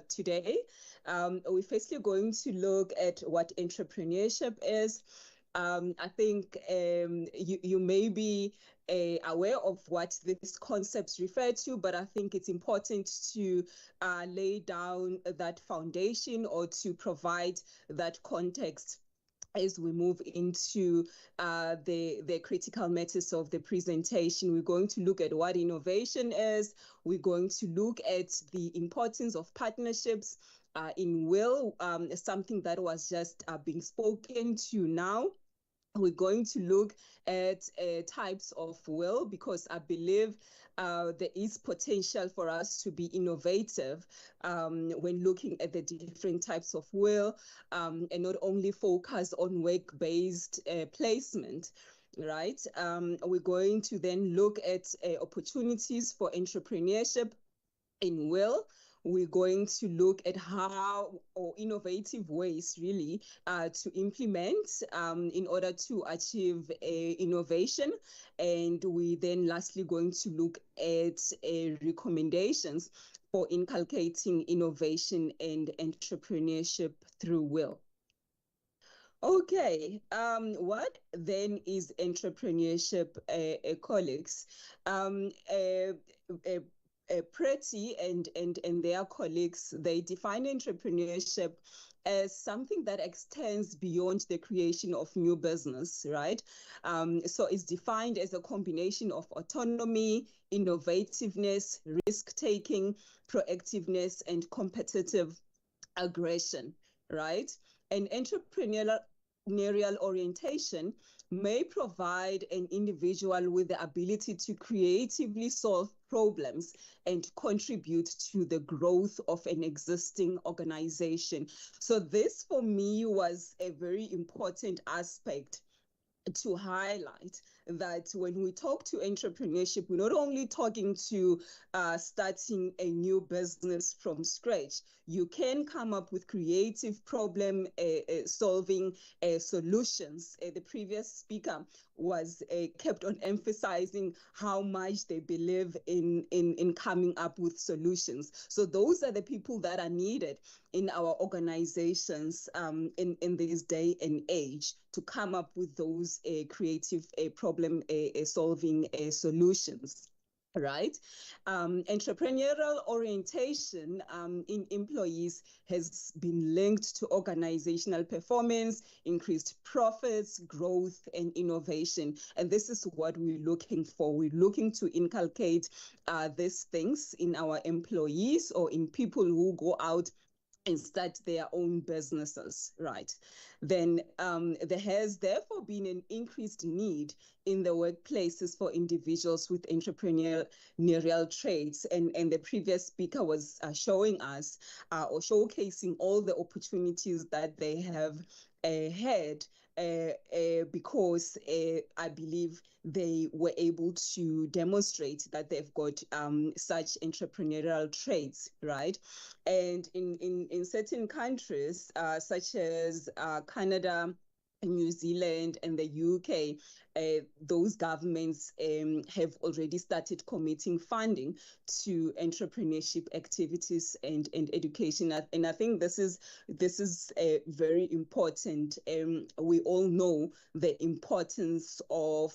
today, we're firstly going to look at what entrepreneurship is. I think you may be aware of what these concepts refer to, but I think it's important to lay down that foundation or to provide that context as we move into the critical matters of the presentation. We're going to look at what innovation is. We're going to look at the importance of partnerships in will, something that was just being spoken to now. We're going to look at types of will, because I believe there is potential for us to be innovative when looking at the different types of will, and not only focus on work-based placement. Right. We're going to then look at opportunities for entrepreneurship in will. We're going to look at how, or innovative ways really, to implement in order to achieve innovation. And we then lastly going to look at recommendations for inculcating innovation and entrepreneurship through will. Okay, what then is entrepreneurship, colleagues? Pretty and their colleagues, they define entrepreneurship as something that extends beyond the creation of new business, right? So it's defined as a combination of autonomy, innovativeness, risk-taking, proactiveness, and competitive aggression, right? And entrepreneurial orientation may provide an individual with the ability to creatively solve problems and contribute to the growth of an existing organization. So this for me was a very important aspect to highlight, that when we talk to entrepreneurship, we're not only talking to starting a new business from scratch. You can come up with creative problem solving solutions. The previous speaker was kept on emphasizing how much they believe in coming up with solutions. So those are the people that are needed in our organizations in this day and age, to come up with those creative problem solving solutions. Right. Entrepreneurial orientation in employees has been linked to organizational performance, increased profits, growth, and innovation. And this is what we're looking for. We're looking to inculcate these things in our employees or in people who go out and start their own businesses, right? Then there has therefore been an increased need in the workplaces for individuals with entrepreneurial traits. And the previous speaker was showing us or showcasing all the opportunities that they have had because I believe they were able to demonstrate that they've got such entrepreneurial traits, right? And in certain countries, such as Canada, New Zealand and the UK, those governments have already started committing funding to entrepreneurship activities and education. And I think this is very important. We all know the importance of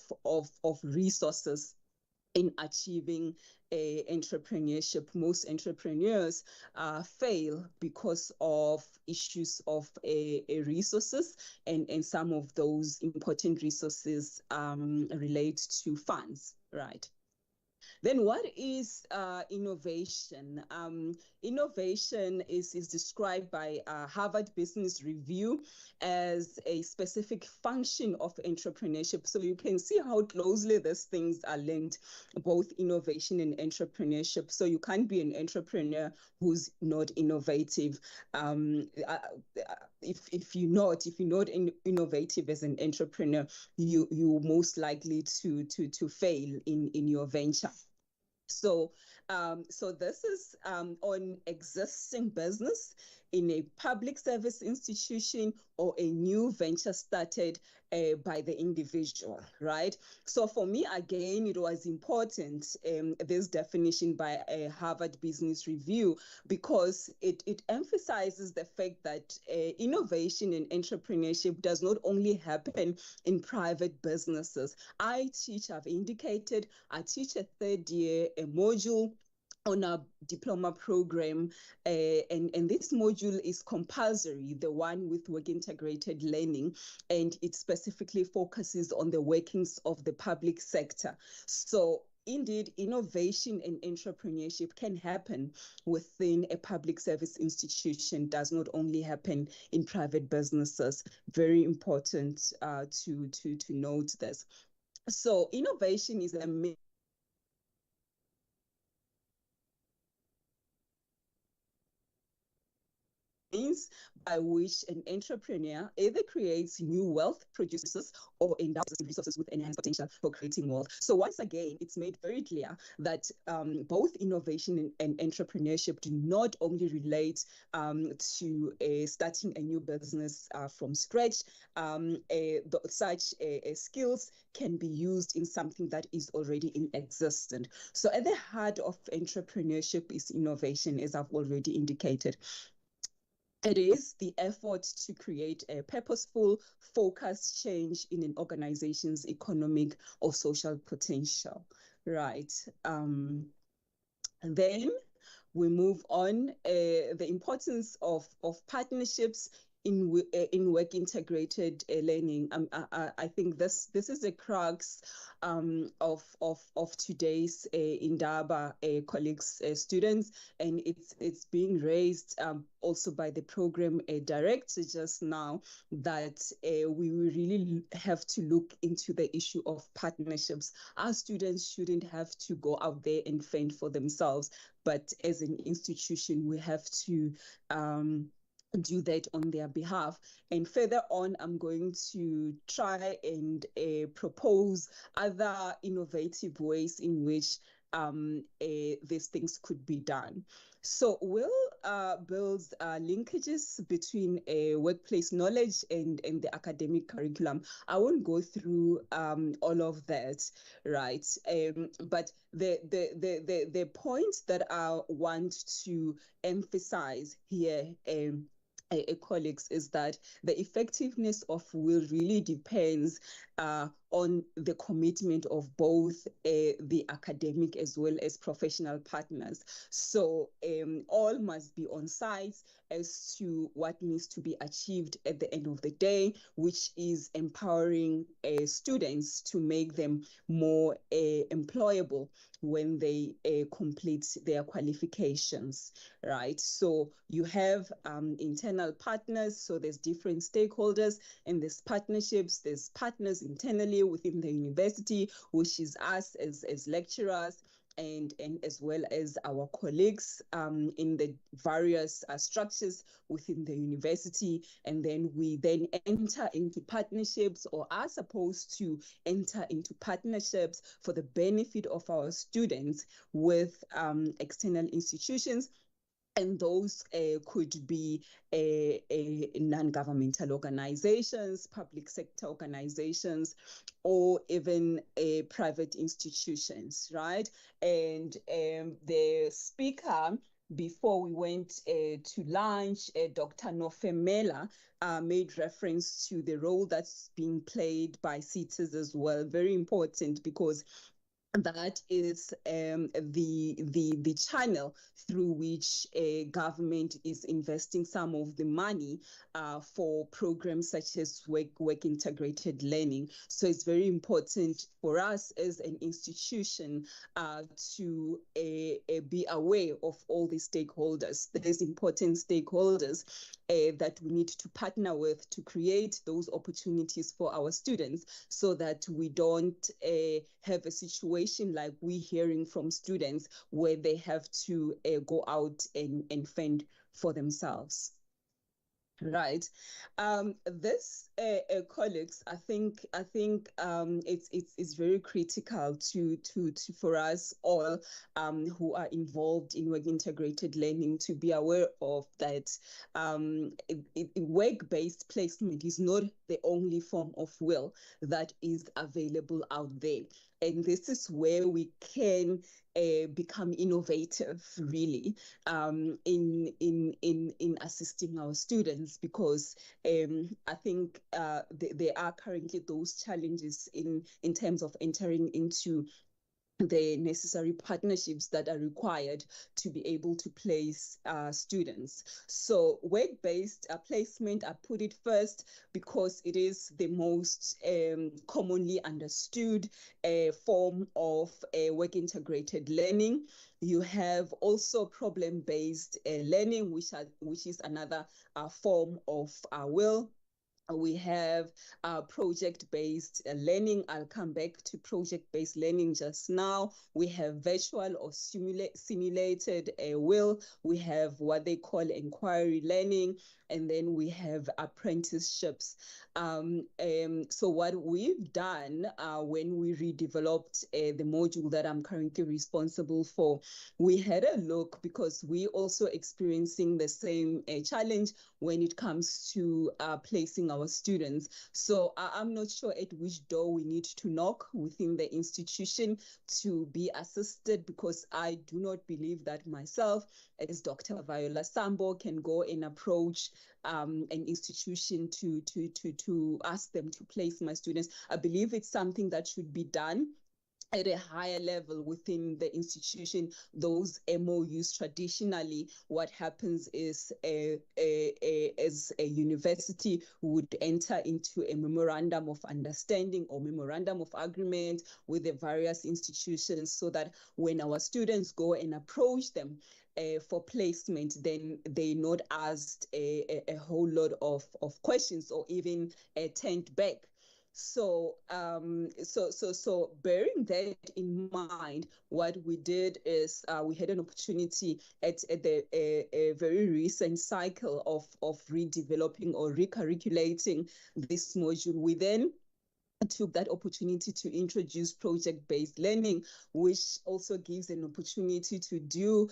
resources in achieving entrepreneurship. Most entrepreneurs fail because of issues of resources, and some of those important resources relate to funds, right? Then what is innovation? Innovation is described by Harvard Business Review as a specific function of entrepreneurship. So you can see how closely these things are linked, both innovation and entrepreneurship. So you can't be an entrepreneur who's not innovative. If you're not innovative as an entrepreneur, you most likely to fail in your venture. So this is on existing business in a public service institution or a new venture started by the individual, right? So for me, again, it was important, this definition by a Harvard Business Review, because it emphasizes the fact that innovation and entrepreneurship does not only happen in private businesses. I've indicated, I teach a third year, a module on a diploma program, and this module is compulsory, the one with work integrated learning, and it specifically focuses on the workings of the public sector. So indeed, innovation and entrepreneurship can happen within a public service institution, does not only happen in private businesses. Very important to note this. So innovation is a means by which an entrepreneur either creates new wealth, produces, or endows resources with enhanced potential for creating wealth. So once again, it's made very clear that both innovation and entrepreneurship do not only relate to starting a new business from scratch. Such skills can be used in something that is already in existence. So at the heart of entrepreneurship is innovation, as I've already indicated. It is the effort to create a purposeful, focused change in an organization's economic or social potential, right? Then we move on. The importance of partnerships in work integrated learning. I think this is the crux of today's Indaba colleagues, students, and it's being raised also by the program director just now, that we really have to look into the issue of partnerships. Our students shouldn't have to go out there and fend for themselves, but as an institution, we have to do that on their behalf. And further on, I'm going to try and propose other innovative ways in which these things could be done. So we'll build linkages between workplace knowledge and the academic curriculum. I won't go through all of that, right? But the point that I want to emphasize here, colleagues, is that the effectiveness of will really depends on the commitment of both the academic as well as professional partners. So all must be on site as to what needs to be achieved at the end of the day, which is empowering students to make them more employable when they complete their qualifications, right? So you have internal partners, so there's different stakeholders, and there's partnerships, there's partners internally within the university, which is us as lecturers, and as well as our colleagues in the various structures within the university. And then we then enter into partnerships, or are supposed to enter into partnerships for the benefit of our students with external institutions, And those could be non-governmental organizations, public sector organizations, or even private institutions, right? And the speaker, before we went to lunch, Dr. Nofemela made reference to the role that's being played by cities as well. Very important, because that is the channel through which a government is investing some of the money for programs such as work integrated learning. So it's very important for us as an institution to be aware of all the stakeholders. There's important stakeholders that we need to partner with to create those opportunities for our students, so that we don't have a situation like we're hearing from students where they have to go out and fend for themselves. Right. This, colleagues, I think it's very critical to for us all who are involved in work integrated learning to be aware of that. Work-based placement is not the only form of will that is available out there, and this is where we can become innovative, really, in assisting our students, because I think there are currently those challenges in terms of entering into the necessary partnerships that are required to be able to place students. So work-based placement, I put it first because it is the most commonly understood form of work integrated learning. You have also problem-based learning, which is another form of will. We have project-based learning. I'll come back to project-based learning just now. We have virtual or simulated will. We have what they call inquiry learning, and then we have apprenticeships. So what we've done when we redeveloped the module that I'm currently responsible for, we had a look, because we also experiencing the same challenge when it comes to placing our students. So I'm not sure at which door we need to knock within the institution to be assisted, because I do not believe that myself, as Dr. Viola Sambo, can go and approach an institution to ask them to place my students. I believe it's something that should be done at a higher level within the institution. Those MOUs, traditionally, what happens is as a university would enter into a memorandum of understanding or memorandum of agreement with the various institutions, so that when our students go and approach them for placement, then they're not asked a whole lot of questions, or even turned back. So, bearing that in mind, what we did is we had an opportunity at a very recent cycle of redeveloping or recurriculating this module. We then took that opportunity to introduce project-based learning, which also gives an opportunity to do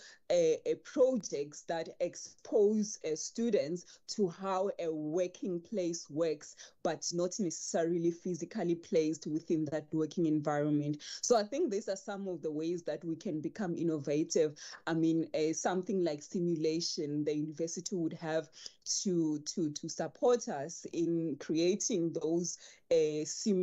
projects that expose students to how a working place works, but not necessarily physically placed within that working environment. So I think these are some of the ways that we can become innovative. I mean, something like simulation, the university would have to support us in creating those simulation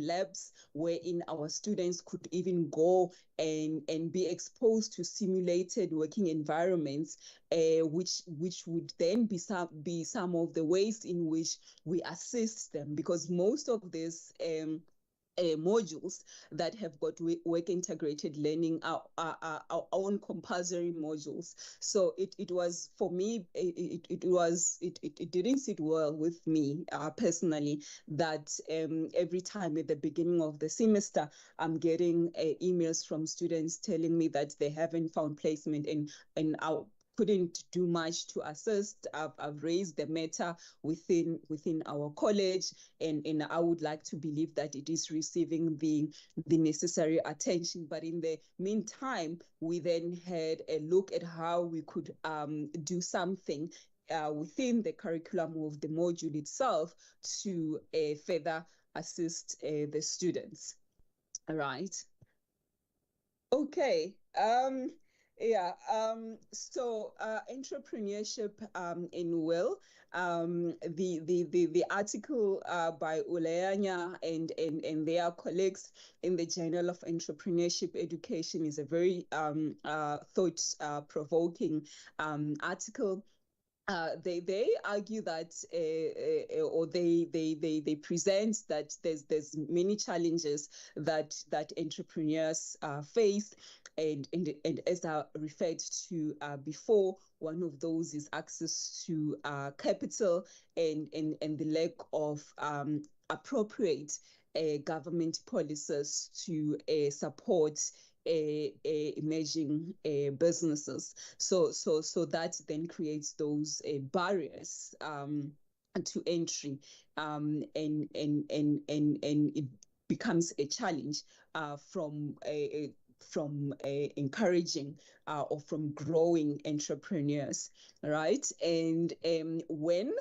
labs, wherein our students could even go and be exposed to simulated working environments, which would then be some of the ways in which we assist them, because most of these modules that have got work integrated learning are our own compulsory modules. So it was, for me, it didn't sit well with me personally, that every time at the beginning of the semester I'm getting emails from students telling me that they haven't found placement, and couldn't do much to assist. I've raised the matter within our college, and I would like to believe that it is receiving the necessary attention. But in the meantime, we then had a look at how we could do something within the curriculum of the module itself to further assist the students. All right. Okay. So entrepreneurship in Will. The article by Uleanya and their colleagues in the Journal of Entrepreneurship Education is a very thought provoking article. They argue that or they present that there's many challenges that entrepreneurs face, and as I referred to before, one of those is access to capital and the lack of appropriate government policies to support emerging businesses. So that then creates those barriers to entry, and it becomes a challenge from encouraging or from growing entrepreneurs, right? And when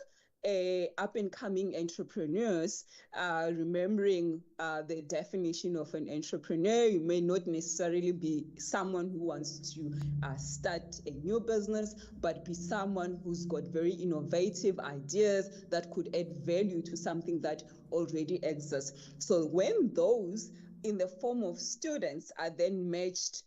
up and coming entrepreneurs, remembering the definition of an entrepreneur, you may not necessarily be someone who wants to start a new business, but be someone who's got very innovative ideas that could add value to something that already exists. So when those in the form of students are then matched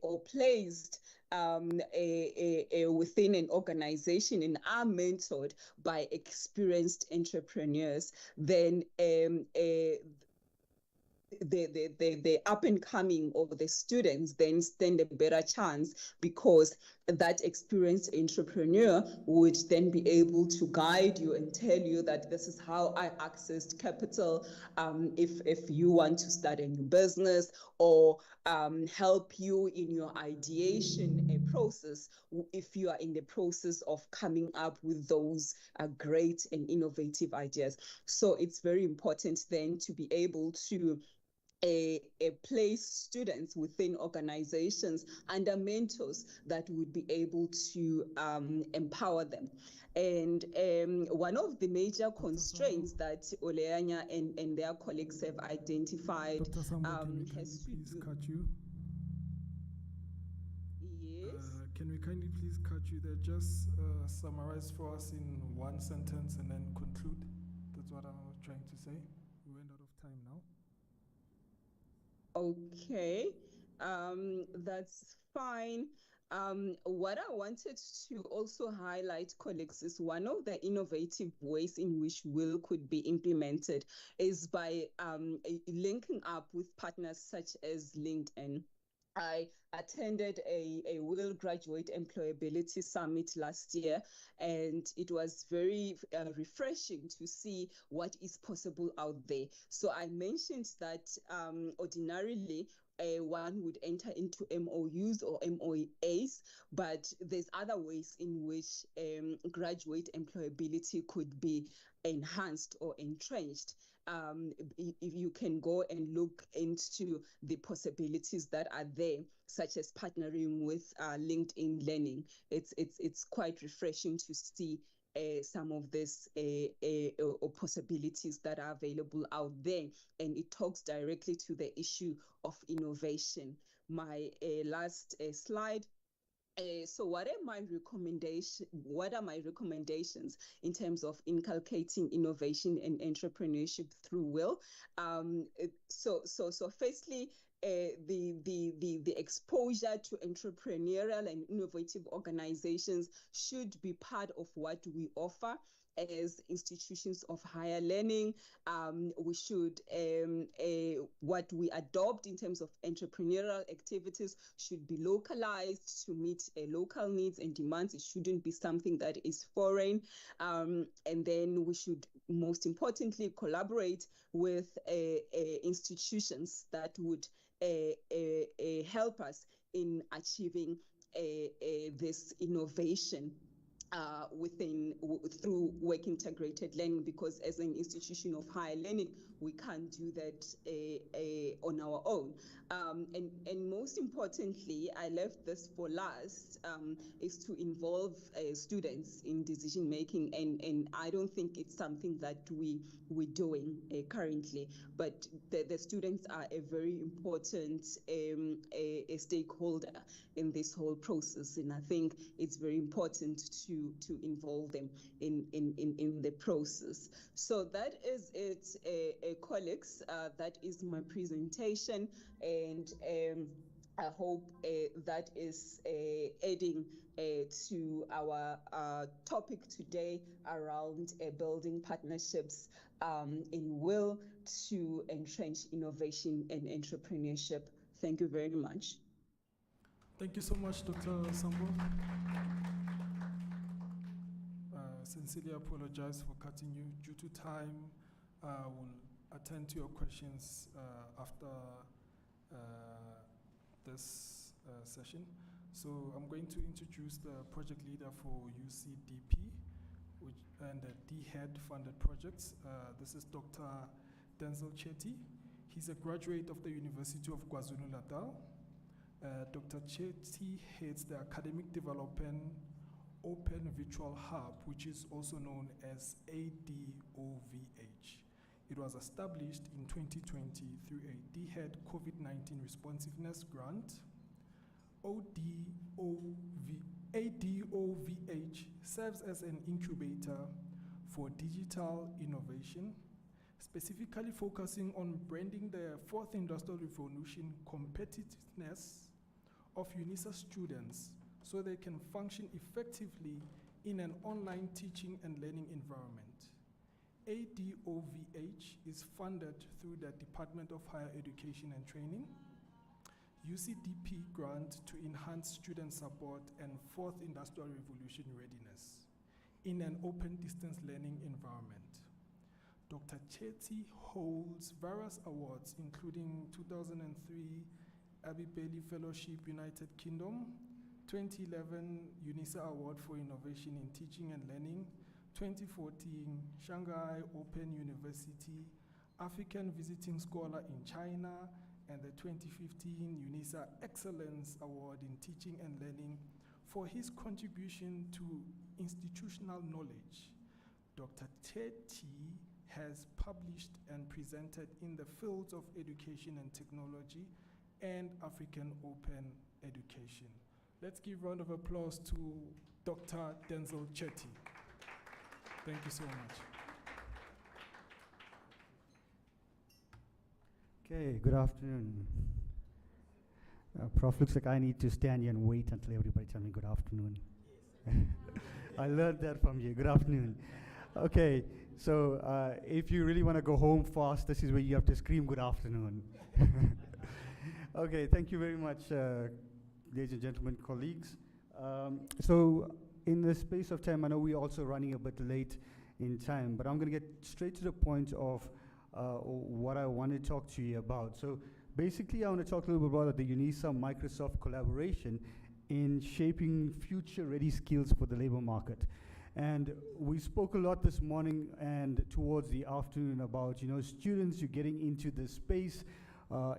or placed within an organization and are mentored by experienced entrepreneurs, then the up and coming of the students then stand a better chance, because that experienced entrepreneur would then be able to guide you and tell you that this is how I accessed capital if you want to start a new business, or help you in your ideation process if you are in the process of coming up with those great and innovative ideas. So it's very important then to be able to place students within organizations under mentors that would be able to empower them. And one of the major constraints that Oleanya and their colleagues have identified has to do. Cut you? Yes. Can we kindly please cut you there? Just summarize for us in one sentence and then conclude. That's what I'm trying to say. We went out of time now. Okay, that's fine. What I wanted to also highlight, colleagues, is one of the innovative ways in which will could be implemented is by linking up with partners such as LinkedIn. I attended a Will Graduate Employability Summit last year, and it was very refreshing to see what is possible out there. So I mentioned that ordinarily one would enter into MOUs or MOAs, but there's other ways in which graduate employability could be enhanced or entrenched. If you can go and look into the possibilities that are there, such as partnering with LinkedIn Learning. It's quite refreshing to see some of these possibilities that are available out there, and it talks directly to the issue of innovation. My last slide. So what are my recommendations in terms of inculcating innovation and entrepreneurship through Will? So firstly, the exposure to entrepreneurial and innovative organizations should be part of what we offer as institutions of higher learning. We should, what we adopt in terms of entrepreneurial activities should be localized to meet local needs and demands. It shouldn't be something that is foreign. And then we should, most importantly, collaborate with institutions that would help us in achieving this innovation through work integrated learning, because as an institution of higher learning, we can't do that on our own. And most importantly, I left this for last, is to involve students in decision making, and I don't think it's something that we're doing currently, but the students are a very important a stakeholder in this whole process, and I think it's very important to involve them in the process. So that is it, colleagues. That is my presentation, and I hope that is adding to our topic today around building partnerships in will to entrench innovation and entrepreneurship. Thank you very much. Thank you so much, Dr. Sambo. Sincerely apologize for cutting you. Due to time, we'll attend to your questions after this session. So I'm going to introduce the project leader for UCDP and the D-Head funded projects. This is Dr. Denzel Chetty. He's a graduate of the University of KwaZulu-Natal. Dr. Chetty heads the Academic Development Open Virtual Hub, which is also known as ADOVH. It was established in 2020 through a D-Head COVID-19 Responsiveness Grant. ADOVH serves as an incubator for digital innovation, specifically focusing on branding the fourth industrial revolution competitiveness of UNISA students so they can function effectively in an online teaching and learning environment. ADOVH is funded through the Department of Higher Education and Training, UCDP grant to enhance student support and fourth industrial revolution readiness in an open distance learning environment. Dr. Chetty holds various awards, including 2003 Abbey Bailey Fellowship, United Kingdom, 2011 UNISA Award for Innovation in Teaching and Learning, 2014 Shanghai Open University African Visiting Scholar in China, and the 2015 UNISA Excellence Award in Teaching and Learning for his contribution to institutional knowledge. Dr. Chetty has published and presented in the fields of education and technology and African open education. Let's give a round of applause to Dr. Denzel Chetty. Thank you so much. Okay, good afternoon. Prof, looks like I need to stand here and wait until everybody tells me good afternoon. I learned that from you. Good afternoon. Okay, so if you really want to go home fast, this is where you have to scream good afternoon. Okay, thank you very much, ladies and gentlemen, colleagues. So in the space of time, I know we're also running a bit late in time, but I'm going to get straight to the point of what I want to talk to you about. So basically, I want to talk a little bit about the UNISA-Microsoft collaboration in shaping future-ready skills for the labor market. And we spoke a lot this morning and towards the afternoon about, students who are getting into this space,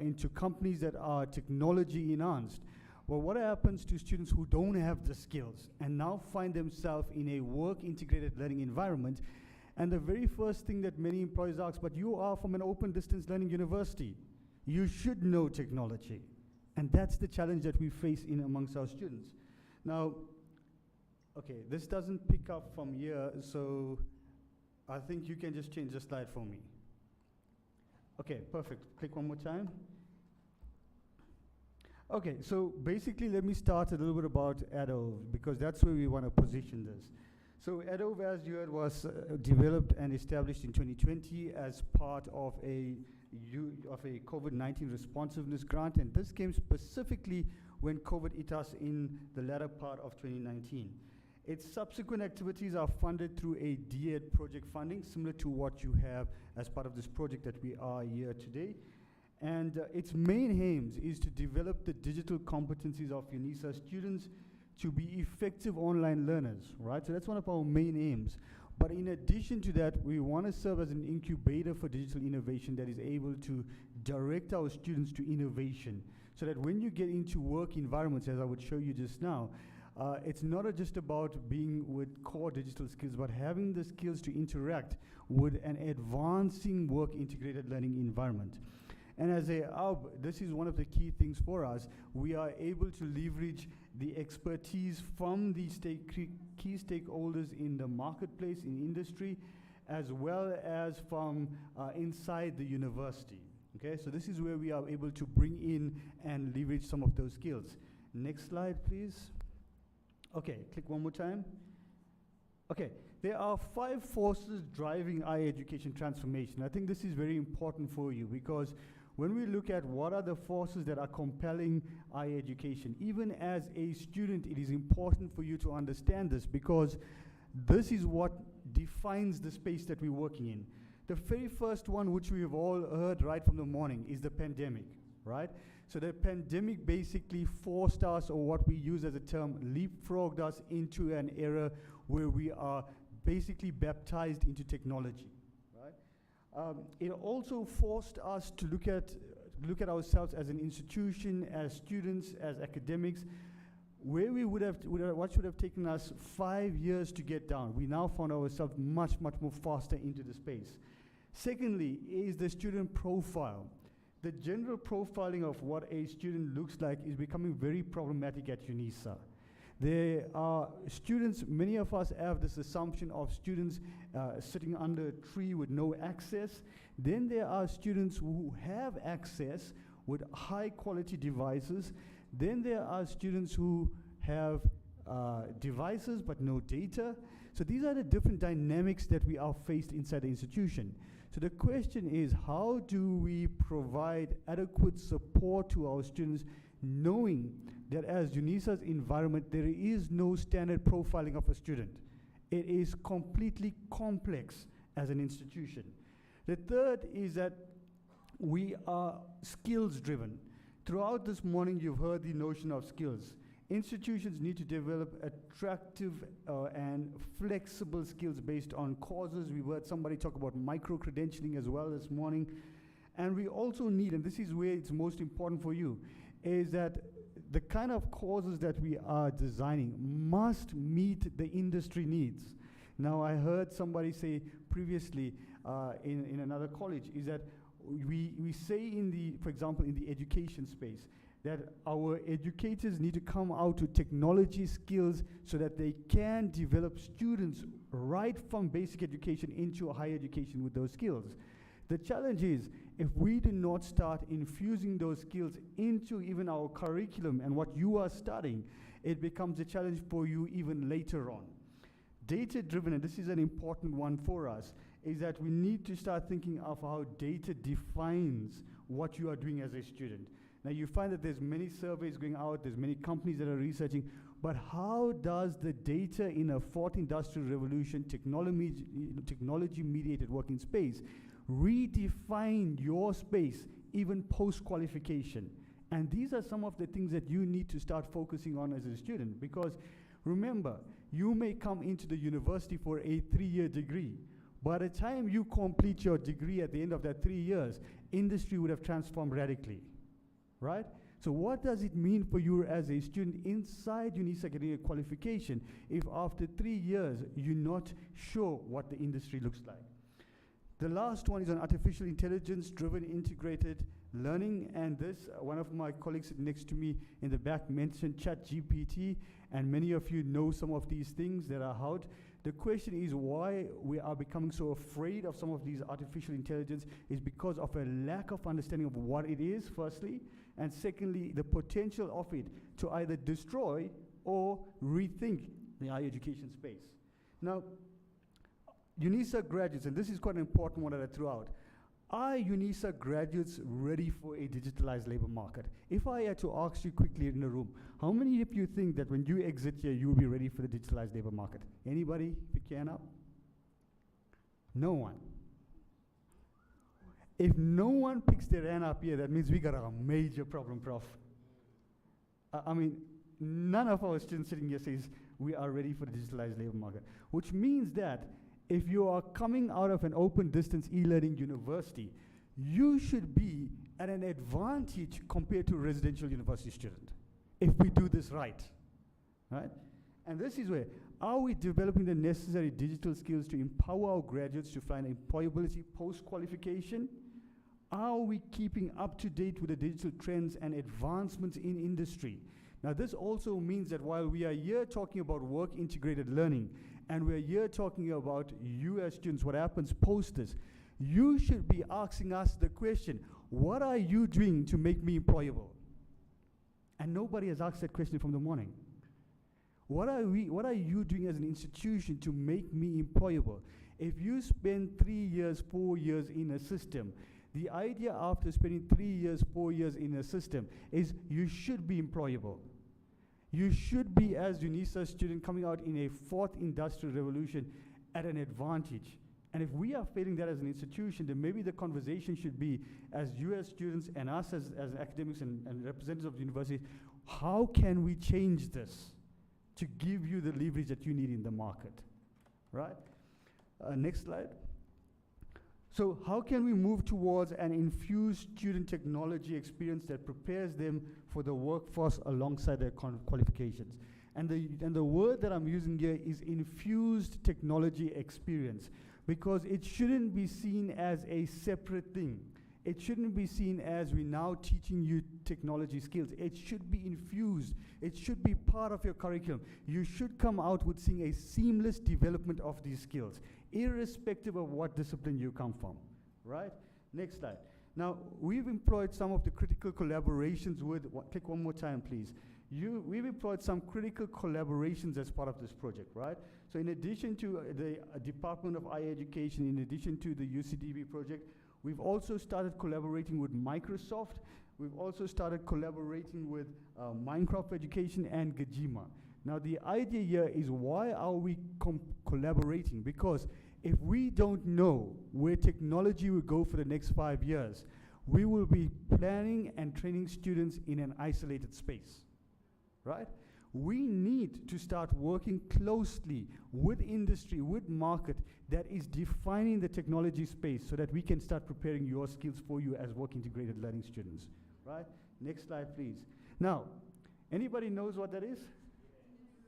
into companies that are technology enhanced. Well, what happens to students who don't have the skills and now find themselves in a work-integrated learning environment? And the very first thing that many employers ask, but you are from an open distance learning university. You should know technology. And that's the challenge that we face in amongst our students. Now, okay, this doesn't pick up from here, so I think you can just change the slide for me. Okay, perfect. Click one more time. Okay, so basically let me start a little bit about ADOVE, because that's where we want to position this. So ADOVE, as you heard, was developed and established in 2020 as part of a COVID-19 responsiveness grant, and this came specifically when COVID hit us in the latter part of 2019. Its subsequent activities are funded through a DED project funding, similar to what you have as part of this project that we are here today. And its main aims is to develop the digital competencies of UNISA students to be effective online learners, right? So that's one of our main aims. But in addition to that, we want to serve as an incubator for digital innovation that is able to direct our students to innovation, so that when you get into work environments, as I would show you just now, it's not just about being with core digital skills, but having the skills to interact with an advancing work integrated learning environment. And as a hub, this is one of the key things for us. We are able to leverage the expertise from the key stakeholders in the marketplace, in industry, as well as from inside the university. Okay, so this is where we are able to bring in and leverage some of those skills. Next slide, please. Okay, click one more time. Okay, there are 5 forces driving higher education transformation. I think this is very important for you, because when we look at what are the forces that are compelling higher education, even as a student, it is important for you to understand this, because this is what defines the space that we're working in. The very first one, which we have all heard right from the morning, is the pandemic, right? So the pandemic basically forced us, or what we use as a term, leapfrogged us into an era where we are basically baptized into technology, right? It also forced us to look at ourselves as an institution, as students, as academics, where we what should have taken us 5 years to get down. We now found ourselves much more faster into the space. Secondly is the student profile. The general profiling of what a student looks like is becoming very problematic at UNISA. There are students, many of us have this assumption of students sitting under a tree with no access. Then there are students who have access with high quality devices. Then there are students who have devices but no data. So these are the different dynamics that we are faced inside the institution. So the question is, how do we provide adequate support to our students, knowing that as UNISA's environment, there is no standard profiling of a student. It is completely complex as an institution. The third is that we are skills driven. Throughout this morning, you've heard the notion of skills. Institutions need to develop attractive and flexible skills based on causes. We heard somebody talk about micro-credentialing as well this morning. And we also need, and this is where it's most important for you, is that the kind of courses that we are designing must meet the industry needs. Now, I heard somebody say previously in another college, is that we say for example, in the education space, that our educators need to come out to technology skills so that they can develop students right from basic education into higher education with those skills. The challenge is, if we do not start infusing those skills into even our curriculum and what you are studying, it becomes a challenge for you even later on. Data-driven, and this is an important one for us, is that we need to start thinking of how data defines what you are doing as a student. Now, you find that there's many surveys going out, there's many companies that are researching, but how does the data in a fourth industrial revolution, technology-mediated working space, redefine your space, even post-qualification? And these are some of the things that you need to start focusing on as a student, because remember, you may come into the university for a 3-year degree. By the time you complete your degree at the end of that 3 years, industry would have transformed radically. Right? So what does it mean for you as a student inside UNISA getting a qualification if after 3 years you're not sure what the industry looks like? The last one is on artificial intelligence-driven integrated learning, and this, one of my colleagues next to me in the back mentioned ChatGPT, and many of you know some of these things that are out. The question is why we are becoming so afraid of some of these artificial intelligence is because of a lack of understanding of what it is, firstly, and secondly, the potential of it to either destroy or rethink the higher education space. Now, UNISA graduates, and this is quite an important one that I threw out. Are UNISA graduates ready for a digitalized labor market? If I had to ask you quickly in the room, how many of you think that when you exit here, you'll be ready for the digitalized labor market? Anybody pick your hand up? No one. If no one picks their hand up here, that means we got a major problem, Prof. I mean, none of our students sitting here says we are ready for the digitalized labor market, which means that if you are coming out of an open distance e-learning university, you should be at an advantage compared to a residential university student, if we do this right? And this is where, are we developing the necessary digital skills to empower our graduates to find employability post-qualification? Are we keeping up to date with the digital trends and advancements in industry? Now, this also means that while we are here talking about work-integrated learning, and we're here talking about you as students, what happens post this, you should be asking us the question, what are you doing to make me employable? And nobody has asked that question from the morning. What are you doing as an institution to make me employable? If you spend 3 years, 4 years in a system, the idea after spending 3 years, 4 years in a system is you should be employable. You should be, as UNISA student coming out in a fourth industrial revolution, at an advantage. And if we are failing that as an institution, then maybe the conversation should be, as you as students and us as academics and representatives of the university, how can we change this to give you the leverage that you need in the market, right? Next slide. So how can we move towards an infused student technology experience that prepares them for the workforce alongside their qualifications? And the word that I'm using here is infused technology experience, because it shouldn't be seen as a separate thing. It shouldn't be seen as we're now teaching you technology skills. It should be infused. It should be part of your curriculum. You should come out with seeing a seamless development of these skills, irrespective of what discipline you come from, right? Next slide. Now, we've employed some of the critical collaborations with, click one more time, please. We've employed some critical collaborations as part of this project, right? So in addition to the Department of Higher Education, in addition to the UCDB project, we've also started collaborating with Microsoft. We've also started collaborating with Minecraft Education and Gajima. Now the idea here is, why are we collaborating? Because if we don't know where technology will go for the next 5 years, we will be planning and training students in an isolated space, right? We need to start working closely with industry, with market, that is defining the technology space, so that we can start preparing your skills for you as work-integrated learning students, right? Next slide, please. Now, anybody knows what that is?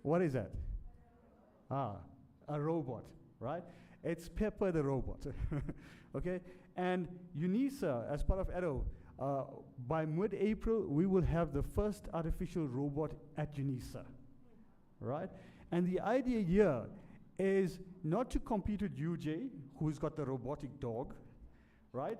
What is that? A robot, right? It's Pepper the robot, okay? And UNISA, as part of EDO, by mid-April, we will have the first artificial robot at UNISA, right? And the idea here is not to compete with UJ, who's got the robotic dog, right?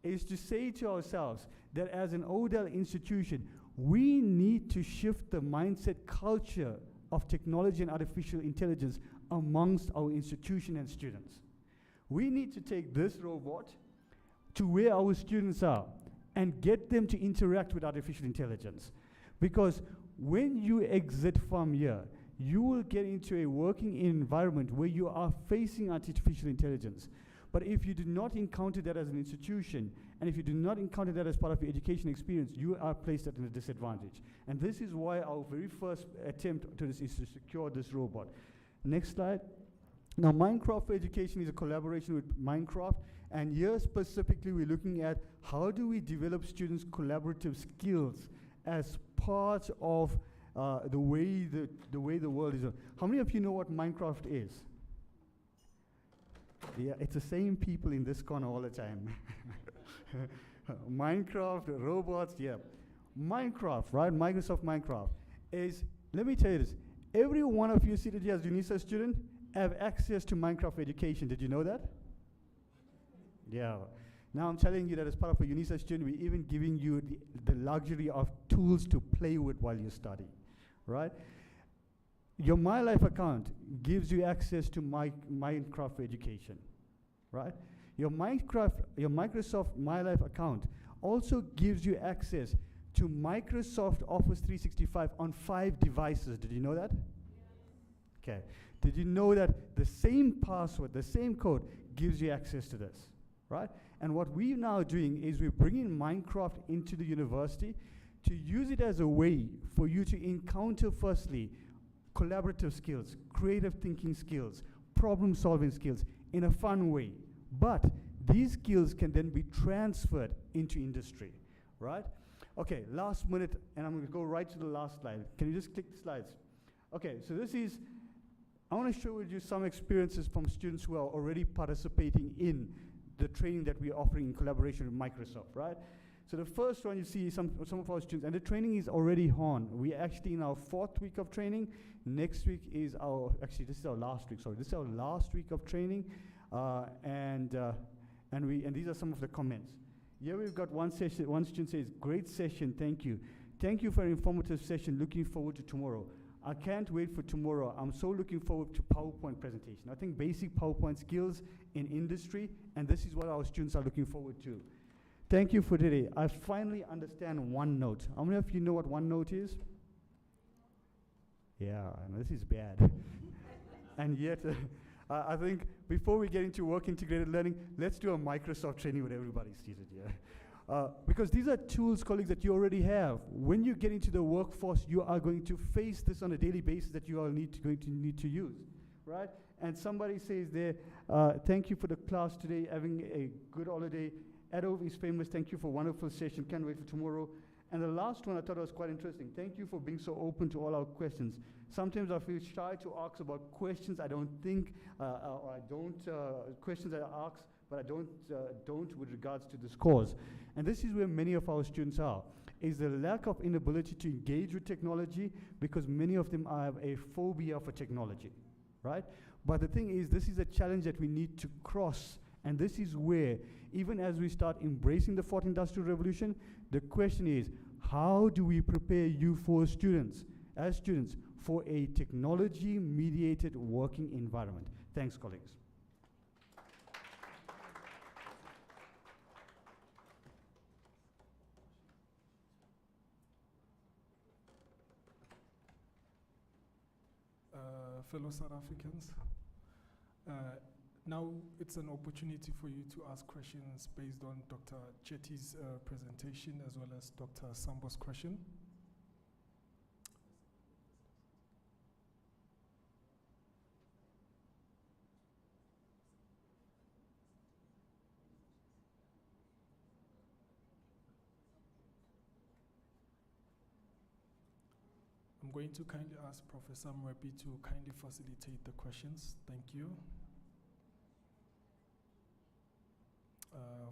Is to say to ourselves that as an ODEL institution, we need to shift the mindset culture of technology and artificial intelligence amongst our institution and students. We need to take this robot to where our students are and get them to interact with artificial intelligence. Because when you exit from here, you will get into a working environment where you are facing artificial intelligence. But if you do not encounter that as an institution, and if you do not encounter that as part of your education experience, you are placed at a disadvantage. And this is why our very first attempt to this is to secure this robot. Next slide. Now, Minecraft for Education is a collaboration with Minecraft, and here specifically we're looking at how do we develop students' collaborative skills as part of the way the world is. How many of you know what Minecraft is? Yeah, it's the same people in this corner all the time. Minecraft, robots, yeah. Minecraft, right? Microsoft Minecraft is, let me tell you this, every one of you seated here as UNISA student have access to Minecraft Education. Did you know that? Yeah. Now I'm telling you that as part of a UNISA student, we're even giving you the luxury of tools to play with while you study, right? Your My Life account gives you access to Minecraft Education, right? Your Microsoft My Life account also gives you access to Microsoft Office 365 on 5 devices. Did you know that? Okay. Did you know that the same password, the same code, gives you access to this? right? And what we're now doing is we're bringing Minecraft into the university to use it as a way for you to encounter, firstly, collaborative skills, creative thinking skills, problem-solving skills in a fun way. But these skills can then be transferred into industry, right? Okay, last minute, and I'm going to go right to the last slide. Can you just click the slides? Okay, so this is, I want to share with you some experiences from students who are already participating in the training that we're offering in collaboration with Microsoft, right? So the first one you see is some of our students, and the training is already on. We're actually in our 4th week of training. Next week is actually this is our last week, sorry. This is our last week of training, and these are some of the comments. Here we've got one student says, great session, thank you. Thank you for an informative session, looking forward to tomorrow. I can't wait for tomorrow. I'm so looking forward to PowerPoint presentation. I think basic PowerPoint skills in industry, and this is what our students are looking forward to. Thank you for today. I finally understand OneNote. How many of you know what OneNote is? Yeah, this is bad. And yet, I think before we get into work integrated learning, let's do a Microsoft training with everybody seated here. Because these are tools, colleagues, that you already have. When you get into the workforce, you are going to face this on a daily basis that you are going to need to use, right? And somebody says there, thank you for the class today, having a good holiday. Adove is famous, thank you for a wonderful session, can't wait for tomorrow. And the last one I thought was quite interesting. Thank you for being so open to all our questions. Sometimes I feel shy to ask about questions I don't think, or I don't, questions I ask, but I don't with regards to this cause. And this is where many of our students are, is the lack of inability to engage with technology because many of them have a phobia for technology, right? But the thing is, this is a challenge that we need to cross. And this is where, even as we start embracing the 4th Industrial Revolution, the question is, how do we prepare you for students, as students, for a technology-mediated working environment? Thanks, colleagues. Fellow South Africans, now it's an opportunity for you to ask questions based on Dr. Chetty's presentation as well as Dr. Sambo's question. I'm going to kindly ask Professor Mwepi to kindly facilitate the questions. Thank you.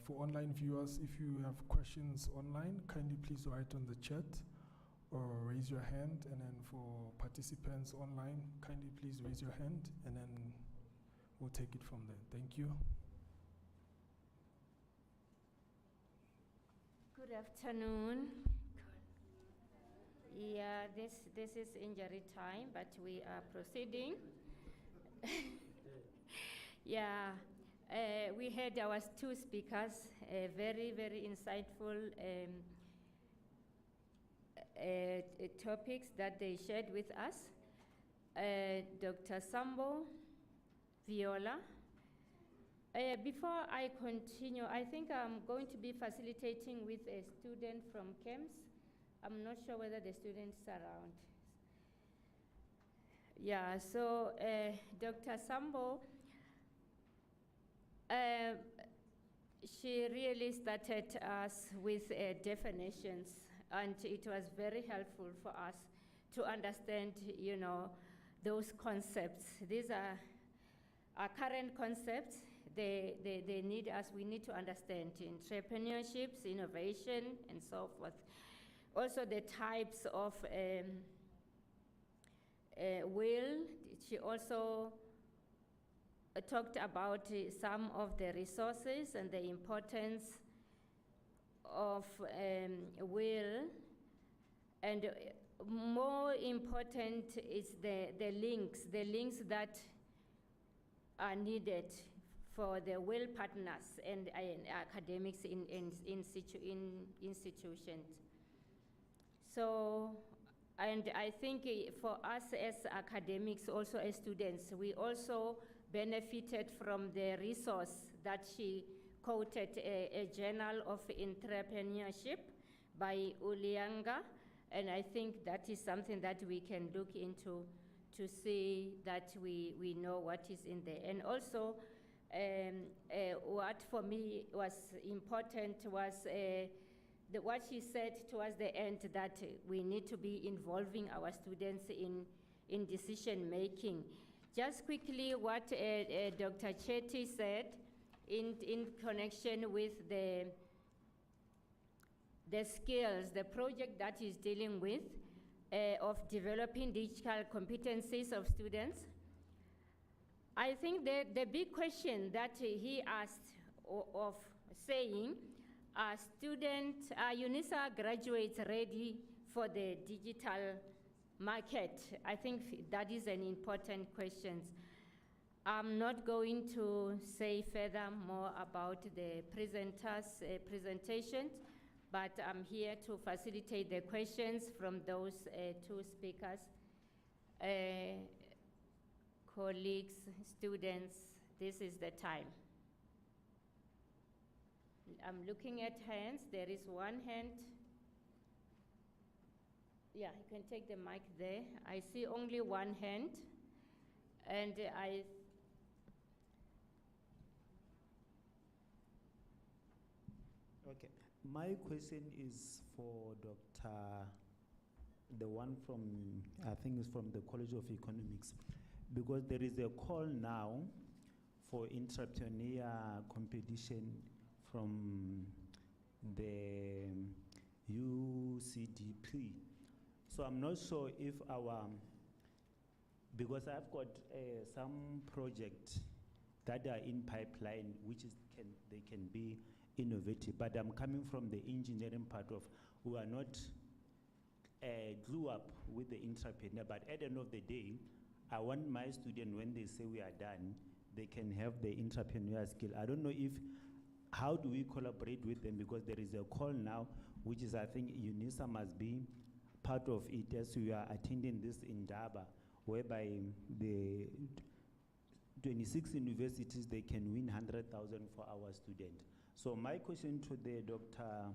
For online viewers, if you have questions online, kindly please write on the chat or raise your hand. And then for participants online, kindly please raise your hand and then we'll take it from there. Thank you. Good afternoon. Yeah, this is injury time, but we are proceeding. Yeah. We had our 2 speakers, very, very insightful topics that they shared with us. Dr. Sambo, Viola. Before I continue, I think I'm going to be facilitating with a student from KEMS. I'm not sure whether the student's around. Yeah, so Dr. Sambo, she really started us with definitions, and it was very helpful for us to understand, you know, those concepts. These are our current concepts. They need us, we need to understand entrepreneurships, innovation, and so forth. Also the types of will. She also talked about some of the resources and the importance of will, and more important is the links that are needed for the will partners and academics in institutions. So, and I think for us as academics, also as students, we also benefited from the resource that she quoted a journal of entrepreneurship by Ulianga, and I think that is something that we can look into to see that we know what is in there. And also, what for me was important was what she said towards the end, that we need to be involving our students in decision making. Just quickly, what Dr. Chetty said in connection with the skills, the project that is dealing with of developing digital competencies of students. I think the big question that he asked of saying, are UNISA graduates ready for the digital market? I think that is an important question. I'm not going to say further more about the presenters' presentations, but I'm here to facilitate the questions from those two speakers. Colleagues, students, this is the time. I'm looking at hands. There is one hand. Yeah, you can take the mic there. I see only one hand. And Okay, my question is for Dr. The one from, I think is from the College of Economics, because there is a call now for entrepreneur competition from the UCDP. So I'm not sure if because I've got some projects that are in pipeline, which they can be innovative, but I'm coming from the engineering part of, who are not glue up with the entrepreneur, but at the end of the day, I want my student, when they say we are done, they can have the entrepreneur skill. I don't know how do we collaborate with them, because there is a call now, which is, I think UNISA must be part of it, as we are attending this in Indaba, whereby the 26 universities, they can win 100,000 for our student. So my question to the Dr.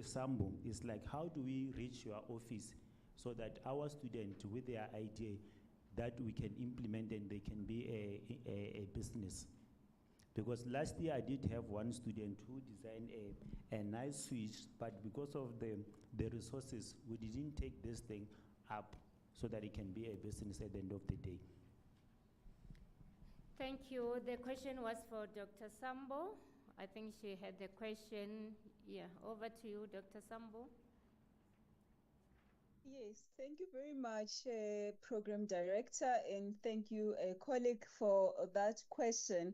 Sambo is like, how do we reach your office so that our student with their idea that we can implement and they can be a business? Because last year I did have one student who designed a nice switch, but because of the resources, we didn't take this thing up so that it can be a business at the end of the day. Thank you. The question was for Dr. Sambo. I think she had the question. Yeah, over to you, Dr. Sambo. Yes, thank you very much, Program Director, and thank you, colleague, for that question.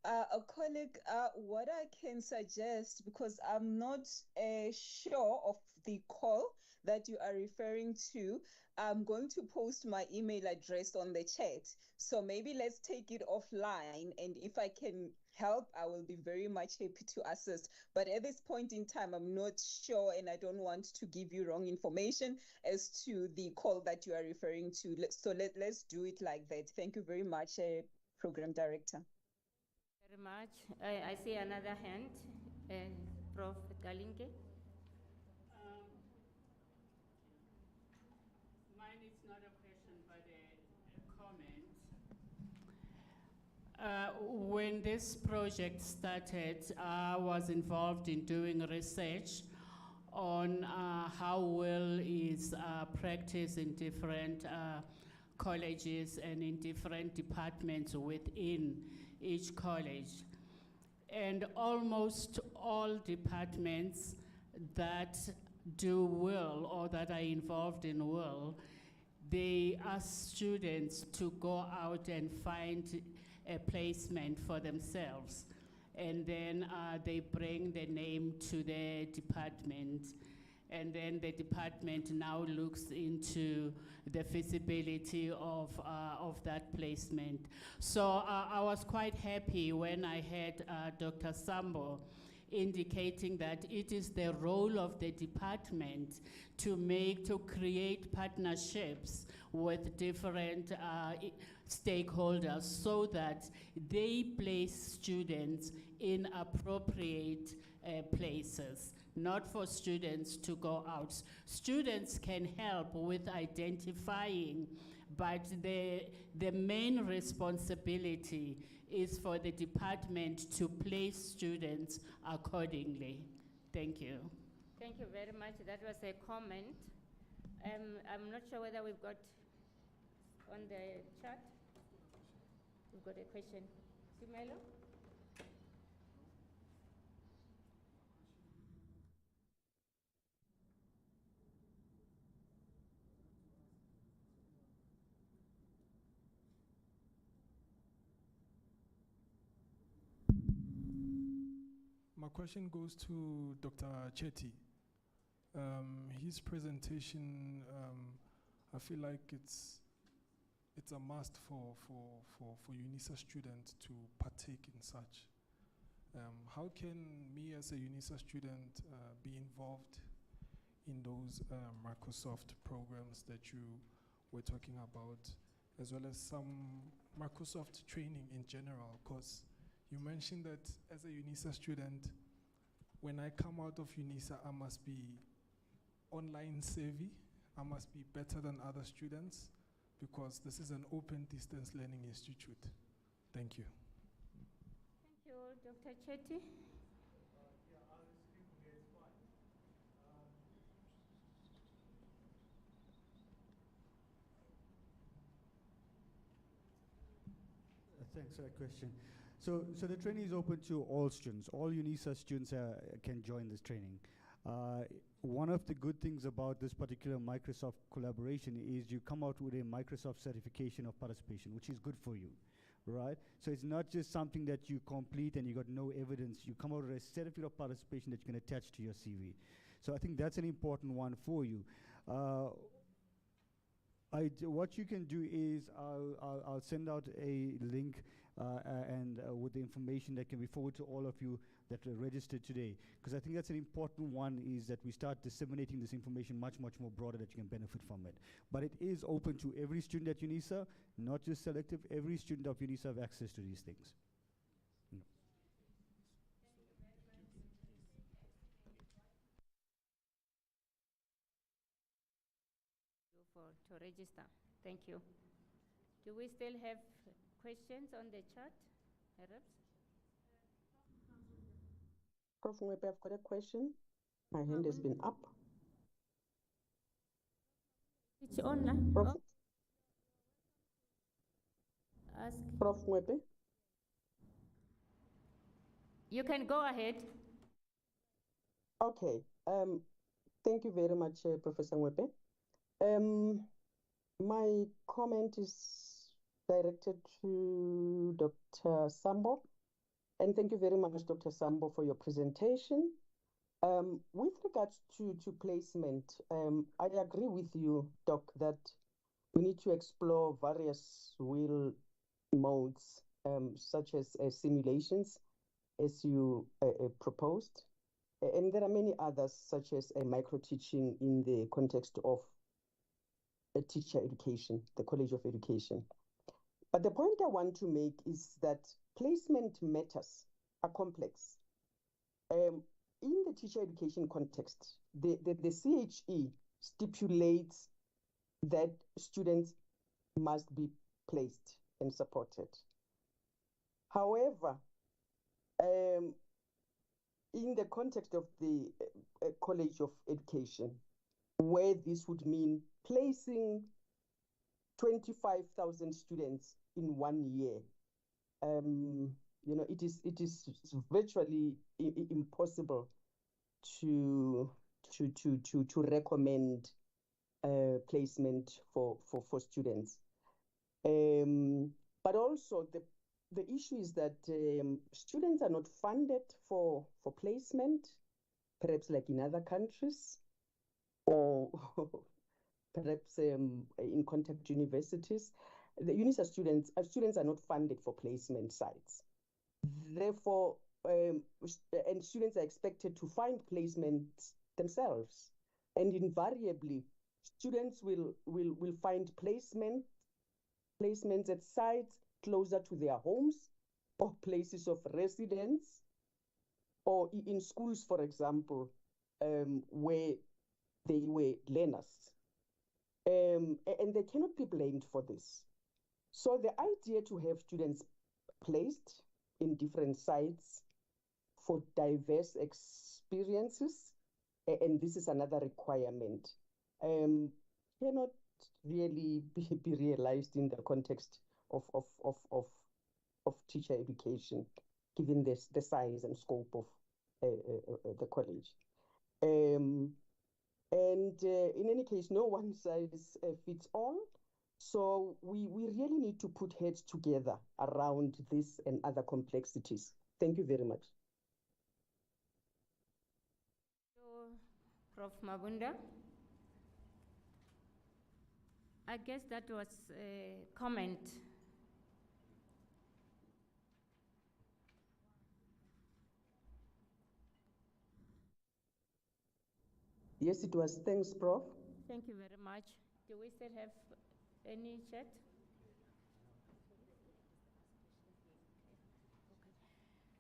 A colleague, what I can suggest, because I'm not sure of the call that you are referring to, I'm going to post my email address on the chat. So maybe let's take it offline, and if I can help, I will be very much happy to assist. But at this point in time, I'm not sure, and I don't want to give you wrong information as to the call that you are referring to. So let's do it like that. Thank you very much, Program Director. Very much. I see another hand, Prof. Galinge. Mine is not a question, but a comment. When this project started, I was involved in doing research on how well is practiced in different colleges and in different departments within each college. And almost all departments that do well or that are involved in well, they ask students to go out and find a placement for themselves. And then they bring the name to the department. And then the department now looks into the feasibility of that placement. So I was quite happy when I heard Dr. Sambo indicating that it is the role of the department to create partnerships with different stakeholders so that they place students in appropriate places, not for students to go out. Students can help with identifying, but the main responsibility is for the department to place students accordingly. Thank you. Thank you very much. That was a comment. I'm not sure whether we've got on the chat. We've got a question. Dumelo? My question goes to Dr. Chetty. His presentation, I feel like it's a must for UNISA students to partake in such. How can me as a UNISA student be involved in those Microsoft programs that you were talking about, as well as some Microsoft training in general? Because you mentioned that as a UNISA student, when I come out of UNISA, I must be online savvy. I must be better than other students because this is an open distance learning institute. Thank you. Thank you, Dr. Chetty. Thanks for that question. So the training is open to all students. All UNISA students can join this training. One of the good things about this particular Microsoft collaboration is you come out with a Microsoft certification of participation, which is good for you, right? So it's not just something that you complete and you got no evidence. You come out with a certificate of participation that you can attach to your CV. So I think that's an important one for you. What you can do is I'll send out a link and with the information that can be forwarded to all of you that are registered today, because I think that's an important one, is that we start disseminating this information much more broader that you can benefit from it. But it is open to every student at UNISA, not just selective. Every student of UNISA have access to these things. To register. Thank you. Do we still have questions on the chat, Arabs? Prof. Mwepe, I've got a question. My hand has been up. It's online. Prof. Oh. Ask. Prof. Mwepe. You can go ahead. Okay. Thank you very much, Professor Mwepe. My comment is directed to Dr. Sambo. And thank you very much, Dr. Sambo, for your presentation. With regards to placement, I agree with you, Doc, that we need to explore various wheel modes, such as simulations, as you proposed. And there are many others, such as micro-teaching in the context of teacher education, the College of Education. But the point I want to make is that placement matters are complex. In the teacher education context, the CHE stipulates that students must be placed and supported. However, in the context of the College of Education, where this would mean placing 25,000 students in 1 year, it is virtually impossible to recommend placement for students. But also the issue is that students are not funded for placement, perhaps like in other countries, or perhaps in contact universities. The UNISA students are not funded for placement sites. Therefore, and students are expected to find placements themselves. And invariably, Students will find placements at sites closer to their homes or places of residence, or in schools, for example, where they were learners. And they cannot be blamed for this. So the idea to have students placed in different sites for diverse experiences, and this is another requirement, cannot really be realized in the context of teacher education, given the size and scope of the college. And in any case, no one size fits all. So we really need to put heads together around this and other complexities. Thank you very much. So, Prof. Mabunda, I guess that was a comment. Yes, it was. Thanks, Prof. Thank you very much. Do we still have any chat?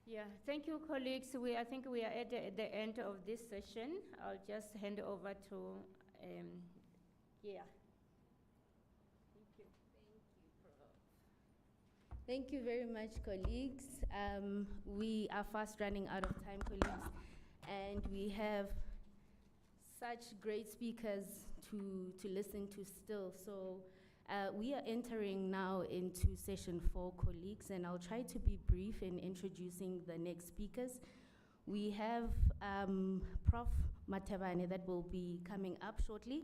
Yeah, thank you, colleagues. I think we are at the end of this session. I'll just hand over to yeah. Thank you. Thank you very much, colleagues. We are fast running out of time, colleagues, and we have such great speakers to listen to still. So we are entering now into session 4, colleagues, and I'll try to be brief in introducing the next speakers. We have Prof. Matebane that will be coming up shortly,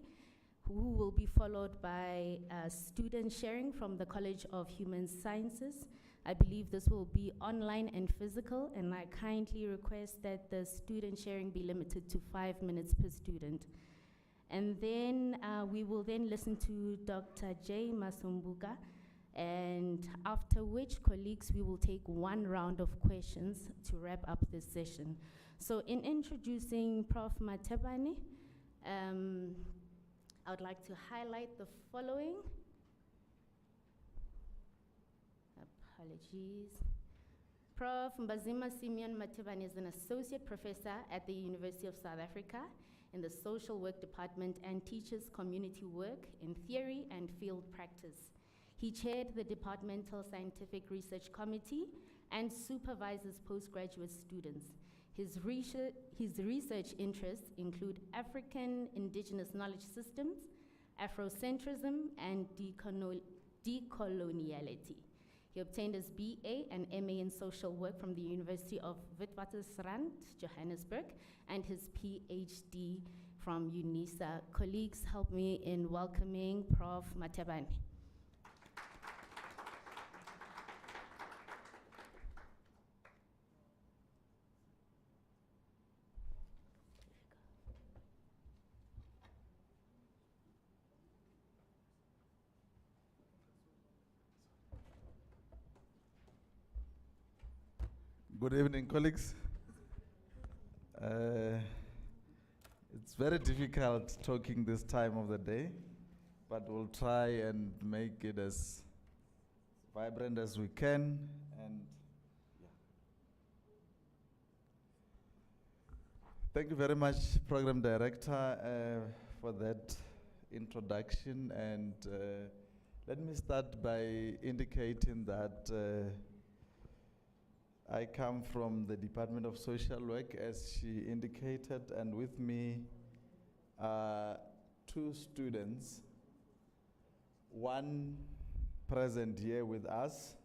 who will be followed by student sharing from the College of Human Sciences. I believe this will be online and physical, and I kindly request that the student sharing be limited to 5 minutes per student. And then we will then listen to Dr. J. Masumbuka, and after which, colleagues, we will take one round of questions to wrap up this session. So in introducing Prof. Matebane, I would like to highlight the following. Apologies. Prof. Mbazima Simeon Matebane is an associate professor at the University of South Africa in the Social Work Department and teaches community work in theory and field practice. He chaired the Departmental Scientific Research Committee and supervises postgraduate students. His research interests include African indigenous knowledge systems, Afrocentrism, and decoloniality. He obtained his BA and MA in social work from the University of Witwatersrand, Johannesburg, and his PhD from UNISA. Colleagues, help me in welcoming Prof. Matebane. Good evening, colleagues. It's very difficult talking this time of the day, but we'll try and make it as vibrant as we can. And thank you very much, Program Director, for that introduction. And let me start by indicating that I come from the Department of Social Work, as she indicated, and with me are 2 students, one present here with us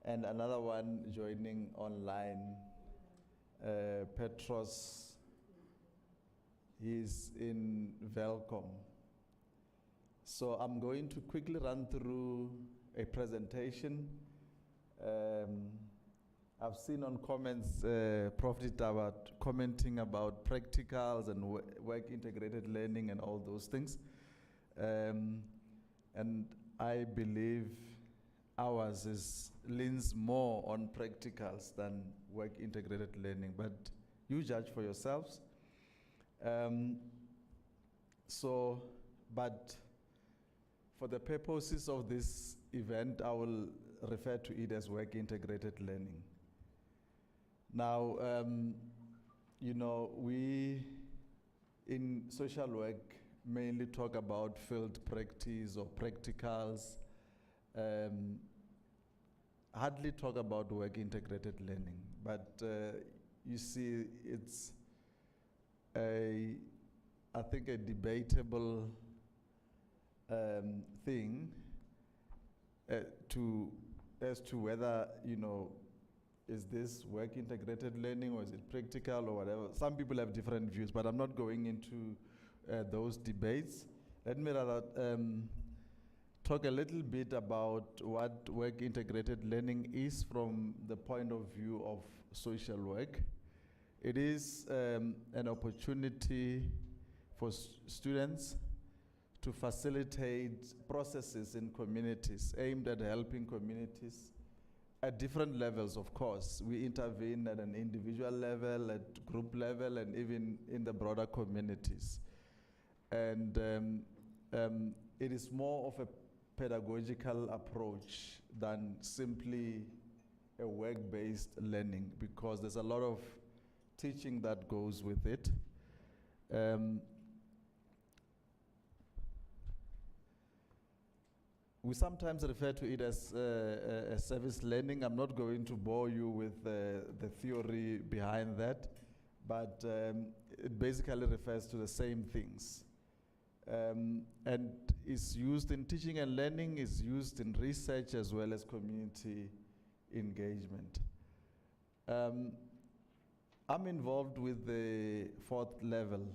and another one joining online, Petros. He's in Velcom. So I'm going to quickly run through a presentation. I've seen on comments, Prof. Indaba commenting about practicals and work integrated learning and all those things. And I believe ours leans more on practicals than work integrated learning, but you judge for yourselves. So but for the purposes of this event, I will refer to it as work integrated learning. Now, we in social work mainly talk about field practice or practicals, hardly talk about work integrated learning. But you see, it's I think a debatable thing as to whether, is this work integrated learning or is it practical or whatever. Some people have different views, but I'm not going into those debates. Let me rather talk a little bit about what work integrated learning is from the point of view of social work. It is an opportunity for students to facilitate processes in communities aimed at helping communities at different levels, of course. We intervene at an individual level, at group level, and even in the broader communities. And it is more of a pedagogical approach than simply a work-based learning, because there's a lot of teaching that goes with it. We sometimes refer to it as a service learning. I'm not going to bore you with the theory behind that, but it basically refers to the same things. And is used in teaching and learning, is used in research as well as community engagement. I'm involved with the 4th level,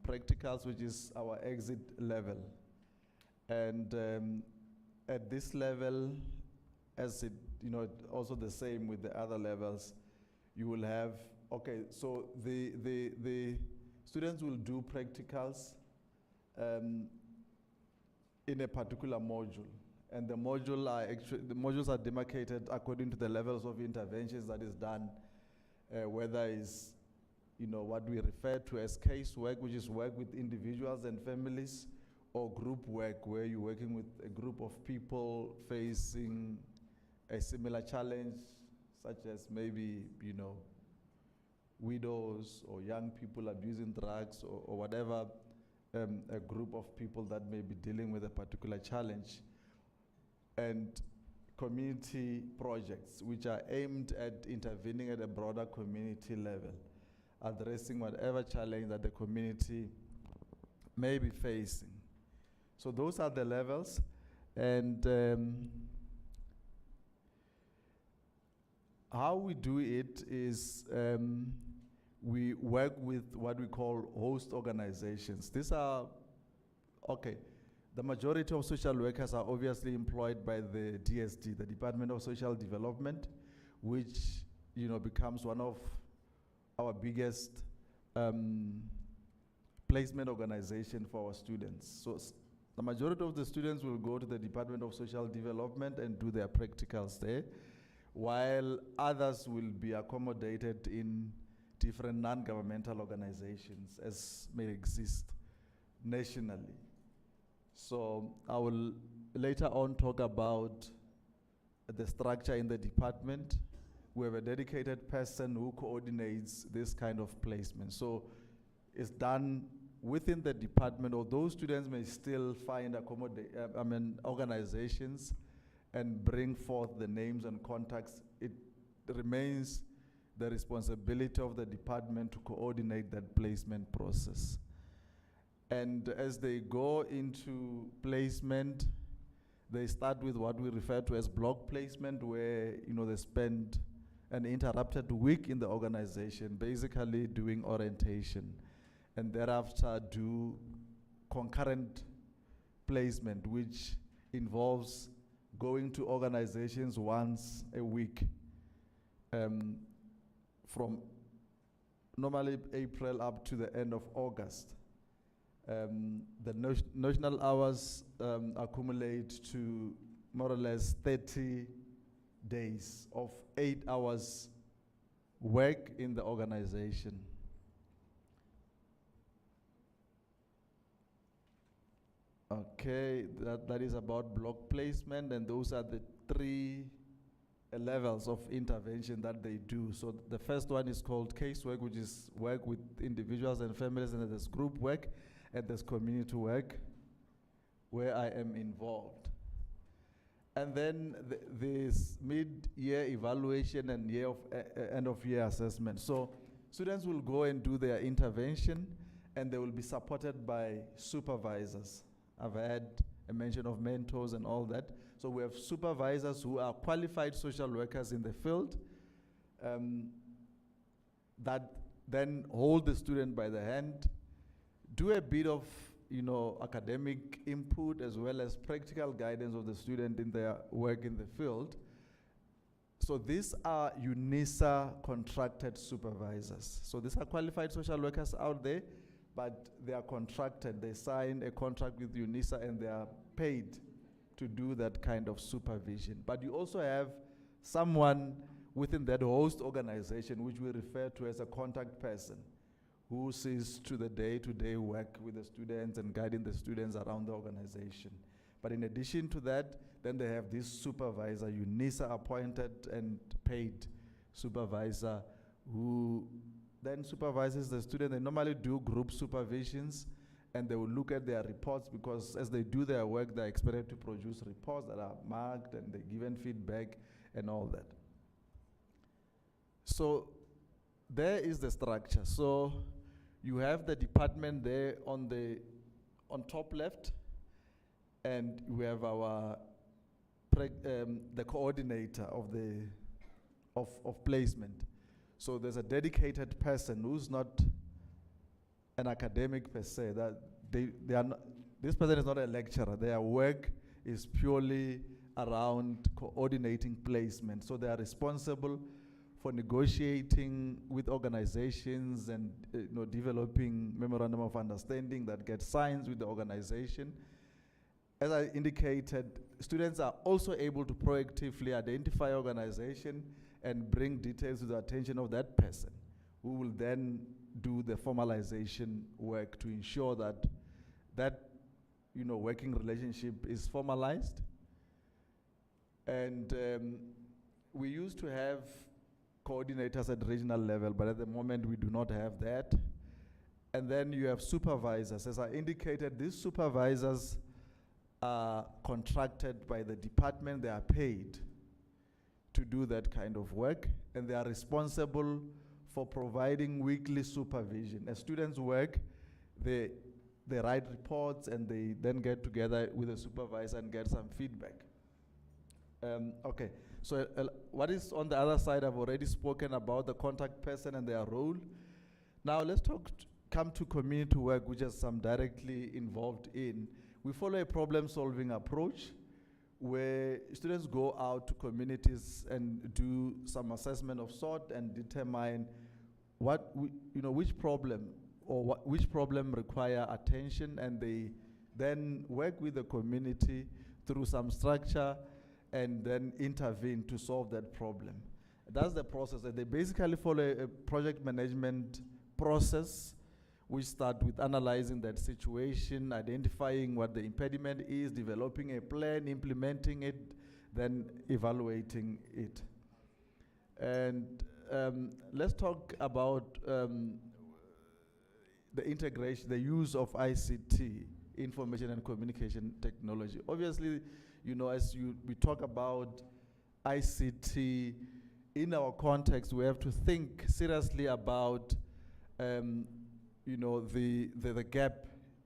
practicals, which is our exit level. And at this level, as it, also the same with the other levels, you will have, so the students will do practicals in a particular module. And the modules are demarcated according to the levels of interventions that is done, whether it's, what we refer to as case work, which is work with individuals and families, or group work, where you're working with a group of people facing a similar challenge, such as maybe, widows or young people abusing drugs or whatever, a group of people that may be dealing with a particular challenge. And community projects, which are aimed at intervening at a broader community level, addressing whatever challenge that the community may be facing. So those are the levels, and how we do it is we work with what we call host organizations. These are, the majority of social workers are obviously employed by the DSD, the Department of Social Development, which becomes one of our biggest placement organization for our students. So the majority of the students will go to the Department of Social Development and do their practicals there, while others will be accommodated in different non-governmental organizations as may exist nationally. So I will later on talk about the structure in the department. We have a dedicated person who coordinates this kind of placement. So it's done within the department, although students may still find organizations and bring forth the names and contacts. It remains the responsibility of the department to coordinate that placement process. And as they go into placement, they start with what we refer to as block placement, where they spend an interrupted week in the organization, basically doing orientation, and thereafter do concurrent placement, which involves going to organizations once a week, from normally April up to the end of August. The notional hours accumulate to more or less 30 days of 8 hours work in the organization. Okay, that is about block placement, and those are the three levels of intervention that they do. So the first one is called casework, which is work with individuals and families, and there's group work, and there's community work, where I am involved. And then this mid-year evaluation and end-of-year assessment. So students will go and do their intervention, and they will be supported by supervisors. I've had a mention of mentors and all that. So we have supervisors who are qualified social workers in the field that then hold the student by the hand, do a bit of academic input as well as practical guidance of the student in their work in the field. So these are UNISA contracted supervisors. So these are qualified social workers out there, but they are contracted. They sign a contract with UNISA and they are paid to do that kind of supervision. But you also have someone within that host organization, which we refer to as a contact person, who sees to the day-to-day work with the students and guiding the students around the organization. But in addition to that, then they have this supervisor, UNISA appointed and paid supervisor, who then supervises the student. They normally do group supervisions, and they will look at their reports, because as they do their work, they're expected to produce reports that are marked and they're given feedback and all that. So there is the structure. So you have the department there on top left, and we have our the coordinator of placement. So there's a dedicated person who's not an academic per se. That they are not, this person is not a lecturer. Their work is purely around coordinating placement. So they are responsible for negotiating with organizations and developing memorandum of understanding that get signed with the organization. As I indicated, students are also able to proactively identify organization and bring details to the attention of that person, who will then do the formalization work to ensure that working relationship is formalized. And we used to have coordinators at regional level, but at the moment we do not have that. And then you have supervisors. As I indicated, these supervisors are contracted by the department. They are paid to do that kind of work, and they are responsible for providing weekly supervision. As students work, they write reports, and they then get together with the supervisor and get some feedback. Okay, so what is on the other side? I've already spoken about the contact person and their role. Now let's come to community work, which is I'm directly involved in. We follow a problem-solving approach, where students go out to communities and do some assessment of sort and determine which problem require attention, and they then work with the community through some structure and then intervene to solve that problem. That's the process. They basically follow a project management process. We start with analyzing that situation, identifying what the impediment is, developing a plan, implementing it, then evaluating it. And let's talk about the integration, the use of ICT, information and communication technology. Obviously, as we talk about ICT in our context, we have to think seriously about the gap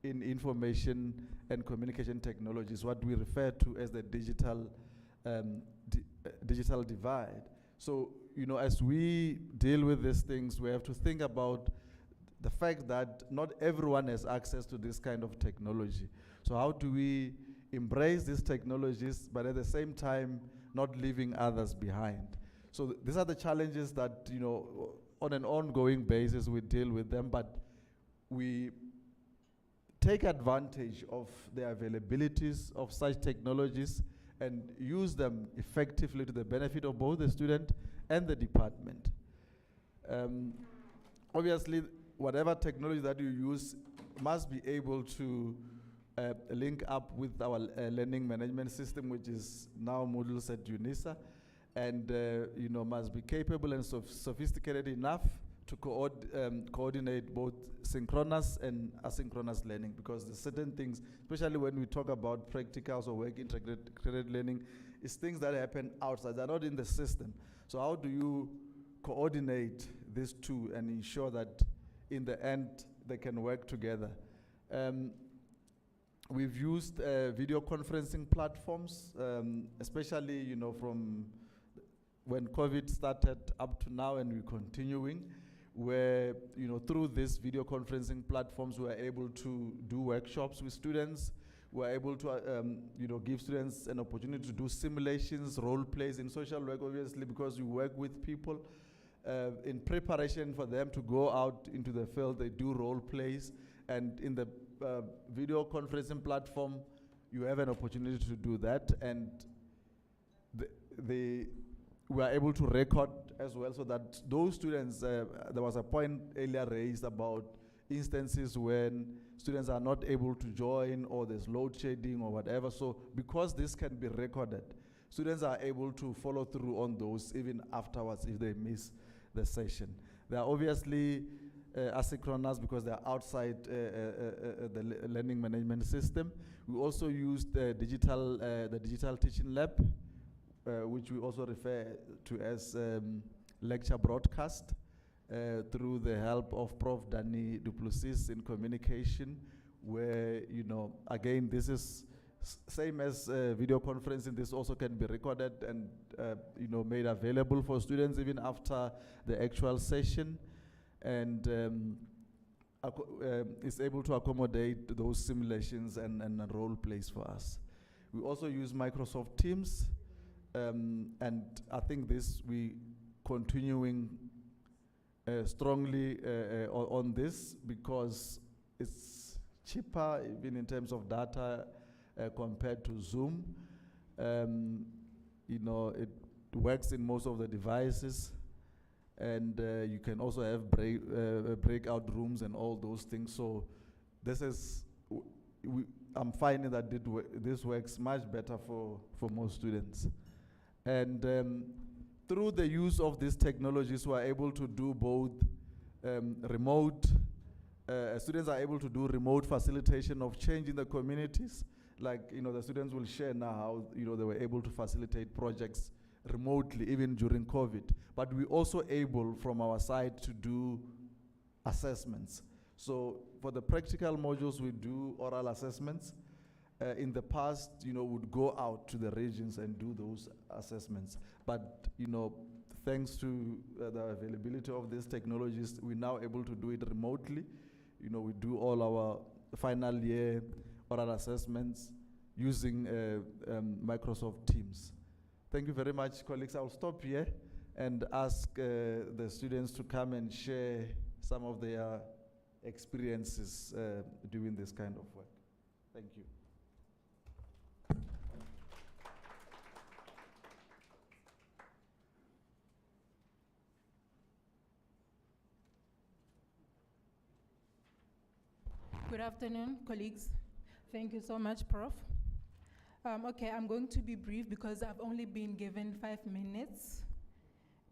in information and communication technologies, what we refer to as the digital divide. So, as we deal with these things, we have to think about the fact that not everyone has access to this kind of technology. So how do we embrace these technologies, but at the same time, not leaving others behind? So these are the challenges that, on an ongoing basis, we deal with them, but we take advantage of the availabilities of such technologies and use them effectively to the benefit of both the student and the department. Obviously, whatever technology that you use must be able to link up with our learning management system, which is now modules at UNISA, and must be capable and sophisticated enough to coordinate both synchronous and asynchronous learning, because there's certain things, especially when we talk about practicals or work integrated learning, is things that happen outside, they're not in the system. So how do you coordinate these two and ensure that in the end they can work together? We've used video conferencing platforms, especially from when COVID started up to now, and we're continuing, where through these video conferencing platforms we are able to do workshops with students. We're able to give students an opportunity to do simulations, role plays in social work, obviously, because we work with people. In preparation for them to go out into the field, they do role plays, and in the video conferencing platform, you have an opportunity to do that, and we are able to record as well, so that those students, there was a point earlier raised about instances when students are not able to join, or there's load shedding or whatever. So because this can be recorded, students are able to follow through on those even afterwards if they miss the session. They are obviously asynchronous because they are outside the learning management system. We also used the digital teaching lab, which we also refer to as lecture broadcast, through the help of Prof. Danny Duplessis in communication, where, again, this is same as video conferencing. This also can be recorded and, made available for students even after the actual session, and is able to accommodate those simulations and role plays for us. We also use Microsoft Teams, and I think this we continuing strongly on this, because it's cheaper even in terms of data compared to Zoom. It works in most of the devices, and you can also have breakout rooms and all those things. So this is, I'm finding that this works much better for most students. And through the use of these technologies, we are able to do both remote, students are able to do remote facilitation of change in the communities. Like, the students will share now how, they were able to facilitate projects remotely, even during COVID. But we're also able, from our side, to do assessments. So for the practical modules, we do oral assessments. In the past, would go out to the regions and do those assessments. But, thanks to the availability of these technologies, we're now able to do it remotely. We do all our final year oral assessments using Microsoft Teams. Thank you very much, colleagues. I'll stop here and ask the students to come and share some of their experiences doing this kind of work. Thank you. Good afternoon, colleagues. Thank you so much, Prof. Okay, I'm going to be brief because I've only been given 5 minutes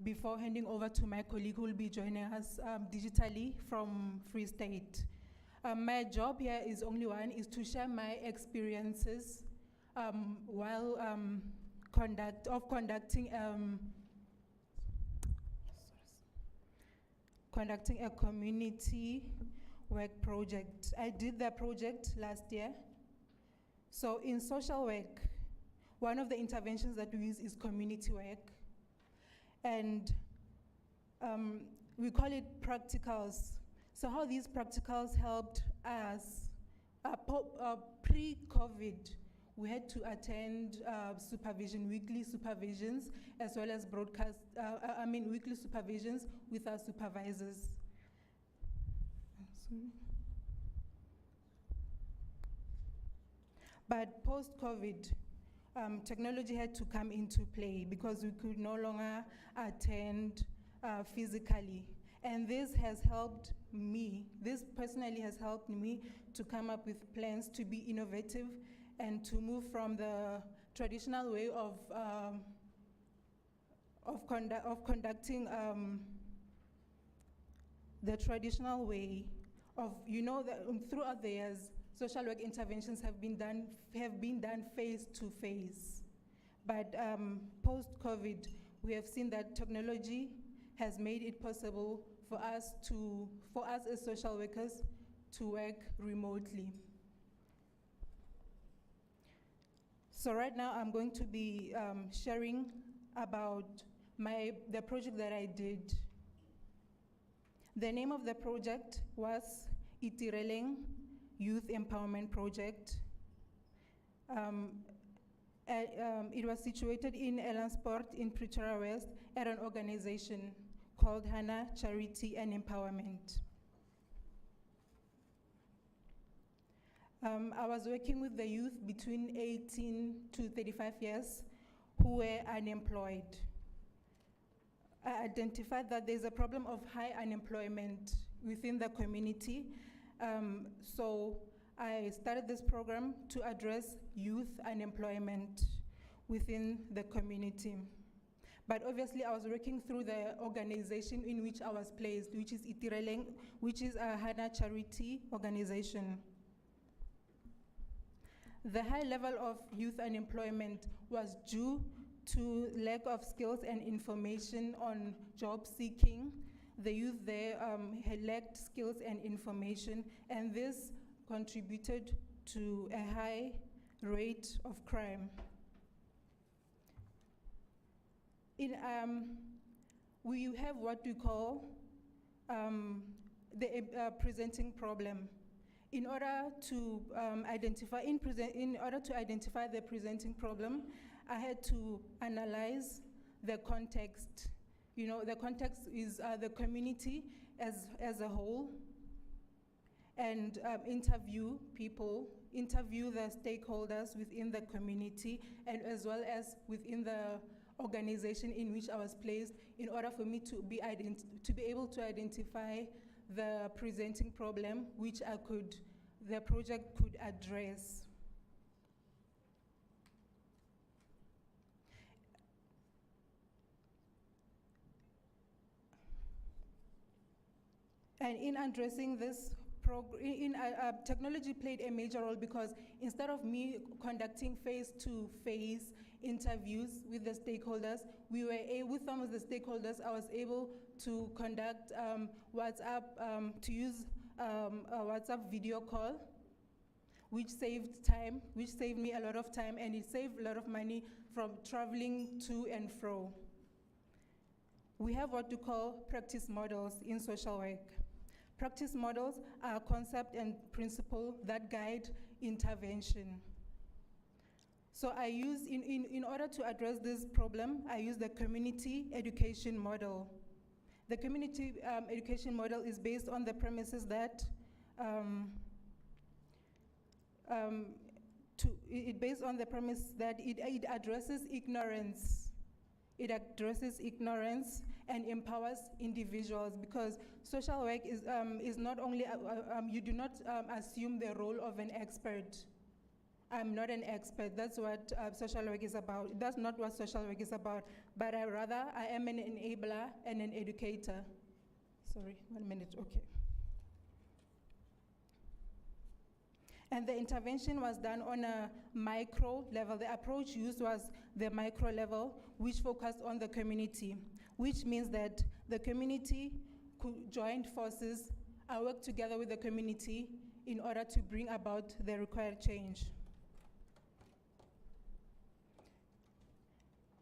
before handing over to my colleague who will be joining us digitally from Free State. My job here is only one, is to share my experiences while conducting a community work project. I did that project last year. So in social work, one of the interventions that we use is community work. And we call it practicals. So how these practicals helped us, pre-COVID, we had to attend weekly supervisions, as well as weekly supervisions with our supervisors. But post-COVID, technology had to come into play because we could no longer attend physically. And this personally has helped me to come up with plans to be innovative and to move from the traditional way of conducting the traditional way of, throughout the years, social work interventions have been done face to face. But post-COVID, we have seen that technology has made it possible for us as social workers to work remotely. So right now I'm going to be sharing about the project that I did. The name of the project was Itireleng Youth Empowerment Project. It was situated in Elandsport in Pretoria West at an organization called Hana Charity and Empowerment. I was working with the youth between 18 to 35 years who were unemployed. I identified that there's a problem of high unemployment within the community. So I started this program to address youth unemployment within the community. But obviously I was working through the organization in which I was placed, which is Itireleng, which is a Hana charity organization. The high level of youth unemployment was due to lack of skills and information on job seeking. The youth there had lacked skills and information, and this contributed to a high rate of crime. We have what we call the presenting problem. In order to identify the presenting problem, I had to analyze the context. The context is the community as a whole, and interview the stakeholders within the community, and as well as within the organization in which I was placed, in order for me to be able to identify the presenting problem which the project could address. And in addressing this, technology played a major role, because instead of me conducting face-to-face interviews with the stakeholders, with some of the stakeholders, I was able to conduct WhatsApp, to use a WhatsApp video call, which saved me a lot of time, and it saved a lot of money from traveling to and fro. We have what we call practice models in social work. Practice models are concept and principle that guide intervention. So I use, in order to address this problem, I use the community education model. The community education model is based on the premises that it addresses ignorance. It addresses ignorance and empowers individuals, because social work is not only, you do not assume the role of an expert. I'm not an expert. That's what social work is about. That's not what social work is about, but I am an enabler and an educator. Sorry, 1 minute, okay. And the intervention was done on a micro level. The approach used was the micro level, which focused on the community, which means that the community could join forces and work together with the community in order to bring about the required change.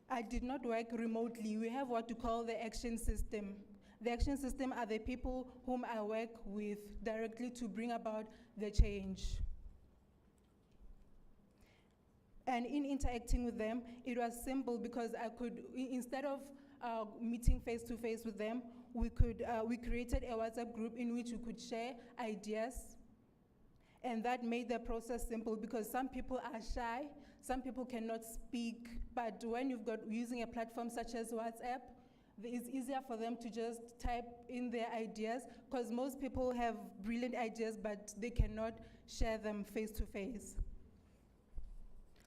I did not work remotely. We have what we call the action system. The action system are the people whom I work with directly to bring about the change. And in interacting with them, it was simple, because I could, instead of meeting face to face with them, we created a WhatsApp group in which we could share ideas. And that made the process simple, because some people are shy, some people cannot speak, but when you've got using a platform such as WhatsApp, it's easier for them to just type in their ideas, because most people have brilliant ideas, but they cannot share them face to face.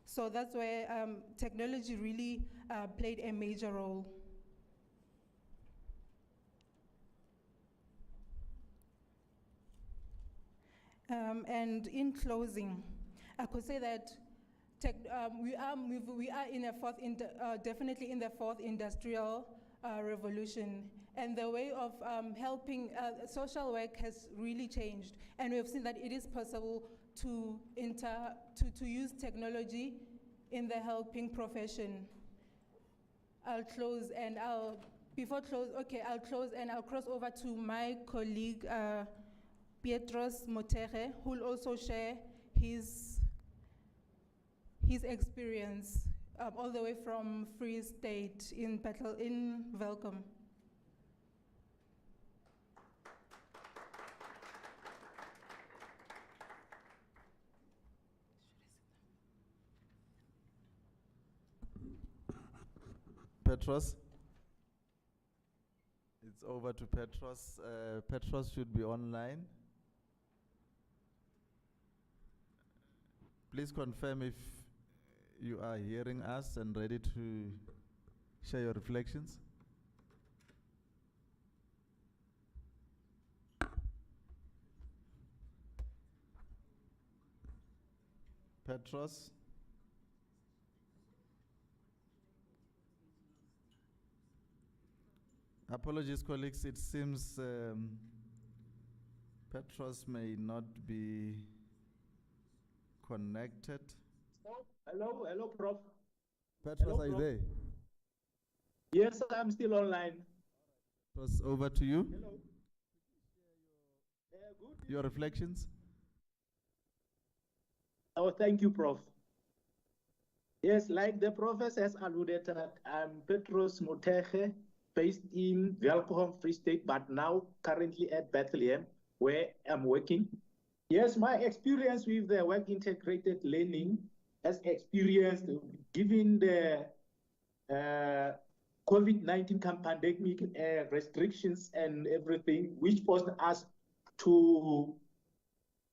So that's where technology really played a major role. And in closing, I could say that we are in a definitely in the fourth industrial revolution, and the way of helping social work has really changed, and we have seen that it is possible to use technology in the helping profession. I'll close and I'll close and I'll cross over to my colleague Pietros Motere, who will also share his experience all the way from Free State in Welcome. Petros. It's over to Petros. Petros should be online. Please confirm if you are hearing us and ready to share your reflections. Petros. Apologies, colleagues. It seems Petros may not be connected. Hello, Prof. Petros, are you there? Yes, I'm still online. Petros, over to you. Hello. Good. Your reflections? Oh, thank you, Prof. Yes, like the Professor has alluded to, I'm Petros Moteche, based in Welkom, Free State, but now currently at Bethlehem, where I'm working. Yes, my experience with the work integrated learning has experienced, given the COVID-19 pandemic restrictions and everything, which forced us to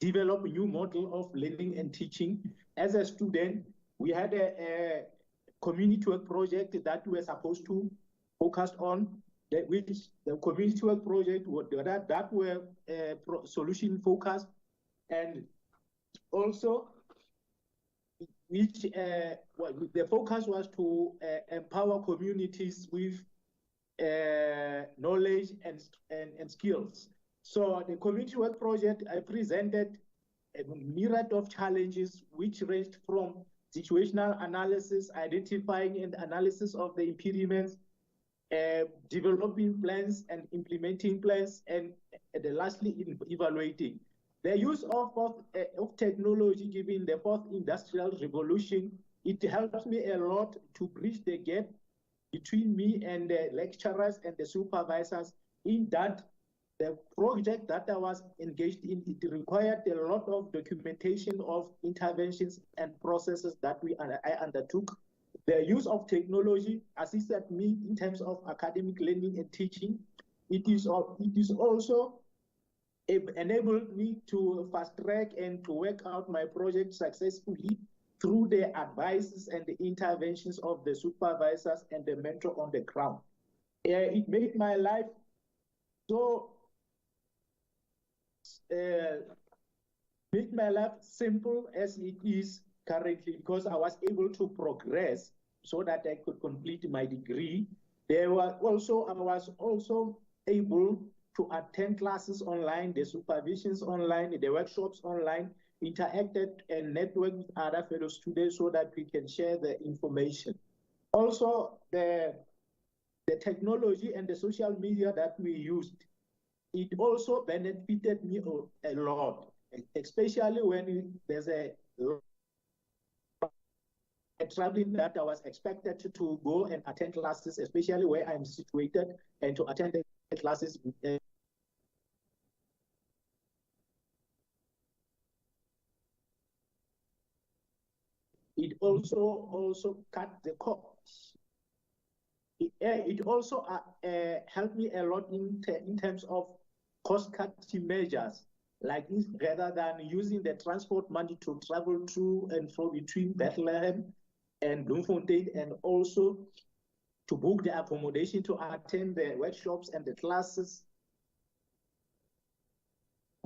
develop a new model of learning and teaching. As a student, we had a community work project that we were supposed to focus on, which the community work project that were solution focused, and also which the focus was to empower communities with knowledge and skills. So the community work project, I presented a myriad of challenges which ranged from situational analysis, identifying and analysis of the impediments, developing plans and implementing plans, and lastly, evaluating. The use of technology given the fourth industrial revolution, it helps me a lot to bridge the gap between me and the lecturers and the supervisors, in that the project that I was engaged in, it required a lot of documentation of interventions and processes that I undertook. The use of technology assisted me in terms of academic learning and teaching. It is also enabled me to fast track and to work out my project successfully through the advices and the interventions of the supervisors and the mentor on the ground. It made my life so simple as it is currently, because I was able to progress so that I could complete my degree. I was also able to attend classes online, the supervisions online, the workshops online, interacted and networked with other fellow students so that we can share the information. Also, the technology and the social media that we used, it also benefited me a lot, especially when there's a traveling that I was expected to go and attend classes, especially where I'm situated, and to attend the classes. It also cut the cost. It also helped me a lot in terms of cost-cutting measures, like rather than using the transport money to travel to and fro between Bethlehem and Bloemfontein, and also to book the accommodation to attend the workshops and the classes,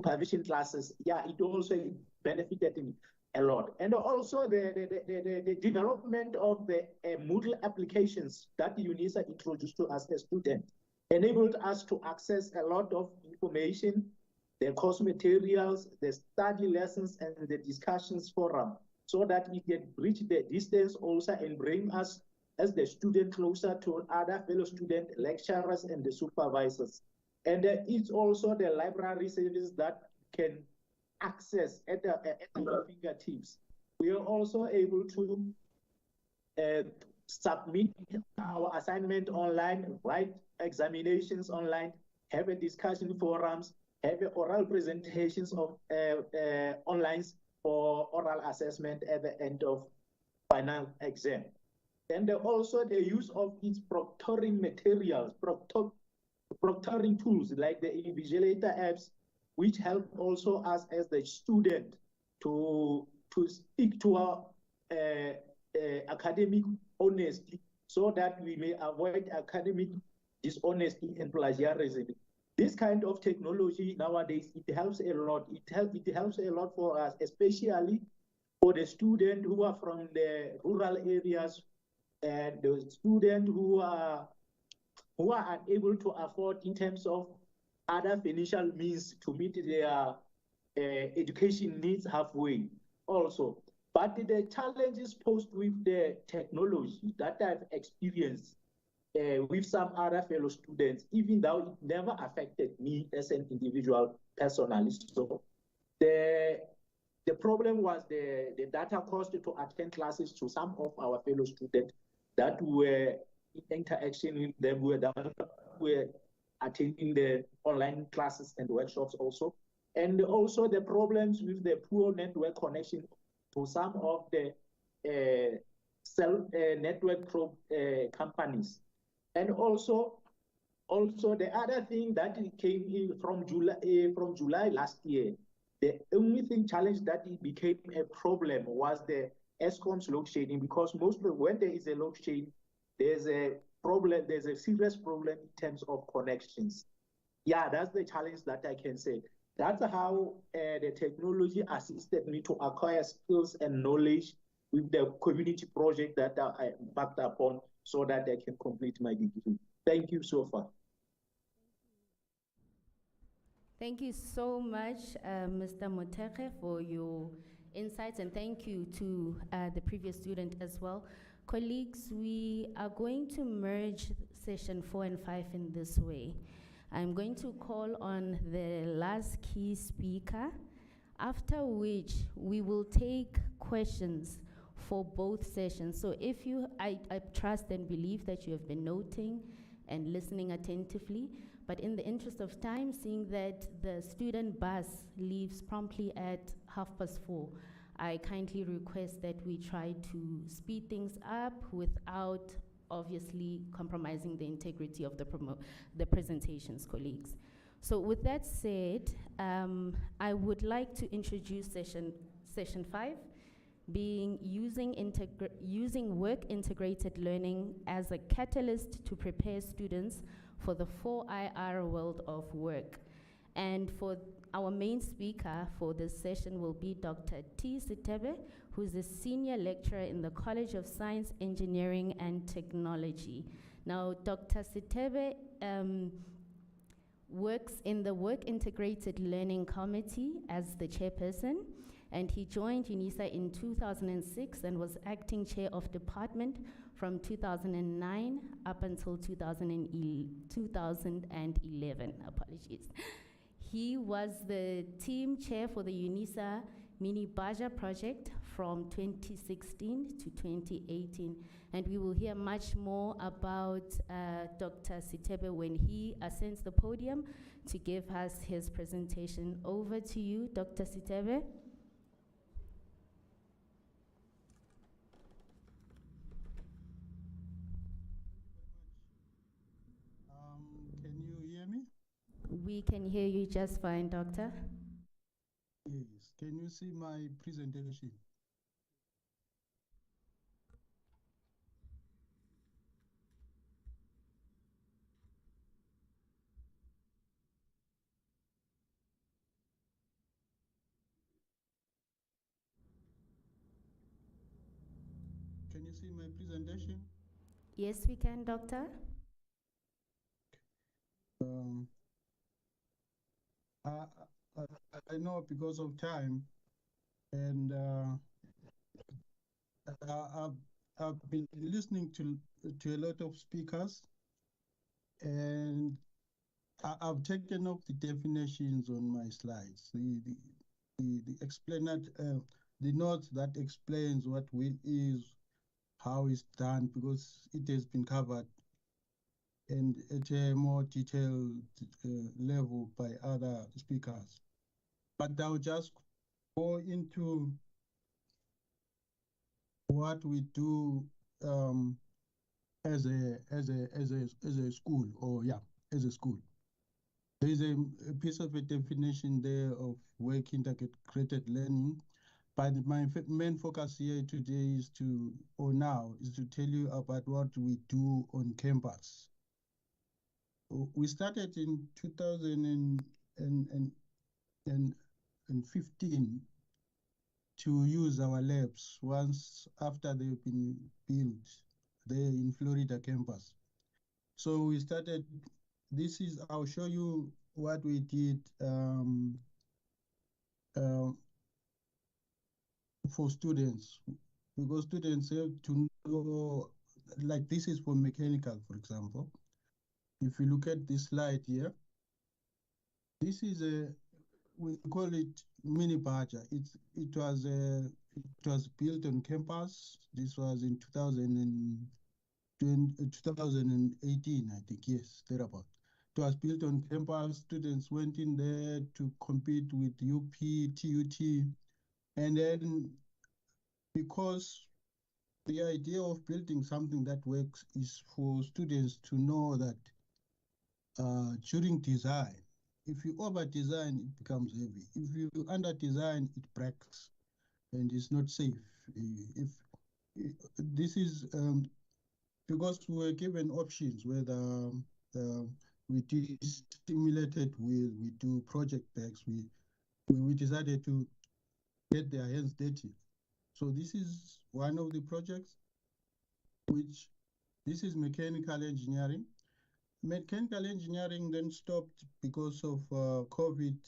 supervision classes. Yeah, it also benefited me a lot. And also the development of the Moodle applications that UNISA introduced to us as students enabled us to access a lot of information, the course materials, the study lessons, and the discussions forum, so that we can bridge the distance also and bring us as the student closer to other fellow student lecturers and the supervisors. And it's also the library service that can access at our fingertips. We are also able to submit our assignment online, write examinations online, have a discussion forums, have oral presentations of online for oral assessment at the end of final exam. And also the use of its proctoring materials, proctoring tools like the invigilator apps, which help also us as the student to stick to our academic honesty, so that we may avoid academic dishonesty and plagiarism. This kind of technology nowadays, it helps a lot. It helps a lot for us, especially for the students who are from the rural areas and the students who are unable to afford in terms of other financial means to meet their education needs halfway also. But the challenges posed with the technology that I've experienced with some other fellow students, even though it never affected me as an individual personally. So the problem was the data cost to attend classes to some of our fellow students that were in interaction with them, were attending the online classes and workshops also. And also the problems with the poor network connection to some of the network companies. And also the other thing that came in from July last year, the only thing challenge that it became a problem was the ESCOM's load shedding, because mostly when there is a load shedding, there's a problem, there's a serious problem in terms of connections. Yeah, that's the challenge that I can say. That's how the technology assisted me to acquire skills and knowledge with the community project that I embarked upon, so that I can complete my degree. Thank you so far. Thank you so much, Mr. Moteke, for your insights, and thank you to the previous student as well. Colleagues, we are going to merge session 4 and 5 in this way. I'm going to call on the last key speaker, after which we will take questions for both sessions. So if you, I trust and believe that you have been noting and listening attentively, but in the interest of time, seeing that the student bus leaves promptly at 4:30, I kindly request that we try to speed things up without obviously compromising the integrity of the presentations, colleagues. So with that said, I would like to introduce session 5, being using work-integrated learning as a catalyst to prepare students for the 4IR world of work. And for our main speaker for this session will be Dr. T. Sitebe, who is a senior lecturer in the College of Science, Engineering, and Technology. Now, Dr. Sitebe works in the Work Integrated Learning Committee as the chairperson, and he joined UNISA in 2006 and was acting chair of department from 2009 up until 2011. Apologies. He was the team chair for the UNISA Mini Baja project from 2016 to 2018. And we will hear much more about Dr. Sitebe when he ascends the podium to give us his presentation. Over to you, Dr. Sitebe. We can hear you just fine, Doctor. Yes. Can you see my presentation? Can you see my presentation? Yes, we can, Doctor. Um, I, I, I know because of time, and I've, I've been listening to a lot of speakers, and I've taken up the definitions on my slides, the explainer, the notes that explains what will is, how it's done, because it has been covered and at a more detailed level by other speakers. But I'll just go into what we do as a school, or yeah, as a school. There is a piece of a definition there of work integrated learning, but my main focus here today is to, or now, is to tell you about what we do on campus. We started in 2015 to use our labs once after they've been built there in Florida campus. So we started, I'll show you what we did for students, because students have to know, like this is for mechanical, for example. If you look at this slide here, this is we call it mini badger. It was built on campus. This was in 2018, I think, yes, thereabout. It was built on campus. Students went in there to compete with UP, TUT, and then because the idea of building something that works is for students to know that during design, if you over design, it becomes heavy. If you under design, it breaks and it's not safe. If this is because we were given options whether we do stimulated wheel, we do project bags, we decided to get their hands dirty. So this is one of the projects, which this is mechanical engineering. Mechanical engineering then stopped because of COVID.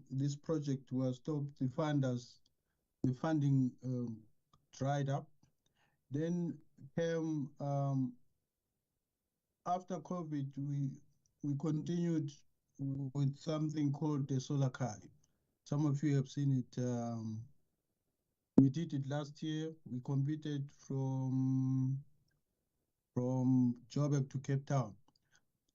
This project was stopped. The funding dried up. Then came after COVID, we continued with something called the solar car. Some of you have seen it. We did it last year. We competed from Joburg to Cape Town.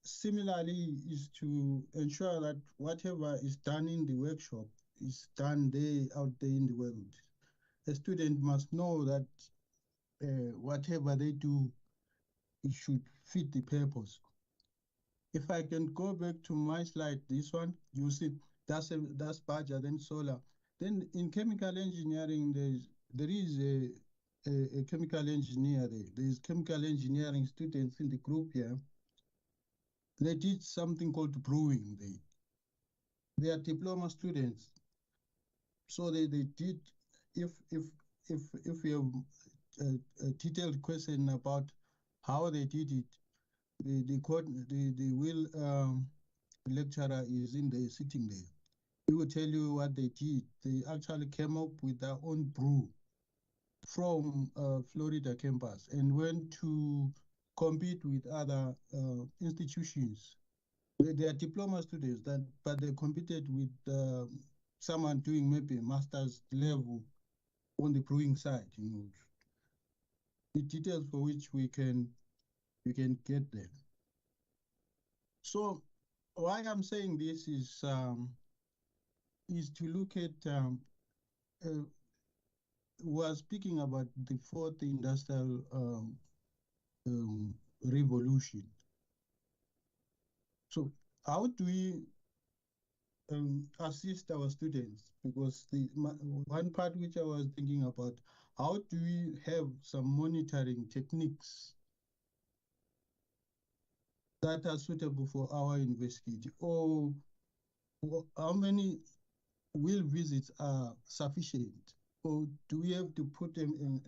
Similarly, is to ensure that whatever is done in the workshop is done out there in the world. A student must know that whatever they do, it should fit the purpose. If I can go back to my slide, this one, you see that's Badger, then solar. Then in chemical engineering, there is a chemical engineer there. There is chemical engineering students in the group here. They did something called brewing. They are diploma students. So they did, if you have a detailed question about how they did it, the will lecturer is in there, sitting there. He will tell you what they did. They actually came up with their own brew from Florida campus and went to compete with other institutions. They are diploma students, but they competed with someone doing maybe a master's level on the brewing side. The details for which we can get there. So why I'm saying this is to look at we're speaking about the fourth industrial revolution. So how do we assist our students, because one part which I was thinking about, how do we have some monitoring techniques that are suitable for our university, or how many will visits are sufficient, or do we have to put them in?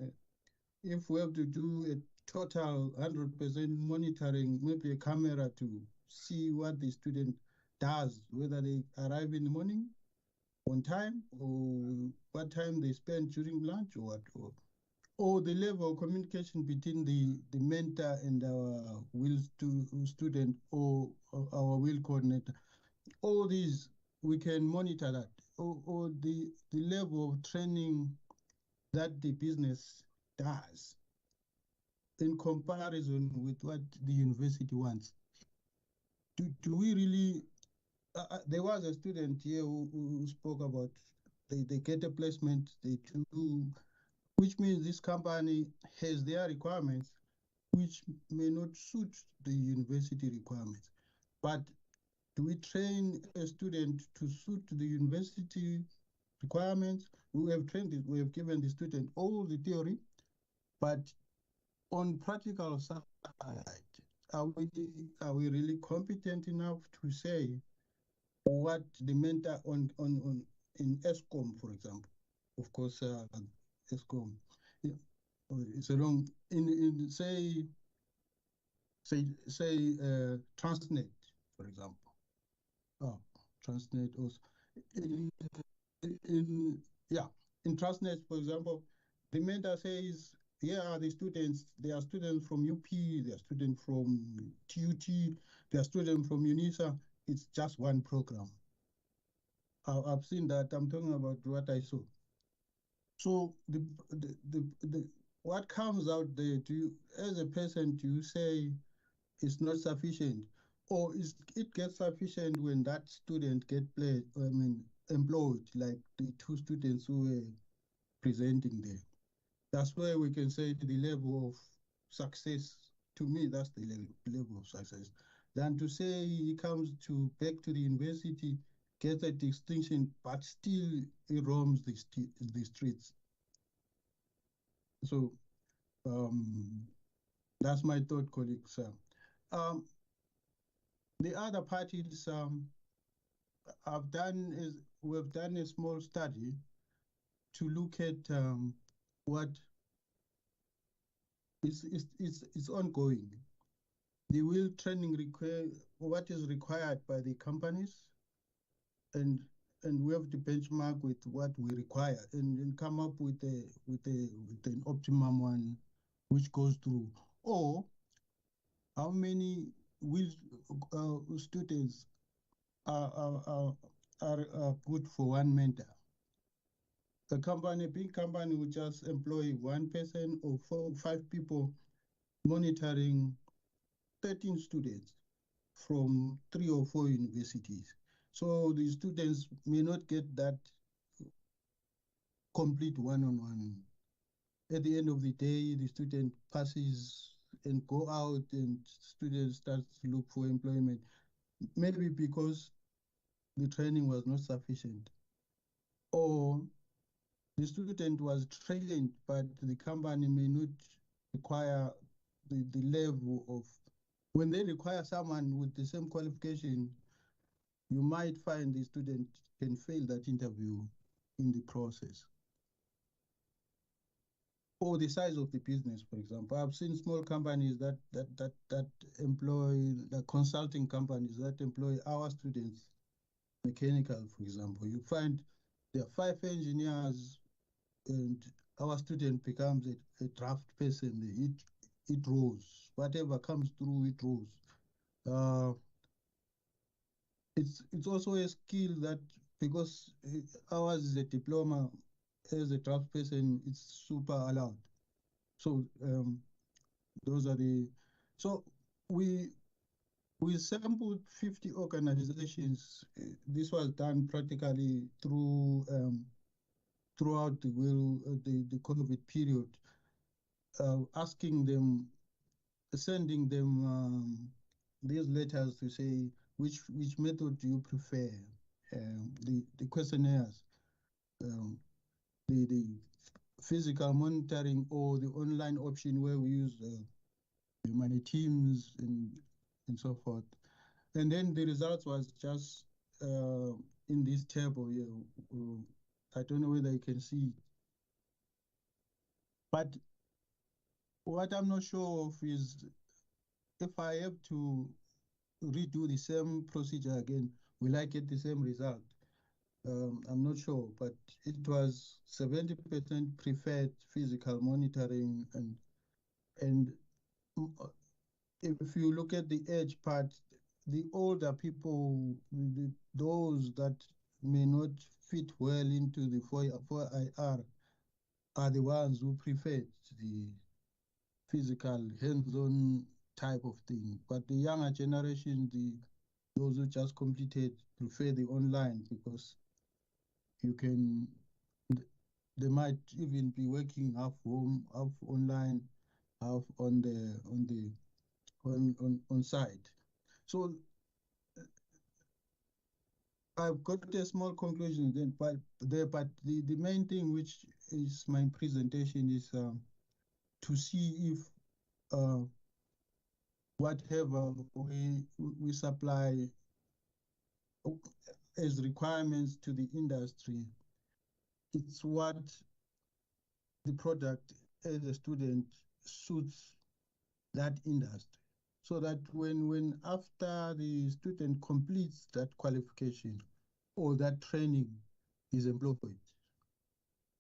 If we have to do a total 100% monitoring, maybe a camera to see what the student does, whether they arrive in the morning on time, or what time they spend during lunch, or what, or the level of communication between the mentor and our student, or our will coordinator. All these, we can monitor that, or the level of training that the business does in comparison with what the university wants. Do we really, there was a student here who spoke about they get a placement, they do, which means this company has their requirements, which may not suit the university requirements. But do we train a student to suit the university requirements? We have trained it, we have given the student all the theory, but on practical side, are we really competent enough to say what the mentor on in ESCOM, for example? Of course, ESCOM, it's a long in say Transnet, for example. Oh, Transnet also. Yeah, in Transnet, for example, the mentor says, here are the students. They are students from UP, they are students from TUT, they are students from UNISA. It's just one program. I've seen that. I'm talking about what I saw. So what comes out there, do you, as a person, do you say it's not sufficient, or is it gets sufficient when that student get employed, like the two students who were presenting there? That's where we can say the level of success. To me, that's the level of success. Than to say he comes to back to the university, gets a distinction, but still he roams the streets. So that's my thought, colleagues. The other part is we've done a small study to look at what is ongoing. The will training what is required by the companies, and we have to benchmark with what we require and come up with an optimum one which goes through. Or how many will students are good for one mentor? A big company will just employ one person or 4 or 5 people monitoring 13 students from 3 or 4 universities. So the students may not get that complete one-on-one. At the end of the day, the student passes and go out, and students start to look for employment, maybe because the training was not sufficient, or the student was trained, but the company may not require the level of, when they require someone with the same qualification, you might find the student can fail that interview in the process. Or the size of the business, for example. I've seen small companies that employ, the consulting companies that employ our students, mechanical, for example. You find there are 5 engineers, and our student becomes a draft person. It rolls. Whatever comes through, it rolls. It's also a skill that, because ours is a diploma, as a draft person, it's super allowed. So those are the, so we sampled 50 organizations. This was done practically throughout the COVID period, asking them, sending them these letters to say which method do you prefer, the questionnaires, the physical monitoring, or the online option where we use my teams and so forth. And then the results was just in this table here. I don't know whether you can see. But what I'm not sure of is if I have to redo the same procedure again, will I get the same result? I'm not sure, but it was 70% preferred physical monitoring, and if you look at the age part, the older people, those that may not fit well into the 4IR are the ones who preferred the physical, hands-on type of thing. But the younger generation, those who just completed, prefer the online because you can. They might even be working half home, half online, half on site. So I've got a small conclusion then, but the main thing which is my presentation is to see if whatever we supply as requirements to the industry, it's what the product as a student suits that industry. So that when after the student completes that qualification or that training is employed,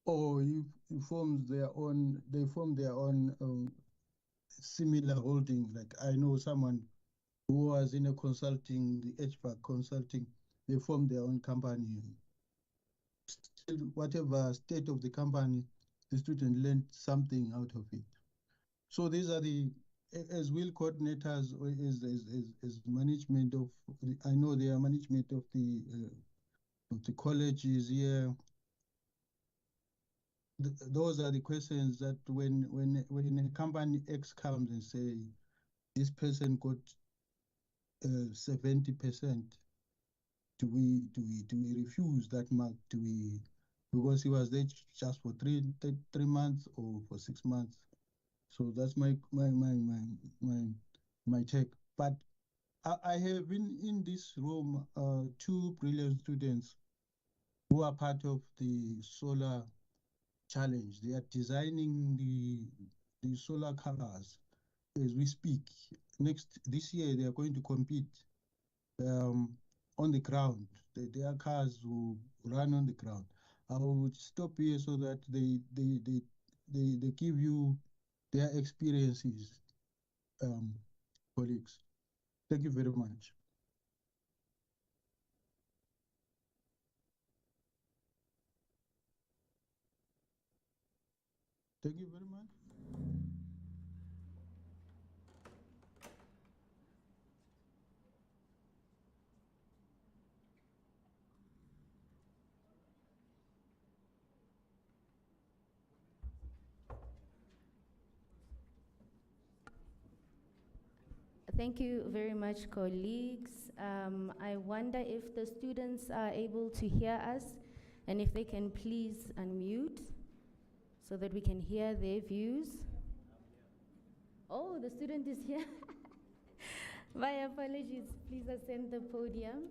or he forms their own, they form their own similar holding. Like I know someone who was in a consulting, the HVAC consulting, they formed their own company. Still, whatever state of the company, the student learned something out of it. So these are the, as will coordinators or as management of, I know they are management of the colleges here. Those are the questions that when a company X comes and say this person got 70%, do we refuse that mark? Do we, because he was there just for three months or for 6 months? So that's my take. But I have in this room 2 brilliant students who are part of the solar challenge. They are designing the solar cars as we speak. This year they are going to compete on the ground. Their cars will run on the ground. I would stop here so that they give you their experiences, colleagues. Thank you very much. Thank you very much. Thank you very much, colleagues. I wonder if the students are able to hear us and if they can please unmute so that we can hear their views. Oh, the student is here. My apologies. Please ascend the podium.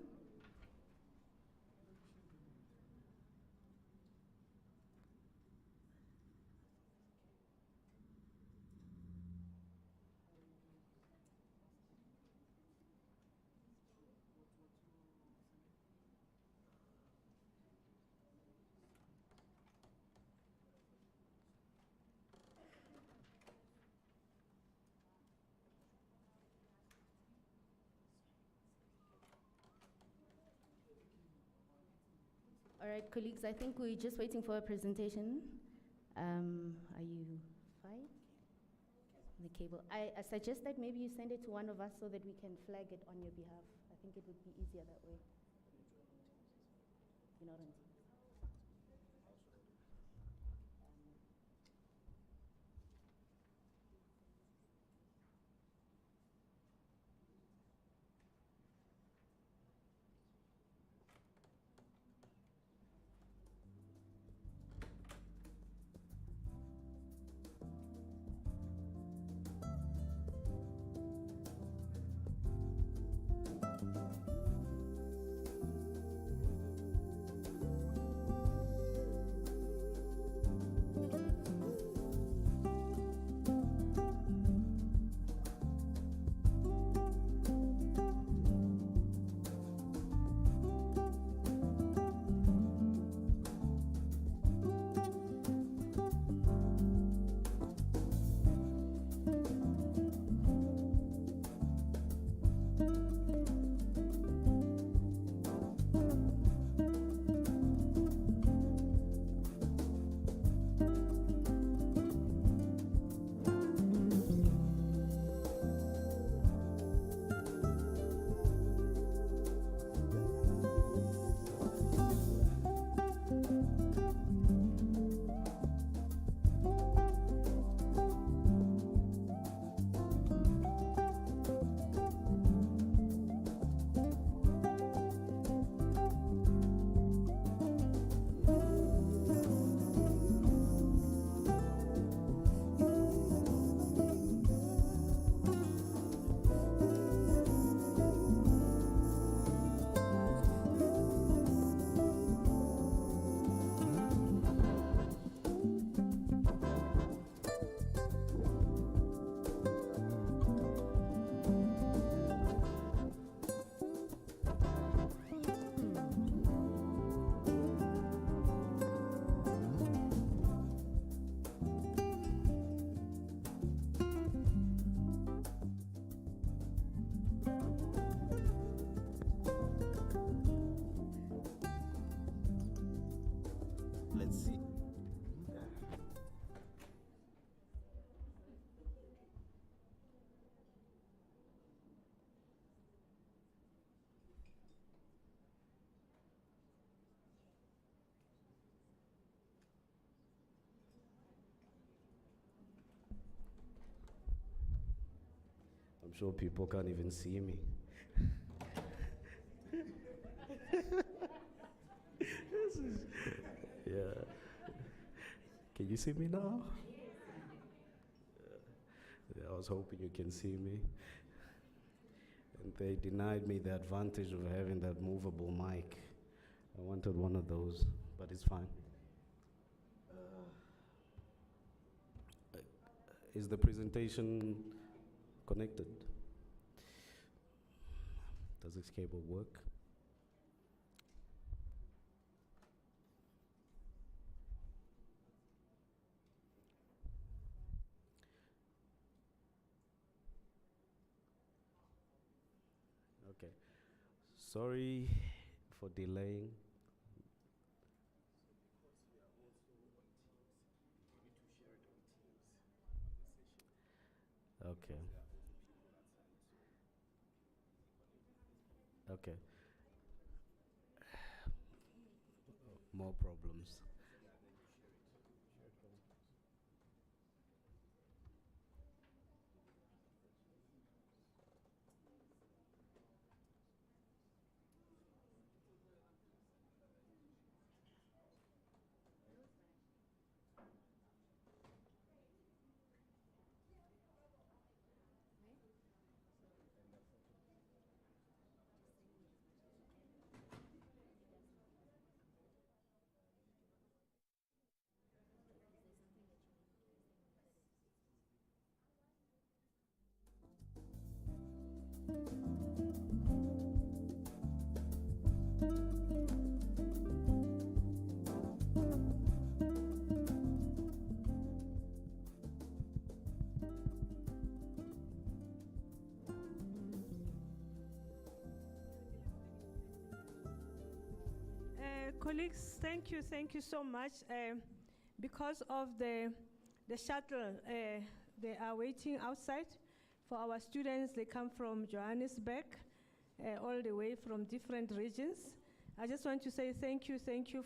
All right, colleagues, I think we're just waiting for a presentation. Are you fine? The cable. I suggest that maybe you send it to one of us so that we can flag it on your behalf. I think it would be easier that way. You're not on Teams. sure people can't even see me. This is, yeah. Can you see me now? Yeah, I was hoping you can see me. And they denied me the advantage of having that movable mic. I wanted one of those, but it's fine. Is the presentation connected? Does this cable work? Okay. Sorry for delaying. Okay. Okay. More problems. Colleagues, thank you so much. Because of the shuttle, they are waiting outside for our students. They come from Johannesburg, all the way from different regions. I just want to say thank you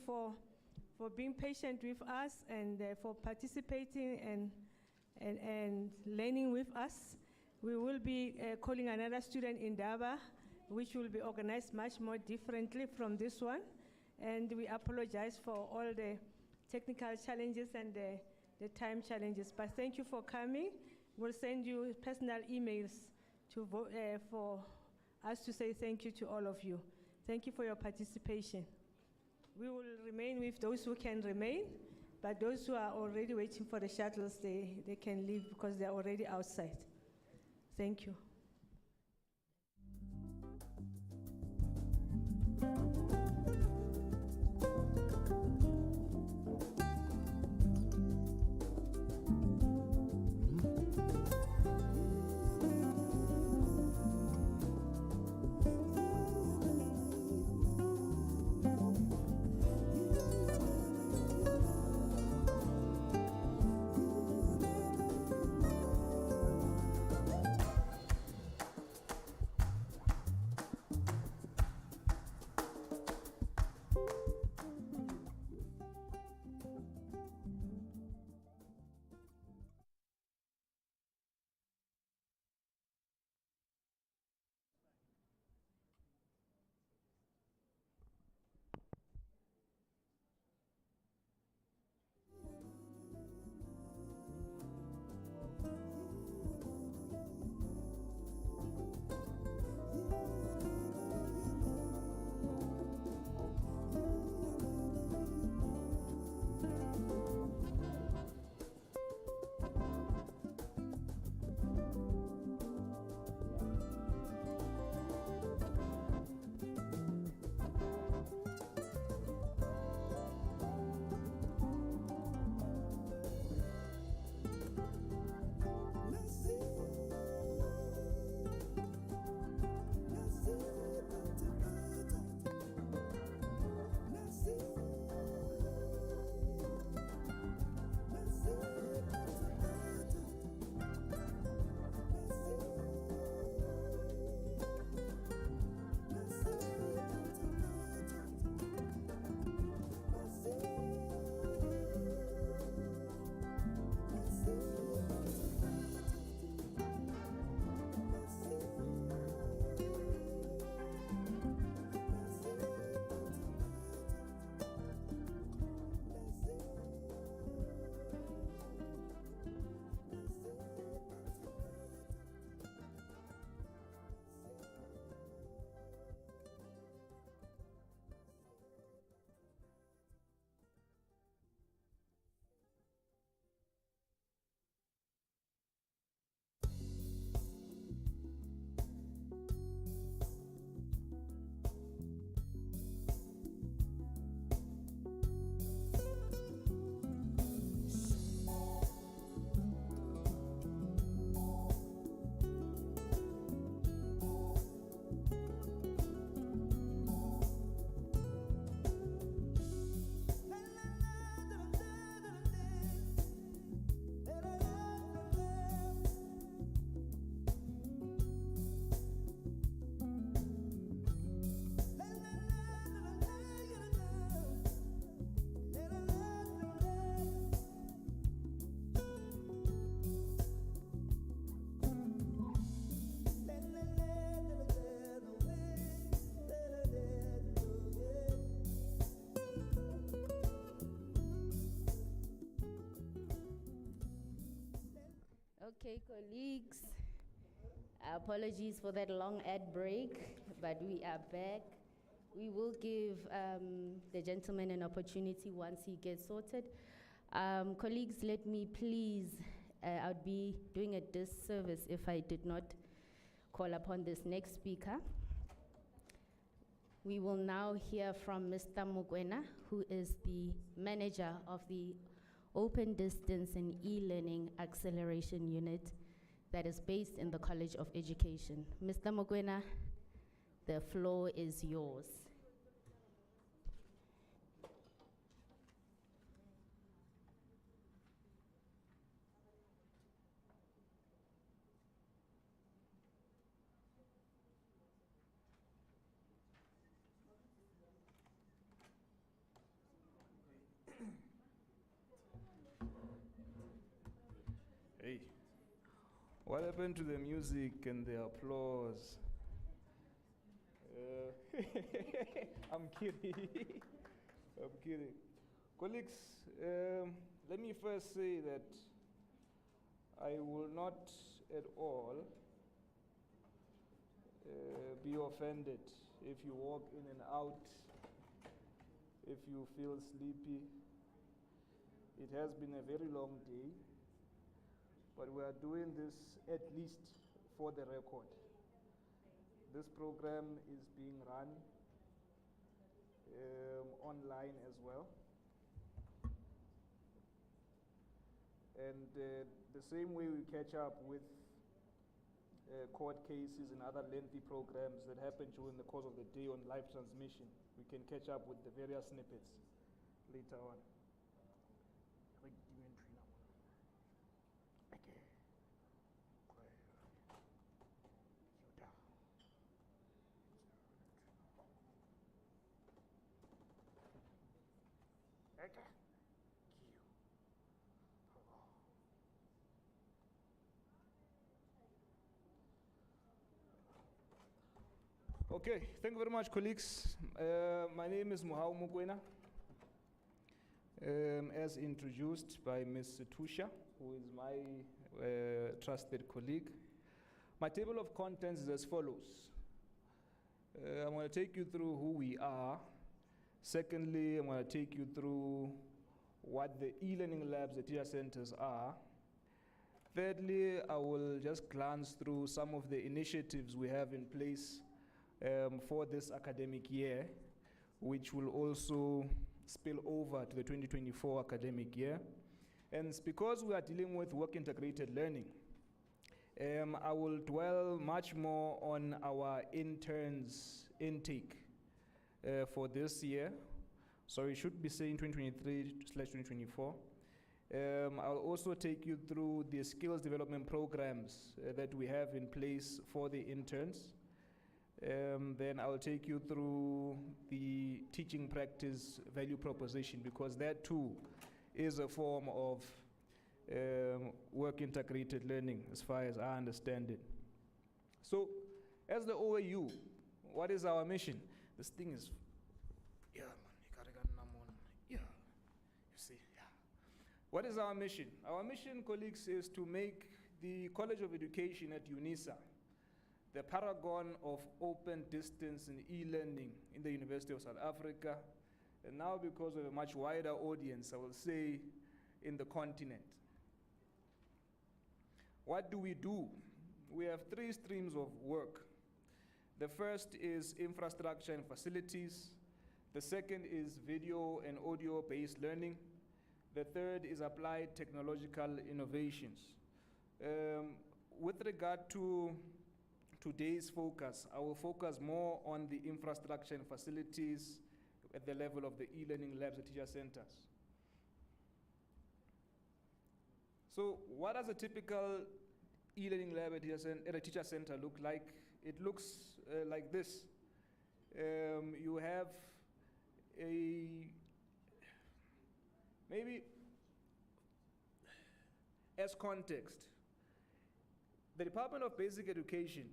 for being patient with us and for participating and learning with us. We will be calling another student in Indaba, which will be organized much more differently from this one. And we apologize for all the technical challenges and the time challenges. But thank you for coming. We'll send you personal emails for us to say thank you to all of you. Thank you for your participation. We will remain with those who can remain, but those who are already waiting for the shuttles, they can leave because they're already outside. Thank you. Okay, colleagues, apologies for that long ad break, but we are back. We will give the gentleman an opportunity once he gets sorted. Colleagues, let me please, I'd be doing a disservice if I did not call upon this next speaker. We will now hear from Mr. Mokwena, who is the manager of the Open Distance and E-Learning Acceleration Unit that is based in the College of Education. Mr. Mokwena, the floor is yours. Hey, what happened to the music and the applause? I'm kidding. I'm kidding. Colleagues, let me first say that I will not at all be offended if you walk in and out, if you feel sleepy. It has been a very long day. But we are doing this at least for the record. This program is being run online as well. And the same way we catch up with court cases and other lengthy programs that happen during the course of the day on live transmission, we can catch up with the various snippets later on. Okay, thank you very much, colleagues. My name is Mohau Mokwena, as introduced by Ms. Tusha, who is my trusted colleague. My table of contents is as follows. I'm going to take you through who we are. Secondly, I'm going to take you through what the e-learning labs, the teacher centers are. Thirdly, I will just glance through some of the initiatives we have in place for this academic year, which will also spill over to the 2024 academic year. And because we are dealing with work-integrated learning, I will dwell much more on our interns intake for this year. So it should be saying 2023/2024. I'll also take you through the skills development programs that we have in place for the interns. Then I'll take you through the teaching practice value proposition, because that too is a form of work-integrated learning as far as I understand it. So as the OAU, what is our mission? This thing is, yeah, you see, yeah. What is our mission? Our mission, colleagues, is to make the College of Education at UNISA the paragon of open distance and e-learning in the University of South Africa, and now because of a much wider audience, I will say in the continent. What do? We have three streams of work. The first is infrastructure and facilities. The second is video and audio-based learning. The third is applied technological innovations. With regard to today's focus, I will focus more on the infrastructure and facilities at the level of the e-learning labs and teacher centers. So what does a typical e-learning lab at a teacher center look like? It looks like this. You have maybe as context, the Department of Basic Education,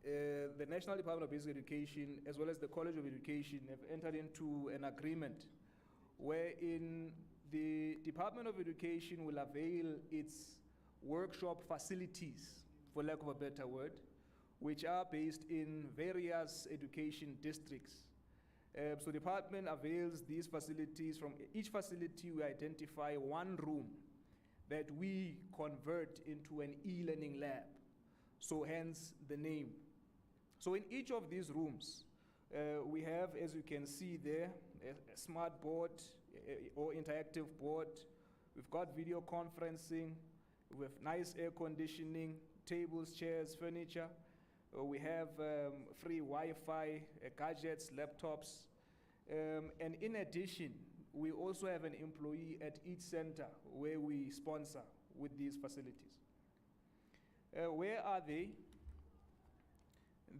the National Department of Basic Education, as well as the College of Education, have entered into an agreement wherein the Department of Education will avail its workshop facilities, for lack of a better word, which are based in various education districts. So the department avails these facilities. From each facility, we identify one room that we convert into an e-learning lab. So hence the name. So in each of these rooms, we have, as you can see there, a smart board or interactive board. We've got video conferencing. We have nice air conditioning, tables, chairs, furniture. We have free Wi-Fi, gadgets, laptops. And in addition, we also have an employee at each center where we sponsor with these facilities. Where are they?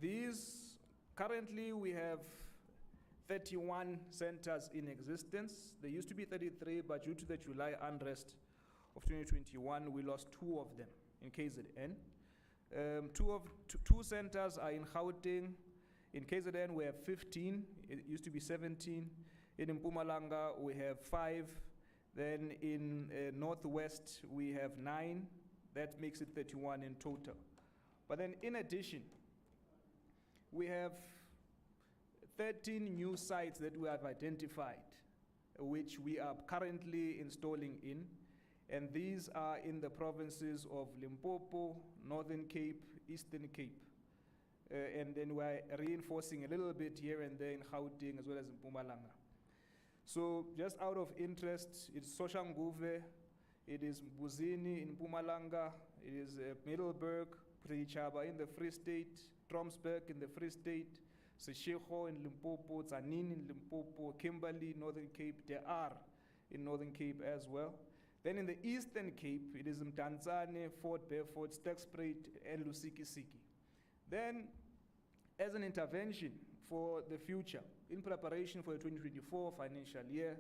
These, currently we have 31 centers in existence. There used to be 33, but due to the July unrest of 2021, we lost 2 of them in KZN. Two centers are in Gauteng. In KZN, we have 15. It used to be 17. In Mpumalanga, we have 5. Then in Northwest, we have 9. That makes it 31 in total. But then in addition, we have 13 new sites that we have identified, which we are currently installing in. And these are in the provinces of Limpopo, Northern Cape, Eastern Cape. And then we're reinforcing a little bit here and there in Gauteng as well as in Mpumalanga. So just out of interest, it's Soshanguve, it is Mbuzini in Mpumalanga, it is Middelburg, Prichaba in the Free State, Tromsburg in the Free State, Seshego in Limpopo, Tsanin in Limpopo, Kimberley, Northern Cape, there are in Northern Cape as well. Then in the Eastern Cape, it is Mdantsane, Fort Beaufort, Sterkspruit, and Lusikisiki. Then, as an intervention for the future, in preparation for the 2024 financial year,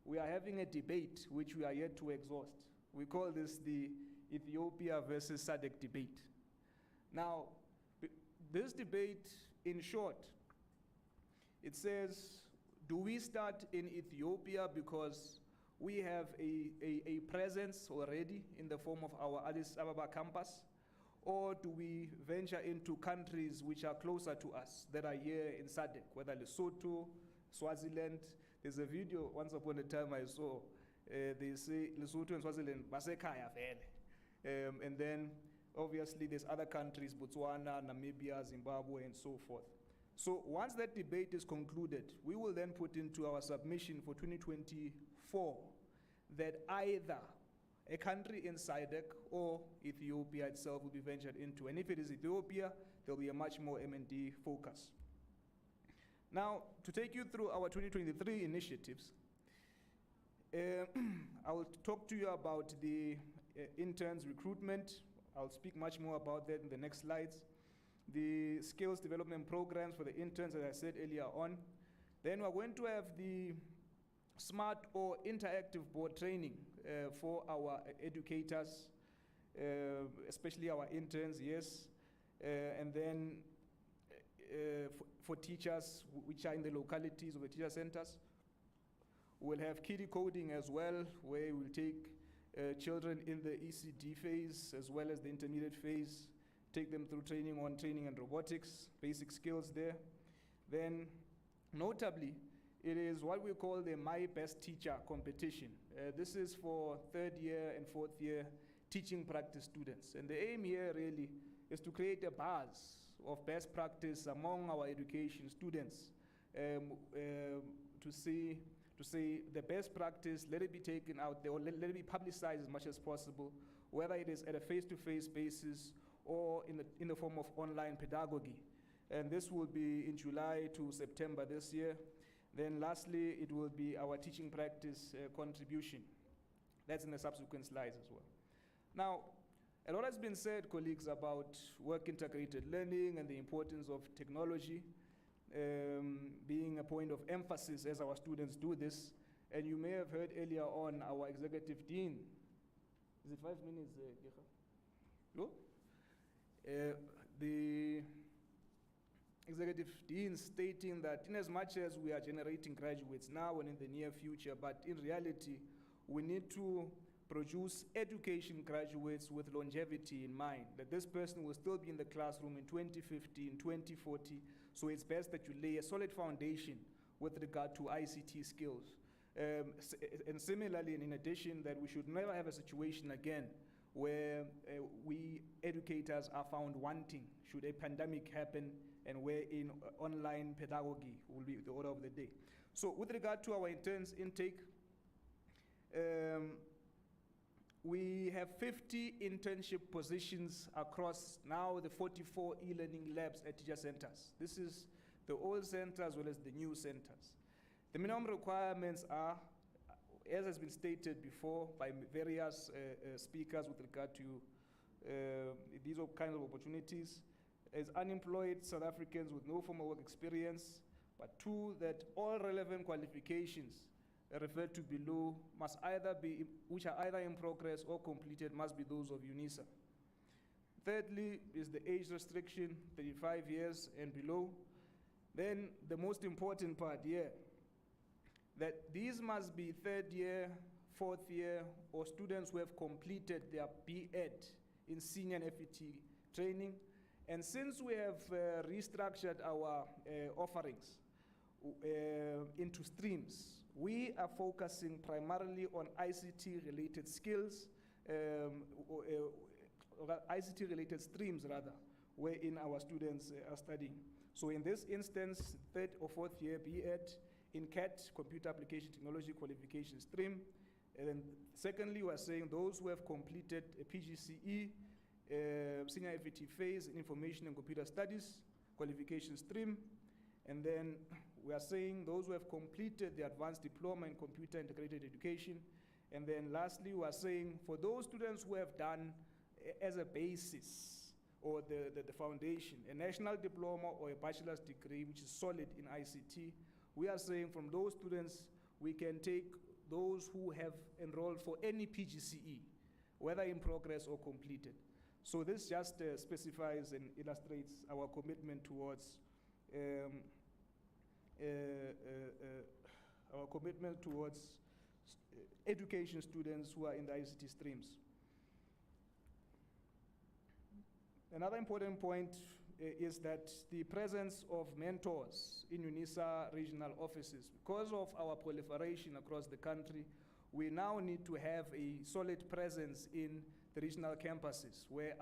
we are having a debate which we are yet to exhaust. We call this the Ethiopia versus SADC debate. Now, this debate, in short, it says, do we start in Ethiopia because we have a presence already in the form of our Addis Ababa campus? Or do we venture into countries which are closer to us, that are here in SADC, whether Lesotho, Swaziland? There's a video once upon a time I saw, they say Lesotho and Swaziland, basekhaya vele. And then obviously there's other countries, Botswana, Namibia, Zimbabwe, and so forth. So once that debate is concluded, we will then put into our submission for 2024 that either a country in SADC or Ethiopia itself will be ventured into. And if it is Ethiopia, there'll be a much more M&D focus. Now, to take you through our 2023 initiatives, I will talk to you about the interns recruitment. I'll speak much more about that in the next slides. The skills development programs for the interns, as I said earlier on. Then we're going to have the smart or interactive board training for our educators, especially our interns, yes. And then for teachers which are in the localities of the teacher centers. We'll have kiddie coding as well, where we'll take children in the ECD phase as well as the intermediate phase, take them through training on training and robotics, basic skills there. Then, notably, it is what we call the My Best Teacher competition. This is for 3rd year and 4th year teaching practice students. And the aim here really is to create a buzz of best practice among our education students, to say the best practice, let it be taken out there, or let it be publicized as much as possible, whether it is at a face-to-face basis or in the form of online pedagogy. And this will be in July to September this year. Then lastly, it will be our teaching practice contribution. That's in the subsequent slides as well. Now, a lot has been said, colleagues, about work-integrated learning and the importance of technology being a point of emphasis as our students do this. And you may have heard earlier on our executive dean. Is it 5 minutes, Gecha? No? The executive dean stating that in as much as we are generating graduates now and in the near future, but in reality, we need to produce education graduates with longevity in mind, that this person will still be in the classroom in 2050, in 2040, so it's best that you lay a solid foundation with regard to ICT skills. And similarly, and in addition, that we should never have a situation again where we educators are found wanting should a pandemic happen, and wherein online pedagogy will be the order of the day. So with regard to our interns intake, we have 50 internship positions across now the 44 e-learning labs at teacher centers. This is the old center as well as the new centers. The minimum requirements are, as has been stated before by various speakers with regard to these kinds of opportunities, as unemployed South Africans with no formal work experience, but 2, that all relevant qualifications referred to below must either be, which are either in progress or completed, must be those of UNISA. Thirdly is the age restriction, 35 years and below. Then the most important part here, that these must be 3rd year, 4th year, or students who have completed their B.Ed in senior and FET training. And since we have restructured our offerings into streams, we are focusing primarily on ICT-related skills, ICT-related streams rather, wherein our students are studying. So in this instance, 3rd or 4th year B.Ed in CAT, Computer Application Technology Qualification Stream. And then secondly, we are saying those who have completed a PGCE, Senior FET phase in Information and Computer Studies Qualification Stream. And then we are saying those who have completed the Advanced Diploma in Computer Integrated Education. And then lastly, we are saying for those students who have done as a basis or the foundation, a national diploma or a bachelor's degree, which is solid in ICT, we are saying from those students, we can take those who have enrolled for any PGCE, whether in progress or completed. So this just specifies and illustrates our commitment towards education students who are in the ICT streams. Another important point is that the presence of mentors in UNISA regional offices, because of our proliferation across the country, we now need to have a solid presence in the regional campuses where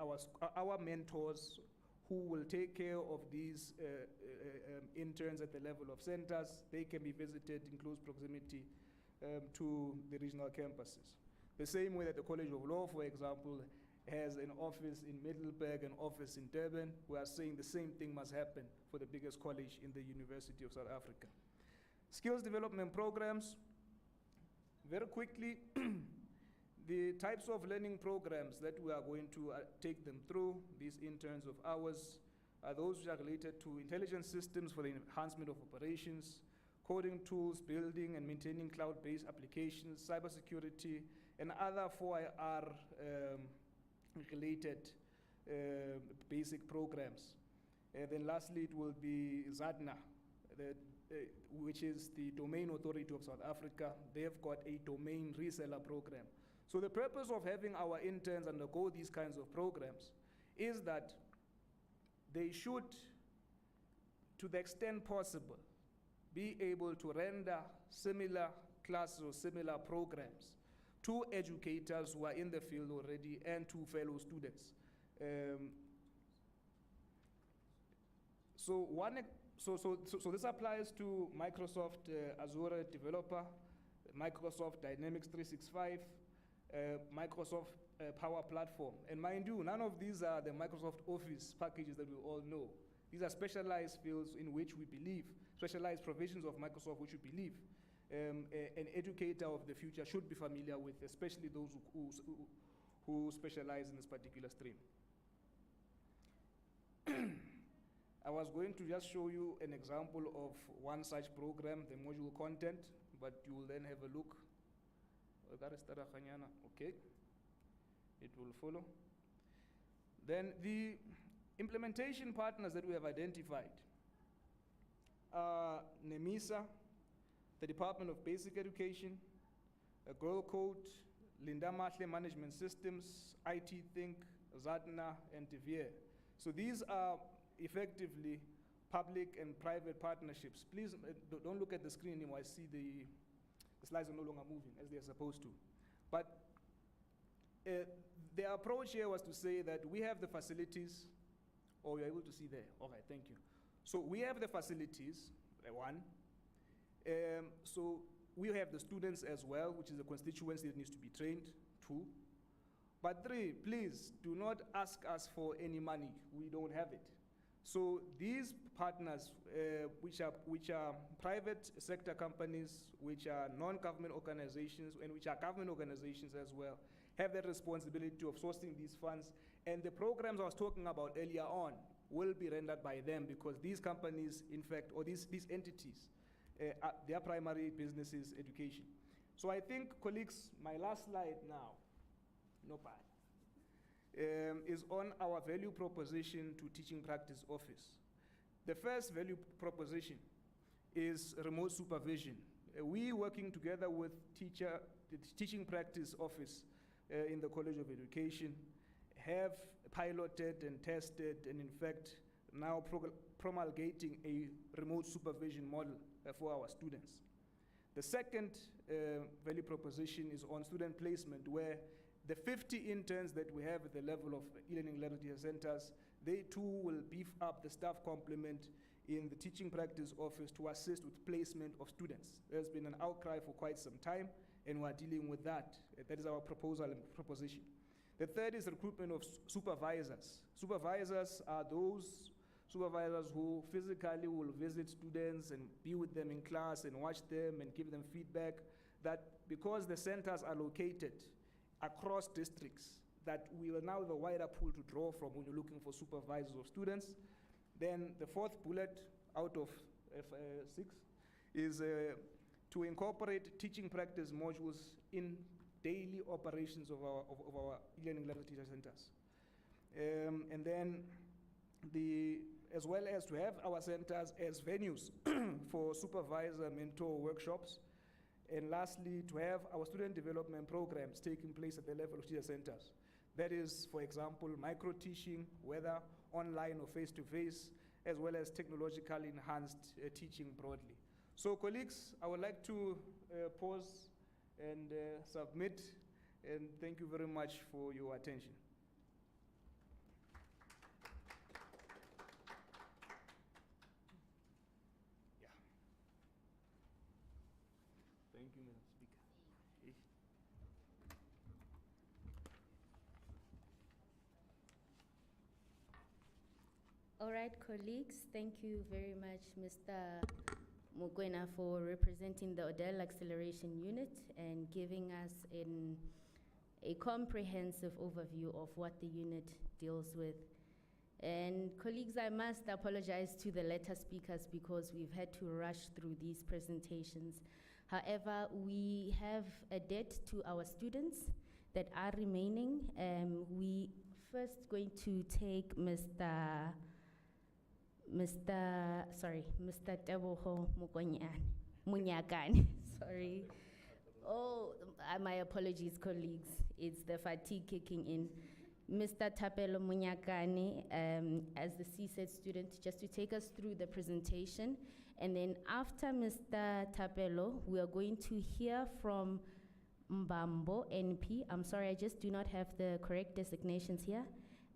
our mentors who will take care of these interns at the level of centers, they can be visited in close proximity to the regional campuses. The same way that the College of Law, for example, has an office in Middelburg, an office in Durban. We are saying the same thing must happen for the biggest college in the University of South Africa. Skills development programs, very quickly, the types of learning programs that we are going to take them through, these interns of ours, are those which are related to intelligence systems for the enhancement of operations, coding tools, building and maintaining cloud-based applications, cybersecurity, and other 4IR related basic programs. And then lastly, it will be ZADNA, which is the Domain Authority of South Africa. They have got a domain reseller program. So the purpose of having our interns undergo these kinds of programs is that they should, to the extent possible, be able to render similar classes or similar programs to educators who are in the field already and to fellow students. So this applies to Microsoft Azure Developer, Microsoft Dynamics 365, Microsoft Power Platform. And mind you, none of these are the Microsoft Office packages that we all know. These are specialized fields in which we believe, specialized provisions of Microsoft which we believe an educator of the future should be familiar with, especially those who specialize in this particular stream. I was going to just show you an example of one such program, the module content, but you will then have a look. Okay, it will follow. Then the implementation partners that we have identified are NEMISA, the Department of Basic Education, Girl Code, Lindaba Management Systems, IT Think, Zadna, and Tivier. So these are effectively public and private partnerships. Please don't look at the screen anymore. I see the slides are no longer moving as they're supposed to. But the approach here was to say that we have the facilities. Oh, you're able to see there. Okay, thank you. So we have the facilities, one. So we have the students as well, which is a constituency that needs to be trained, two. But three, please do not ask us for any money. We don't have it. So these partners, which are private sector companies, which are non-government organizations, and which are government organizations as well, have the responsibility of sourcing these funds. And the programs I was talking about earlier on will be rendered by them, because these companies, in fact, or these entities, their primary business is education. So I think, colleagues, my last slide now, no bad, is on our value proposition to teaching practice office. The first value proposition is remote supervision. We, working together with the teaching practice office in the College of Education, have piloted and tested, and in fact now promulgating a remote supervision model for our students. The second value proposition is on student placement, where the 50 interns that we have at the level of e-learning literacy centers, they too will beef up the staff complement in the teaching practice office to assist with placement of students. There's been an outcry for quite some time, and we're dealing with that. That is our proposal and proposition. The third is recruitment of supervisors. Supervisors are those supervisors who physically will visit students and be with them in class and watch them and give them feedback, that because the centers are located across districts, that we will now have a wider pool to draw from when you're looking for supervisors of students. Then the fourth bullet out of 6 is to incorporate teaching practice modules in daily operations of our e-learning literacy centers. And then as well as to have our centers as venues for supervisor mentor workshops. And lastly, to have our student development programs taking place at the level of teacher centers. That is, for example, micro-teaching, whether online or face-to-face, as well as technologically enhanced teaching broadly. So colleagues, I would like to pause and submit, and thank you very much for your attention. Thank you, Madam Speaker. All right, colleagues, thank you very much, Mr. Mugwena, for representing the Odell Acceleration Unit and giving us a comprehensive overview of what the unit deals with. And colleagues, I must apologize to the latter speakers because we've had to rush through these presentations. However, we have a debt to our students that are remaining. We first going to take Mr. Teboho Munyakane, sorry. Oh, my apologies, colleagues. It's the fatigue kicking in. Mr. Tapelo Munyakane, as the CSET student, just to take us through the presentation. And then after Mr. Tapelo, we are going to hear from Mbambo NP. I'm sorry, I just do not have the correct designations here.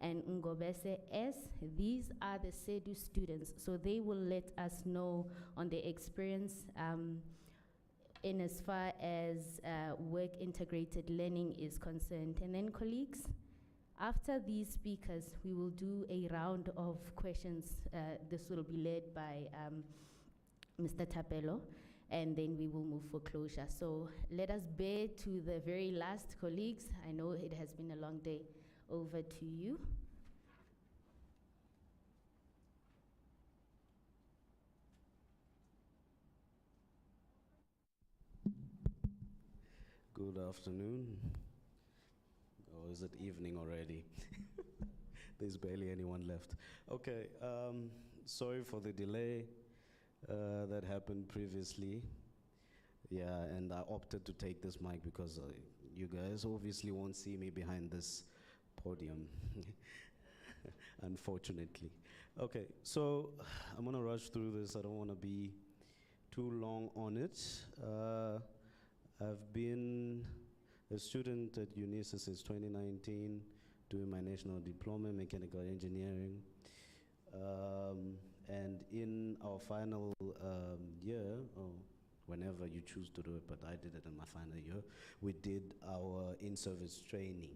And Ngobese S. These are the SEDU students, so they will let us know on the experience in as far as work integrated learning is concerned. And then colleagues, after these speakers, we will do a round of questions. This will be led by Mr. Tapelo, and then we will move for closure. So let us bear to the very last, colleagues. I know it has been a long day. Over to you. Good afternoon. Or is it evening already? There's barely anyone left. Okay, sorry for the delay that happened previously. Yeah, and I opted to take this mic because you guys obviously won't see me behind this podium, unfortunately. Okay, so I'm gonna rush through this. I don't wanna be too long on it. I've been a student at UNISA since 2019, doing my national diploma in mechanical engineering. And in our final year, or whenever you choose to do it, but I did it in my final year, we did our in-service training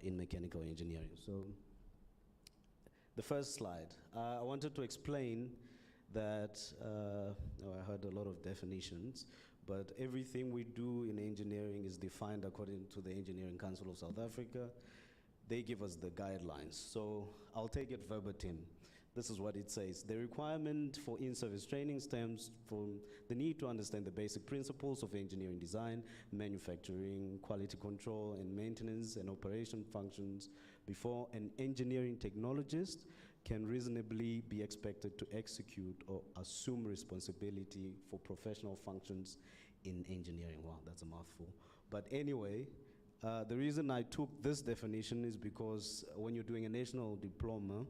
in mechanical engineering. So the first slide, I wanted to explain that, I heard a lot of definitions, but everything we do in engineering is defined according to the Engineering Council of South Africa. They give us the guidelines. So I'll take it verbatim. This is what it says. The requirement for in-service training stems from the need to understand the basic principles of engineering design, manufacturing, quality control, and maintenance and operation functions before an engineering technologist can reasonably be expected to execute or assume responsibility for professional functions in engineering. Wow, that's a mouthful. But anyway, the reason I took this definition is because when you're doing a national diploma,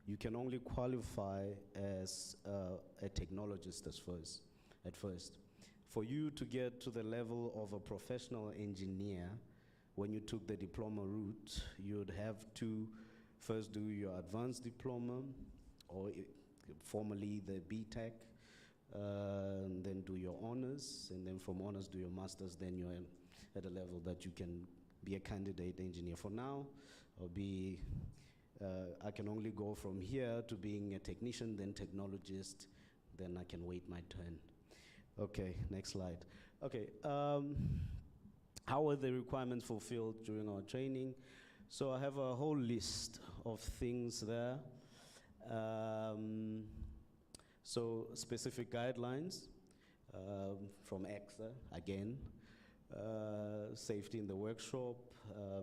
you can only qualify as a technologist at first. For you to get to the level of a professional engineer, when you took the diploma route, you'd have to first do your advanced diploma, or formerly the BTech, and then do your honors, and then from honors do your masters, then you're at a level that you can be a candidate engineer. For now, I can only go from here to being a technician, then technologist, then I can wait my turn. Okay, next slide. Okay, how were the requirements fulfilled during our training? So I have a whole list of things there. So specific guidelines from EXA, again, safety in the workshop,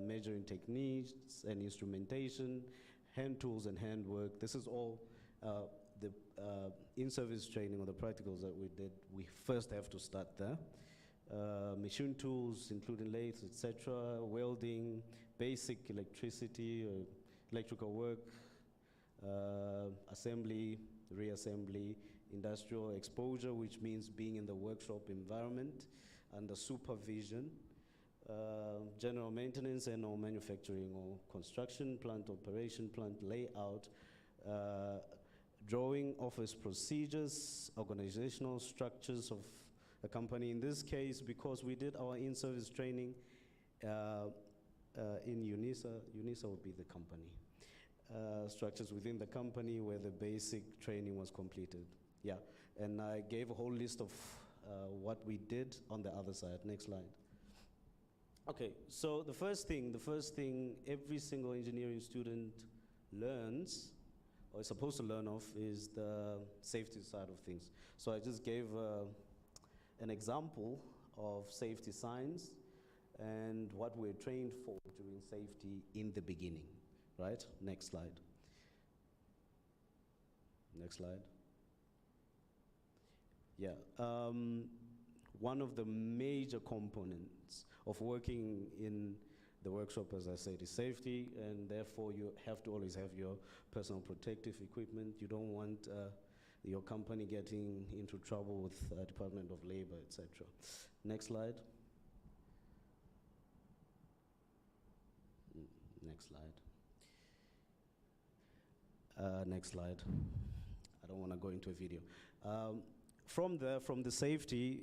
measuring techniques and instrumentation, hand tools and handwork. This is all the in-service training or the practicals that we did. We first have to start there. Machine tools, including lathes, etc., welding, basic electricity, electrical work, assembly, reassembly, industrial exposure, which means being in the workshop environment under supervision, general maintenance and or manufacturing or construction, plant operation, plant layout, drawing office procedures, organizational structures of a company. In this case, because we did our in-service training in UNISA, UNISA would be the company. Structures within the company where the basic training was completed. Yeah, and I gave a whole list of what we did on the other side. Next slide. Okay, so the first thing every single engineering student learns, or is supposed to learn of, is the safety side of things. So I just gave an example of safety signs and what we're trained for during safety in the beginning, right? Next slide. Next slide. Yeah, one of the major components of working in the workshop, as I said, is safety, and therefore you have to always have your personal protective equipment. You don't want your company getting into trouble with Department of Labor, etc. Next slide. Next slide. Next slide. I don't want to go into a video. From the safety,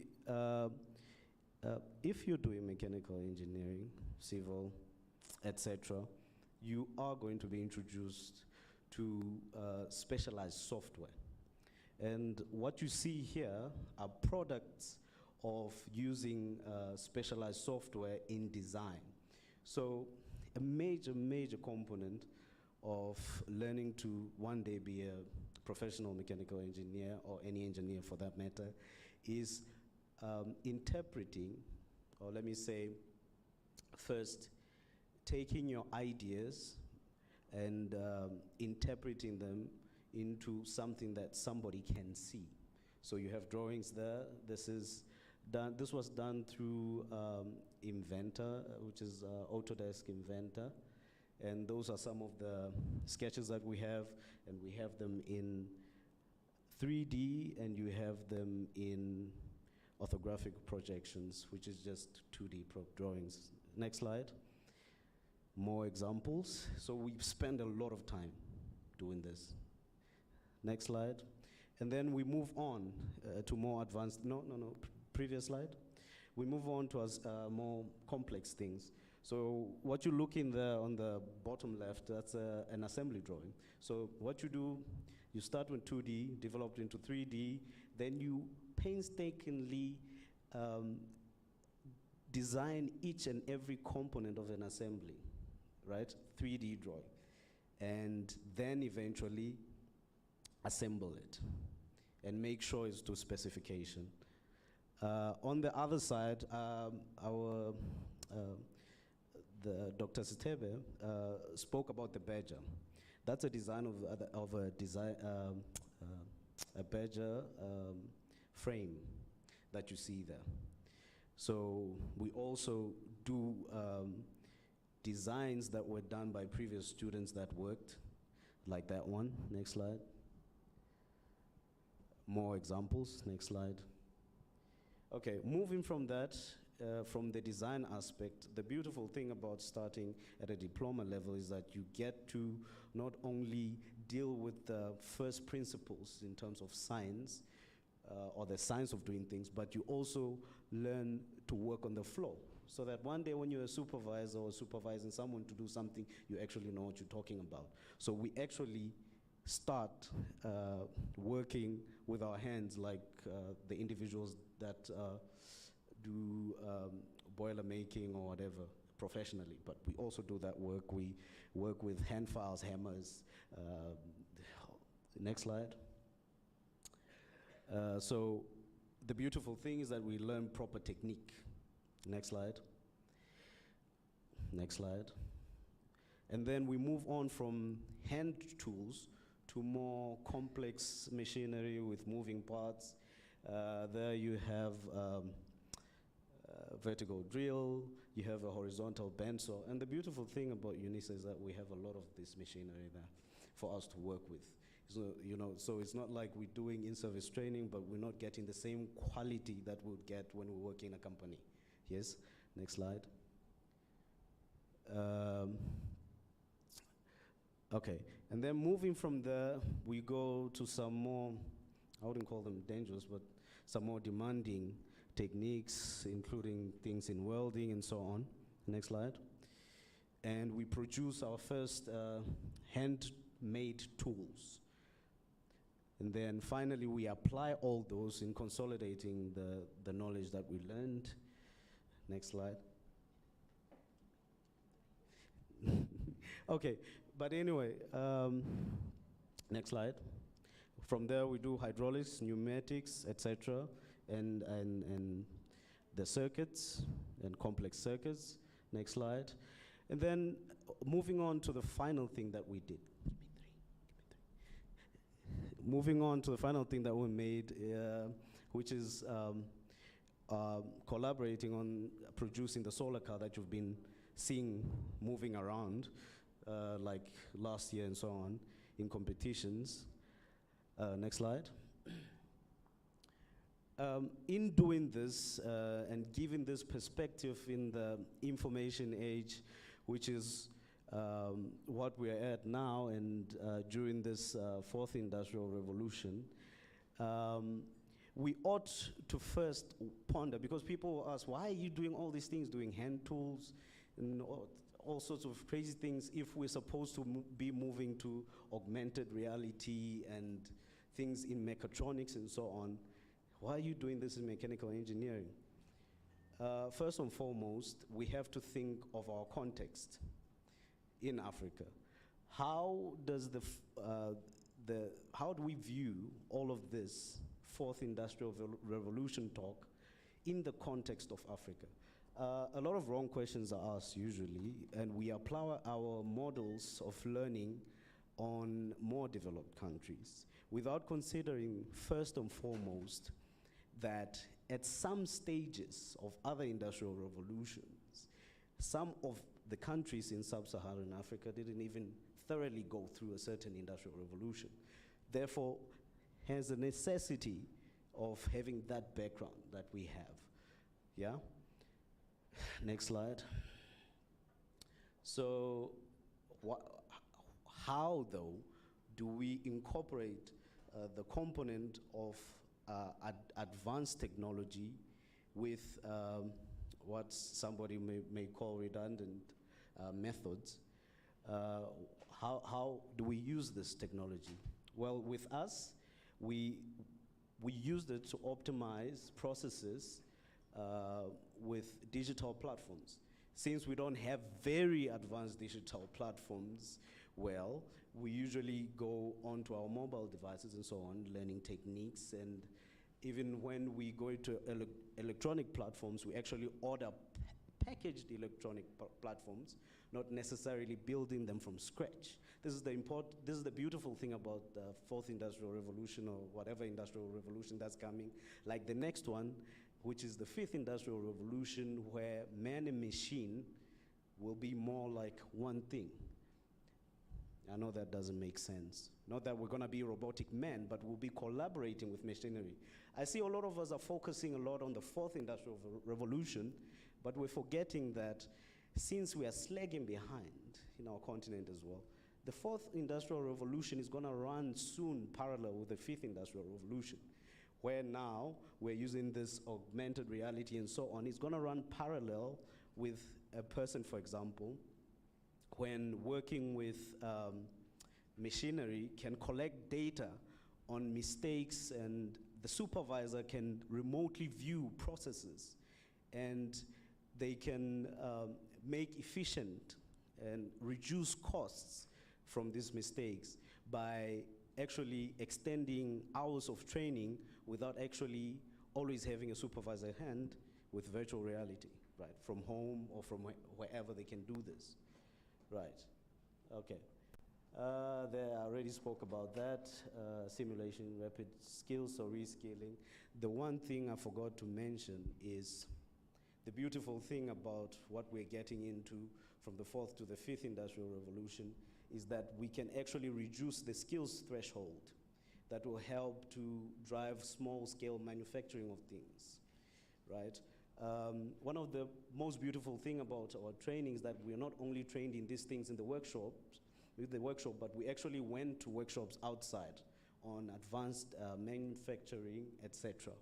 if you're doing mechanical engineering, civil, etc., you are going to be introduced to specialized software. And what you see here are products of using specialized software in design. So a major component of learning to one day be a professional mechanical engineer, or any engineer for that matter, is interpreting, or let me say, first, taking your ideas and interpreting them into something that somebody can see. So you have drawings there. This is This was done through Inventor, which is Autodesk Inventor. And those are some of the sketches that we have, and we have them in 3D, and you have them in orthographic projections, which is just 2D drawings. Next slide. More examples. So we spend a lot of time doing this. Next slide. And then we move on to more advanced, previous slide. We move on to more complex things. So what you look in there on the bottom left, that's an assembly drawing. So what you do, you start with 2D, developed into 3D, then you painstakingly design each and every component of an assembly, right? 3D drawing. And then eventually assemble it and make sure it's to specification. On the other side, Dr. Sitebe spoke about the badger. That's a design of a badger frame that you see there. So we also do designs that were done by previous students that worked, like that one. Next slide. More examples. Next slide. Okay, moving from that, from the design aspect, the beautiful thing about starting at a diploma level is that you get to not only deal with the first principles in terms of science, or the science of doing things, but you also learn to work on the flow. So that one day when you're a supervisor or supervising someone to do something, you actually know what you're talking about. So we actually start working with our hands like the individuals that do boiler making or whatever professionally, but we also do that work. We work with hand files, hammers. Next slide. So the beautiful thing is that we learn proper technique. Next slide. Next slide. And then we move on from hand tools to more complex machinery with moving parts. There you have vertical drill, you have a horizontal bandsaw, and the beautiful thing about UNISA is that we have a lot of this machinery there for us to work with. So, so it's not like we're doing in-service training, but we're not getting the same quality that we would get when we work in a company. Yes, next slide. Okay, and then moving from there, we go to some more, I wouldn't call them dangerous, but some more demanding techniques, including things in welding and so on. Next slide. And we produce our first handmade tools. And then finally, we apply all those in consolidating the knowledge that we learned. Next slide. Okay, but anyway, next slide. From there, we do hydraulics, pneumatics, etc., and the circuits and complex circuits. Next slide. And then moving on to the final thing that we did. Moving on to the final thing that we made, which is collaborating on producing the solar car that you've been seeing moving around, like last year and so on, in competitions. Next slide. In doing this and giving this perspective in the information age, which is what we are at now and during this fourth industrial revolution, we ought to first ponder, because people will ask, why are you doing all these things, doing hand tools and all sorts of crazy things if we're supposed to be moving to augmented reality and things in mechatronics and so on? Why are you doing this in mechanical engineering? First and foremost, we have to think of our context in Africa. How does how do we view all of this fourth industrial revolution talk in the context of Africa? A lot of wrong questions are asked usually, and we apply our models of learning on more developed countries without considering first and foremost that at some stages of other industrial revolutions, some of the countries in sub-Saharan Africa didn't even thoroughly go through a certain industrial revolution. Therefore, has a necessity of having that background that we have. Yeah? Next slide. So, how though do we incorporate the component of advanced technology with what somebody may call redundant methods? How do we use this technology? Well, with us, we used it to optimize processes with digital platforms. Since we don't have very advanced digital platforms, well, we usually go onto our mobile devices and so on, learning techniques, and even when we go into electronic platforms, we actually order packaged electronic platforms, not necessarily building them from scratch. This is the beautiful thing about the fourth industrial revolution, or whatever industrial revolution that's coming, like the next one, which is the fifth industrial revolution, where man and machine will be more like one thing. I know that doesn't make sense. Not that we're gonna be robotic men, but we'll be collaborating with machinery. I see a lot of us are focusing a lot on the fourth industrial revolution, but we're forgetting that since we are slagging behind in our continent as well, the fourth industrial revolution is gonna run soon parallel with the fifth industrial revolution, where now we're using this augmented reality and so on. It's gonna run parallel with a person, for example, when working with machinery, can collect data on mistakes, and the supervisor can remotely view processes, and they can make efficient and reduce costs from these mistakes by actually extending hours of training without actually always having a supervisor at hand, with virtual reality, right? From home or from wherever they can do this. Right, okay. There, I already spoke about that, simulation, rapid skills or reskilling. The one thing I forgot to mention is the beautiful thing about what we're getting into from the fourth to the fifth industrial revolution is that we can actually reduce the skills threshold that will help to drive small-scale manufacturing of things, right? One of the most beautiful thing about our training is that we're not only trained in these things in the workshops, but we actually went to workshops outside on advanced manufacturing, etc.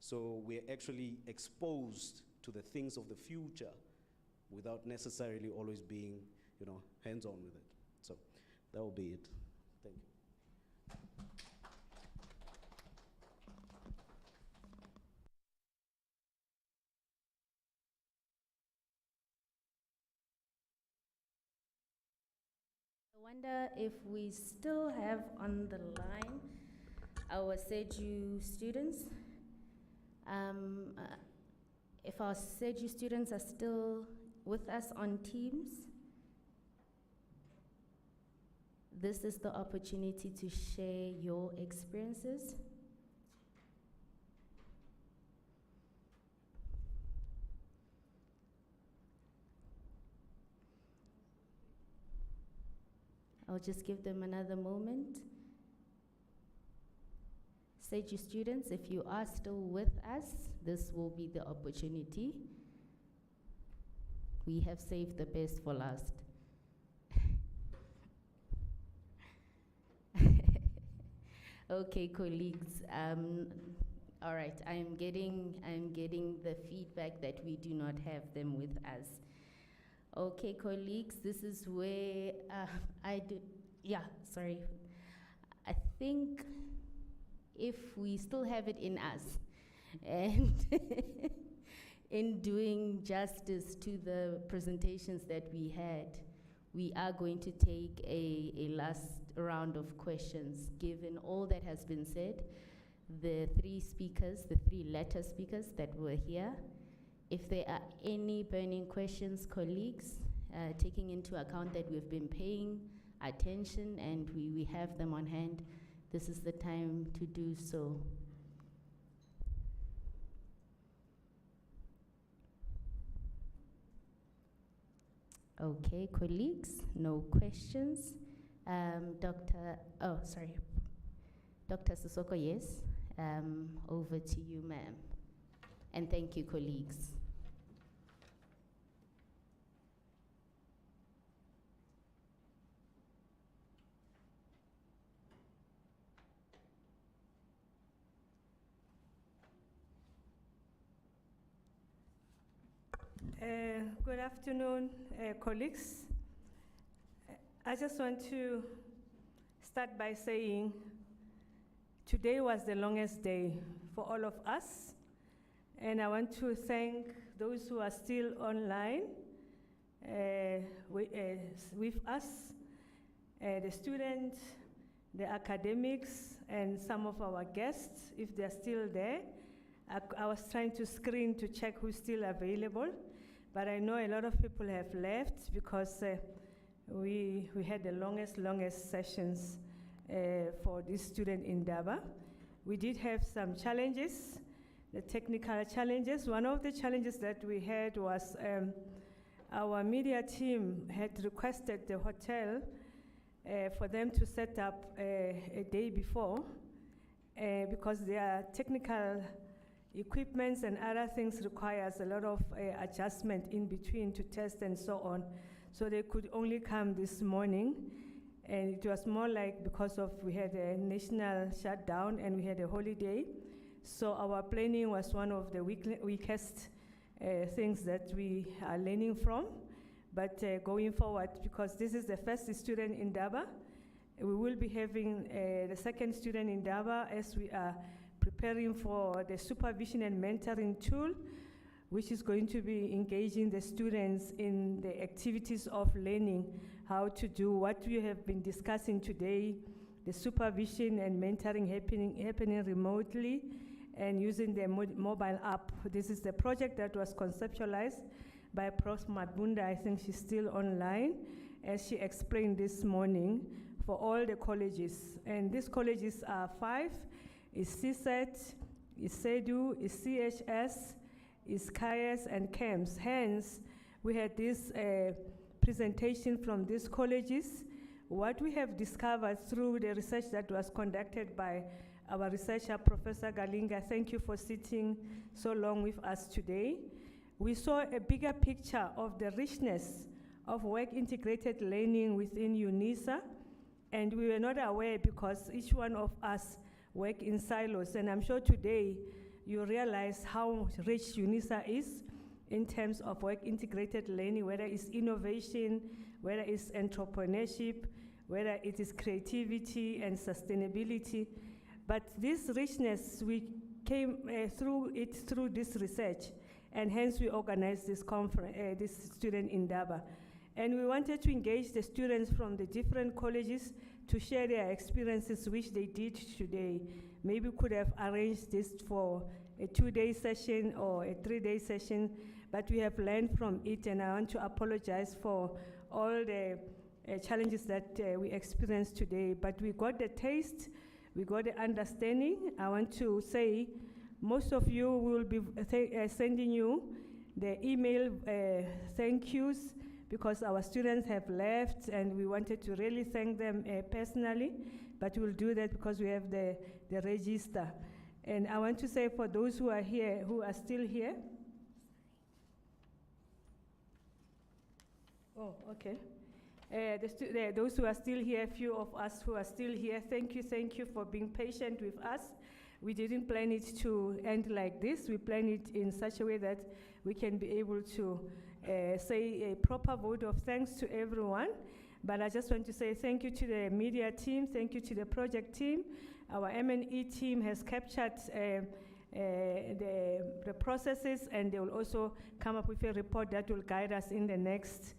So we're actually exposed to the things of the future without necessarily always being, hands-on with it. So that will be it. Thank you. I wonder if we still have on the line our SEDU students. If our SEDU students are still with us on Teams, this is the opportunity to share your experiences. I'll just give them another moment. SEDU students, if you are still with us, this will be the opportunity. We have saved the best for last. Okay, colleagues. All right, I'm getting the feedback that we do not have them with us. Okay, colleagues, this is where I think if we still have it in us, and in doing justice to the presentations that we had, we are going to take a last round of questions. Given all that has been said, the three letter speakers that were here, if there are any burning questions, colleagues, taking into account that we've been paying attention and we have them on hand, this is the time to do so. Okay, colleagues, no questions. Dr. Sisoko, yes. Over to you, ma'am. And thank you, colleagues. Good afternoon, colleagues. I just want to start by saying today was the longest day for all of us, and I want to thank those who are still online with us, the students, the academics, and some of our guests, if they're still there. I was trying to screen to check who's still available, but I know a lot of people have left because we had the longest sessions for this student in Indaba. We did have some challenges, the technical challenges. One of the challenges that we had was our media team had requested the hotel for them to set up a day before because their technical equipments and other things requires a lot of adjustment in between to test and so on. So they could only come this morning. And it was more like because of we had a national shutdown and we had a holiday. So our planning was one of the weakest things that we are learning from. But going forward, because this is the first student in Indaba, we will be having the second student in Indaba as we are preparing for the supervision and mentoring tool, which is going to be engaging the students in the activities of learning how to do what we have been discussing today, the supervision and mentoring happening remotely and using the mobile app. This is the project that was conceptualized by Prof. Mabunda. I think she's still online, as she explained this morning, for all the colleges. And these colleges are 5. Is CSET, is SEDU, is CHS, is CAES, and CAMS. Hence, we had this presentation from these colleges. What we have discovered through the research that was conducted by our researcher, Professor Galinga, thank you for sitting so long with us today. We saw a bigger picture of the richness of work-integrated learning within UNISA, and we were not aware because each one of us work in silos, and I'm sure today you realize how rich UNISA is in terms of work-integrated learning, whether it's innovation, whether it's entrepreneurship, whether it is creativity and sustainability. But this richness, we came through this research, and hence we organized this conference, this student in Indaba. And we wanted to engage the students from the different colleges to share their experiences, which they did today. Maybe we could have arranged this for a 2-day session or a 3-day session, but we have learned from it, and I want to apologize for all the challenges that we experienced today. But we got the taste, we got the understanding. I want to say most of you will be sending you the email thank yous, because our students have left and we wanted to really thank them personally, but we'll do that because we have the register. And I want to say for those who are here, who are still here. Oh, okay. Those who are still here, a few of us who are still here, thank you for being patient with us. We didn't plan it to end like this. We planned it in such a way that we can be able to say a proper vote of thanks to everyone. But I just want to say thank you to the media team, thank you to the project team. Our M&E team has captured the processes, and they will also come up with a report that will guide us in the next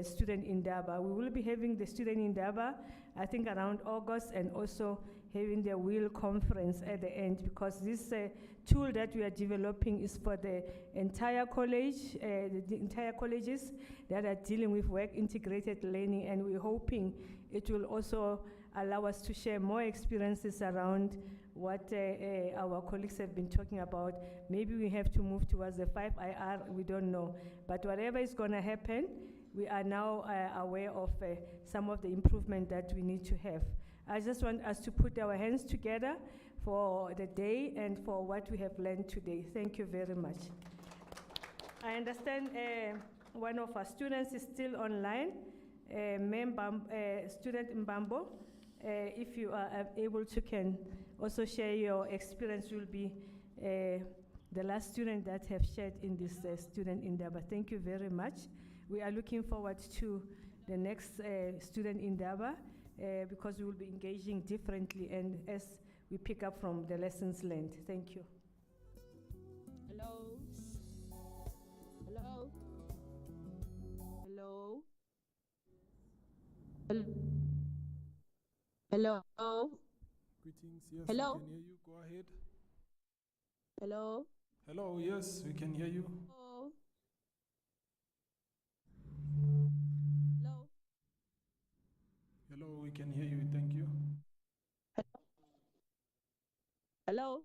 student in Indaba. We will be having the student in Indaba, I think around August, and also having the WHEEL conference at the end, because this tool that we are developing is for the entire college, the entire colleges that are dealing with work-integrated learning, and we're hoping it will also allow us to share more experiences around what our colleagues have been talking about. Maybe we have to move towards the 5IR, we don't know. But whatever is going to happen, we are now aware of some of the improvement that we need to have. I just want us to put our hands together for the day and for what we have learned today. Thank you very much. I understand one of our students is still online, student Mbambo. If you are able to can also share your experience, you'll be the last student that have shared in this student Indaba. Thank you very much. We are looking forward to the next student Indaba because we will be engaging differently and as we pick up from the lessons learned. Thank you. Hello. Hello. Hello. Hello. Greetings, yes, Hello. we can hear you. Go ahead. Hello. Hello, yes, we can hear you. Hello. Hello. Hello, we can hear you. Thank you. Hello.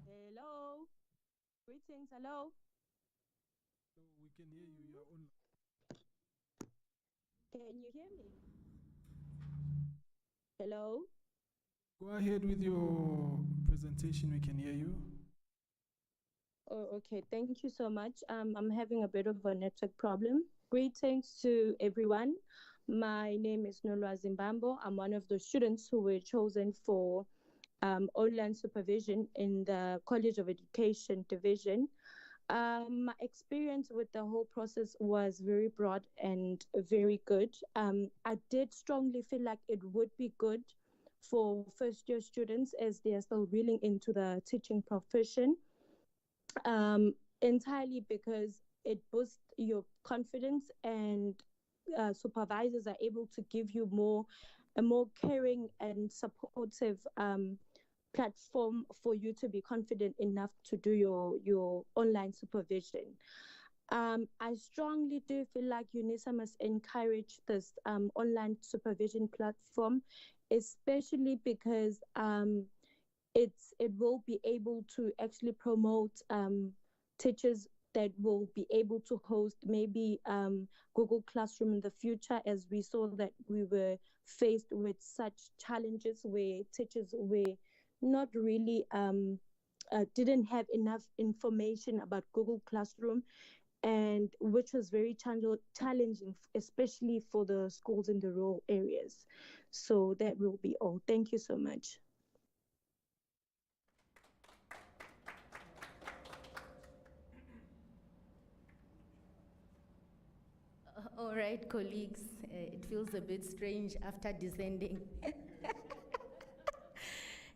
Hello. Greetings. Hello. We can hear you. You're on. Can you hear me? Hello. Go ahead with your presentation. We can hear you. Oh, okay. Thank you so much. I'm having a bit of a network problem. Greetings to everyone. My name is Nolwa Zimbambo. I'm one of the students who were chosen for online supervision in the College of Education division. My experience with the whole process was very broad and very good. I did strongly feel like it would be good for first-year students as they are still really into the teaching profession, entirely because it boosts your confidence and supervisors are able to give you a more caring and supportive platform for you to be confident enough to do your online supervision. I strongly do feel like UNISA must encourage this online supervision platform, especially because it will be able to actually promote teachers that will be able to host maybe Google Classroom in the future, as we saw that we were faced with such challenges where teachers were not really didn't have enough information about Google Classroom, and which was very challenging, especially for the schools in the rural areas. So that will be all. Thank you so much. All right, colleagues, it feels a bit strange after descending.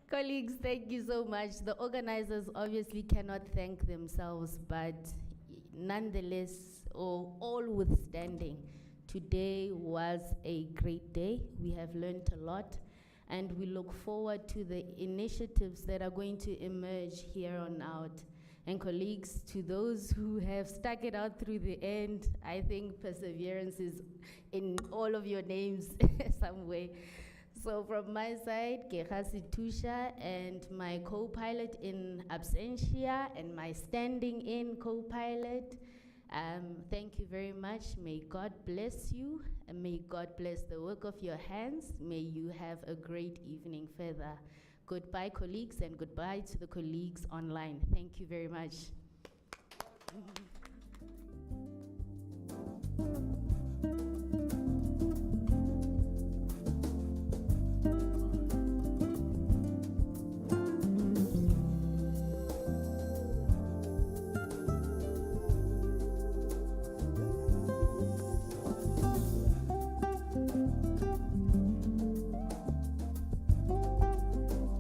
Colleagues, thank you so much. The organizers obviously cannot thank themselves, but nonetheless, all withstanding, today was a great day. We have learned a lot, and we look forward to the initiatives that are going to emerge here on out. And colleagues, to those who have stuck it out through the end, I think perseverance is in all of your names some way. So from my side, Kehasi Tusha and my co-pilot in absentia and my standing in co-pilot, thank you very much. May God bless you and may God bless the work of your hands. May you have a great evening further. Goodbye, colleagues, and goodbye to the colleagues online. Thank you very much.